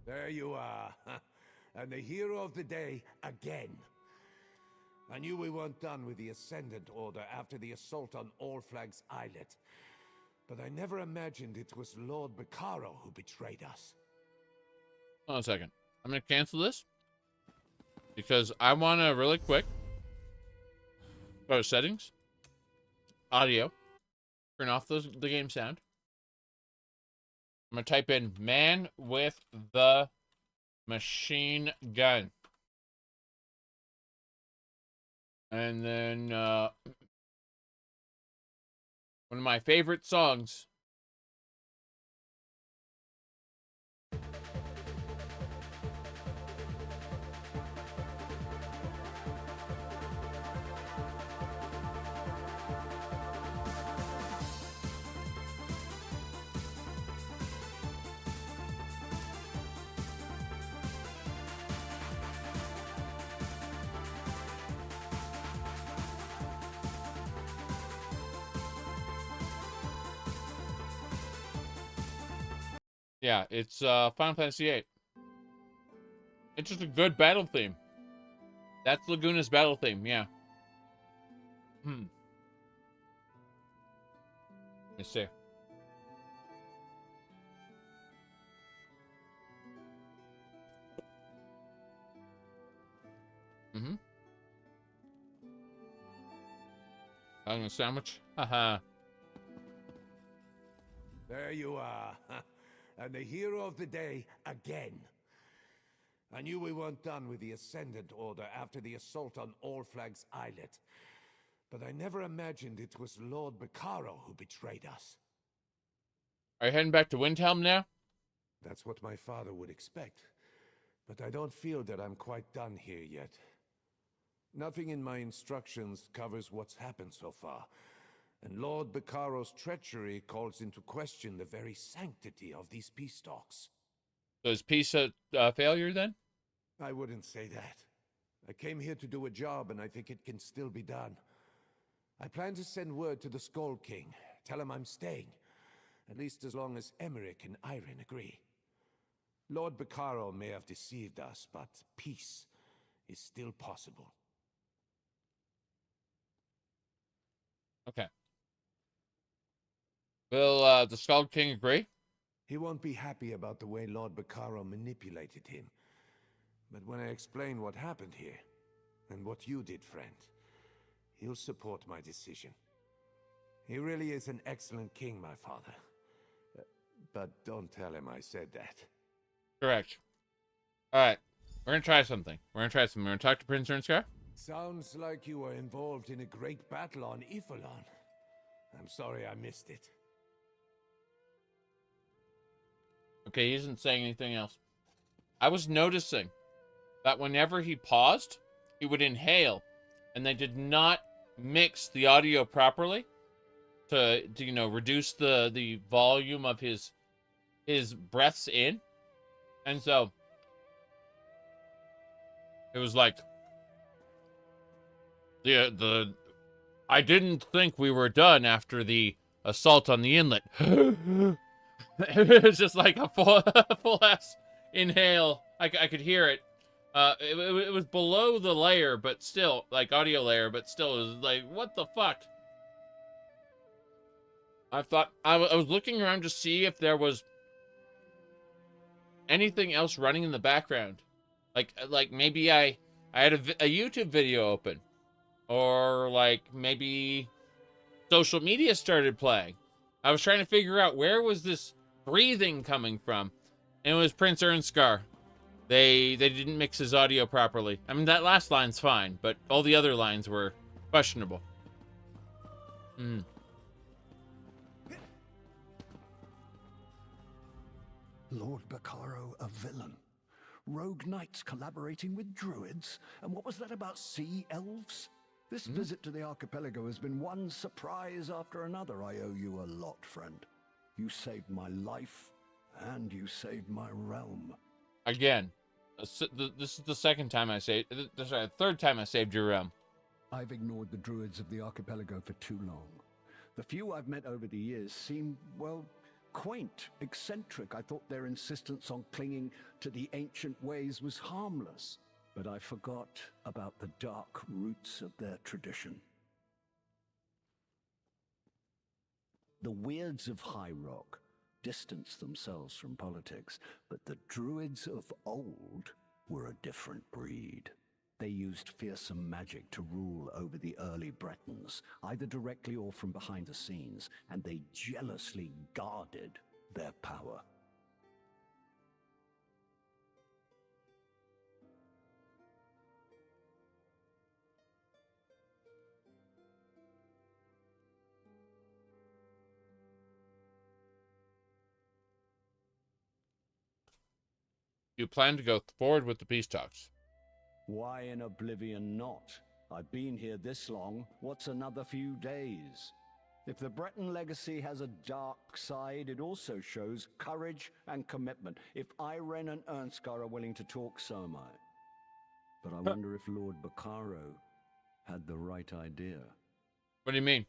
L: There you are. And the hero of the day again. I knew we weren't done with the Ascendant Order after the assault on All Flags Islet. But I never imagined it was Lord Bacaro who betrayed us.
A: Hold on a second. I'm going to cancel this. Because I want to really quick go to settings. Audio. Turn off the game sound. I'm going to type in man with the machine gun. And then one of my favorite songs. Yeah, it's Final Fantasy VIII. It's just a good battle theme. That's Laguna's battle theme, yeah. Let's see. Having a sandwich? Haha.
L: There you are. And the hero of the day again. I knew we weren't done with the Ascendant Order after the assault on All Flags Islet. But I never imagined it was Lord Bacaro who betrayed us.
A: Are you heading back to Windhelm now?
L: That's what my father would expect. But I don't feel that I'm quite done here yet. Nothing in my instructions covers what's happened so far. And Lord Bacaro's treachery calls into question the very sanctity of these peace talks.
A: So is peace a failure then?
L: I wouldn't say that. I came here to do a job, and I think it can still be done. I plan to send word to the Skull King, tell him I'm staying, at least as long as Emmerich and Irene agree. Lord Bacaro may have deceived us, but peace is still possible.
A: Okay. Will the Skull King agree?
L: He won't be happy about the way Lord Bacaro manipulated him. But when I explain what happened here, and what you did, friend, he'll support my decision. He really is an excellent king, my father. But don't tell him I said that.
A: Correct. Alright. We're gonna try something. We're gonna talk to Prince Ernskar.
L: Sounds like you were involved in a great battle on Ifalon. I'm sorry I missed it.
A: Okay, he isn't saying anything else. I was noticing that whenever he paused, he would inhale, and they did not mix the audio properly to you know, reduce the volume of his breaths in. And so it was like the I didn't think we were done after the assault on the inlet. It was just like a full ass inhale. I could hear it. It was below the layer, but still, like audio layer, but still, it was like, what the fuck? I thought I was looking around to see if there was anything else running in the background, like maybe I had a YouTube video open, or like maybe social media started playing. I was trying to figure out where was this breathing coming from, and it was Prince Ernskar. They didn't mix his audio properly. I mean, that last line's fine, but all the other lines were questionable.
B: Lord Bacaro, a villain.
G: Rogue knights collaborating with druids? And what was that about sea elves? This visit to the archipelago has been one surprise after another. I owe you a lot, friend. You saved my life, and you saved my realm.
A: Again, this is the second time I saved... Sorry, the third time I saved your realm.
G: I've ignored the druids of the archipelago for too long. The few I've met over the years seem, well, quaint, eccentric. I thought their insistence on clinging to the ancient ways was harmless. But I forgot about the dark roots of their tradition. The weirds of High Rock distanced themselves from politics, but the druids of old were a different breed. They used fearsome magic to rule over the early Bretons, either directly or from behind the scenes, and they jealously guarded their power.
A: You plan to go forward with the peace talks?
G: Why in Oblivion not? I've been here this long. What's another few days? If the Breton legacy has a dark side, it also shows courage and commitment. If Irene and Ernskar are willing to talk, so am I. But I wonder if Lord Bacaro had the right idea.
A: What do you mean?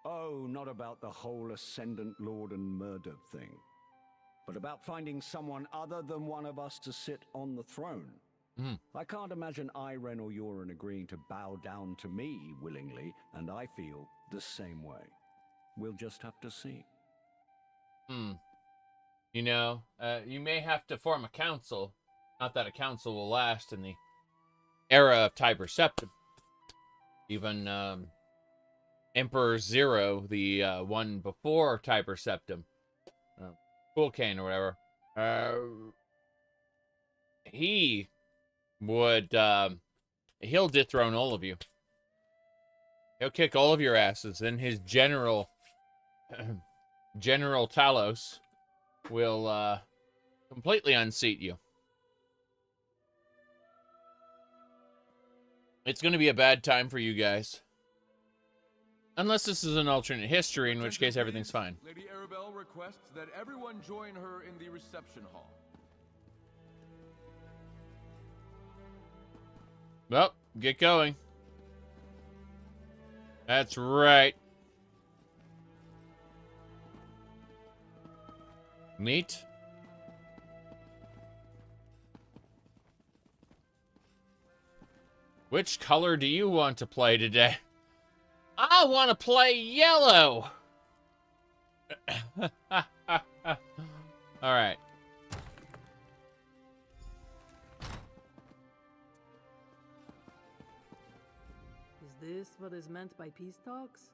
G: Oh, not about the whole Ascendant Lord and murder thing, but about finding someone other than one of us to sit on the throne. I can't imagine Irene or Yoren agreeing to bow down to me willingly, and I feel the same way. We'll just have to see.
A: You know, you may have to form a council. Not that a council will last in the era of Tiber Septim. Even Emperor Zero, the one before Tiber Septim, Vulcan or whatever, he would, he'll dethrone all of you. He'll kick all of your asses, and his general, General Talos, will completely unseat you. It's going to be a bad time for you guys. Unless this is an alternate history, in which case everything's fine.
P: Lady Arabelle requests that everyone join her in the reception hall.
A: Well, get going. That's right. Meet. Which color do you want to play today? I want to play yellow. All right.
R: Is this what is meant by peace talks?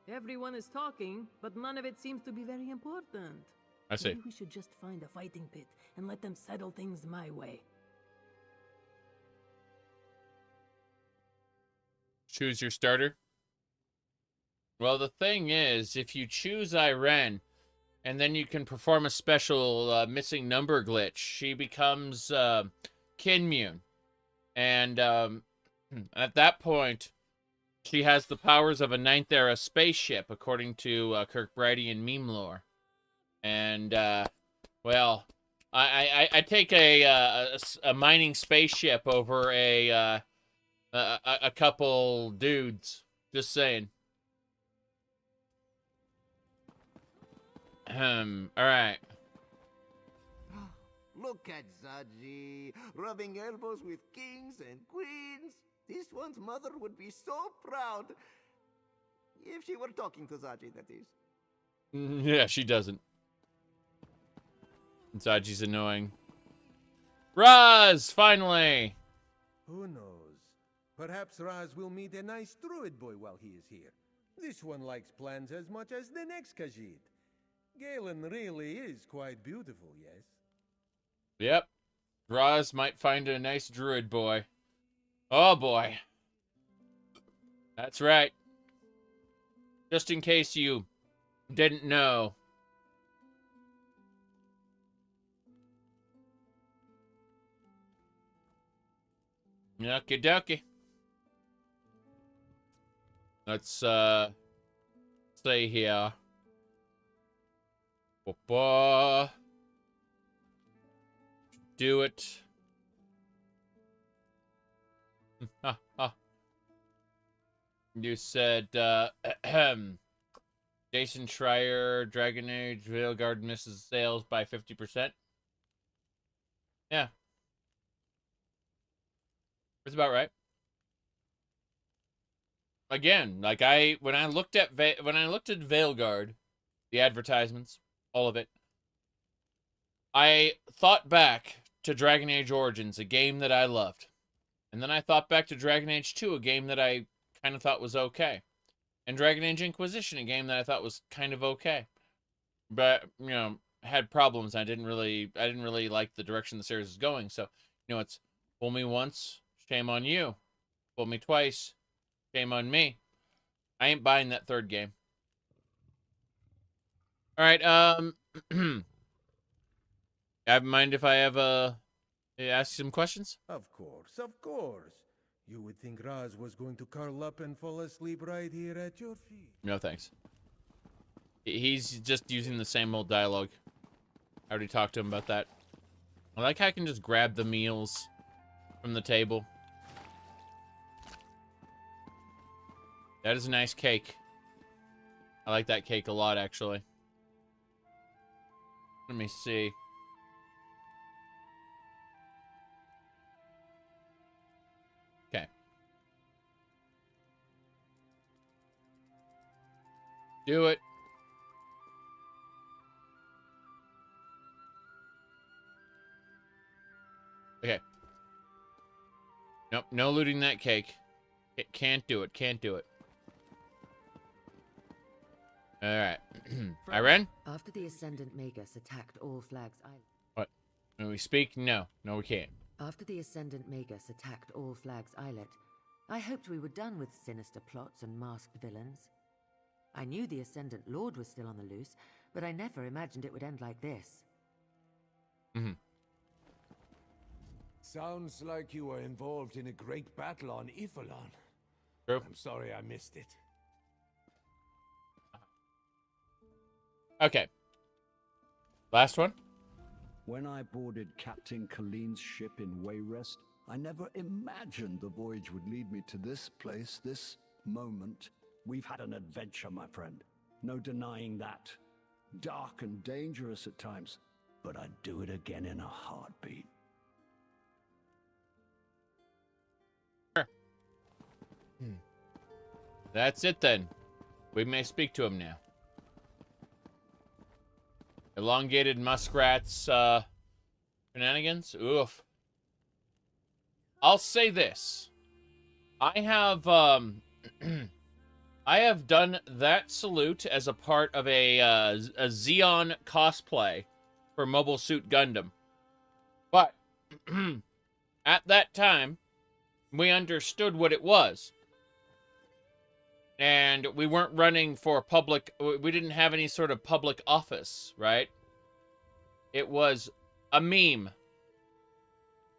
R: Everyone is talking, but none of it seems to be very important.
A: I see.
R: Maybe we should just find a fighting pit and let them settle things my way.
A: Choose your starter. Well, the thing is, if you choose Irene, and then you can perform a special missing number glitch, she becomes Kinmune. And at that point, she has the powers of a 9th era spaceship, according to Kirkbridean meme lore. And, well, I take a mining spaceship over a couple dudes. Just saying. Alright.
S: Look at Zaji, rubbing elbows with kings and queens. This one's mother would be so proud. If she were talking to Zaji, that is.
A: Yeah, she doesn't. Zaji's annoying. Raz, finally!
N: Who knows? Perhaps Raz will meet a nice druid boy while he is here. This one likes plants as much as the next Khajiit. Galen really is quite beautiful, yes?
A: Yep. Raz might find a nice druid boy. Oh boy. That's right. Just in case you didn't know. Okie dokie. Let's say here. Do it. You said Jason Schreier, Dragon Age, Veilguard misses sales by 50%. Yeah. That's about right. Again, like when I looked at Veilguard, the advertisements, all of it, I thought back to Dragon Age Origins, a game that I loved. And then I thought back to Dragon Age 2, a game that I kind of thought was okay. And Dragon Age Inquisition, a game that I thought was kind of okay. But, you know, had problems. I didn't really like the direction the series was going. So, you know, it's fool me once, shame on you. Fool me twice, shame on me. I ain't buying that third game. All right, I mind if I have ask some questions?
N: Of course, of course. You would think Raz was going to curl up and fall asleep right here at your feet.
A: No thanks. He's just using the same old dialogue. I already talked to him about that. I like how I can just grab the meals from the table. That is a nice cake. I like that cake a lot, actually. Let me see. Okay. Do it. Okay. Nope, no looting that cake. It can't do it, can't do it. Alright. Irene?
V: After the Ascendant Magus attacked All Flags Islet.
A: What? When we speak? No. No, we can't.
V: After the Ascendant Magus attacked All Flags Islet, I hoped we were done with sinister plots and masked villains. I knew the Ascendant Lord was still on the loose, but I never imagined it would end like this.
A: Mm-hmm.
L: Sounds like you were involved in a great battle on Ifalon.
A: True.
L: I'm sorry I missed it.
A: Okay. Last one.
G: When I boarded Captain Colleen's ship in Wayrest, I never imagined the voyage would lead me to this place, this moment. We've had an adventure, my friend. No denying that. Dark and dangerous at times, but I'd do it again in a heartbeat.
A: Sure. That's it then. We may speak to him now. Elongated muskrats, shenanigans? Oof. I'll say this. I have done that salute as a part of a Xeon cosplay for Mobile Suit Gundam. But, at that time, we understood what it was. And we weren't running for public, we didn't have any sort of public office, right? It was a meme.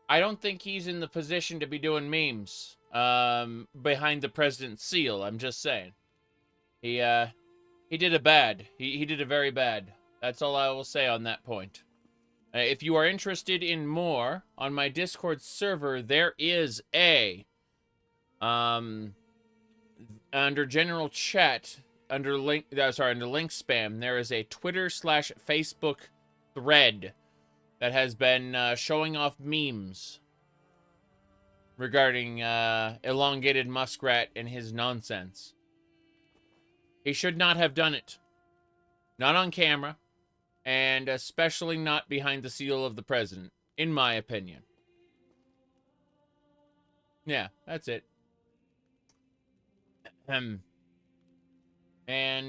A: I don't think he's in the position to be doing memes behind the president's seal, I'm just saying. He did a bad. He did a very bad. That's all I will say on that point. If you are interested in more, on my Discord server, there is a... under general chat, under link spam, there is a Twitter/Facebook thread that has been showing off memes regarding elongated muskrat and his nonsense. He should not have done it. Not on camera, and especially not behind the seal of the president, in my opinion. Yeah, that's it. And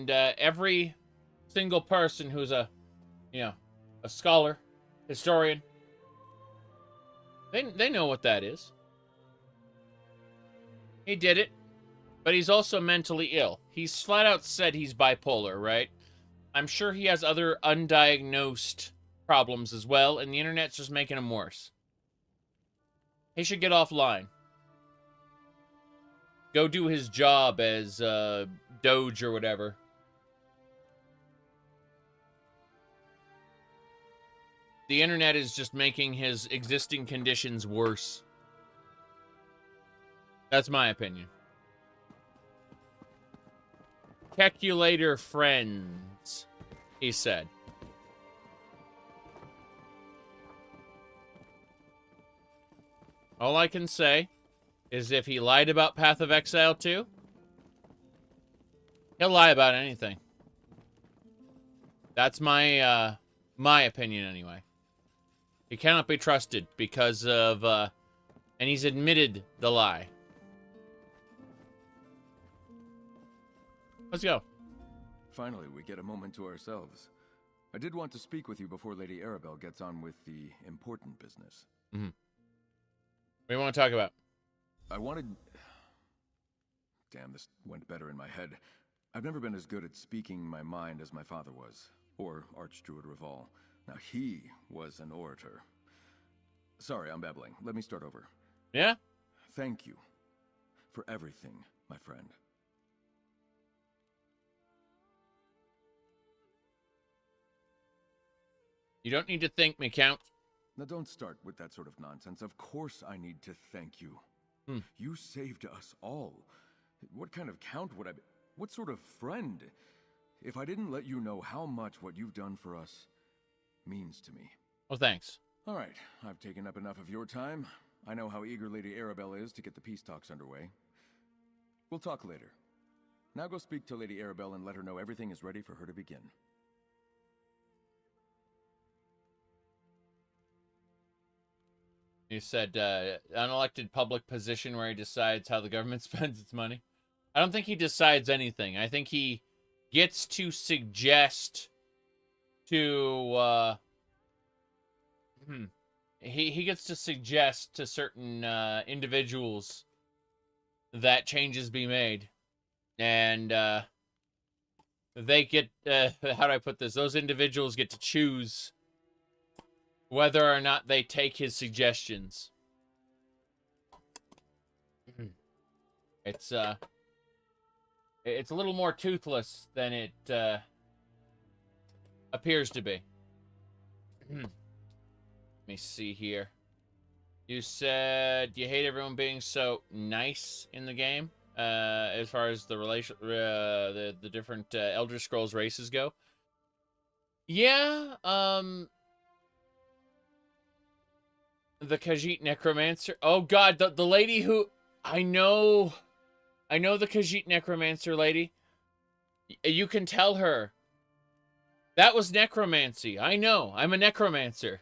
A: every single person who's a scholar, historian, they know what that is. He did it, but he's also mentally ill. He's flat out said he's bipolar, right? I'm sure he has other undiagnosed problems as well, and the internet's just making him worse. He should get offline. go do his job as Doge or whatever. The internet is just making his existing conditions worse. That's my opinion. Check you later, friends, he said. All I can say is if he lied about Path of Exile 2, he'll lie about anything. That's my my opinion anyway. He cannot be trusted because of and he's admitted the lie. Let's go.
P: Finally, we get a moment to ourselves. I did want to speak with you before Lady Arabelle gets on with the important business.
A: Mm-hmm. What do you want to talk about?
P: I wanted... Damn, this went better in my head. I've never been as good at speaking my mind as my father was, or Archdruid Reval. Now, he was an orator. Sorry, I'm babbling. Let me start over.
A: Yeah?
P: Thank you for everything, my friend.
A: You don't need to thank me, Count.
P: Now, don't start with that sort of nonsense. Of course I need to thank you. You saved us all. What kind of count would I be? What sort of friend? If I didn't let you know how much what you've done for us means to me.
A: Well, thanks.
P: All right, I've taken up enough of your time. I know how eager Lady Arabelle is to get the peace talks underway. We'll talk later. Now go speak to Lady Arabelle and let her know everything is ready for her to begin.
A: You said unelected public position where he decides how the government spends its money. I don't think he decides anything. I think he gets to suggest to he gets to suggest to certain individuals that changes be made, and they get how do I put this? Those individuals get to choose whether or not they take his suggestions. It's a little more toothless than it appears to be. Let me see here. You said you hate everyone being so nice in the game, as far as the relation, the different Elder Scrolls races go. Yeah, the Khajiit Necromancer. Oh God, the lady who I know the Khajiit Necromancer lady. You can tell her that was necromancy. I know. I'm a necromancer.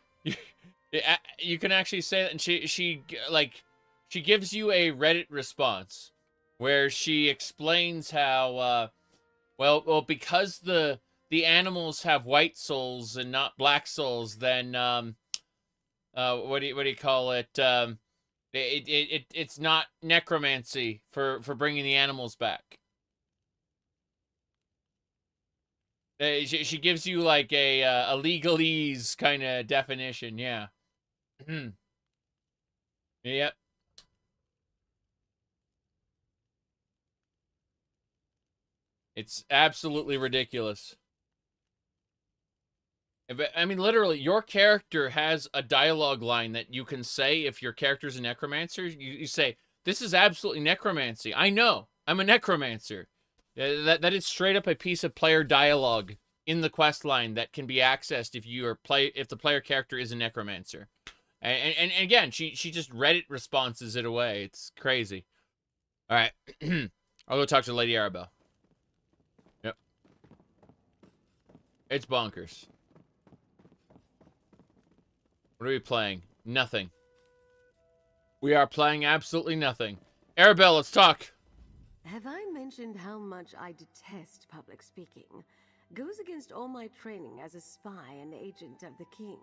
A: You can actually say that, and she gives you a Reddit response where she explains how well because the animals have white souls and not black souls, then what do you call it? It's not necromancy for bringing the animals back. She gives you like a legalese kind of definition, yeah. Yep. It's absolutely ridiculous. I mean, literally, your character has a dialogue line that you can say if your character's a necromancer. You say, "This is absolutely necromancy. I know. I'm a necromancer." That is straight up a piece of player dialogue in the quest line that can be accessed if the player character is a necromancer. And again, she just Reddit responses it away. It's crazy. All right, I'll go talk to Lady Arabelle. Yep, it's bonkers. What are we playing? Nothing. We are playing absolutely nothing. Arabelle, let's talk.
E: Have I mentioned how much I detest public speaking? Goes against all my training as a spy and agent of the king.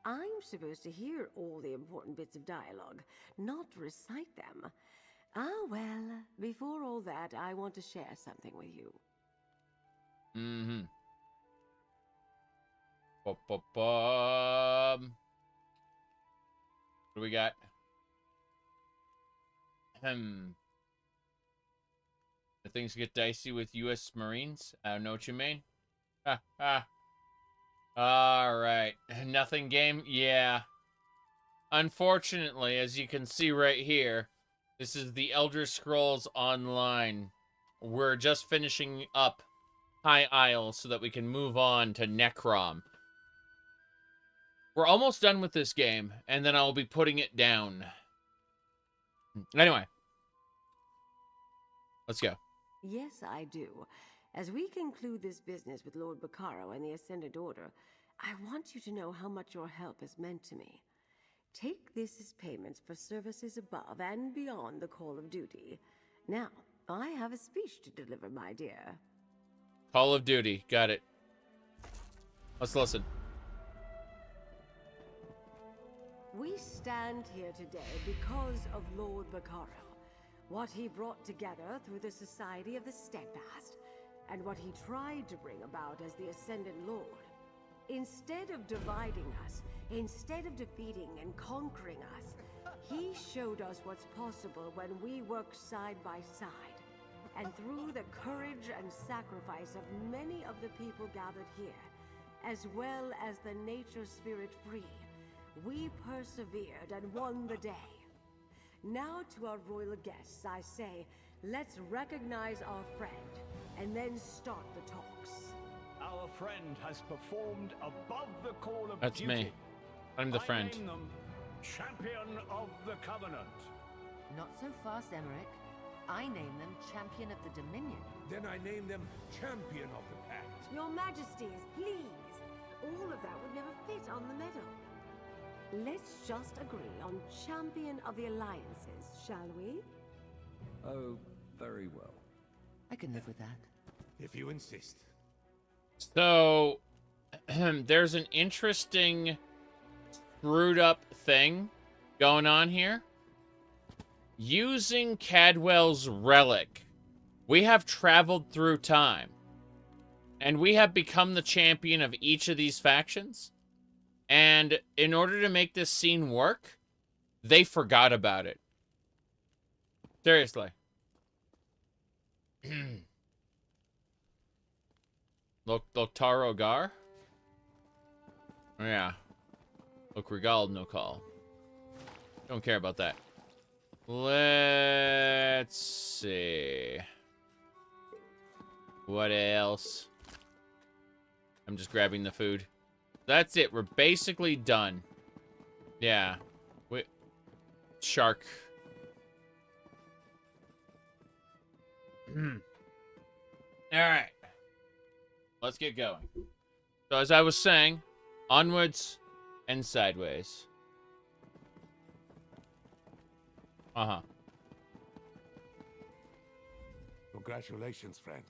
E: I'm supposed to hear all the important bits of dialogue, not recite them. Ah, well, before all that, I want to share something with you.
A: Mm-hmm. What do we got? things get dicey with U.S. Marines. I don't know what you mean. Ha ha. All right. Nothing game? Yeah. Unfortunately, as you can see right here, this is the Elder Scrolls Online. We're just finishing up High Isle so that we can move on to Necrom. We're almost done with this game, and then I'll be putting it down. Anyway. Let's go.
E: Yes, I do. As we conclude this business with Lord Bacaro and the Ascendant Order, I want you to know how much your help has meant to me. Take this as payments for services above and beyond the call of duty. Now, I have a speech to deliver, my dear.
A: Call of Duty. Got it. Let's listen.
E: We stand here today because of Lord Bacaro. What he brought together through the Society of the Steadfast, and what he tried to bring about as the Ascendant Lord. Instead of dividing us, instead of defeating and conquering us, he showed us what's possible when we work side by side. And through the courage and sacrifice of many of the people gathered here, as well as the nature spirit free, we persevered and won the day. Now to our royal guests, I say, let's recognize our friend, and then start the talks.
G: Our friend has performed above the call of
A: That's
G: duty.
A: me. I'm the friend.
G: I name them Champion of the Covenant.
V: Not so fast, Emmerich. I name them Champion of the Dominion.
L: Then I name them Champion of the Pact.
E: Your Majesties, please. All of that would never fit on the medal. Let's just agree on Champion of the Alliances, shall we?
G: Oh, very well.
V: I can live with that.
L: If you insist.
A: So, there's an interesting screwed up thing going on here. Using Cadwell's relic, we have traveled through time. And we have become the champion of each of these factions. And in order to make this scene work, they forgot about it. Seriously. Taro Gar? Yeah. Look, Regal, no call. Don't care about that. Let's see. What else? I'm just grabbing the food. That's it. We're basically done. Yeah. Wait. Shark. Alright. Let's get going. So as I was saying, onwards and sideways. Uh-huh.
L: Congratulations, friend.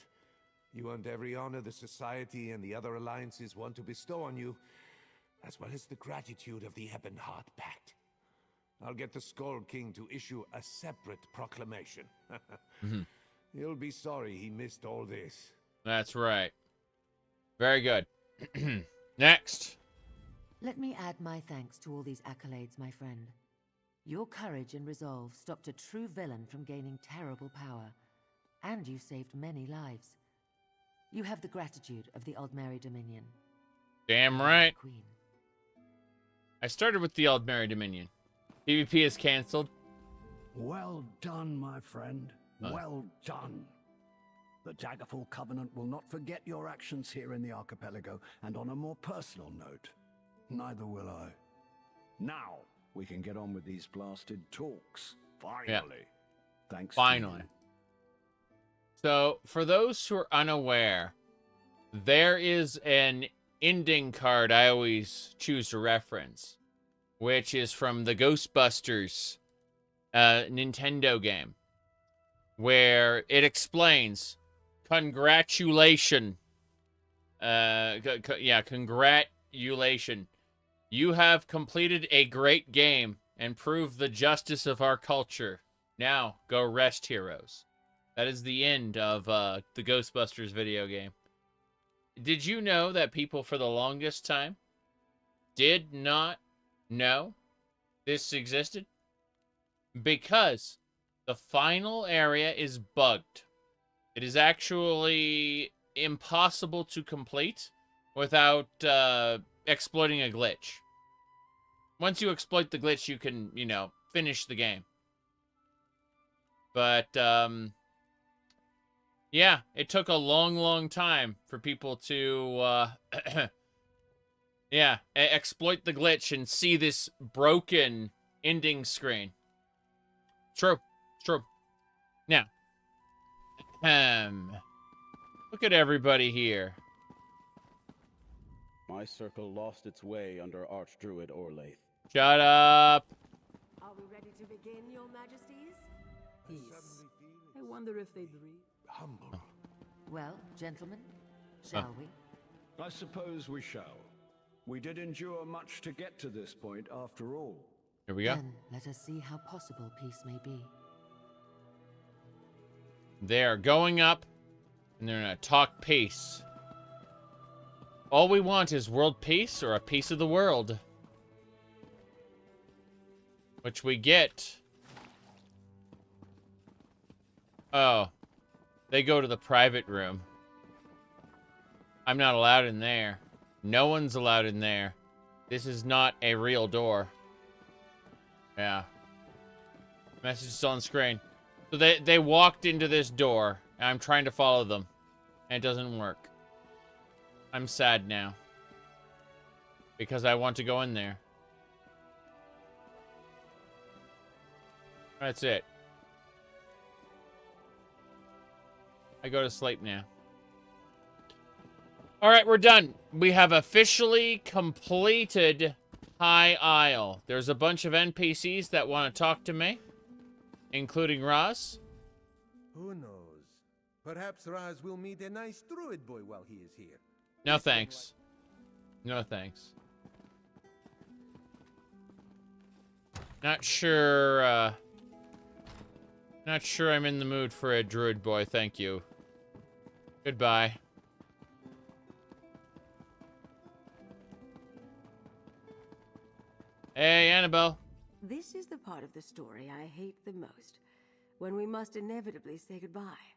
L: You earned every honor the Society and the other alliances want to bestow on you, as well as the gratitude of the Ebonheart Pact. I'll get the Skull King to issue a separate proclamation. He'll be sorry he missed all this.
A: That's right. Very good. Next.
V: Let me add my thanks to all these accolades, my friend. Your courage and resolve stopped a true villain from gaining terrible power, and you saved many lives. You have the gratitude of the Aldmeri Dominion.
A: Damn right.
V: Queen.
A: I started with the Aldmeri Dominion. PvP is cancelled.
G: Well done, my friend. Well done. The Daggerfall Covenant will not forget your actions here in the archipelago, and on a more personal note, neither will I. Now, we can get on with these blasted talks. Finally.
A: Yeah.
G: Thanks.
A: Finally. So, for those who are unaware, there is an ending card I always choose to reference, which is from the Ghostbusters Nintendo game, where it explains, congratulation. Congratulation. You have completed a great game and proved the justice of our culture. Now, go rest, heroes. That is the end of the Ghostbusters video game. Did you know that people for the longest time did not know this existed? Because the final area is bugged. It is actually impossible to complete without exploiting a glitch. Once you exploit the glitch, you can, you know, finish the game. But, yeah, it took a long, long time for people to, yeah, exploit the glitch and see this broken ending screen. True. True. Now, look at everybody here.
I: My circle lost its way under Archdruid Orlaith.
A: Shut up.
E: Are we ready to begin, your majesties?
R: Peace. I wonder if they'd read.
L: Humble.
V: Well, gentlemen, shall we?
G: I suppose we shall. We did endure much to get to this point after all.
A: Here we go.
V: Then let us see how possible peace may be.
A: They're going up, and they're gonna talk peace. All we want is world peace or a piece of the world. Which we get. Oh. They go to the private room. I'm not allowed in there. No one's allowed in there. This is not a real door. Yeah. Message is on screen. So they walked into this door, and I'm trying to follow them. And it doesn't work. I'm sad now. Because I want to go in there. That's it. I go to sleep now. Alright, we're done. We have officially completed High Isle. There's a bunch of NPCs that want to talk to me. Including Raz.
N: Who knows? Perhaps Raz will meet a nice druid boy while he is here.
A: No thanks. No thanks. Not sure I'm in the mood for a druid boy, thank you. Goodbye. Hey, Annabelle.
E: This is the part of the story I hate the most, when we must inevitably say goodbye.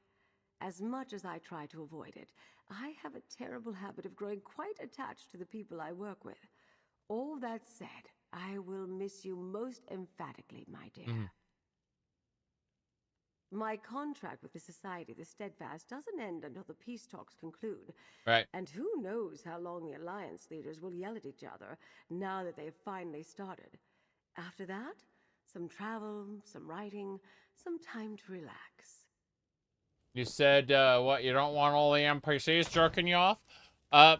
E: As much as I try to avoid it, I have a terrible habit of growing quite attached to the people I work with. All that said, I will miss you most emphatically, my dear. My contract with the Society of the Steadfast doesn't end until the peace talks conclude.
A: Right.
E: And who knows how long the Alliance leaders will yell at each other now that they've finally started. After that, some travel, some writing, some time to relax.
A: You said, what, you don't want all the NPCs jerking you off? I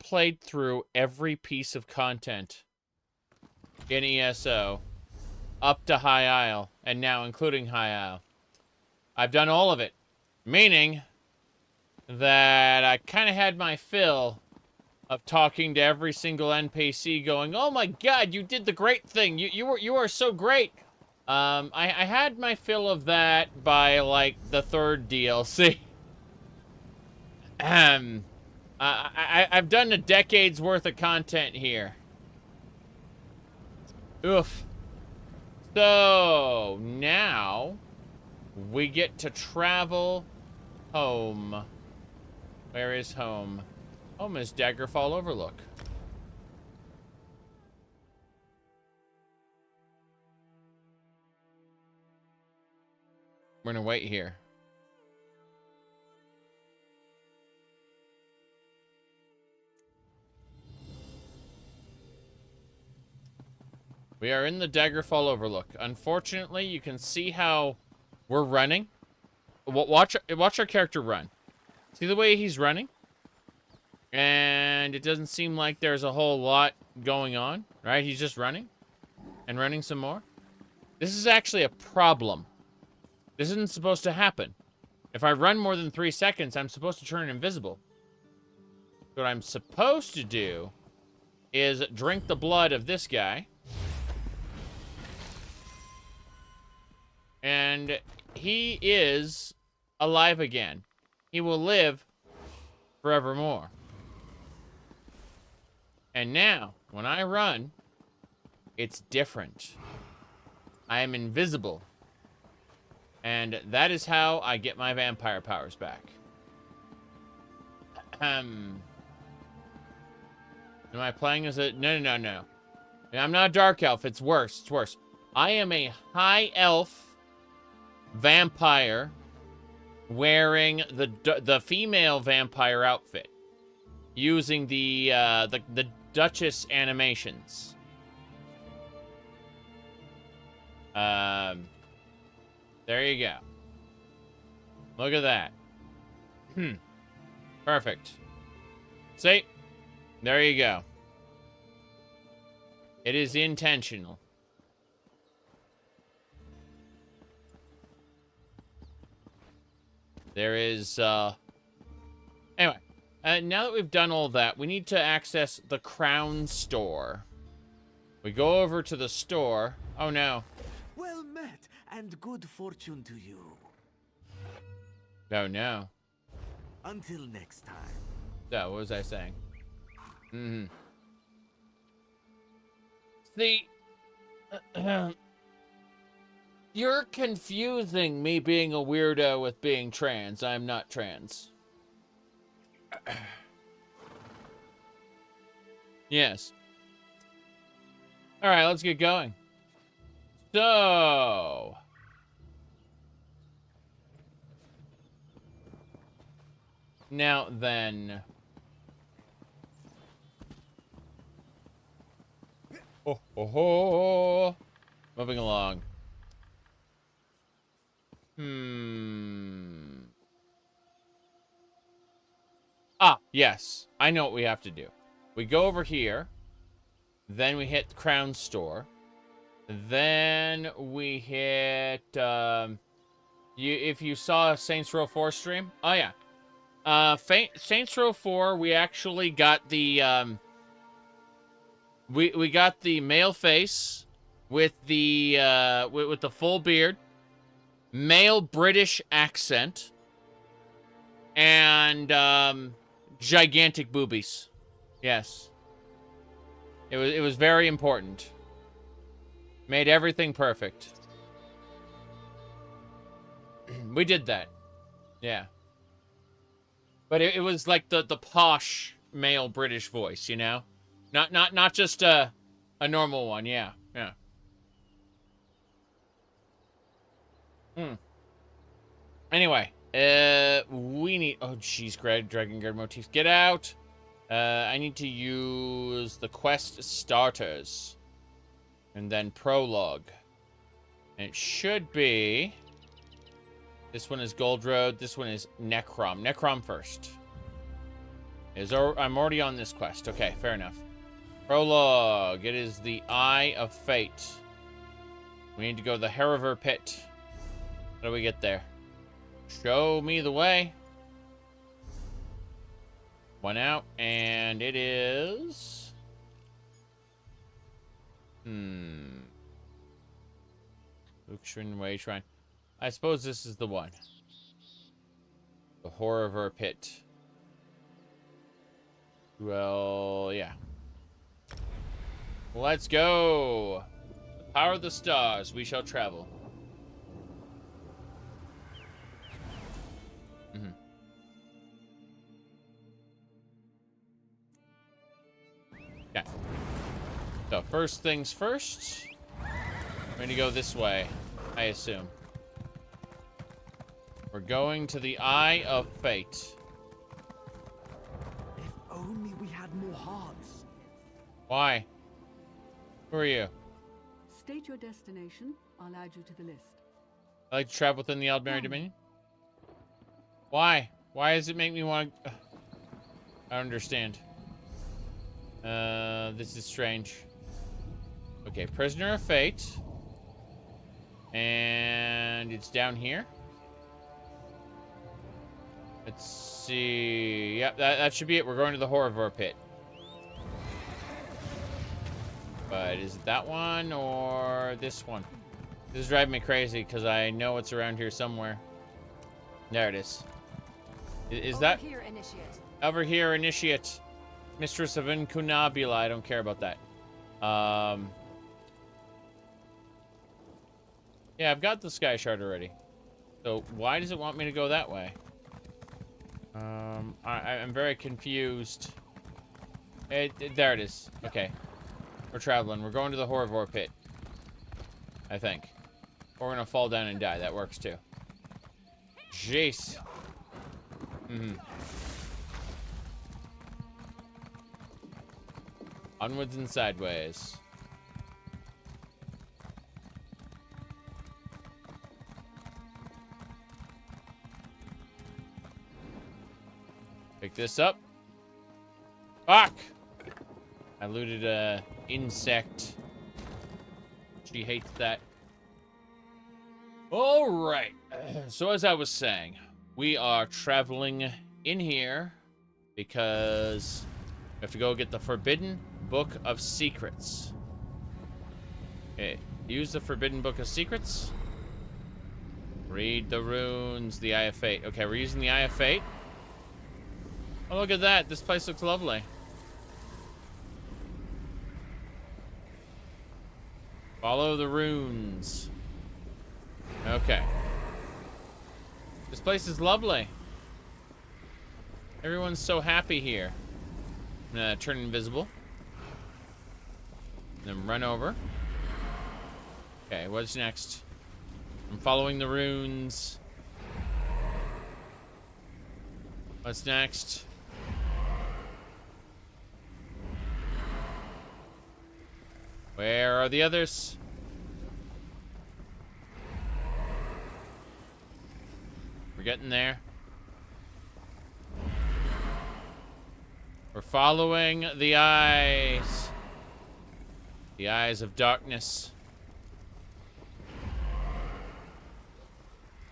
A: played through every piece of content in ESO up to High Isle, and now including High Isle. I've done all of it, meaning that I kind of had my fill of talking to every single NPC going, oh my god, you did the great thing. You are so great. I had my fill of that by, like, the third DLC. I've done a decade's worth of content here. Oof. So, now, we get to travel home. Where is home? Home is Daggerfall Overlook. We're gonna wait here. We are in the Daggerfall Overlook. Unfortunately, you can see how we're running. Watch our character run. See the way he's running? And it doesn't seem like there's a whole lot going on, right? He's just running and running some more. This is actually a problem. This isn't supposed to happen. If I run more than 3 seconds, I'm supposed to turn invisible. What I'm supposed to do is drink the blood of this guy. And he is alive again. He will live forevermore. And now, when I run, it's different. I am invisible. And that is how I get my vampire powers back. Am I playing as a... No. I'm not a dark elf. It's worse. It's worse. I am a high elf vampire wearing the female vampire outfit, using the Duchess animations. There you go. Look at that. Perfect. See? There you go. It is intentional. There is, Anyway, now that we've done all that, we need to access the Crown Store. We go over to the store. Oh, no.
H: Well met, and good fortune to you.
A: Oh, no.
H: Until next time.
A: So, what was I saying? See, you're confusing me being a weirdo with being trans. I'm not trans. Yes. All right, let's get going. So, now then. Moving along. Ah, yes. I know what we have to do. We go over here. Then we hit Crown Store. Then we hit, if you saw Saints Row 4 stream. Oh, yeah. Saints Row 4, we actually got the, we got the male face with the, with the full beard, male British accent, and, gigantic boobies. Yes. It was very important. Made everything perfect. We did that. Yeah. But it was like the posh male British voice, you know? Not just a normal one, yeah. Yeah. Anyway, we need... Oh, jeez, Dragon Guard motifs. Get out! I need to use the quest starters. And then prologue. And it should be... This one is Gold Road. This one is Necrom. Necrom first. I'm already on this quest. Okay, fair enough. Prologue. It is the Eye of Fate. We need to go to the Heriver Pit. How do we get there? Show me the way. One out, and it is... Luxurin Way Shrine. I suppose this is the one. The Heriver Pit. Well, yeah. Let's go. The power of the stars, we shall travel. Okay. So, first things first. We're going to go this way, I assume. We're going to the Eye of Fate.
H: If only we had more hearts.
A: Why? Who are you?
T: State your destination. I'll add you to the list.
A: I like to travel within the Aldmeri Dominion. Why? Why does it make me want to... I don't understand. This is strange. Okay, Prisoner of Fate. And it's down here. Let's see. Yep, that should be it. We're going to the Heriver Pit. But is it that one or this one? This is driving me crazy because I know it's around here somewhere. There it is. Is that...
T: Over here, Initiate.
A: Over here, Initiate. Mistress of Incunabula. I don't care about that. Yeah, I've got the Sky Shard already. So why does it want me to go that way? I'm very confused. There it is. Okay. We're traveling. We're going to the Horvor pit. I think. Or we're gonna fall down and die. That works too. Jeez. Onwards and sideways. Pick this up. Fuck! I looted a insect. She hates that. Alright. So as I was saying, we are traveling in here because we have to go get the Forbidden Book of Secrets. Okay. Use the Forbidden Book of Secrets. Read the runes, the Eye of Fate. Okay, we're using the Eye of Fate. Oh, look at that. This place looks lovely. Follow the runes. Okay. This place is lovely. Everyone's so happy here. I'm gonna turn invisible. And then run over. Okay, what's next? I'm following the runes. What's next? Where are the others? We're getting there. We're following the eyes. The eyes of darkness.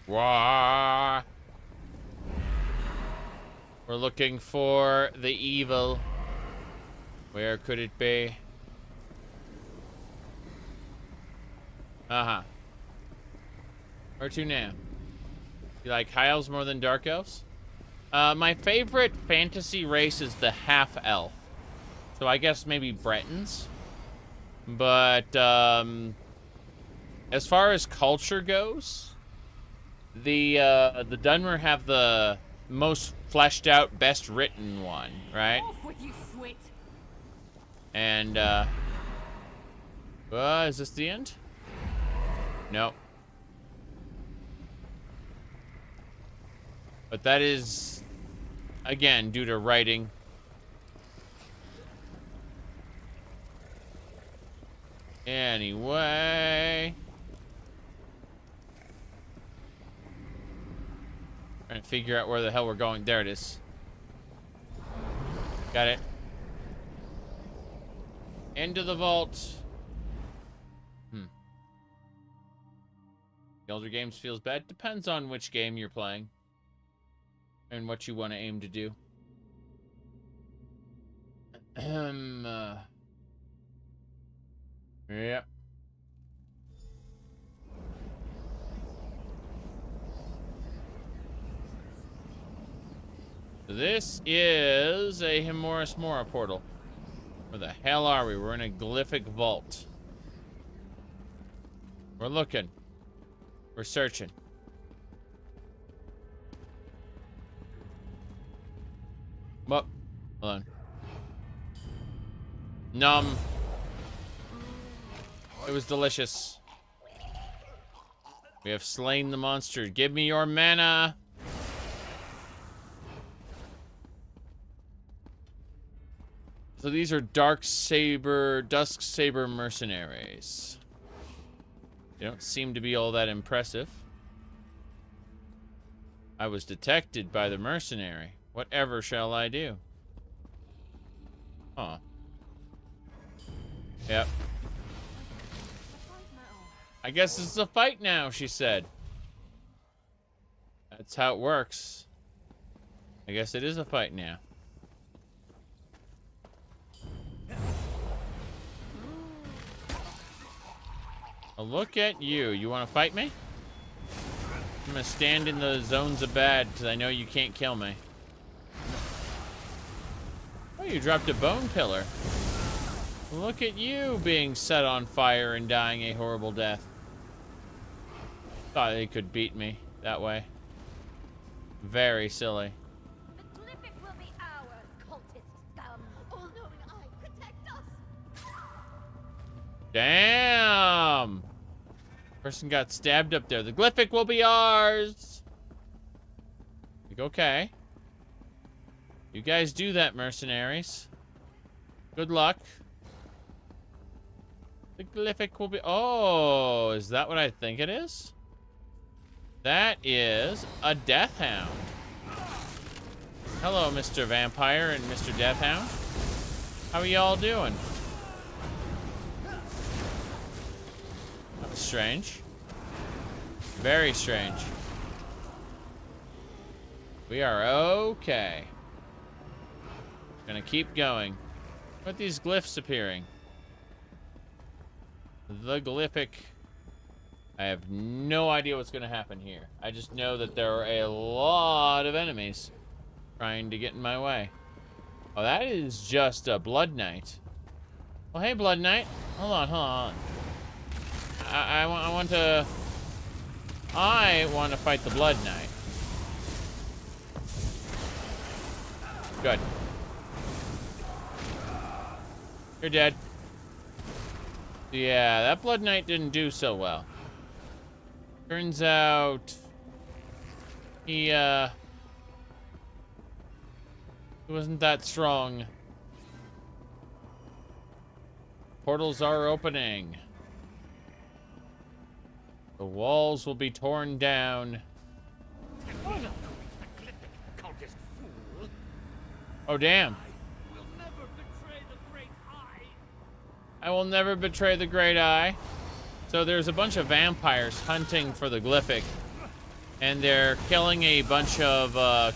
A: Wah! We're looking for the evil. Where could it be? Uh-huh. Where to now? You like high elves more than dark elves? My favorite fantasy race is the half-elf. So I guess maybe Bretons. But, as far as culture goes, the Dunmer have the most fleshed out, best written one, right?
K: Off with you, Swit.
A: And, is this the end? Nope. But that is, again, due to writing. Anyway. Trying to figure out where the hell we're going. There it is. Got it. Into the vault. Elder Games feels bad. Depends on which game you're playing. And what you want to aim to do. Yep. This is a Himoris Mora portal. Where the hell are we? We're in a glyphic vault. We're looking. We're searching. Well, hold on. Numb. It was delicious. We have slain the monster. Give me your mana. So these are Dusk Saber mercenaries. They don't seem to be all that impressive. I was detected by the mercenary. Whatever shall I do? Huh. Yep. I guess it's a fight now, she said. That's how it works. I guess it is a fight now. Well, look at you. You want to fight me? I'm gonna stand in the zones of bad because I know you can't kill me. Oh, you dropped a bone pillar. Look at you being set on fire and dying a horrible death. Thought they could beat me. that way. Very silly.
K: The glyphic will be ours, cultist scum. All-knowing eye, protect us.
A: Damn! Person got stabbed up there. The glyphic will be ours. Like, okay. You guys do that, mercenaries. Good luck. The glyphic will be... Oh, is that what I think it is? That is a death hound. Hello, Mr. Vampire and Mr. Death Hound. How are y'all doing? That was strange. Very strange. We are okay. Gonna keep going. What are these glyphs appearing? The glyphic. I have no idea what's gonna happen here. I just know that there are a lot of enemies trying to get in my way. Oh, that is just a Blood Knight. Well, hey, Blood Knight. Hold on, hold on. I want to fight the Blood Knight. Good. You're dead. Yeah, that Blood Knight didn't do so well. Turns out he wasn't that strong. Portals are opening. The walls will be torn down. Oh, damn. I will never betray the Great Eye. So there's a bunch of vampires hunting for the glyphic, and they're killing a bunch of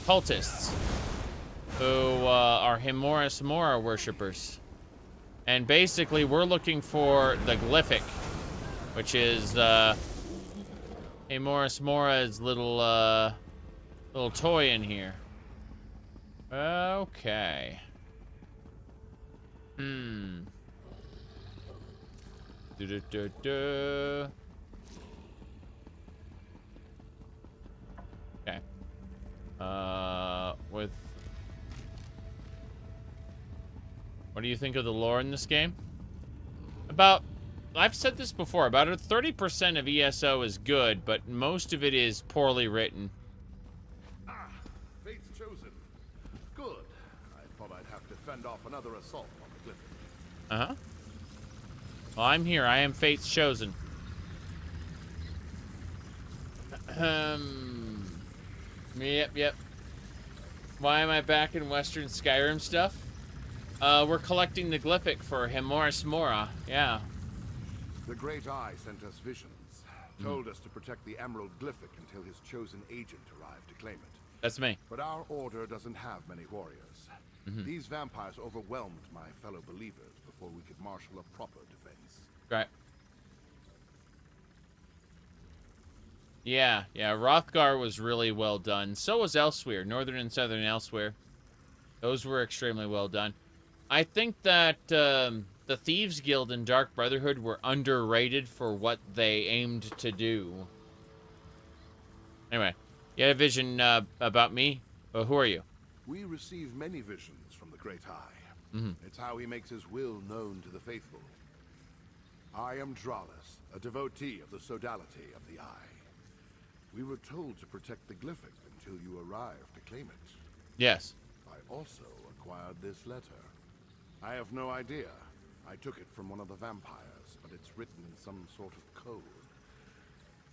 A: cultists who are Himoris Mora worshippers. And basically, we're looking for the glyphic, which is Himoris Mora's little toy in here. Okay. Okay. What do you think of the lore in this game? I've said this before, about 30% of ESO is good, but most of it is poorly written.
C: Fate's chosen. Good. I thought I'd have to fend off another assault on the glyphic.
A: Uh-huh. Well, I'm here. I am Fate's chosen. Yep. Why am I back in Western Skyrim stuff? We're collecting the glyphic for Himoris Mora. Yeah.
C: The Great Eye sent us visions. Told us to protect the Emerald Glyphic until his chosen agent arrived to claim it.
A: That's me.
C: But our order doesn't have many warriors. These vampires overwhelmed my fellow believers before we could marshal a proper defense.
A: Right. Yeah. Hrothgar was really well done. So was Elsewhere. Northern and Southern Elsewhere. Those were extremely well done. I think that the Thieves Guild and Dark Brotherhood were underrated for what they aimed to do. Anyway, you had a vision about me? Who are you?
C: We receive many visions from the Great Eye. It's how he makes his will known to the faithful. I am Dralis, a devotee of the sodality of the Eye. We were told to protect the glyphic until you arrived to claim it.
A: Yes.
C: I also acquired this letter. I have no idea. I took it from one of the vampires, but it's written in some sort of code.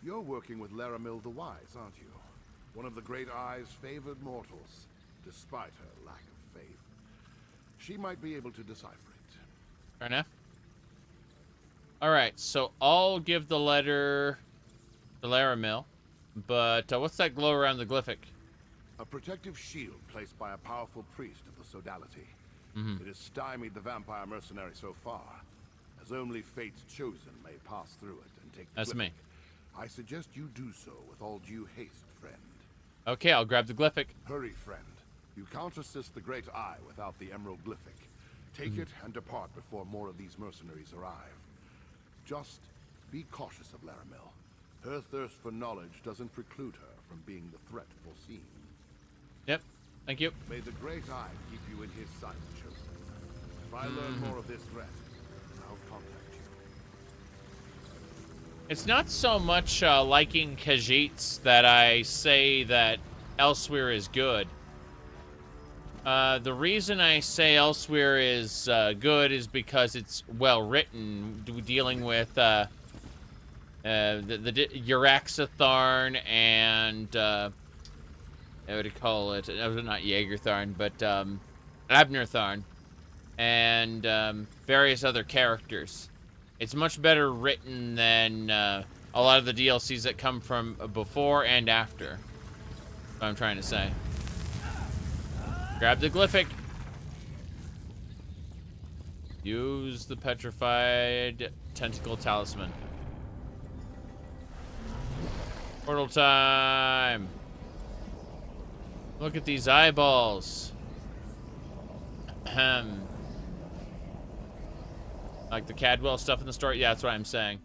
C: You're working with Laramil the Wise, aren't you? One of the Great Eye's favored mortals, despite her lack of faith. She might be able to decipher it.
A: Fair enough. Alright, so I'll give the letter to Laramil. But what's that glow around the glyphic?
C: A protective shield placed by a powerful priest of the sodality. It has stymied the vampire mercenary so far, as only Fate's chosen may pass through it and take the
A: That's
C: glyphic.
A: me.
C: I suggest you do so with all due haste, friend.
A: Okay, I'll grab the glyphic.
C: Hurry, friend. You can't assist the Great Eye without the Emerald Glyphic. Take it and depart before more of these mercenaries arrive. Just be cautious of Laramil. Her thirst for knowledge doesn't preclude her from being the threat foreseen.
A: Yep. Thank you.
C: May the Great Eye keep you in his sight, Chosen. If I learn more of this threat, I'll contact you.
A: It's not so much liking Khajiits that I say that Elsewhere is good. The reason I say Elsewhere is good is because it's well written, dealing with the Uraxatharn and what do you call it? Not Jaegertharn, but Abnertharn and various other characters. It's much better written than a lot of the DLCs that come from before and after. That's what I'm trying to say. Grab the Glyphic. Use the Petrified Tentacle Talisman. Portal time. Look at these eyeballs. Ahem. Like the Cadwell stuff in the story? Yeah, that's what I'm saying.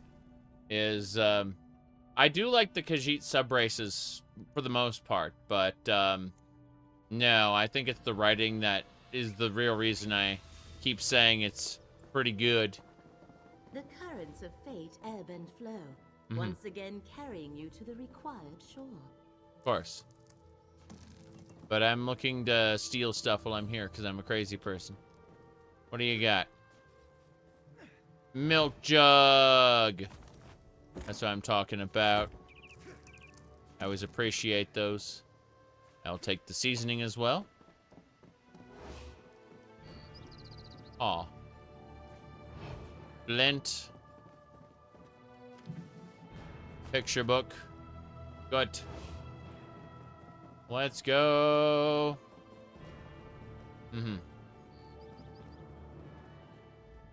A: Is, I do like the Khajiit sub-races for the most part, but, no, I think it's the writing that is the real reason I keep saying it's pretty good.
F: The currents of fate ebb and flow, once again carrying you to the required shore.
A: Of course. But I'm looking to steal stuff while I'm here, because I'm a crazy person. What do you got? Milk jug. That's what I'm talking about. I always appreciate those. I'll take the seasoning as well. Aw. Flint. Picture book. Good. Let's go.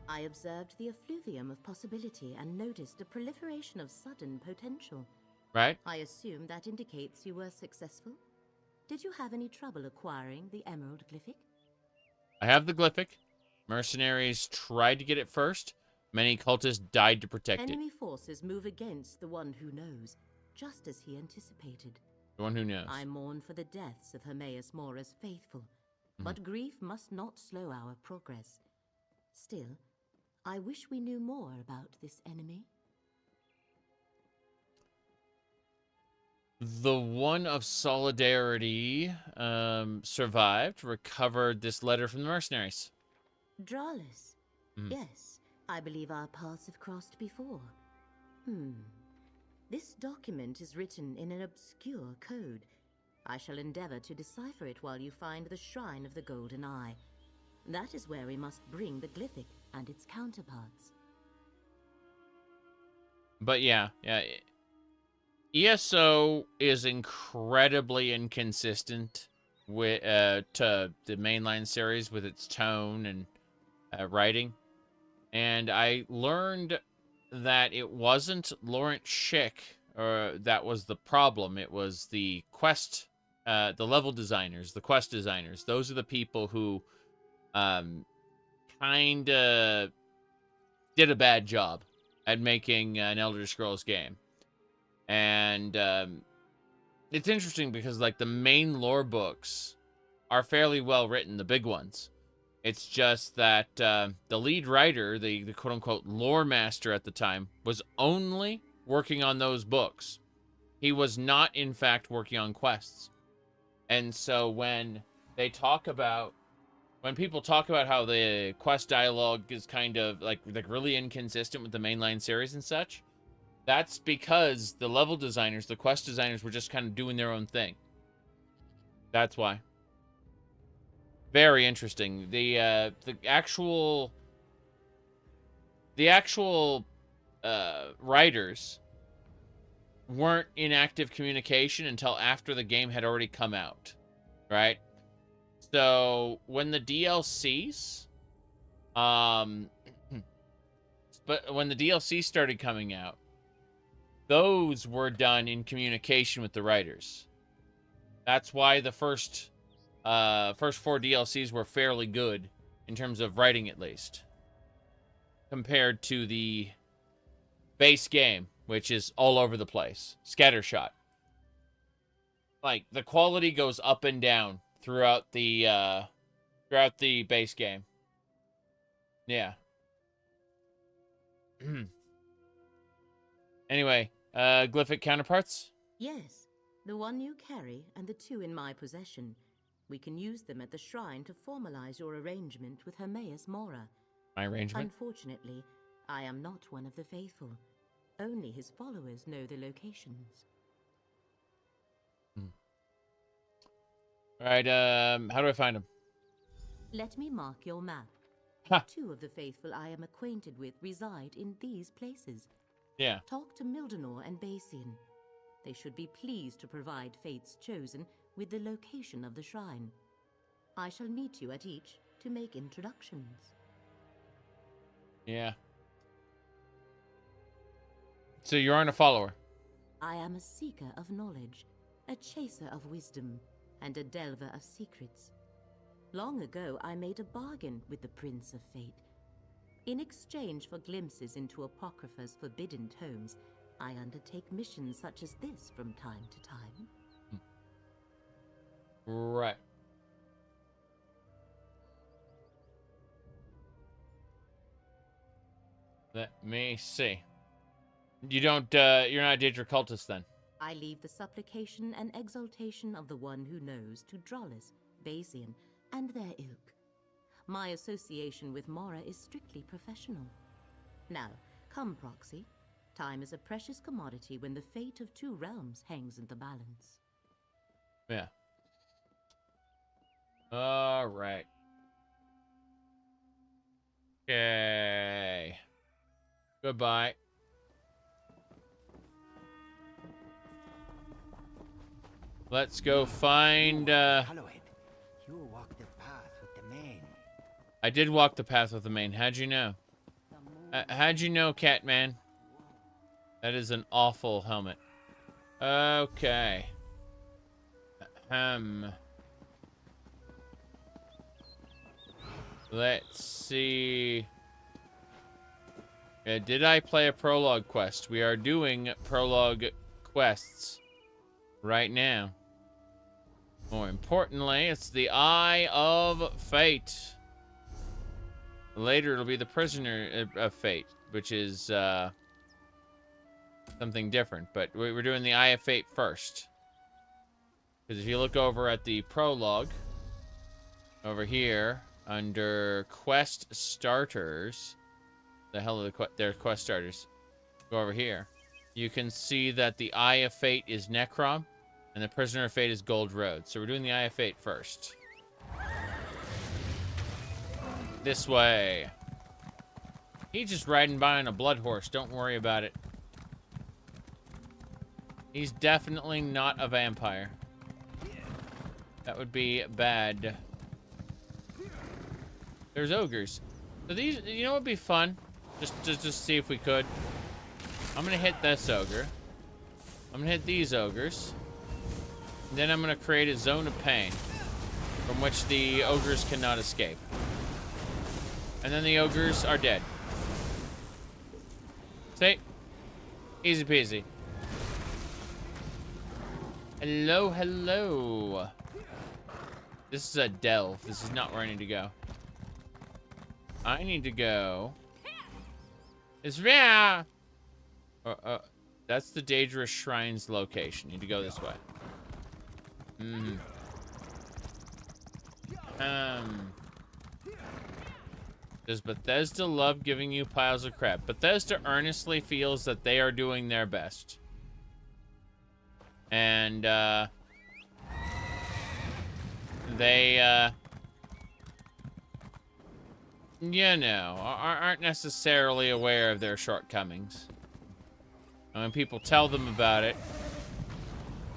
F: I observed the effluvium of possibility and noticed a proliferation of sudden potential.
A: Right.
F: I assume that indicates you were successful. Did you have any trouble acquiring the Emerald Glyphic?
A: I have the Glyphic. Mercenaries tried to get it first. Many cultists died to protect it.
F: Enemy forces move against the one who knows, just as he anticipated.
A: The one who knows.
F: I mourn for the deaths of Hermaeus Mora's faithful, but grief must not slow our progress. Still, I wish we knew more about this enemy.
A: The one of Solidarity survived, recovered this letter from the mercenaries.
F: Dralis. Yes, I believe our paths have crossed before. This document is written in an obscure code. I shall endeavor to decipher it while you find the Shrine of the Golden Eye. That is where we must bring the Glyphic and its counterparts.
A: But yeah. ESO is incredibly inconsistent with to the mainline series with its tone and writing. And I learned that it wasn't Laurent Schick that was the problem. It was the quest, the level designers, the quest designers. Those are the people who kind of did a bad job at making an Elder Scrolls game. And it's interesting because, like, the main lore books are fairly well written, the big ones. It's just that the lead writer, the quote-unquote lore master at the time, was only working on those books. He was not, in fact, working on quests. And so when they talk about, when people talk about how the quest dialogue is kind of, like really inconsistent with the mainline series and such, that's because the level designers, the quest designers, were just kind of doing their own thing. That's why. Very interesting. The actual writers weren't in active communication until after the game had already come out, right? So when the DLCs, but when the DLC started coming out, those were done in communication with the writers. That's why the first 4 DLCs were fairly good in terms of writing, at least, compared to the base game, which is all over the place, scattershot. like the quality goes up and down throughout the base game. Yeah. Anyway, glyphic counterparts?
F: Yes, the one you carry and the two in my possession. We can use them at the shrine to formalize your arrangement with Hermaeus Mora.
A: My arrangement?
F: Unfortunately, I am not one of the faithful. Only his followers know the locations.
A: Alright, how do I find him?
F: Let me mark your map. Two of the faithful I am acquainted with reside in these places.
A: Yeah.
F: Talk to Mildenor and Basian. They should be pleased to provide Fate's Chosen with the location of the shrine. I shall meet you at each to make introductions.
A: Yeah. So you aren't a follower?
F: I am a seeker of knowledge, a chaser of wisdom, and a delver of secrets. Long ago, I made a bargain with the Prince of Fate. In exchange for glimpses into Apocrypha's forbidden tomes, I undertake missions such as this from time to time.
A: Right. Let me see. You don't, you're not a Daedra cultist then?
F: I leave the supplication and exaltation of the one who knows to Drollis, Basian, and their ilk. My association with Mora is strictly professional. Now, come, Proxy. Time is a precious commodity when the fate of two realms hangs in the balance.
A: Yeah. Alright. Okay. Goodbye. Let's go find,
M: Follow it. You walk the path with the mane.
A: I did walk the path with the mane. How'd you know? How'd you know, Catman? That is an awful helmet. Okay. Let's see. Did I play a prologue quest? We are doing prologue quests right now. More importantly, it's the Eye of Fate. Later, it'll be the Prisoner of Fate, which is something different. But we're doing the Eye of Fate first. Because if you look over at the prologue, over here, under Quest Starters, the hell are there's Quest Starters. Go over here. You can see that the Eye of Fate is Necrom, and the Prisoner of Fate is Gold Road. So we're doing the Eye of Fate first. This way. He's just riding by on a blood horse. Don't worry about it. He's definitely not a vampire. That would be bad. There's ogres. So these, you know what would be fun? Just see if we could. I'm gonna hit this ogre. I'm gonna hit these ogres. And then I'm gonna create a zone of pain from which the ogres cannot escape. And then the ogres are dead. See? Easy peasy. Hello, hello. This is a delve. This is not where I need to go. I need to go. It's rare. That's the Daedra Shrine's location. Need to go this way. Does Bethesda love giving you piles of crap? Bethesda earnestly feels that they are doing their best. And, they, you know, aren't necessarily aware of their shortcomings. And when people tell them about it,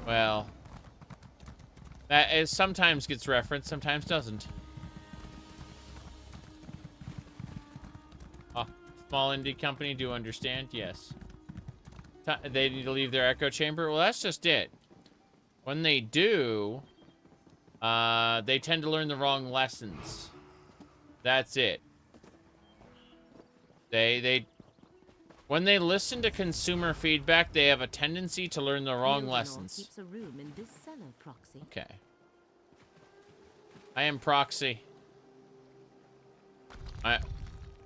A: well, that sometimes gets referenced, sometimes doesn't. Oh, small indie company, do understand? Yes. They need to leave their echo chamber? Well, that's just it. When they do, they tend to learn the wrong lessons. That's it. They When they listen to consumer feedback, they have a tendency to learn the wrong lessons.
F: Keeps a room in this cellar, Proxy.
A: Okay. I am Proxy.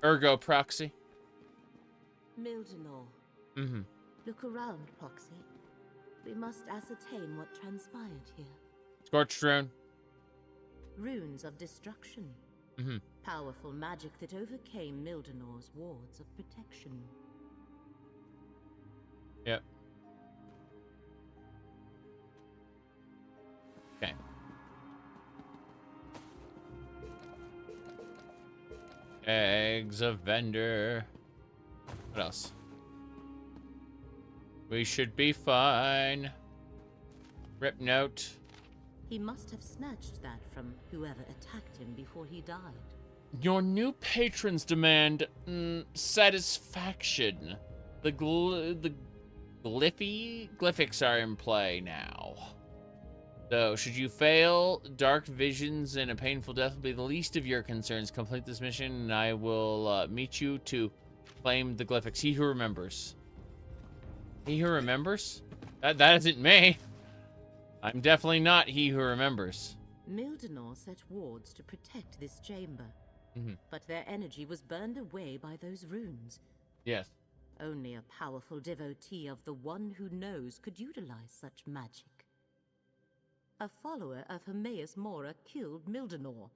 A: Ergo Proxy.
F: Mildenor.
A: Mm-hmm.
F: Look around, Proxy. We must ascertain what transpired here.
A: Scorched rune.
F: Runes of destruction.
A: Mm-hmm.
F: Powerful magic that overcame Mildenor's wards of protection.
A: Yep. Okay. Eggs of vendor. What else? We should be fine. Rip note.
F: He must have snatched that from whoever attacked him before he died.
A: Your new patrons demand satisfaction. The glyphics are in play now. So, should you fail, dark visions and a painful death will be the least of your concerns. Complete this mission, and I will meet you to claim the glyphics. He who remembers. He who remembers? That isn't me. I'm definitely not he who remembers.
F: Mildenor set wards to protect this chamber,
A: Mm-hmm.
F: but their energy was burned away by those runes.
A: Yes.
F: Only a powerful devotee of the One Who Knows could utilize such magic. A follower of Hermaeus Mora killed Mildenor.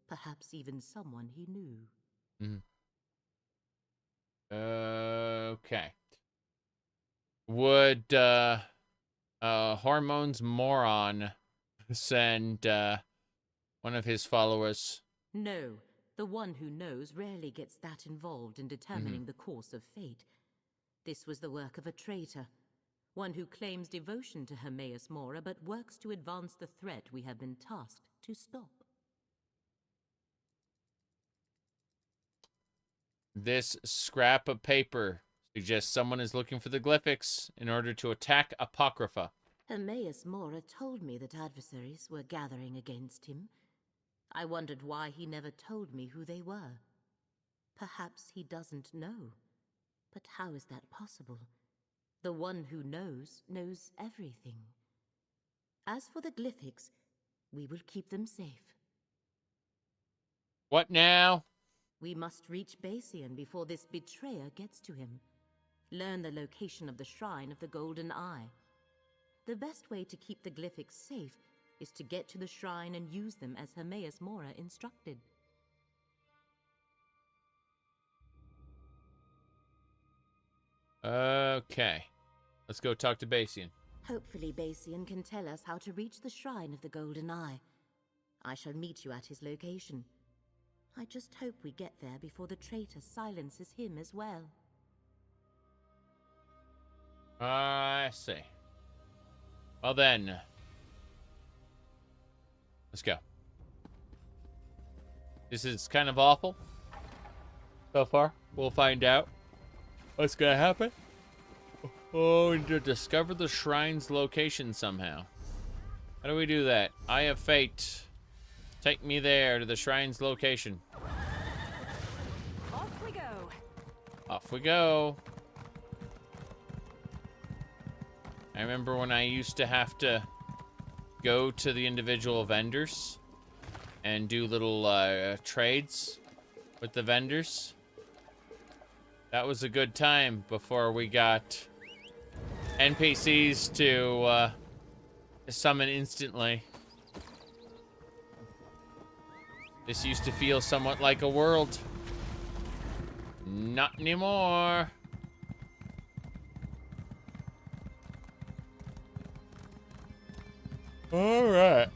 F: Perhaps even someone he knew.
A: Mm-hmm. Okay. Would Hormones Moron send one of his followers?
F: No, the One Who Knows rarely gets that involved in determining the course of fate. This was the work of a traitor, one who claims devotion to Hermaeus Mora but works to advance the threat we have been tasked to stop.
A: This scrap of paper suggests someone is looking for the glyphics in order to attack Apocrypha.
F: Hermaeus Mora told me that adversaries were gathering against him. I wondered why he never told me who they were. Perhaps he doesn't know. But how is that possible? The One Who Knows everything. As for the glyphics, we will keep them safe.
A: What now?
F: We must reach Basian before this betrayer gets to him. Learn the location of the Shrine of the Golden Eye. The best way to keep the glyphics safe is to get to the shrine and use them as Hermaeus Mora instructed.
A: Okay. Let's go talk to Basian.
F: Hopefully Basian can tell us how to reach the Shrine of the Golden Eye. I shall meet you at his location. I just hope we get there before the traitor silences him as well.
A: I see. Well then. Let's go. This is kind of awful. So far. We'll find out what's gonna happen. Oh, and to discover the shrine's location somehow. How do we do that? Eye of Fate. Take me there to the shrine's location.
K: Off we go.
A: Off we go. I remember when I used to have to go to the individual vendors and do little trades with the vendors. That was a good time before we got NPCs to summon instantly. This used to feel somewhat like a world. Not anymore. All right.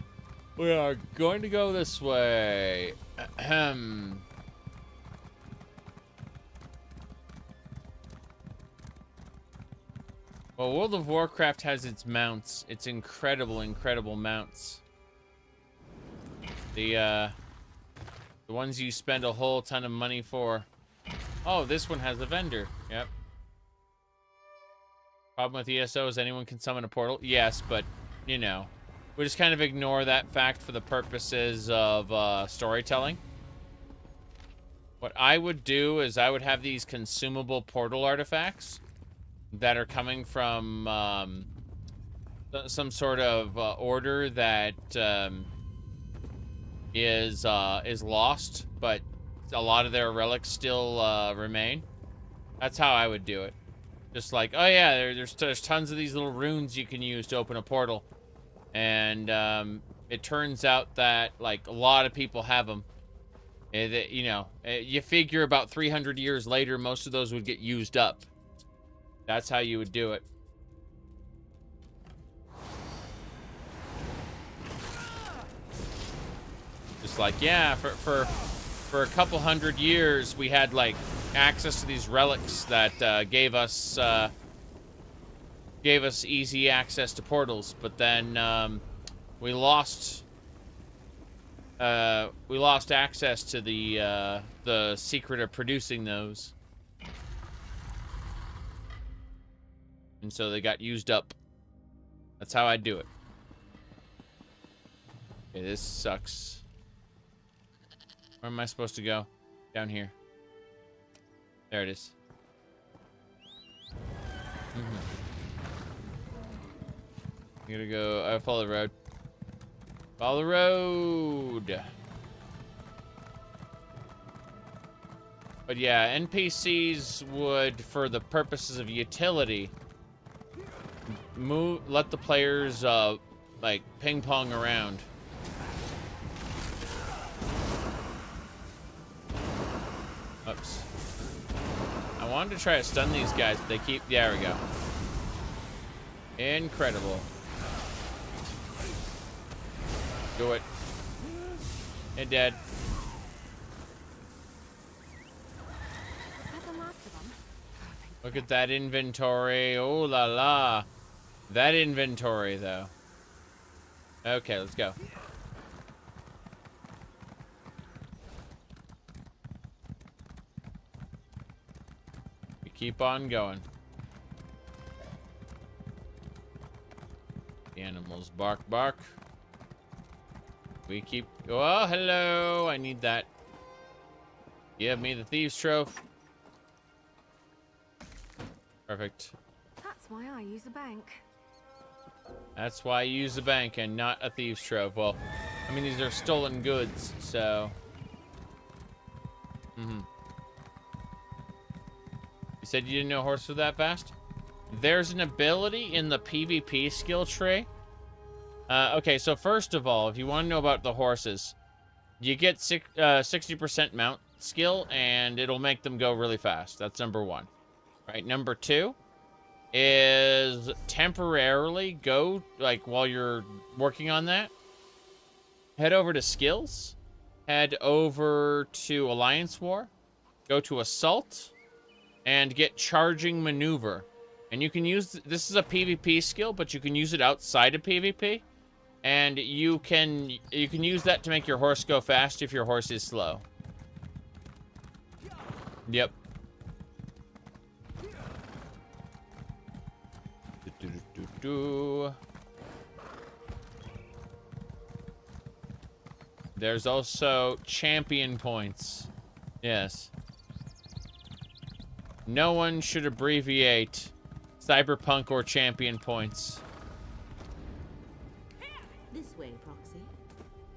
A: We are going to go this way. Ahem. Well, World of Warcraft has its mounts. Its incredible, incredible mounts. The ones you spend a whole ton of money for. Oh, this one has a vendor. Yep. Problem with ESO is anyone can summon a portal. Yes, but, you know. We just kind of ignore that fact for the purposes of storytelling. What I would do is I would have these consumable portal artifacts that are coming from some sort of order that is lost, but a lot of their relics still remain. That's how I would do it. Just like, oh yeah, there's tons of these little runes you can use to open a portal, and it turns out that like a lot of people have them. You know, you figure about 300 years later, most of those would get used up. That's how you would do it. Just like, yeah, for a couple hundred years, we had like access to these relics that gave us easy access to portals, but then we lost access to the secret of producing those, and so they got used up. That's how I do it. Okay, this sucks. Where am I supposed to go? Down here. There it is. I'm gonna go. I follow the road. Follow the road. But yeah, NPCs would, for the purposes of utility, let the players like ping pong around. Oops. I wanted to try to stun these guys, but they keep. There we go. Incredible. Do it. And dead. Look at that inventory. Oh la la. That inventory, though. Okay, let's go. We keep on going. The animals bark, bark. We keep... Oh, hello. I need that. Give me the thieves' trophy. Perfect.
E: That's why I use a bank.
A: That's why you use a bank and not a thieves' trove. Well, I mean, these are stolen goods, so... You said you didn't know horses were that fast? There's an ability in the PvP skill tree. Okay, so first of all, if you want to know about the horses, you get 60% mount skill, and it'll make them go really fast. That's number one. Right, number two is temporarily go, like, while you're working on that, head over to skills, head over to Alliance War, go to Assault, and get Charging Maneuver. And you can use, this is a PvP skill, but you can use it outside of PvP. And you can use that to make your horse go fast if your horse is slow. Yep. There's also champion points. Yes. No one should abbreviate Cyberpunk or champion points.
F: This way, Proxy.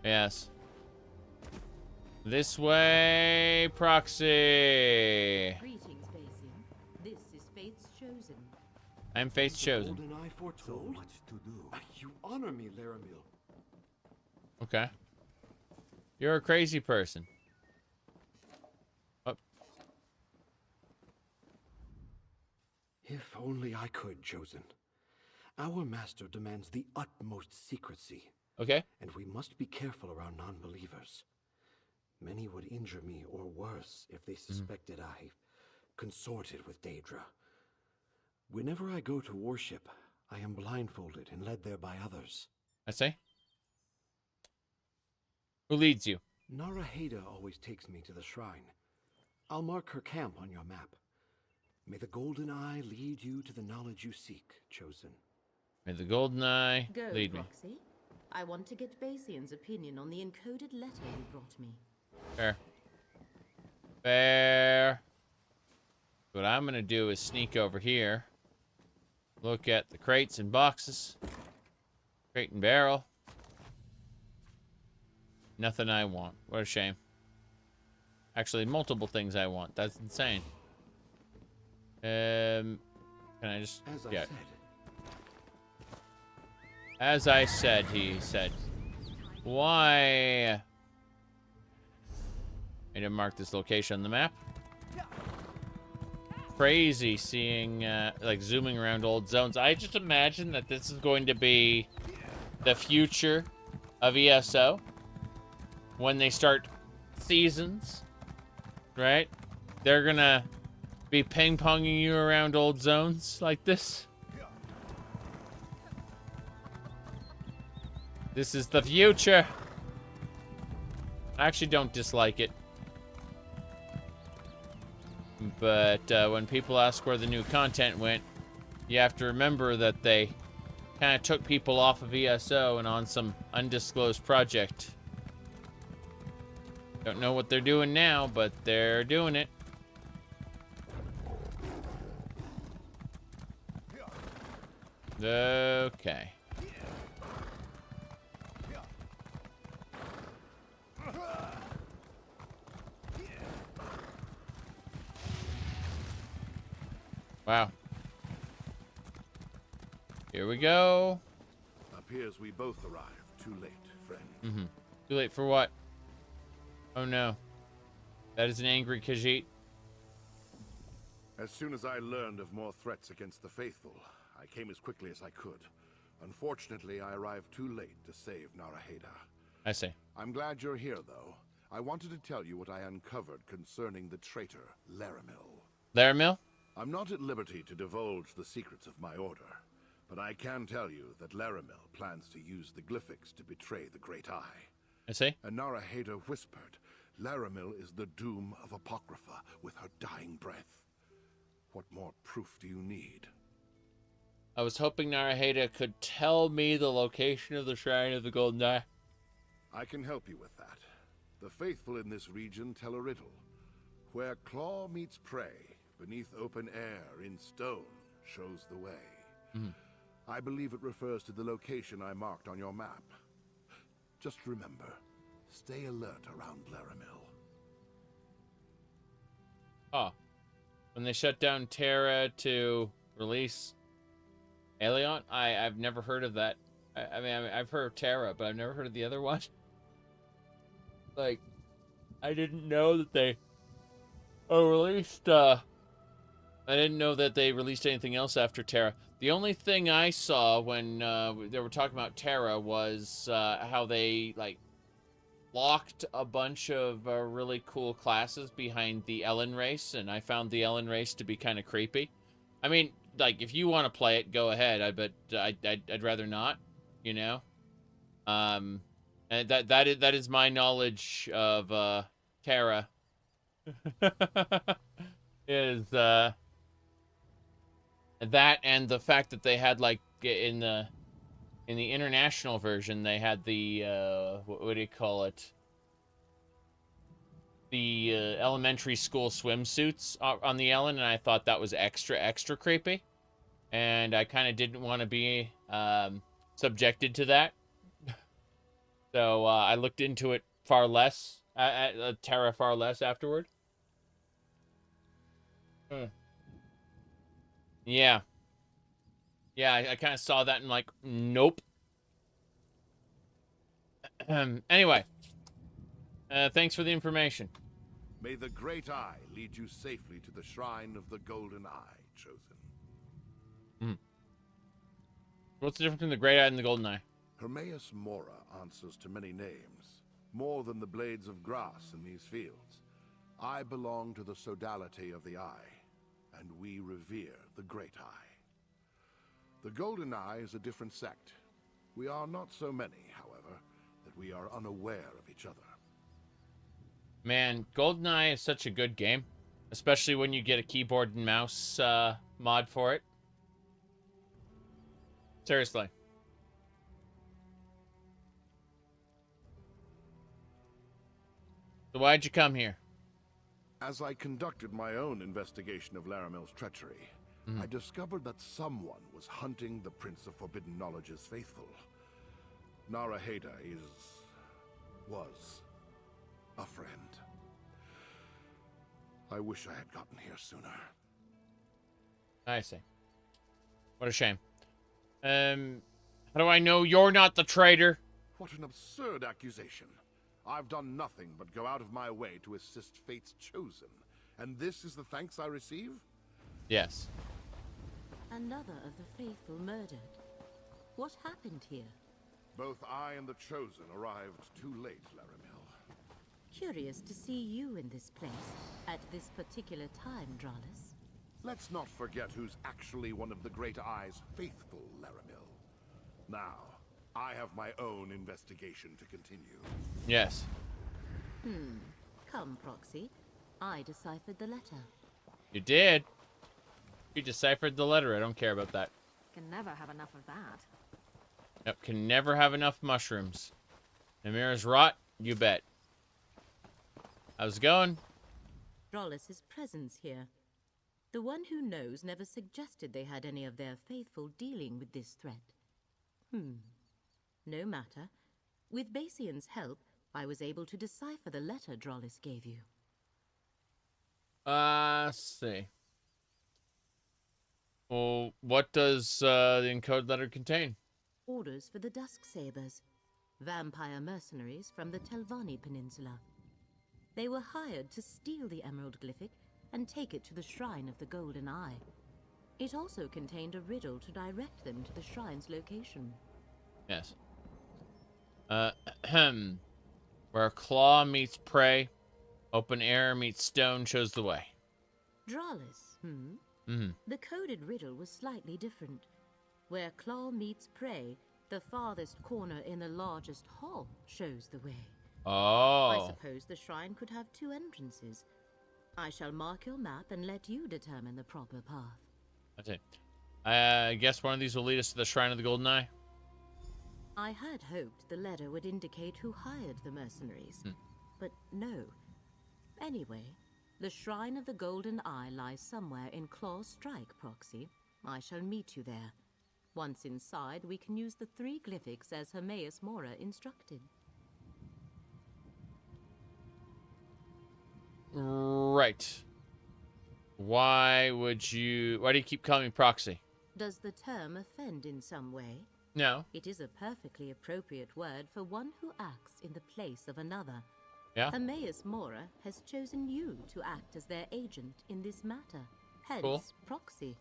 A: Yes. This way, Proxy.
F: Greetings, Basian. This is Fate's Chosen.
A: I'm Fate's Chosen.
O: Golden Eye foretold? So much to do. You honor me, Laramil.
A: Okay. You're a crazy person. Oh.
O: If only I could, Chosen. Our master demands the utmost secrecy.
A: Okay.
O: And we must be careful around non-believers. Many would injure me, or worse, if they suspected I consorted with Daedra. Whenever I go to worship, I am blindfolded and led there by others.
A: I say. Who leads you?
O: Naraheda always takes me to the shrine. I'll mark her camp on your map. May the Golden Eye lead you to the knowledge you seek, Chosen.
A: May the Golden Eye lead me.
F: Proxy. I want to get Basian's opinion on the encoded letter you brought me.
A: Fair. Fair. What I'm gonna do is sneak over here. Look at the crates and boxes. Crate and barrel. Nothing I want. What a shame. Actually, multiple things I want. That's insane. Can I just... yeah. As I said, he said. Why? I need to mark this location on the map. Crazy seeing, like, zooming around old zones. I just imagine that this is going to be the future of ESO. When they start seasons, right? They're gonna be ping-ponging you around old zones like this. This is the future. I actually don't dislike it. But when people ask where the new content went, you have to remember that they kind of took people off of ESO and on some undisclosed project. Don't know what they're doing now, but they're doing it. Okay. Wow. Here we go.
C: Appears we both arrived too late, friend.
A: Mm-hmm. Too late for what? Oh no. That is an angry Khajiit.
C: As soon as I learned of more threats against the faithful, I came as quickly as I could. Unfortunately, I arrived too late to save Naraheda.
A: I see.
C: I'm glad you're here, though. I wanted to tell you what I uncovered concerning the traitor, Laramil.
A: Laramil?
C: I'm not at liberty to divulge the secrets of my order, but I can tell you that Laramil plans to use the glyphics to betray the Great Eye.
A: I see.
C: And Naraheda whispered, Laramil is the doom of Apocrypha with her dying breath. What more proof do you need?
A: I was hoping Naraheda could tell me the location of the Shrine of the Golden Eye.
C: I can help you with that. The faithful in this region tell a riddle. Where claw meets prey, beneath open air, in stone, shows the way.
A: Mm-hmm.
C: I believe it refers to the location I marked on your map. Just remember, stay alert around Laramil.
A: Oh. When they shut down Terra to release Aelion? I've never heard of that. I mean, I've heard of Terra, but I've never heard of the other one. Like, I didn't know that they released, I didn't know that they released anything else after Terra. The only thing I saw when they were talking about Terra was how they, like, locked a bunch of really cool classes behind the Ellen race, and I found the Ellen race to be kind of creepy. I mean, like, if you want to play it, go ahead. But I'd rather not, you know. And that is my knowledge of Terra. Is that and the fact that they had, like, in the international version, they had the what do you call it? The elementary school swimsuits on the Ellen, and I thought that was extra creepy, and I kind of didn't want to be subjected to that. So I looked into it far less, at Terra far less afterward. Yeah. Yeah, I kind of saw that and like, nope. Anyway, thanks for the information.
C: May the Great Eye lead you safely to the Shrine of the Golden Eye, Chosen.
A: What's the difference between the Great Eye and the Golden Eye?
C: Hermaeus Mora answers to many names, more than the blades of grass in these fields. I belong to the sodality of the Eye, and we revere the Great Eye. The Golden Eye is a different sect. We are not so many, however, that we are unaware of each other.
A: Man, GoldenEye is such a good game, especially when you get a keyboard and mouse mod for it. Seriously. So why'd you come here?
C: As I conducted my own investigation of Laramil's treachery, I discovered that someone was hunting the Prince of Forbidden Knowledge's faithful. Naraheda was a friend. I wish I had gotten here sooner.
A: I see. What a shame. How do I know you're not the traitor?
C: What an absurd accusation. I've done nothing but go out of my way to assist Fate's Chosen. And this is the thanks I receive?
A: Yes.
F: Another of the faithful murdered. What happened here?
C: Both I and the Chosen arrived too late, Laramil.
F: Curious to see you in this place at this particular time, Dralis.
C: Let's not forget who's actually one of the Great Eye's faithful, Laramil. Now, I have my own investigation to continue.
A: Yes.
F: Come, Proxy. I deciphered the letter.
A: You did. You deciphered the letter. I don't care about that.
D: Can never have enough of that.
A: Yep, can never have enough mushrooms. Namira's rot, you bet. How's it going?
F: Dralis' presence here. The one who knows never suggested they had any of their faithful dealing with this threat. No matter. With Basian's help, I was able to decipher the letter Dralis gave you.
A: Let's see. Well, what does the encoded letter contain?
F: Orders for the Dusksabers, vampire mercenaries from the Telvanni Peninsula. They were hired to steal the Emerald Glyphic and take it to the Shrine of the Golden Eye. It also contained a riddle to direct them to the shrine's location.
A: Yes. Where claw meets prey, open air meets stone shows the way.
F: Dralis,
A: Mm-hmm.
F: The coded riddle was slightly different. Where claw meets prey, the farthest corner in the largest hall shows the way.
A: Oh.
F: I suppose the shrine could have two entrances. I shall mark your map and let you determine the proper path.
A: That's it. I guess one of these will lead us to the Shrine of the Golden Eye.
F: I had hoped the letter would indicate who hired the mercenaries, but no. Anyway, the Shrine of the Golden Eye lies somewhere in Claw's Strike, Proxy. I shall meet you there. Once inside, we can use the 3 glyphics as Hermaeus Mora instructed.
A: Right. Why do you keep calling me Proxy?
F: Does the term offend in some way?
A: No.
F: It is a perfectly appropriate word for one who acts in the place of another.
A: Yeah.
F: Hermaeus Mora has chosen you to act as their agent in this matter. Hence,
A: Cool.
F: Proxy.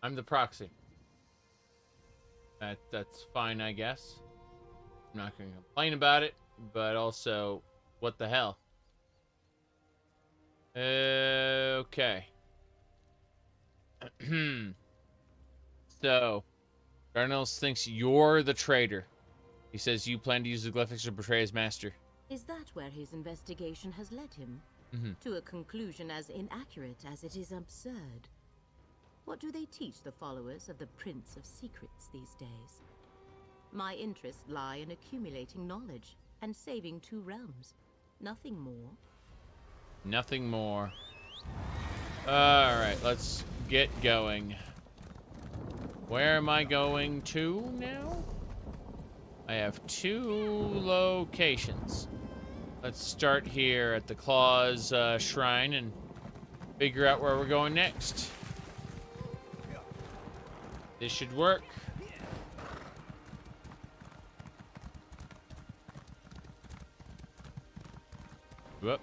A: I'm the proxy. That's fine, I guess. I'm not going to complain about it, but also, what the hell? Okay. So, Darnell thinks you're the traitor. He says you plan to use the glyphics to betray his master.
F: Is that where his investigation has led him? To a conclusion as inaccurate as it is absurd. What do they teach the followers of the Prince of Secrets these days? My interests lie in accumulating knowledge and saving 2 realms. Nothing more.
A: Nothing more. Alright, let's get going. Where am I going to now? I have 2 locations. Let's start here at the Claw's Shrine and figure out where we're going next. This should work. Whoop.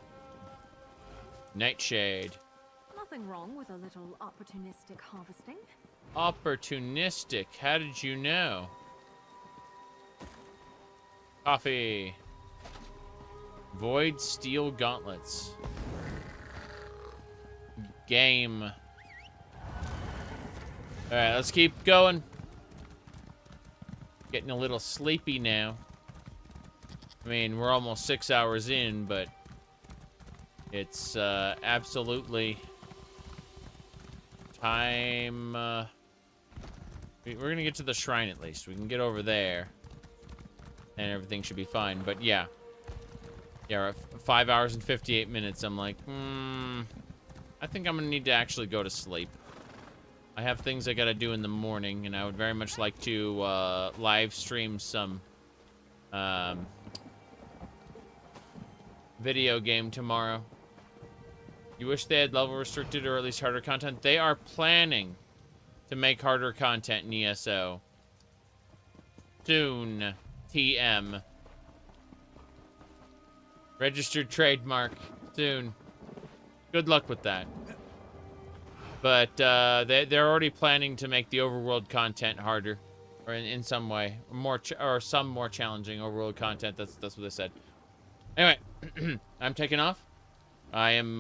A: Nightshade.
D: Nothing wrong with a little opportunistic harvesting.
A: Opportunistic. How did you know? Coffee. Void Steel Gauntlets. Game. Alright, let's keep going. Getting a little sleepy now. I mean, we're almost 6 hours in, but it's absolutely time. We're gonna get to the shrine at least. We can get over there, and everything should be fine. But yeah, Yeah, 5 hours and 58 minutes. I'm like, I think I'm gonna need to actually go to sleep. I have things I gotta do in the morning, and I would very much like to live stream some video game tomorrow. You wish they had level restricted or at least harder content? They are planning to make harder content in ESO. Soon. TM. Registered trademark. Soon. Good luck with that. But they're already planning to make the overworld content harder, or in some way, or some more challenging overworld content. That's what they said. Anyway, I'm taking off. I am.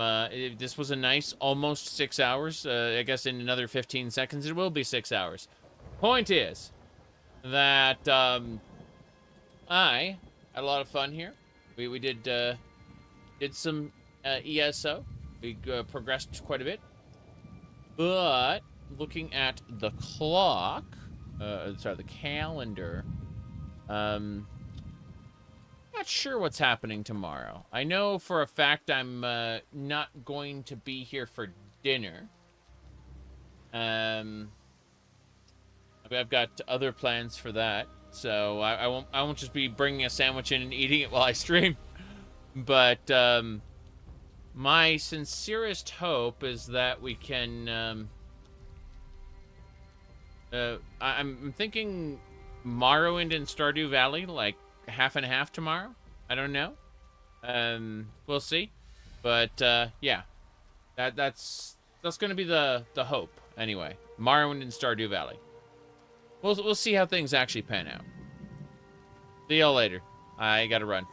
A: This was a nice almost 6 hours. I guess in another 15 seconds it will be 6 hours. Point is that I had a lot of fun here. We did some ESO. We progressed quite a bit. But looking at the clock, the calendar, not sure what's happening tomorrow. I know for a fact I'm not going to be here for dinner. I've got other plans for that, so I won't just be bringing a sandwich in and eating it while I stream. But my sincerest hope is that we can. I'm thinking Morrowind and Stardew Valley, like half and half tomorrow. I don't know. We'll see. But yeah, that's gonna be the hope anyway. Morrowind and Stardew Valley. We'll see how things actually pan out. See y'all later. I gotta run.